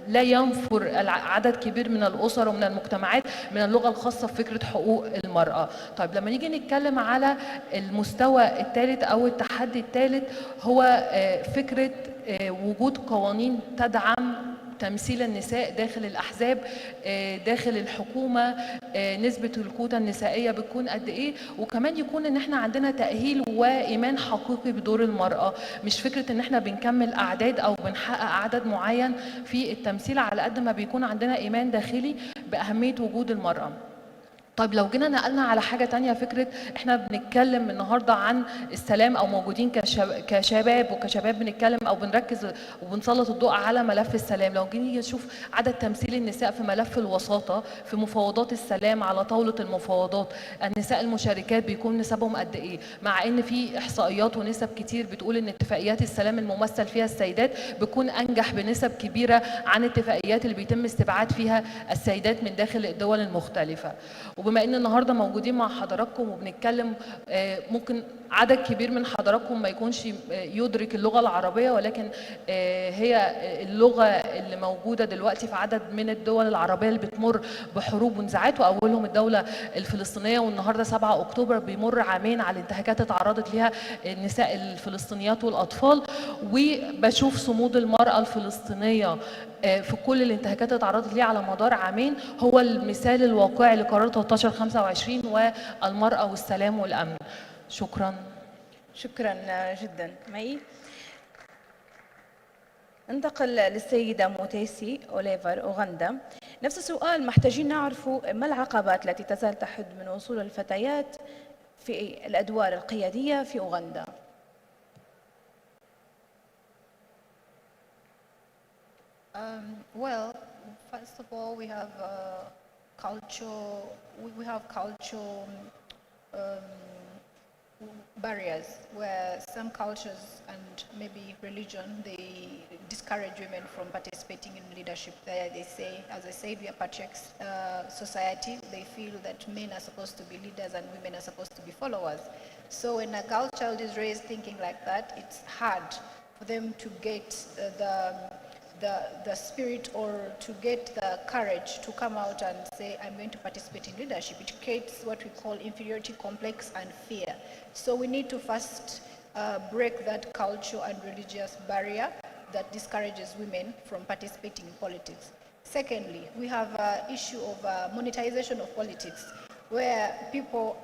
لا ينفر عدد كبير من الأسر ومن المجتمعات من اللغة الخاصة بفكرة حقوق المرأة. طيب لما نيجي نتكلم على المستوى الثالث أو التحدي الثالث، هو فكرة وجود قوانين تدعم تمثيل النساء داخل الأحزاب، داخل الحكومة، نسبة الكوتا النسائية بتكون قد إيه، وكمان يكون إن إحنا عندنا تأهيل وإيمان حقيقي بدور المرأة، مش فكرة إن إحنا بنكمل أعداد أو بنحقق عدد معين في التمثيل، على قد ما بيكون عندنا إيمان داخلي بأهمية وجود المرأة. طيب لو جينا نقلنا على حاجة تانية، فكرة احنا بنتكلم النهاردة عن السلام او موجودين كشباب بنتكلم او بنركز وبنسلط الضوء على ملف السلام. لو جينا نشوف عدد تمثيل النساء في ملف الوساطة في مفاوضات السلام على طاولة المفاوضات، النساء المشاركات بيكون نسبهم قد ايه؟ مع ان في احصائيات ونسب كتير بتقول ان اتفاقيات السلام الممثل فيها السيدات بتكون انجح بنسب كبيرة عن الاتفاقيات اللي بيتم استبعاد فيها السيدات من داخل الدول المختلفة. وبما ان النهارده موجودين مع حضراتكم وبنتكلم، ممكن عدد كبير من حضراتكم ما يكونش يدرك اللغه العربيه، ولكن هي اللغه اللي موجوده دلوقتي في عدد من الدول العربيه اللي بتمر بحروب ونزاعات، واولهم الدوله الفلسطينيه. والنهارده 7 اكتوبر بيمر عامين على انتهاكات اتعرضت ليها النساء الفلسطينيات والاطفال، وبشوف صمود المراه الفلسطينيه في كل الانتهاكات اللي اتعرضت ليها على مدار عامين هو المثال الواقعي لقرار 1325 والمرأة والسلام والأمن. شكرا. شكرا جدا مي. انتقل للسيدة موتيسي أوليفر أوغندا. نفس السؤال، محتاجين نعرفوا ما العقبات التي تزال تحد من وصول الفتيات في الأدوار القيادية في أوغندا؟ Well, first of all, we have cultural barriers where some cultures and maybe religion, they discourage women from participating in leadership. They say, as I said, we are patriarchal society. They feel that men are supposed to be leaders and women are supposed to be followers. So when a girl child is raised thinking like that, it's hard for them to get the spirit or to get the courage to come out and say, I'm going to participate in leadership. It creates what we call inferiority complex and fear. So we need to first break that cultural and religious barrier that discourages women from participating in politics. Secondly, we have an issue of monetization of politics, where people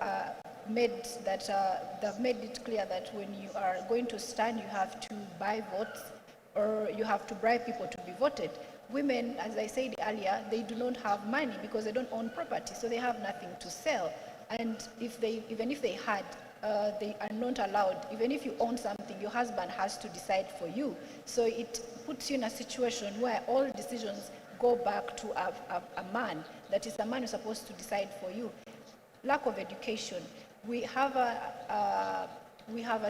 they've made it clear that when you are going to stand, you have to buy votes, or you have to bribe people to be voted. Women, as I said earlier, they do not have money because they don't own property, so they have nothing to sell. And even if they had, they are not allowed. Even if you own something, your husband has to decide for you. So it puts you in a situation where all decisions go back to a man. That is, a man who's supposed to decide for you. Lack of education. We have a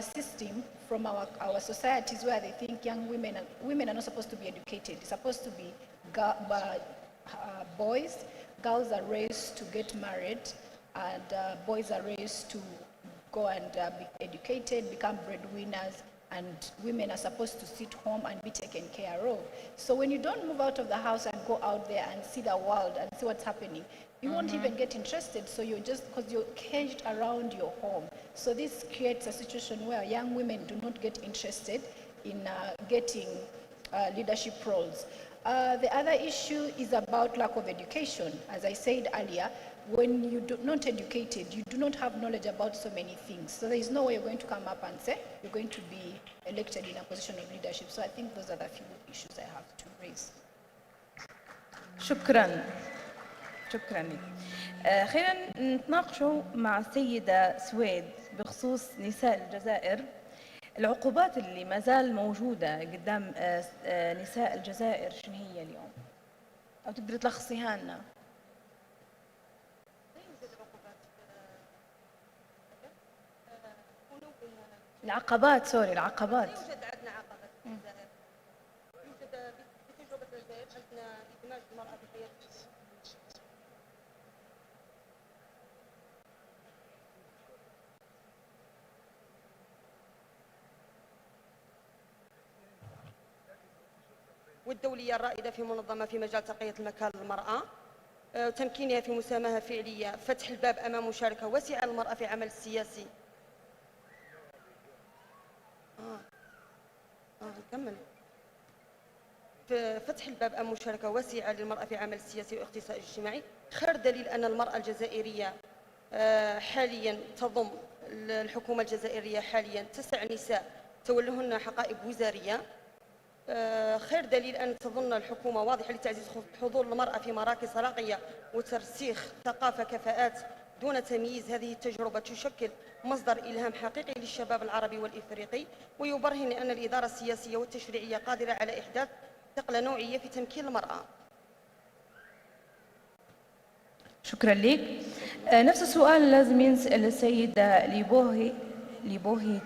system from our societies where they think women are not supposed to be educated. It's supposed to be boys. Girls are raised to get married, and boys are raised to go and be educated, become breadwinners, and women are supposed to sit home and be taken care of. So when you don't move out of the house and go out there and see the world and see what's happening, you won't even get interested, so because you're caged around your home. So this creates a situation where young women do not get interested in getting leadership roles. The other issue is about lack of education. As I said earlier, when you're not educated, you do not have knowledge about so many things. So there is no way you're going to come up and say you're going to be elected in a position of leadership. So I think those are the few issues I have to raise. شكرا. شكرا لك. خلينا نتناقشوا مع السيدة سويد بخصوص نساء الجزائر. العقوبات اللي ما زال موجودة قدام نساء الجزائر شنو هي اليوم؟ أو تقدر تلخصيها لنا؟ العقبات، سوري، العقبات. يوجد عندنا عقبات في الجزائر. يوجد بتجربة الجزائر عندنا إدماج المرأة في الحياة. الدولية الرائدة في منظمة في مجال ترقية المكان للمرأة، تمكينها في مساهمة فعلية، فتح الباب أمام مشاركة واسعة للمرأة في العمل السياسي. نكمل. فتح الباب أمام مشاركة واسعة للمرأة في العمل السياسي والاقتصادي الاجتماعي. خير دليل أن المرأة الجزائرية حاليا تضم الحكومة الجزائرية حاليا 9 نساء تولهن حقائب وزارية. خير دليل أن تظن الحكومة واضحة لتعزيز حضور المرأة في مراكز راقية وترسيخ ثقافة كفاءات دون تمييز. هذه التجربة تشكل مصدر إلهام حقيقي للشباب العربي والإفريقي، ويبرهن أن الإدارة السياسية والتشريعية قادرة على إحداث ثقل نوعية في تمكين المرأة. شكرا لك. نفس السؤال لازم ينسأل السيدة ليبوهي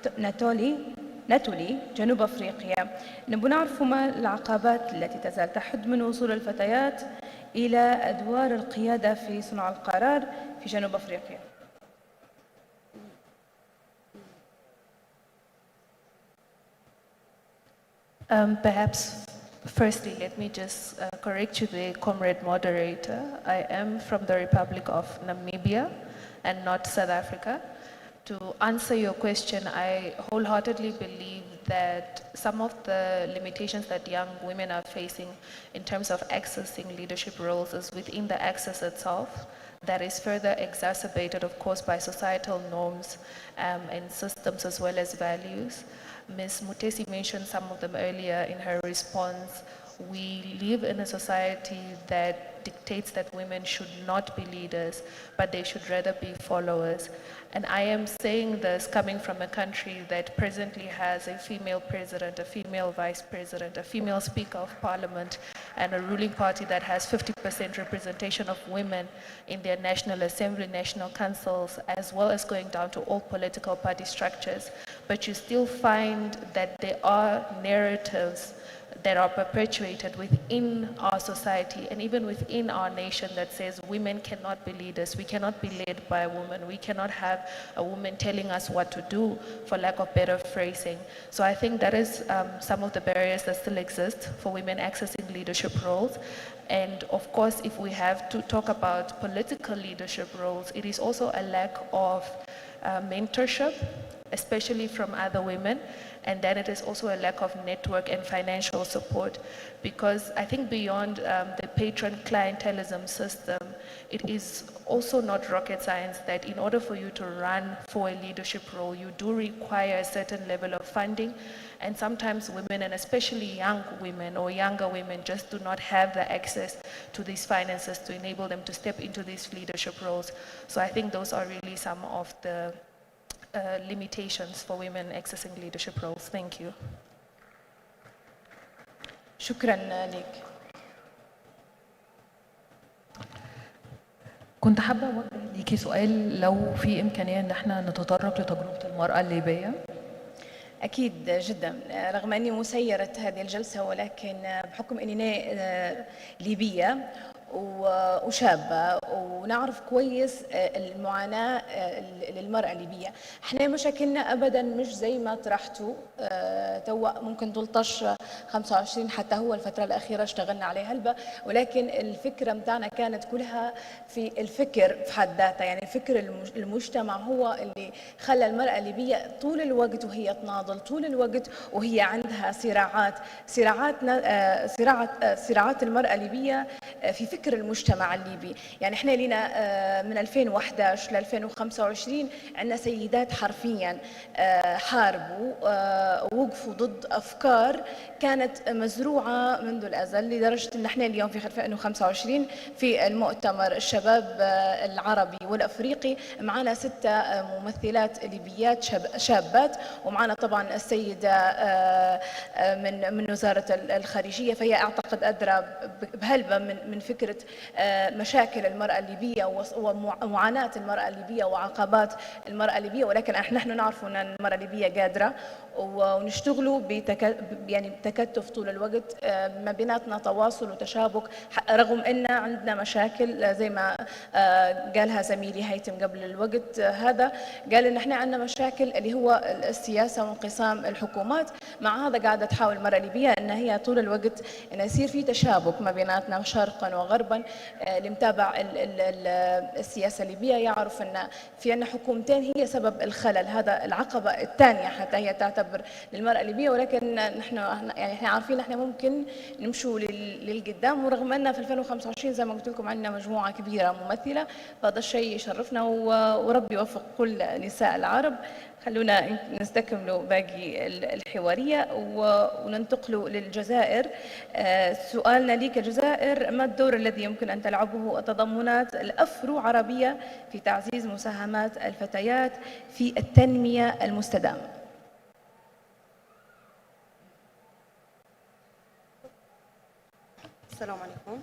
ناتولي جنوب أفريقيا. نبغى نعرف ما العقبات التي تزال تحد من وصول الفتيات إلى أدوار القيادة في صنع القرار في جنوب أفريقيا. Perhaps firstly, let me just correct you, the comrade moderator. I am from the Republic of Namibia and not South Africa. To answer your question, I wholeheartedly believe that some of the limitations that young women are facing in terms of accessing leadership roles is within the access itself. That is further exacerbated, of course, by societal norms and systems as well as values. Ms. Mutesi mentioned some of them earlier in her response. We live in a society that dictates that women should not be leaders, but they should rather be followers. And I am saying this coming from a country that presently has a female president, a female vice president, a female speaker of parliament, and a ruling party that has 50% representation of women in their national assembly, national councils, as well as going down to all political party structures. But you still find that there are narratives that are perpetuated within our society and even within our nation that says women cannot be leaders, we cannot be led by a woman, we cannot have a woman telling us what to do, for lack of better phrasing. So I think that is some of the barriers that still exist for women accessing leadership roles. And of course, if we have to talk about political leadership roles, it is also a lack of mentorship, especially from other women. And then it is also a lack of network and financial support, because I think beyond the patron clientelism system, it is also not rocket science that in order for you to run for a leadership role, you do require a certain level of funding. And sometimes women, and especially young women or younger women, just do not have the access to these finances to enable them to step into these leadership roles. So I think those are really some of the limitations for women accessing leadership roles. Thank you. شكرا لك. كنت حابة أوجه ليكي سؤال، لو في إمكانية إن احنا نتطرق لتجربة المرأة الليبية. أكيد جدا، رغم أني مسيرة هذه الجلسة ولكن بحكم أني ليبية وشابة ونعرف كويس المعاناة للمرأة الليبية. احنا مشاكلنا أبدا مش زي ما طرحتوا تو، ممكن 13 25 حتى هو الفترة الأخيرة اشتغلنا عليها هلبة، ولكن الفكرة متاعنا كانت كلها في الفكر في حد ذاته. يعني فكر المجتمع هو اللي خلى المرأة الليبية طول الوقت وهي تناضل، طول الوقت وهي عندها صراعات المرأة الليبية في فكر المجتمع الليبي. يعني احنا لنا من 2011 ل 2025 عندنا سيدات حرفيا حاربوا ووقفوا ضد افكار كانت مزروعه منذ الازل، لدرجه ان احنا اليوم في 2025 في المؤتمر الشباب العربي والافريقي معنا 6 ممثلات ليبيات شابات، ومعنا طبعا السيده من وزاره الخارجيه، فهي اعتقد ادرى بهلبه من فكر فكرة مشاكل المرأة الليبية ومعاناة المرأة الليبية وعقبات المرأة الليبية، ولكن نحن نعرف أن المرأة الليبية قادرة ونشتغلوا يعني بتكاتف طول الوقت، ما بيناتنا تواصل وتشابك رغم أن عندنا مشاكل زي ما قالها زميلي هيثم قبل الوقت هذا، قال إن احنا عندنا مشاكل اللي هو السياسة وانقسام الحكومات. مع هذا قاعدة تحاول المرأة الليبية أن هي طول الوقت أن يصير في تشابك ما بيناتنا شرقا وغربا. اللي متابع السياسة الليبية يعرف أن في عندنا حكومتين هي سبب الخلل، هذا العقبة الثانية حتى هي تعتبر للمرأة الليبية، ولكن نحن يعني احنا عارفين احنا ممكن نمشوا للقدام، ورغم أن في 2025 زي ما قلت لكم عندنا مجموعة كبيرة ممثلة، فهذا الشيء يشرفنا وربي يوفق كل نساء العرب. خلونا نستكملوا باقي الحوارية وننتقلوا للجزائر. سؤالنا لك الجزائر: ما الدور الذي يمكن أن تلعبه التضامنات الأفرو عربية في تعزيز مساهمات الفتيات في التنمية المستدامة؟ السلام عليكم.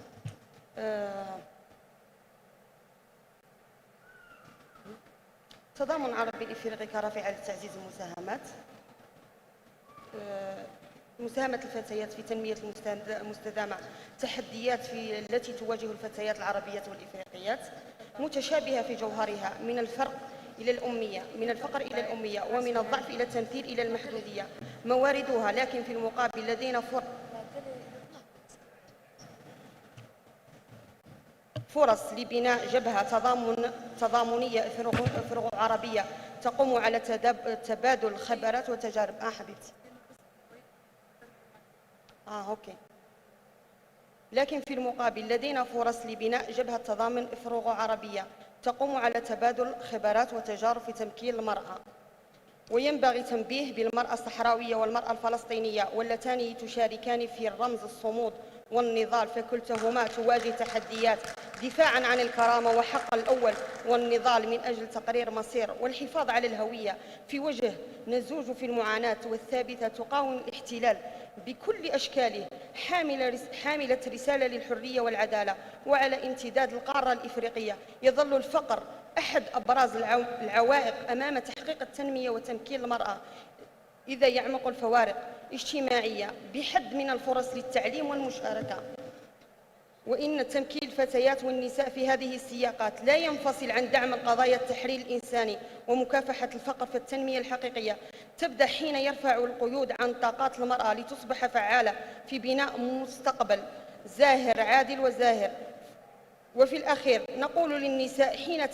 تضامن عربي إفريقي كرافع لتعزيز المساهمات. مساهمة الفتيات في تنمية المستدامة تحديات التي تواجه الفتيات العربيات والإفريقيات متشابهة في جوهرها، من الفقر إلى الأمية، ومن الضعف إلى التمثيل إلى المحدودية مواردها، لكن في المقابل لدينا فرص لبناء جبهة تضامنية إفريقية عربية تقوم على تبادل الخبرات وتجارب. حبيبتي. أوكي. لكن في المقابل لدينا فرص لبناء جبهة تضامن إفريقية عربية تقوم على تبادل خبرات وتجارب في تمكين المرأة، وينبغي تنبيه بالمرأة الصحراوية والمرأة الفلسطينية، واللتان تشاركان في الرمز الصمود والنضال، فكلتهما تواجه تحديات دفاعا عن الكرامة وحق الأول، والنضال من أجل تقرير مصير والحفاظ على الهوية في وجه نزوج في المعاناة، والثابتة تقاوم الاحتلال بكل أشكاله، حاملة رسالة للحرية والعدالة وعلى امتداد القارة الإفريقية. يظل الفقر أحد أبرز العوائق أمام تحقيق التنمية وتمكين المرأة، إذا يعمق الفوارق اجتماعية بحد من الفرص للتعليم والمشاركة. وإن تمكين الفتيات والنساء في هذه السياقات لا ينفصل عن دعم القضايا التحرير الإنساني ومكافحة الفقر. في التنمية الحقيقية تبدأ حين يرفع القيود عن طاقات المرأة لتصبح فعالة في بناء مستقبل زاهر عادل وزاهر. وفي الأخير نقول للنساء حين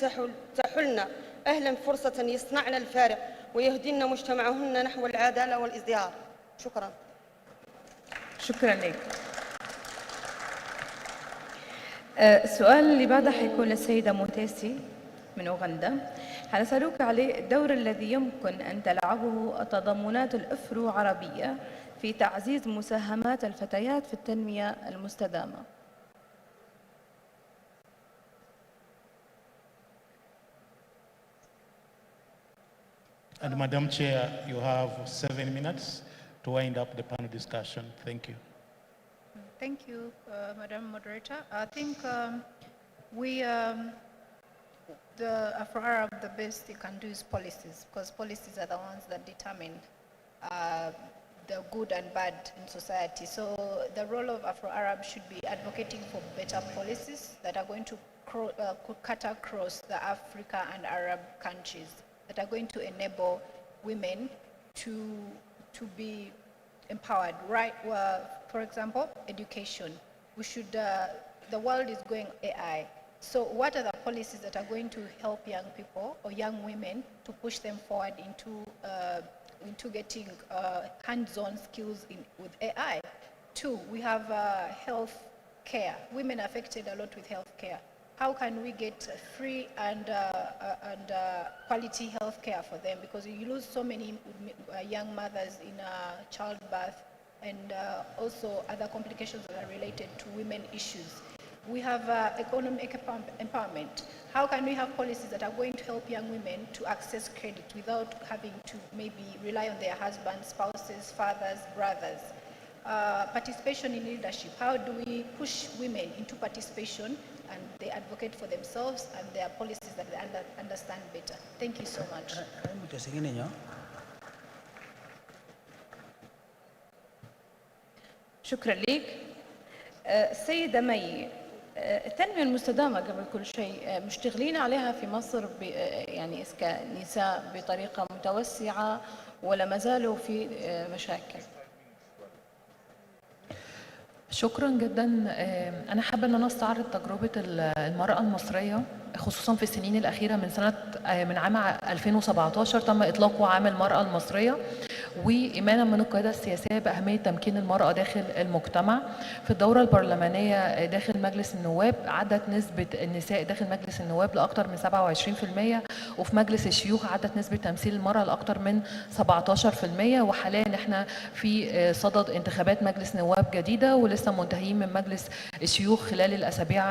تحلن أهلا فرصة يصنعن الفارق ويهدين مجتمعهن نحو العدالة والازدهار. شكرا. شكرا لك. السؤال اللي بعده حيكون للسيدة موتيسي من أوغندا. حنسألوك عليه: الدور الذي يمكن أن تلعبه التضامنات الأفرو عربية في تعزيز مساهمات الفتيات في التنمية المستدامة. And Madam Chair, you have 7 minutes to wind up the panel discussion. Thank you. Thank you, Madam Moderator. I think the Afro-Arab, the best they can do is policies, because policies are the ones that determine the good and bad in society. So the role of Afro-Arab should be advocating for better policies that are going to cut across the Africa and Arab countries, that are going to enable women to be empowered. Right? Well, for example, education. We should. The world is going AI. So what are the policies that are going to help young people or young women to push them forward into getting hands-on skills with AI? 2, we have health care. Women are affected a lot with health care. How can we get free and quality health care for them? Because you lose so many young mothers in childbirth and also other complications that are related to women issues. We have economic empowerment. How can we have policies that are going to help young women to access credit without having to maybe rely on their husbands, spouses, fathers, brothers? participation in leadership. How do we push women into participation and they advocate for themselves and their policies that they understand better? Thank you so much. شكرا لك. السيدة مي، التنمية المستدامة قبل كل شيء مشتغلين عليها في مصر يعني كنساء بطريقة متوسعة ولا ما زالوا في مشاكل؟ شكرا جدا. انا حابه ان انا استعرض تجربه المراه المصريه خصوصا في السنين الاخيره. من عام 2017 تم اطلاق عام المراه المصريه، وايمانا من القياده السياسيه باهميه تمكين المراه داخل المجتمع. في الدوره البرلمانيه داخل مجلس النواب عدت نسبه النساء داخل مجلس النواب لاكثر من 27%، وفي مجلس الشيوخ عدت نسبه تمثيل المراه لاكثر من 17%. وحاليا احنا في صدد انتخابات مجلس نواب جديده ولسه منتهيين من مجلس الشيوخ خلال الاسابيع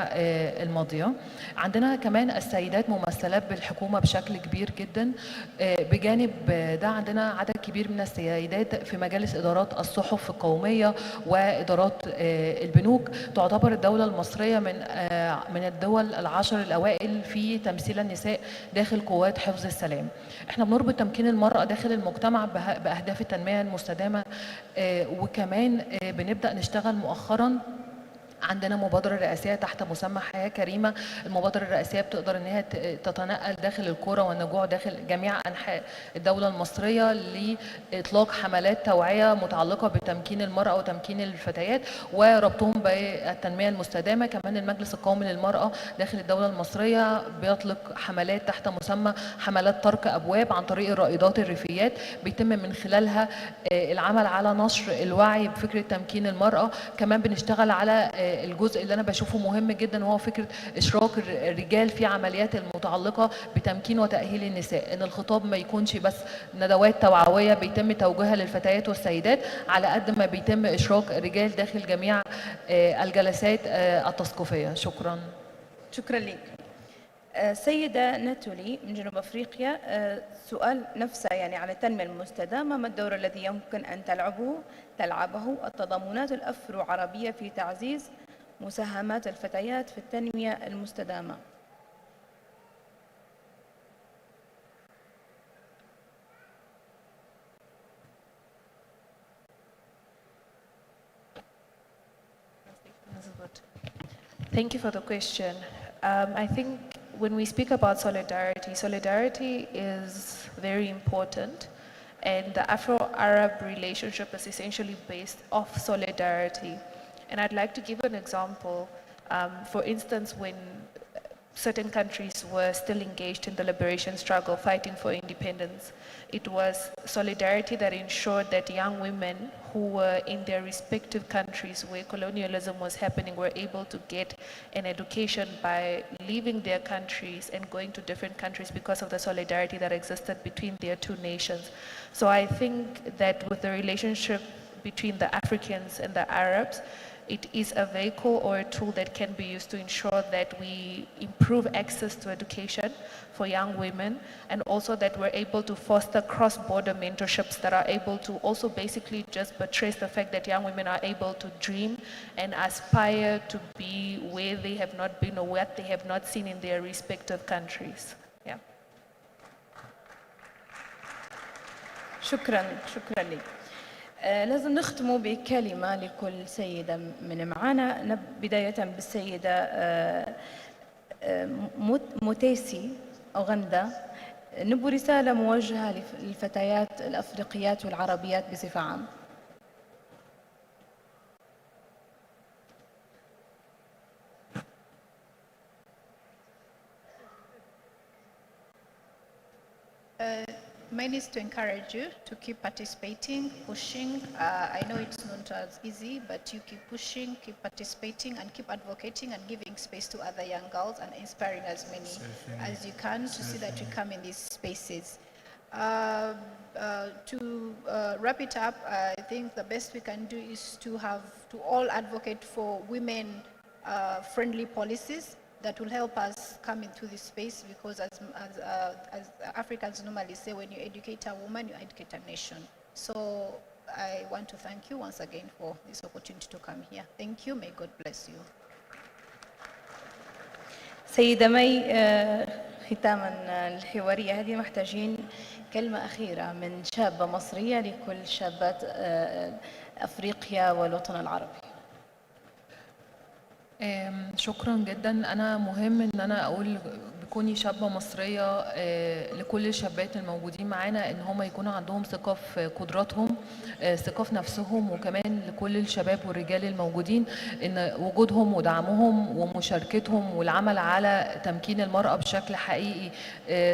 الماضيه. عندنا كمان السيدات ممثلات بالحكومه بشكل كبير جدا. بجانب ده عندنا عدد كبير من السيدات في مجالس ادارات الصحف القوميه وادارات البنوك. تعتبر الدوله المصريه من الدول العشر الاوائل في تمثيل النساء داخل قوات حفظ السلام. احنا بنربط تمكين المراه داخل المجتمع باهداف التنميه المستدامه، وكمان بنبدا نشتغل مؤخرا. عندنا مبادرة رئاسية تحت مسمى حياة كريمة. المبادرة الرئاسية بتقدر ان هي تتنقل داخل القرى والنجوع داخل جميع انحاء الدولة المصرية لإطلاق حملات توعية متعلقة بتمكين المرأة وتمكين الفتيات وربطهم بالتنمية المستدامة. كمان المجلس القومي للمرأة داخل الدولة المصرية بيطلق حملات تحت مسمى حملات طرق أبواب عن طريق الرائدات الريفيات، بيتم من خلالها العمل على نشر الوعي بفكرة تمكين المرأة. كمان بنشتغل على الجزء اللي انا بشوفه مهم جدا وهو فكره اشراك الرجال في عمليات المتعلقه بتمكين وتاهيل النساء، ان الخطاب ما يكونش بس ندوات توعويه بيتم توجيهها للفتيات والسيدات، على قد ما بيتم اشراك الرجال داخل جميع الجلسات التثقيفيه. شكرا. شكرا لك. سيدة ناتولي من جنوب أفريقيا، سؤال نفسه يعني على التنمية المستدامة. ما الدور الذي يمكن أن تلعبه التضامنات الأفرو عربية في تعزيز مساهمات الفتيات في التنمية المستدامة؟ Thank you for the question. I think when we speak about solidarity, solidarity is very important, and the Afro-Arab relationship is essentially based off solidarity. And I'd like to give an example. For instance, when certain countries were still engaged in the liberation struggle, fighting for independence, it was solidarity that ensured that young women who were in their respective countries where colonialism was happening were able to get an education by leaving their countries and going to different countries because of the solidarity that existed between their two nations. So I think that with the relationship between the Africans and the Arabs, it is a vehicle or a tool that can be used to ensure that we improve access to education for young women, and also that we're able to foster cross-border mentorships that are able to also basically just buttress the fact that young women are able to dream and aspire to be where they have not been or what they have not seen in their respective countries. Yeah. شكرا لك. لازم نختموا بكلمة لكل سيدة من معانا. بداية بالسيدة موتيسي أوغندا. نبو رسالة موجهة للفتيات الأفريقيات والعربيات بصفة عامة. Mine is to encourage you to keep participating, pushing. I know it's not as easy, but you keep pushing, keep participating, and keep advocating and giving space to other young girls and inspiring as many as you can to see that you come in these spaces. To wrap it up, I think the best we can do is to all advocate for women-friendly policies that will help us come into this space, because as Africans normally say, when you educate a woman, you educate a nation. So I want to thank you once again for this opportunity to come here. Thank you. May God bless you. سيدة مي، ختاما الحوارية هذه محتاجين كلمة أخيرة من شابة مصرية لكل شابات أفريقيا والوطن العربي. شكرا جدا. انا مهم ان انا اقول بكوني شابه مصريه لكل الشابات الموجودين معانا ان هم يكونوا عندهم ثقه في قدراتهم، ثقه في نفسهم، وكمان لكل الشباب والرجال الموجودين ان وجودهم ودعمهم ومشاركتهم والعمل على تمكين المراه بشكل حقيقي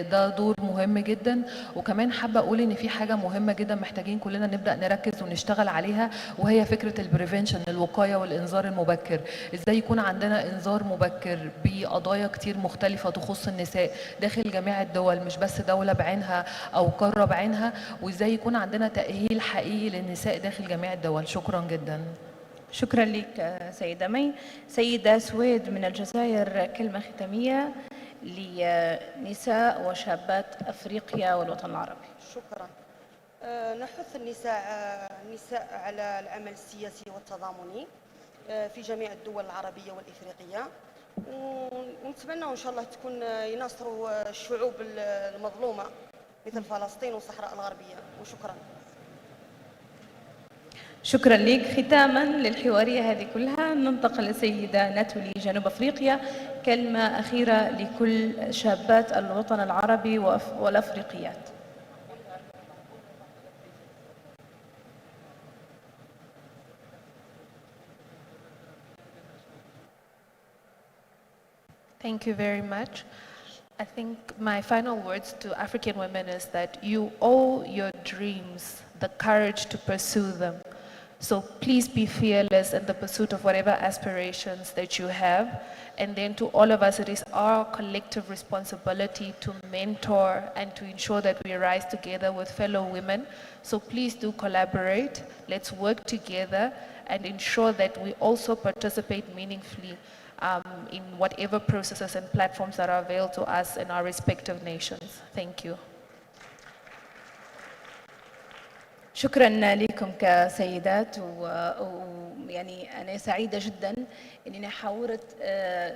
ده دور مهم جدا. وكمان حابه اقول ان في حاجه مهمه جدا محتاجين كلنا نبدا نركز ونشتغل عليها، وهي فكره البريفنشن، الوقايه والانذار المبكر. ازاي يكون عندنا انذار مبكر بقضايا كتير مختلفه تخص النساء داخل جميع الدول، مش بس دوله بعينها او قاره بعينها، وازاي يكون عندنا تاهيل حقيقي للنساء داخل جميع الدول. شكرا جدا. شكرا لك سيدة مي. سيدة سويد من الجزائر، كلمة ختامية لنساء وشابات أفريقيا والوطن العربي. شكرا. نحث النساء على العمل السياسي والتضامني في جميع الدول العربية والإفريقية، ونتمنى إن شاء الله تكون يناصروا الشعوب المظلومة مثل فلسطين والصحراء الغربية. وشكرا. شكرا لك. ختاما للحوارية هذه كلها ننتقل للسيدة ناتولي جنوب أفريقيا، كلمة أخيرة لكل شابات الوطن العربي والأفريقيات. Thank you very much. I think my final words to African women is that you owe your dreams the courage to pursue them. So please be fearless in the pursuit of whatever aspirations that you have. And then to all of us, it is our collective responsibility to mentor and to ensure that we rise together with fellow women. So please do collaborate. Let's work together and ensure that we also participate meaningfully in whatever processes and platforms that are available to us in our respective nations. Thank you. شكرا لكم كسيدات، ويعني أنا سعيدة جدا أننا حاورت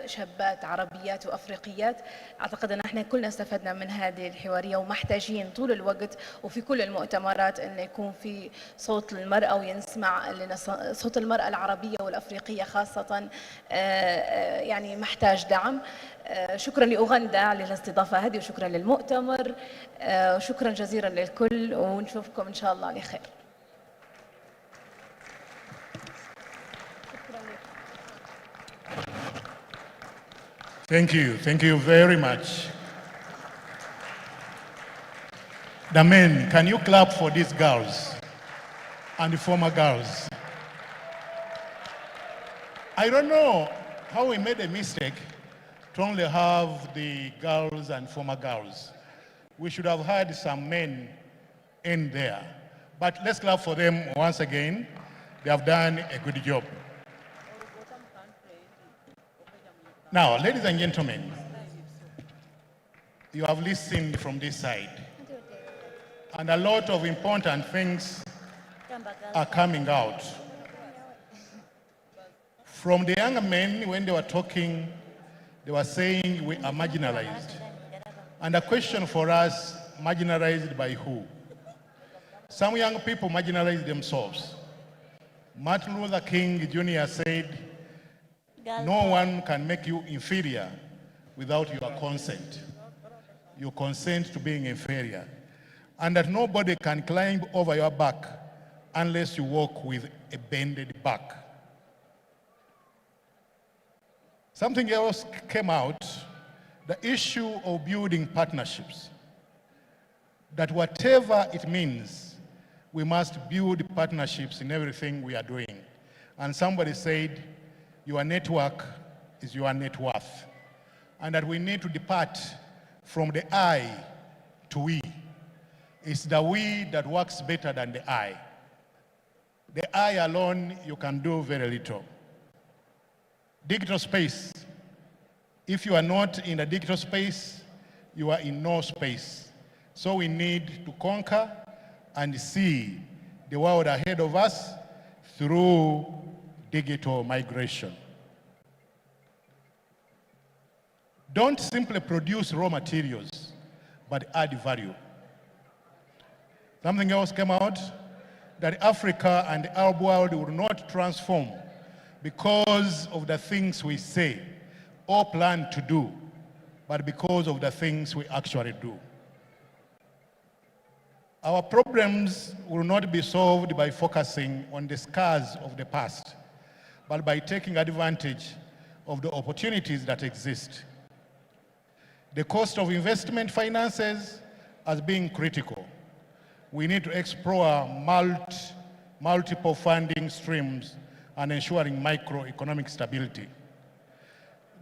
شابات عربيات وأفريقيات. أعتقد أن احنا كلنا استفدنا من هذه الحوارية، ومحتاجين طول الوقت وفي كل المؤتمرات أن يكون في صوت المرأة وينسمع لنا صوت المرأة العربية والأفريقية خاصة، يعني محتاج دعم. شكرا لأوغندا على الاستضافة هذه، وشكرا للمؤتمر، وشكرا جزيلا للكل، ونشوفكم إن شاء الله على خير. Thank you very much. The men, can you clap for these girls and the former girls? I don't know how we made a mistake to only have the girls and former girls. We should have had some men in there. But let's clap for them once again. They have done a good job. Now, ladies and gentlemen, you have listened from this side, and a lot of important things are coming out. From the younger men, when they were talking, they were saying we are marginalized. And the question for us, marginalized by who? Some young people marginalize themselves. Martin Luther King Jr. said, no one can make you inferior without your consent. You consent to being inferior. And that nobody can climb over your back unless you walk with a bended back. Something else came out, the issue of building partnerships. That whatever it means, we must build partnerships in everything we are doing. And somebody said, your network is your net worth. And that we need to depart from the I to we. It's the we that works better than the I. The I alone, you can do very little. Digital space. If you are not in the digital space, you are in no space. So we need to conquer and see the world ahead of us through digital migration. Don't simply produce raw materials, but add value. Something else came out, that Africa and the Arab world will not transform because of the things we say or plan to do, but because of the things we actually do. Our problems will not be solved by focusing on the scars of the past, but by taking advantage of the opportunities that exist. The cost of investment finances as being critical. We need to explore multiple funding streams and ensuring microeconomic stability.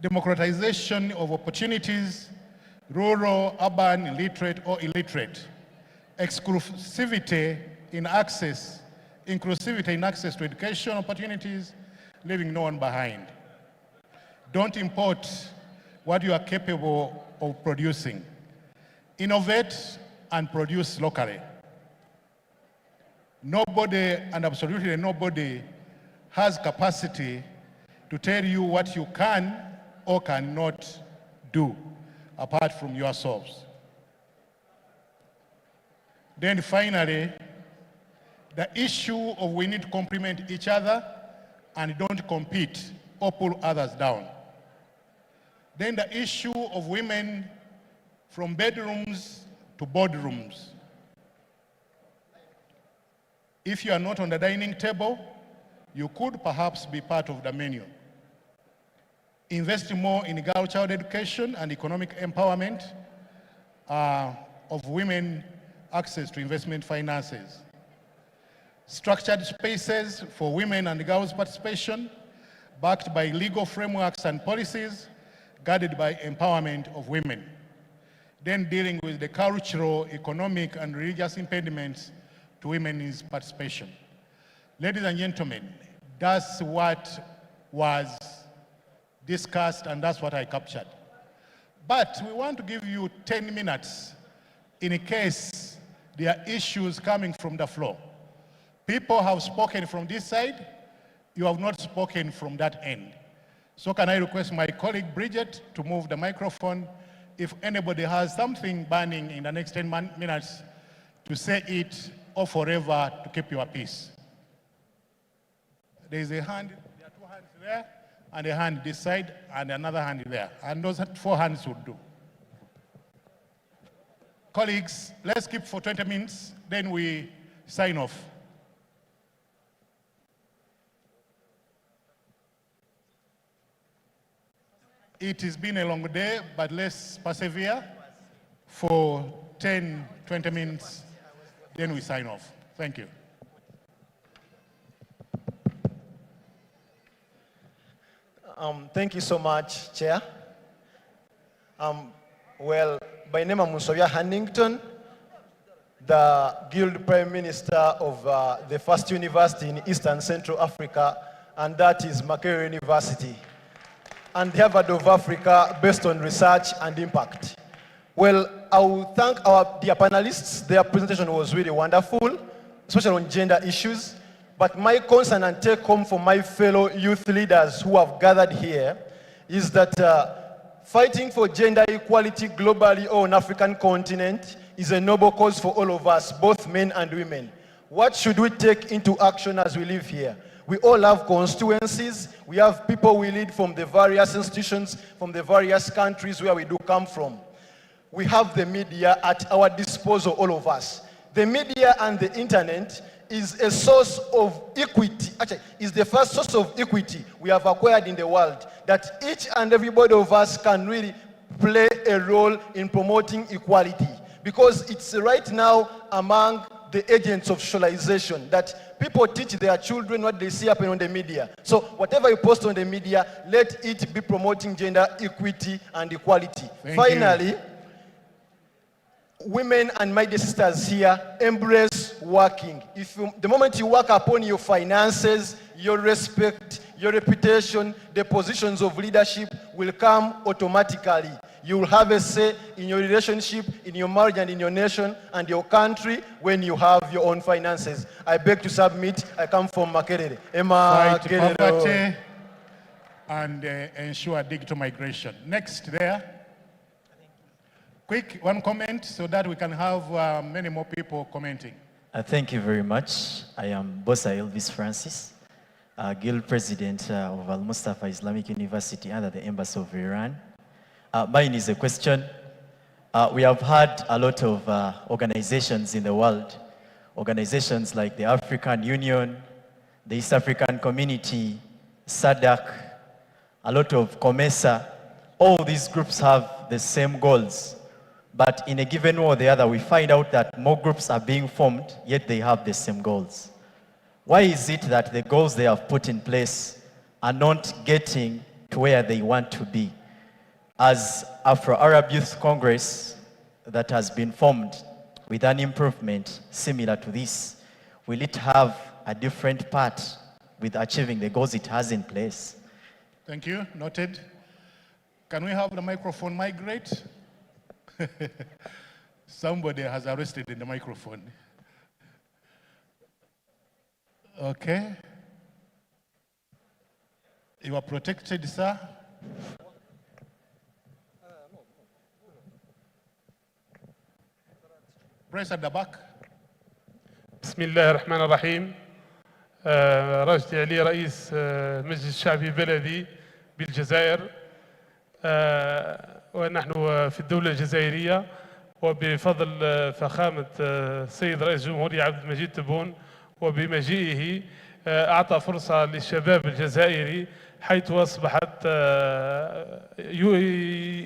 Democratization of opportunities, rural, urban, literate or illiterate. Inclusivity in access to education opportunities, leaving no one behind. Don't import what you are capable of producing. Innovate and produce locally. Nobody, and absolutely nobody, has capacity to tell you what you can or cannot do apart from yourselves. Then finally, the issue of we need to complement each other and don't compete or pull others down. Then the issue of women from bedrooms to boardrooms. If you are not on the dining table, you could perhaps be part of the menu. Invest more in girl child education and economic empowerment of women, access to investment finances. Structured spaces for women and girls' participation, backed by legal frameworks and policies, guided by empowerment of women. Then dealing with the cultural, economic, and religious impediments to women's participation. Ladies and gentlemen, that's what was discussed and that's what I captured. But we want to give you 10 minutes in case there are issues coming from the floor. People have spoken from this side, you have not spoken from that end. So can I request my colleague Bridget to move the microphone if anybody has something burning in the next 10 minutes to say it or forever to keep your peace. There is a hand, there are 2 hands there, and a hand this side, and another hand there. And those 4 hands would do. Colleagues, let's keep for 20 minutes, then we sign off. It has been a long day, but let's persevere for 10, 20 minutes, then we sign off. Thank you. Thank you so much, Chair. Well, by name I'm Musovia Hannington, the Guild Prime Minister of the first university in Eastern Central Africa, and that is Makerere University, and the Harvard of Africa based on research and impact. Well, I will thank our dear panelists. Their presentation was really wonderful, especially on gender issues. But my concern and take home for my fellow youth leaders who have gathered here is that fighting for gender equality globally or on African continent is a noble cause for all of us, both men and women. What should we take into action as we live here? We all have constituencies. We have people we lead from the various institutions, from the various countries where we do come from. We have the media at our disposal, all of us. The media and the internet is a source of equity. Actually, is the first source of equity we have acquired in the world, that each and everybody of us can really play a role in promoting equality. Because it's right now among the agents of socialization that people teach their children what they see happen on the media. So whatever you post on the media, let it be promoting gender equity and equality. Finally, women and my dear sisters here, embrace working. The moment you work upon your finances, your respect, your reputation, the positions of leadership will come automatically. You will have a say in your relationship, in your marriage and in your nation and your country when you have your own finances. I beg to submit. I come from Makerere. Fight poverty and ensure digital migration. Next there. Quick, one comment so that we can have many more people commenting. Thank you very much. I am Bossa Elvis Francis, Guild President of Al-Mustafa Islamic University under the Embassy of Iran. Mine is a question. We have had a lot of organizations in the world, organizations like the African Union, the East African Community, SADC, a lot of COMESA. All these groups have the same goals. But in a given way or the other, we find out that more groups are being formed, yet they have the same goals. Why is it that the goals they have put in place are not getting to where they want to be? As Afro-Arab Youth Congress that has been formed with an improvement similar to this, will it have a different path with achieving the goals it has in place? Thank you. Noted. Can we have the microphone migrate? Somebody has arrested in the microphone. Okay. You are protected, sir. Press at the back. بسم الله الرحمن الرحيم. راشدي علي رئيس مجلس الشعبي بلدي بالجزائر. ونحن في الدولة الجزائرية وبفضل فخامة السيد رئيس الجمهورية عبد المجيد تبون وبمجيئه أعطى فرصة للشباب الجزائري حيث أصبحت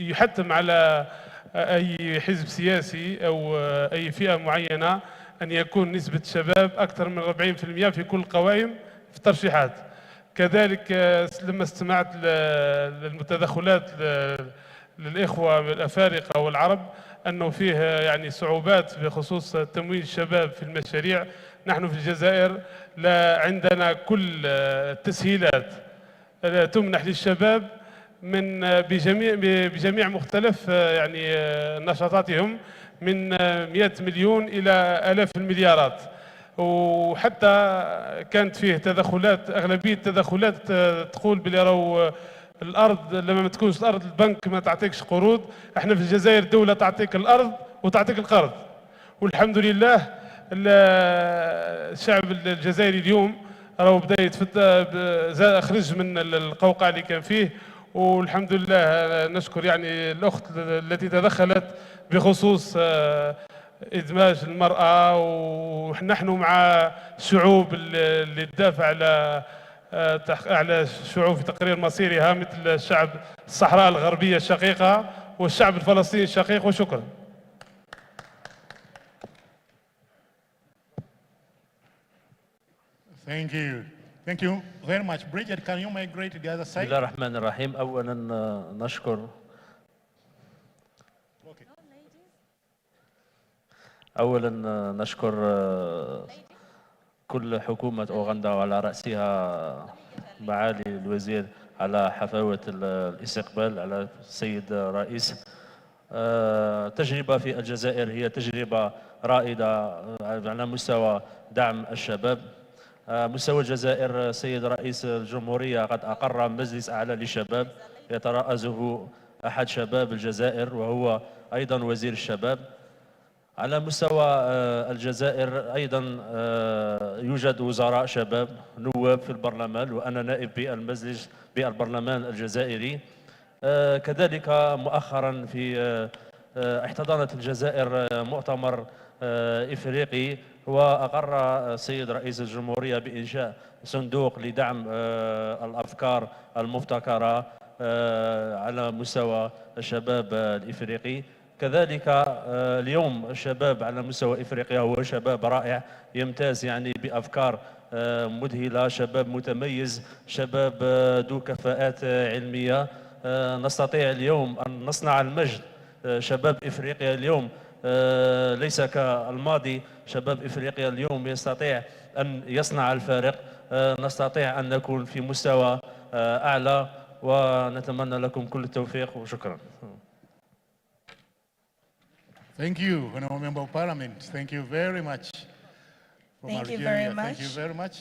يحتم على أي حزب سياسي أو أي فئة معينة أن يكون نسبة الشباب أكثر من 40% في كل القوائم في الترشيحات. كذلك لما استمعت للتدخلات للإخوة الأفارقة والعرب أنه فيه يعني صعوبات بخصوص تمويل الشباب في المشاريع. نحن في الجزائر لا عندنا كل التسهيلات تمنح للشباب من بجميع مختلف يعني نشاطاتهم من 100 مليون إلى آلاف المليارات. وحتى كانت فيه تدخلات، أغلبية التدخلات تقول بلي راهو الأرض لما ما تكونش الأرض البنك ما تعطيكش قروض. احنا في الجزائر دولة تعطيك الأرض وتعطيك القرض، والحمد لله الشعب الجزائري اليوم راهو بدا خرج من القوقعة اللي كان فيه، والحمد لله نشكر يعني الأخت التي تدخلت بخصوص إدماج المرأة. ونحن مع الشعوب اللي تدافع على الشعوب في تقرير مصيرها مثل الشعب الصحراء الغربية الشقيقة والشعب الفلسطيني الشقيق. وشكرا. Thank you. Thank you very much. Bridget, can you migrate to the other side? بسم الله الرحمن الرحيم. أولا نشكر كل حكومة أوغندا وعلى رأسها معالي الوزير على حفاوة الاستقبال على السيد رئيس. تجربة في الجزائر هي تجربة رائدة على مستوى دعم الشباب. مستوى الجزائر سيد رئيس الجمهورية قد أقر مجلس أعلى للشباب يترأسه أحد شباب الجزائر وهو أيضا وزير الشباب. على مستوى الجزائر أيضا يوجد وزراء شباب نواب في البرلمان، وأنا نائب بالمجلس بالبرلمان الجزائري. كذلك مؤخرا احتضنت الجزائر مؤتمر إفريقي، وأقر السيد رئيس الجمهورية بإنشاء صندوق لدعم الأفكار المبتكرة على مستوى الشباب الإفريقي. كذلك اليوم الشباب على مستوى إفريقيا هو شباب رائع يمتاز يعني بأفكار مذهلة، شباب متميز، شباب ذو كفاءات علمية. نستطيع اليوم أن نصنع المجد. شباب إفريقيا اليوم ليس كالماضي، شباب إفريقيا اليوم يستطيع أن يصنع الفارق. نستطيع أن نكون في مستوى أعلى، ونتمنى لكم كل التوفيق وشكرا. Thank you, Honorable Member of Parliament. Thank you very much. Thank you very much. Thank you very much.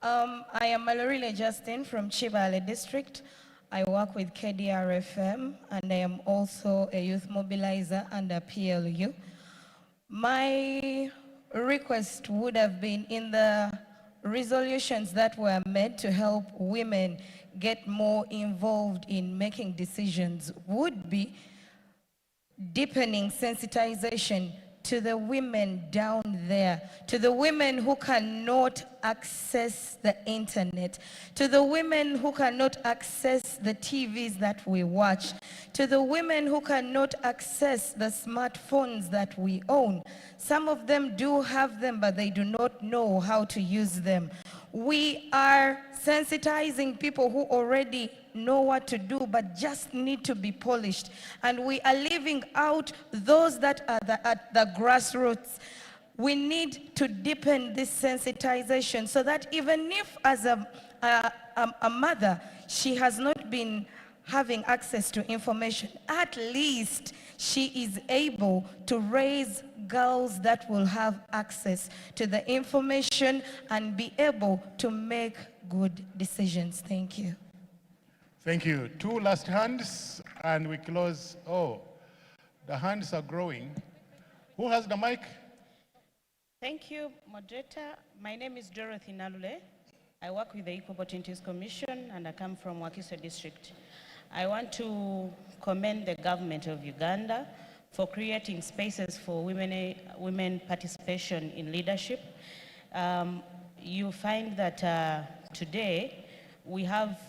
I am Malorile Justin from Chivale District. I work with KDRFM and I am also a youth mobilizer under PLU. My request would have been in the resolutions that were made to help women get more involved in making decisions would be deepening sensitization to the women down there, to the women who cannot access the internet, to the women who cannot access the TVs that we watch, to the women who cannot access the smartphones that we own. Some of them do have them, but they do not know how to use them. We are sensitizing people who already know what to do, but just need to be polished. And we are leaving out those that are at the grassroots. We need to deepen this sensitization so that even if as a mother, she has not been having access to information, at least she is able to raise girls that will have access to the information and be able to make good decisions. Thank you. Thank you. Two last hands and we close. Oh, the hands are growing. Who has the mic? Thank you, moderator. My name is Dorothy Nalule. I work with the Equal Opportunities Commission and I come from Wakiso District. I want to commend the government of Uganda for creating spaces for women participation in leadership. You find that today we have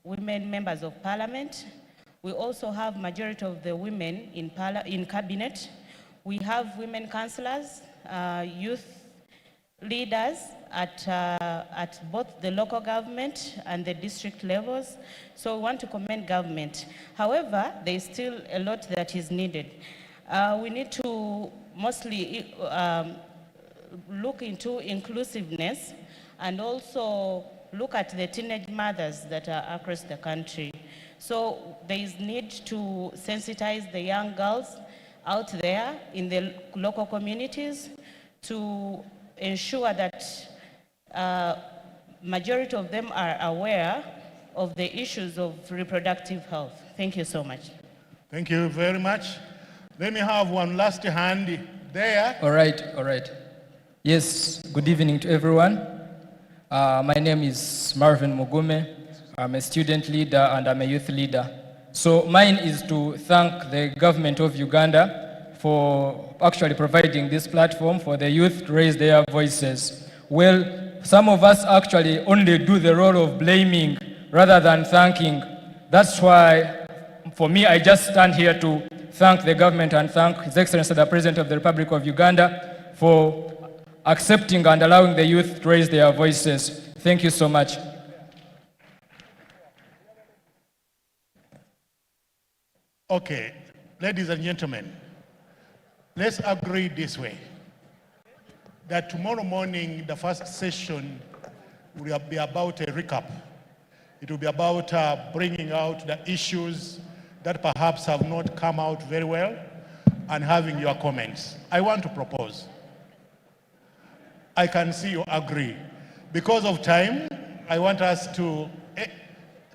women members of parliament. We also have majority of the women in cabinet. We have women councillors, youth leaders at both the local government and the district levels. So we want to commend government. However, there is still a lot that is needed. We need to mostly look into inclusiveness and also look at the teenage mothers that are across the country. So there is need to sensitize the young girls out there in the local communities to ensure that majority of them are aware of the issues of reproductive health. Thank you so much. Thank you very much. Let me have one last hand there. All right. Yes, good evening to everyone. My name is Marvin Mugume. I'm a student leader and I'm a youth leader. So mine is to thank the government of Uganda for actually providing this platform for the youth to raise their voices. Well, some of us actually only do the role of blaming rather than thanking. That's why, for me, I just stand here to thank the government and thank His Excellency the President of the Republic of Uganda for accepting and allowing the youth to raise their voices. Thank you so much. Okay, ladies and gentlemen, let's agree this way, that tomorrow morning, the first session will be about a recap. It will be about bringing out the issues that perhaps have not come out very well and having your comments. I want to propose. I can see you agree. Because of time, I want us to,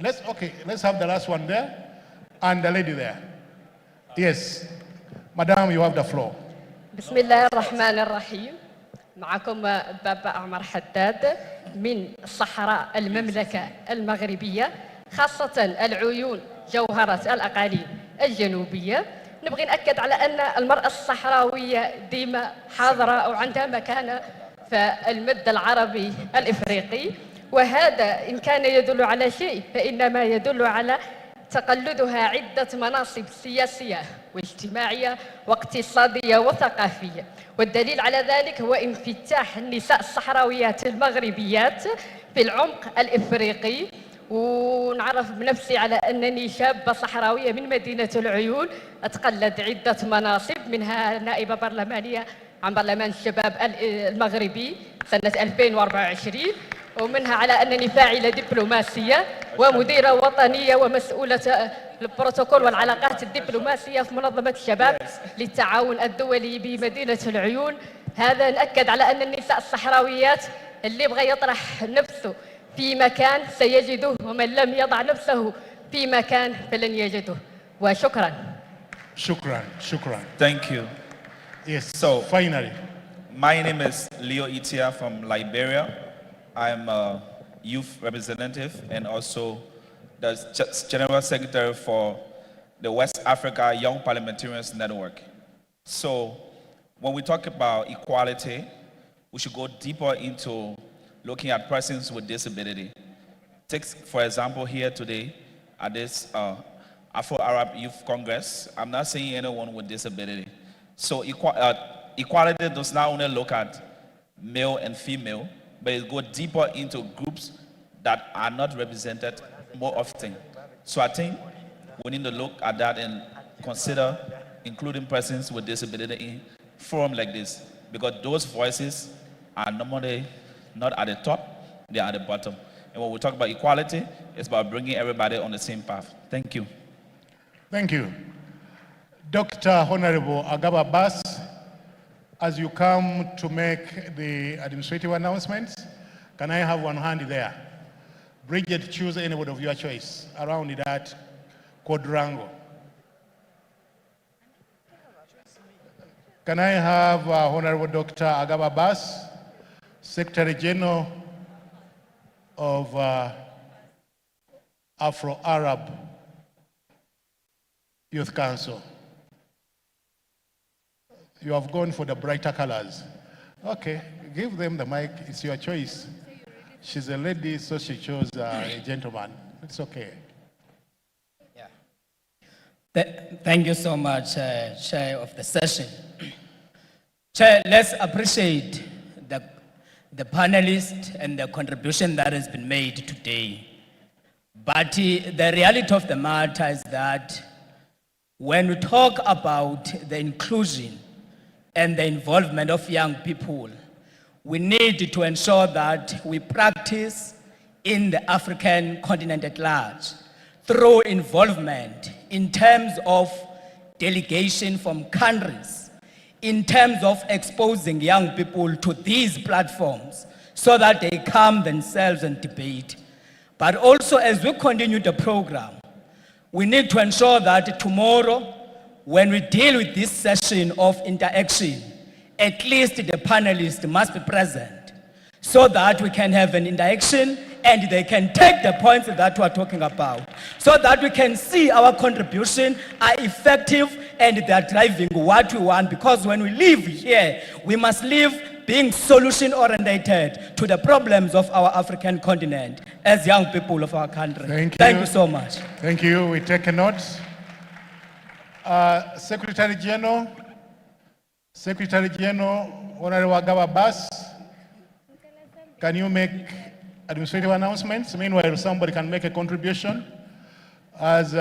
let's have the last one there and the lady there. Yes, Madam, you have the floor. بسم الله الرحمن الرحيم. معكم بابا عمر حداد من صحراء المملكة المغربية، خاصة العيون جوهرة الأقاليم الجنوبية. نبغي نأكد على أن المرأة الصحراوية ديما حاضرة وعندها مكانة في المد العربي الإفريقي، وهذا إن كان يدل على شيء فإنما يدل على تقلدها عدة مناصب سياسية واجتماعية واقتصادية وثقافية. والدليل على ذلك هو انفتاح النساء الصحراويات المغربيات في العمق الإفريقي. ونعرف بنفسي على أنني شابة صحراوية من مدينة العيون أتقلد عدة مناصب، منها نائبة برلمانية عن برلمان الشباب المغربي سنة 2024، ومنها على أنني فاعلة دبلوماسية ومديرة وطنية ومسؤولة البروتوكول والعلاقات الدبلوماسية في منظمة الشباب للتعاون الدولي بمدينة العيون. هذا نأكد على أن النساء الصحراويات اللي بغى يطرح نفسه في مكان سيجده، ومن لم يضع نفسه في مكان فلن يجده. وشكرا. Shukran. Thank you. Yes, so finally. My name is Leo Itia from Liberia. I'm a youth representative and also the General Secretary for the West Africa Young Parliamentarians Network. So when we talk about equality, we should go deeper into looking at persons with disability. Take, for example, here today at this Afro-Arab Youth Congress, I'm not saying anyone with disability. So equality does not only look at male and female, but it goes deeper into groups that are not represented more often. So I think we need to look at that and consider including persons with disability in forums like this, because those voices are normally not at the top, they are at the bottom. And when we talk about equality, it's about bringing everybody on the same path. Thank you. Thank you. Dr. Honorable Agaba Bass, as you come to make the administrative announcements, can I have one hand there? Bridget, choose anybody of your choice around that quadrangle. Can I have Honorable Dr. Agaba Bass, Secretary General of Afro-Arab Youth Council? You have gone for the brighter colors. Okay, give them the mic, it's your choice. She's a lady, so she chose a gentleman. It's okay. Thank you so much, Chair of the session. Chair, let's appreciate the panelists and the contribution that has been made today. But the reality of the matter is that when we talk about the inclusion and the involvement of young people, we need to ensure that we practice in the African continent at large through involvement in terms of delegation from countries, in terms of exposing young people to these platforms so that they come themselves and debate. But also, as we continue the program, we need to ensure that tomorrow, when we deal with this session of interaction, at least the panelists must be present so that we can have an interaction and they can take the points that we're talking about so that we can see our contribution are effective and they're driving what we want, because when we live here, we must live being solution-oriented to the problems of our African continent as young people of our country. Thank you so much. Thank you. We take a note. Secretary General, Honorable Agaba Bass, can you make administrative announcements? Meanwhile, somebody can make a contribution as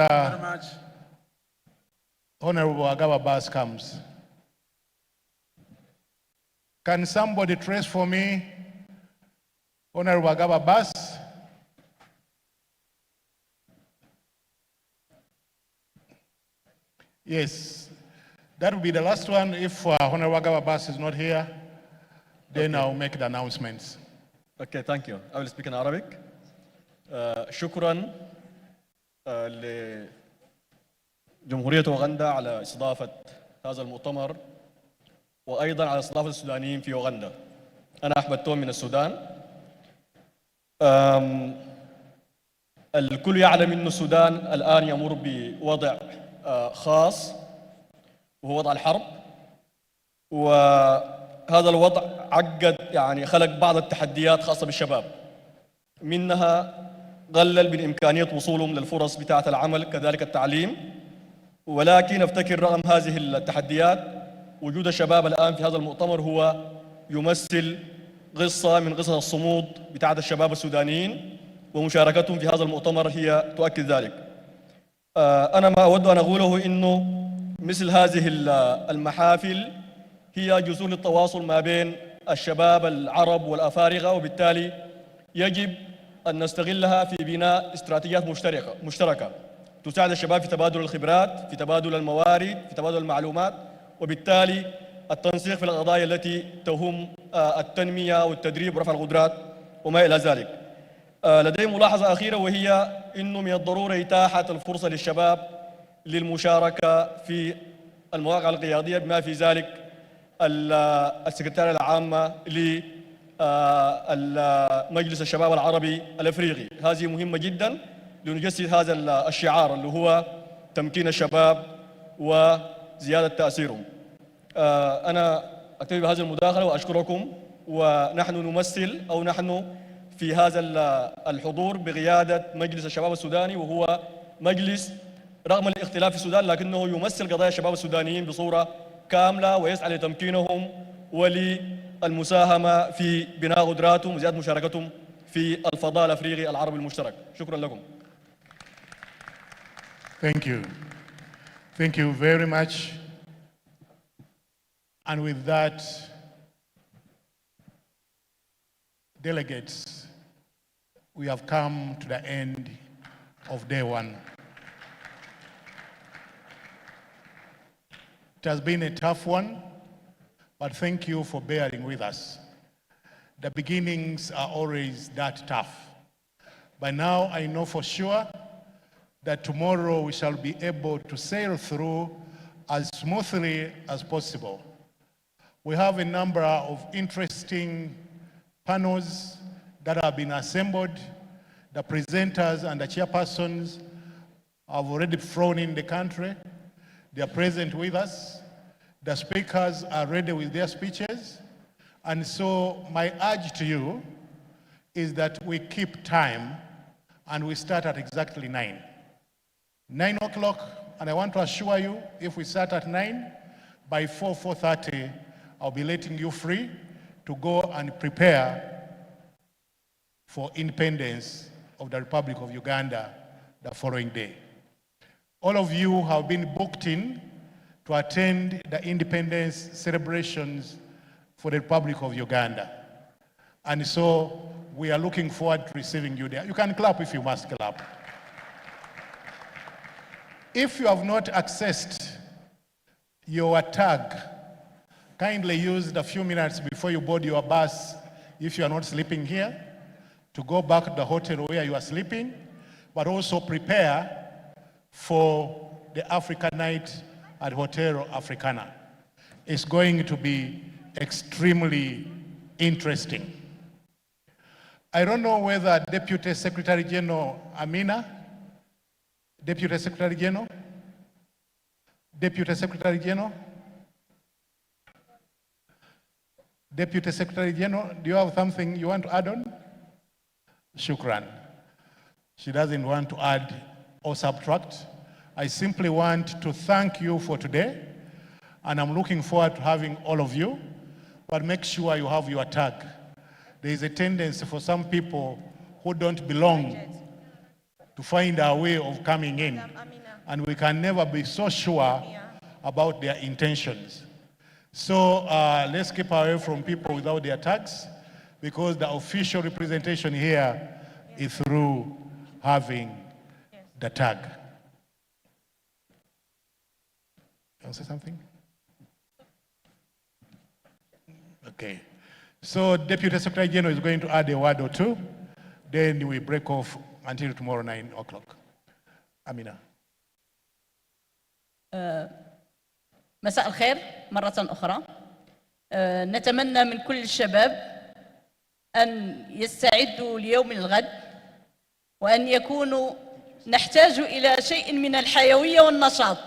Honorable Agaba Bass comes. Can somebody trace for me Honorable Agaba Bass? Yes, that will be the last one. If Honorable Agaba Bass is not here, then I'll make the announcements. Okay, thank you. I will speak in Arabic. شكرا لجمهورية أوغندا على استضافة هذا المؤتمر وأيضا على استضافة السودانيين في أوغندا. أنا أحمد توم من السودان. الكل يعلم أن السودان الآن يمر بوضع خاص وهو وضع الحرب، وهذا الوضع عقد يعني خلق بعض التحديات خاصة بالشباب، منها قلل من إمكانية وصولهم للفرص بتاعة العمل كذلك التعليم. ولكن أفتكر رغم هذه التحديات وجود الشباب الآن في هذا المؤتمر هو يمثل قصة من قصص الصمود بتاعة الشباب السودانيين، ومشاركتهم في هذا المؤتمر هي تؤكد ذلك. أنا ما أود أن أقوله إنه مثل هذه المحافل هي جسور للتواصل ما بين الشباب العرب والأفارقة، وبالتالي يجب أن نستغلها في بناء استراتيجيات مشتركة. تساعد الشباب في تبادل الخبرات، في تبادل الموارد، في تبادل المعلومات، وبالتالي التنسيق في القضايا التي تهم التنمية والتدريب ورفع القدرات وما إلى ذلك. لدي ملاحظة أخيرة، وهي أنه من الضرورة إتاحة الفرصة للشباب للمشاركة في المواقع القيادية، بما في ذلك السكرتارية العامة لمجلس الشباب العربي الأفريقي. هذه مهمة جدا لنجسد هذا الشعار اللي هو تمكين الشباب وزيادة تأثيرهم. أنا أكتفي بهذه المداخلة وأشكركم، ونحن نمثل أو نحن في هذا الحضور بقيادة مجلس الشباب السوداني، وهو مجلس رغم الاختلاف في السودان لكنه يمثل قضايا الشباب السودانيين بصورة كاملة ويسعى لتمكينهم وللمساهمة في بناء قدراتهم وزيادة مشاركتهم في الفضاء الأفريقي العربي المشترك. شكرا لكم. Thank you. Thank you very much. And with that, delegates, we have come to the end of day one. It has been a tough one, but thank you for bearing with us. The beginnings are always that tough. By now, I know for sure that tomorrow we shall be able to sail through as smoothly as possible. We have a number of interesting panels that have been assembled. The presenters and the chairpersons have already flown in the country. They are present with us. The speakers are ready with their speeches. And so my urge to you is that we keep time and we start at exactly 9. 9 o'clock, and I want to assure you, if we start at 9, by 4:30, I'll be letting you free to go and prepare for independence of the Republic of Uganda the following day. All of you have been booked in to attend the independence celebrations for the Republic of Uganda. And so we are looking forward to receiving you there. You can clap if you must clap. If you have not accessed your tag, kindly use the few minutes before you board your bus, if you are not sleeping here, to go back to the hotel where you are sleeping, but also prepare for the Africa Night at Hotel Africana. It's going to be extremely interesting. I don't know whether Deputy Secretary General Amina, Deputy Secretary General, Deputy Secretary General, Deputy Secretary General, do you have something you want to add on? Shukran. She doesn't want to add or subtract. I simply want to thank you for today, and I'm looking forward to having all of you, but make sure you have your tag. There is a tendency for some people who don't belong to find a way of coming in, and we can never be so sure about their intentions. So let's keep away from people without their tags, because the official representation here is through having the tag. You want to say something? Okay. So Deputy Secretary General is going to add a word or two. Then we break off until tomorrow 9 o'clock. Amina. مساء الخير مرة أخرى. نتمنى من كل الشباب أن يستعدوا ليوم الغد، وأن يكونوا نحتاج إلى شيء من الحيوية والنشاط.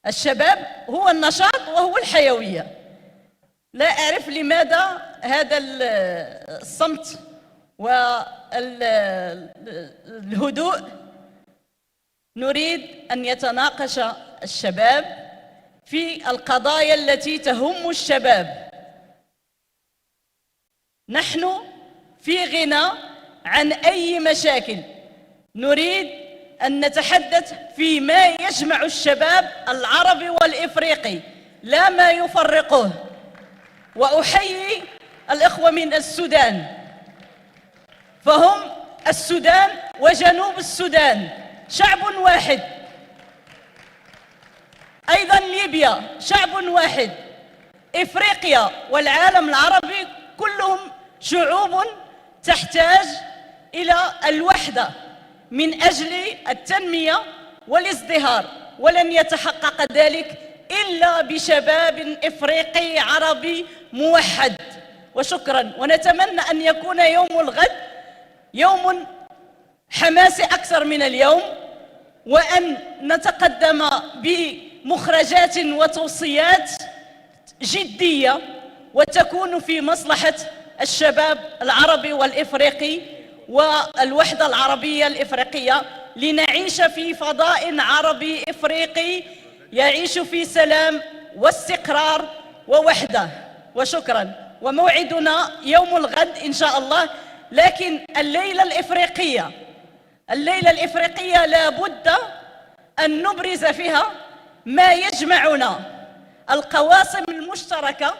الشباب هو النشاط وهو الحيوية. لا أعرف لماذا هذا الصمت والهدوء. نريد أن يتناقش الشباب في القضايا التي تهم الشباب. نحن في غنى عن أي مشاكل. نريد أن نتحدث فيما يجمع الشباب العربي والإفريقي، لا ما يفرقه. وأحيي الإخوة من السودان، فهم السودان وجنوب السودان شعب واحد. أيضا ليبيا شعب واحد. إفريقيا والعالم العربي كلهم شعوب تحتاج إلى الوحدة من أجل التنمية والازدهار، ولن يتحقق ذلك إلا بشباب إفريقي عربي موحد. وشكرا، ونتمنى أن يكون يوم الغد يوم حماسي أكثر من اليوم، وأن نتقدم بمخرجات وتوصيات جدية وتكون في مصلحة الشباب العربي والإفريقي والوحدة العربية الإفريقية، لنعيش في فضاء عربي إفريقي يعيش في سلام واستقرار ووحدة. وشكرا، وموعدنا يوم الغد إن شاء الله. لكن الليلة الإفريقية لا بد أن نبرز فيها ما يجمعنا. القواسم المشتركة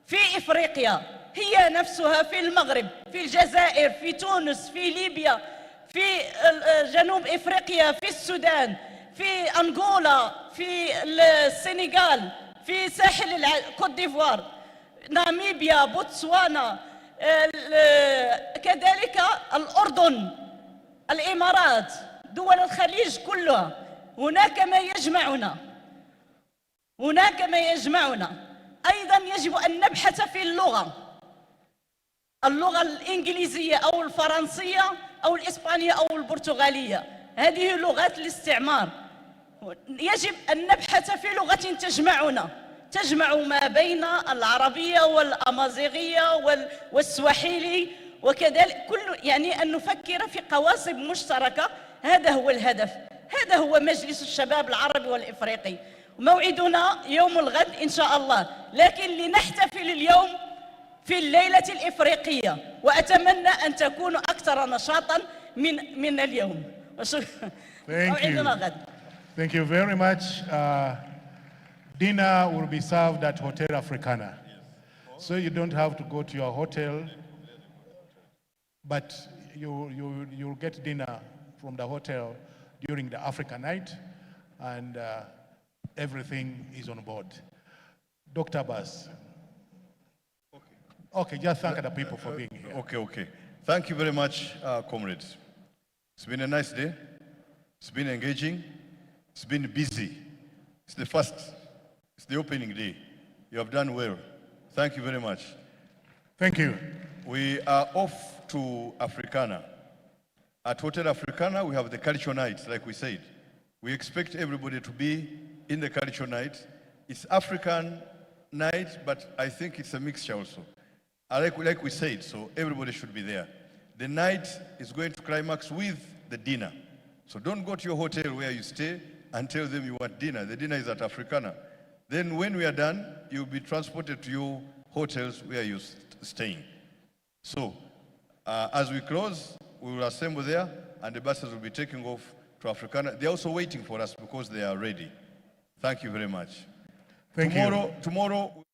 في إفريقيا هي نفسها في المغرب، في الجزائر، في تونس، في ليبيا، في جنوب إفريقيا، في السودان، في أنغولا، في السنغال، في ساحل كوت ديفوار، ناميبيا، بوتسوانا، كذلك الأردن، الإمارات، دول الخليج كلها. هناك ما يجمعنا. أيضا يجب أن نبحث في اللغة الإنجليزية أو الفرنسية أو الإسبانية أو البرتغالية، هذه لغات الاستعمار. يجب أن نبحث في لغة تجمع ما بين العربية والأمازيغية والسواحيلي، وكذلك يعني أن نفكر في قواسم مشتركة. هذا هو الهدف، هذا هو مجلس الشباب العربي والإفريقي. موعدنا يوم الغد إن شاء الله، لكن لنحتفل اليوم في الليلة الإفريقية، وأتمنى أن تكونوا أكثر نشاطا من اليوم. موعدنا غد. Thank you very much. Dinner will be served at Hotel Africana. So you don't have to go to your hotel, but you'll get dinner from the hotel during the Africa night, and everything is on board. Dr. Abbas. Okay, just thank the people for being here. Okay. Thank you very much, comrades. It's been a nice day. It's been engaging. It's been busy. It's the opening day. You have done well. Thank you very much. Thank you. We are off to Africana. At Hotel Africana, we have the culture night, like we said. We expect everybody to be in the culture night. It's African night, but I think it's a mixture also. Like we said, so everybody should be there. The night is going to climax with the dinner. So don't go to your hotel where you stay and tell them you want dinner. The dinner is at Africana. Then when we are done, you'll be transported to your hotels where you're staying. So as we close, we will assemble there, and the buses will be taking off to Africana. They're also waiting for us because they are ready. Thank you very much. Thank you. Tomorrow.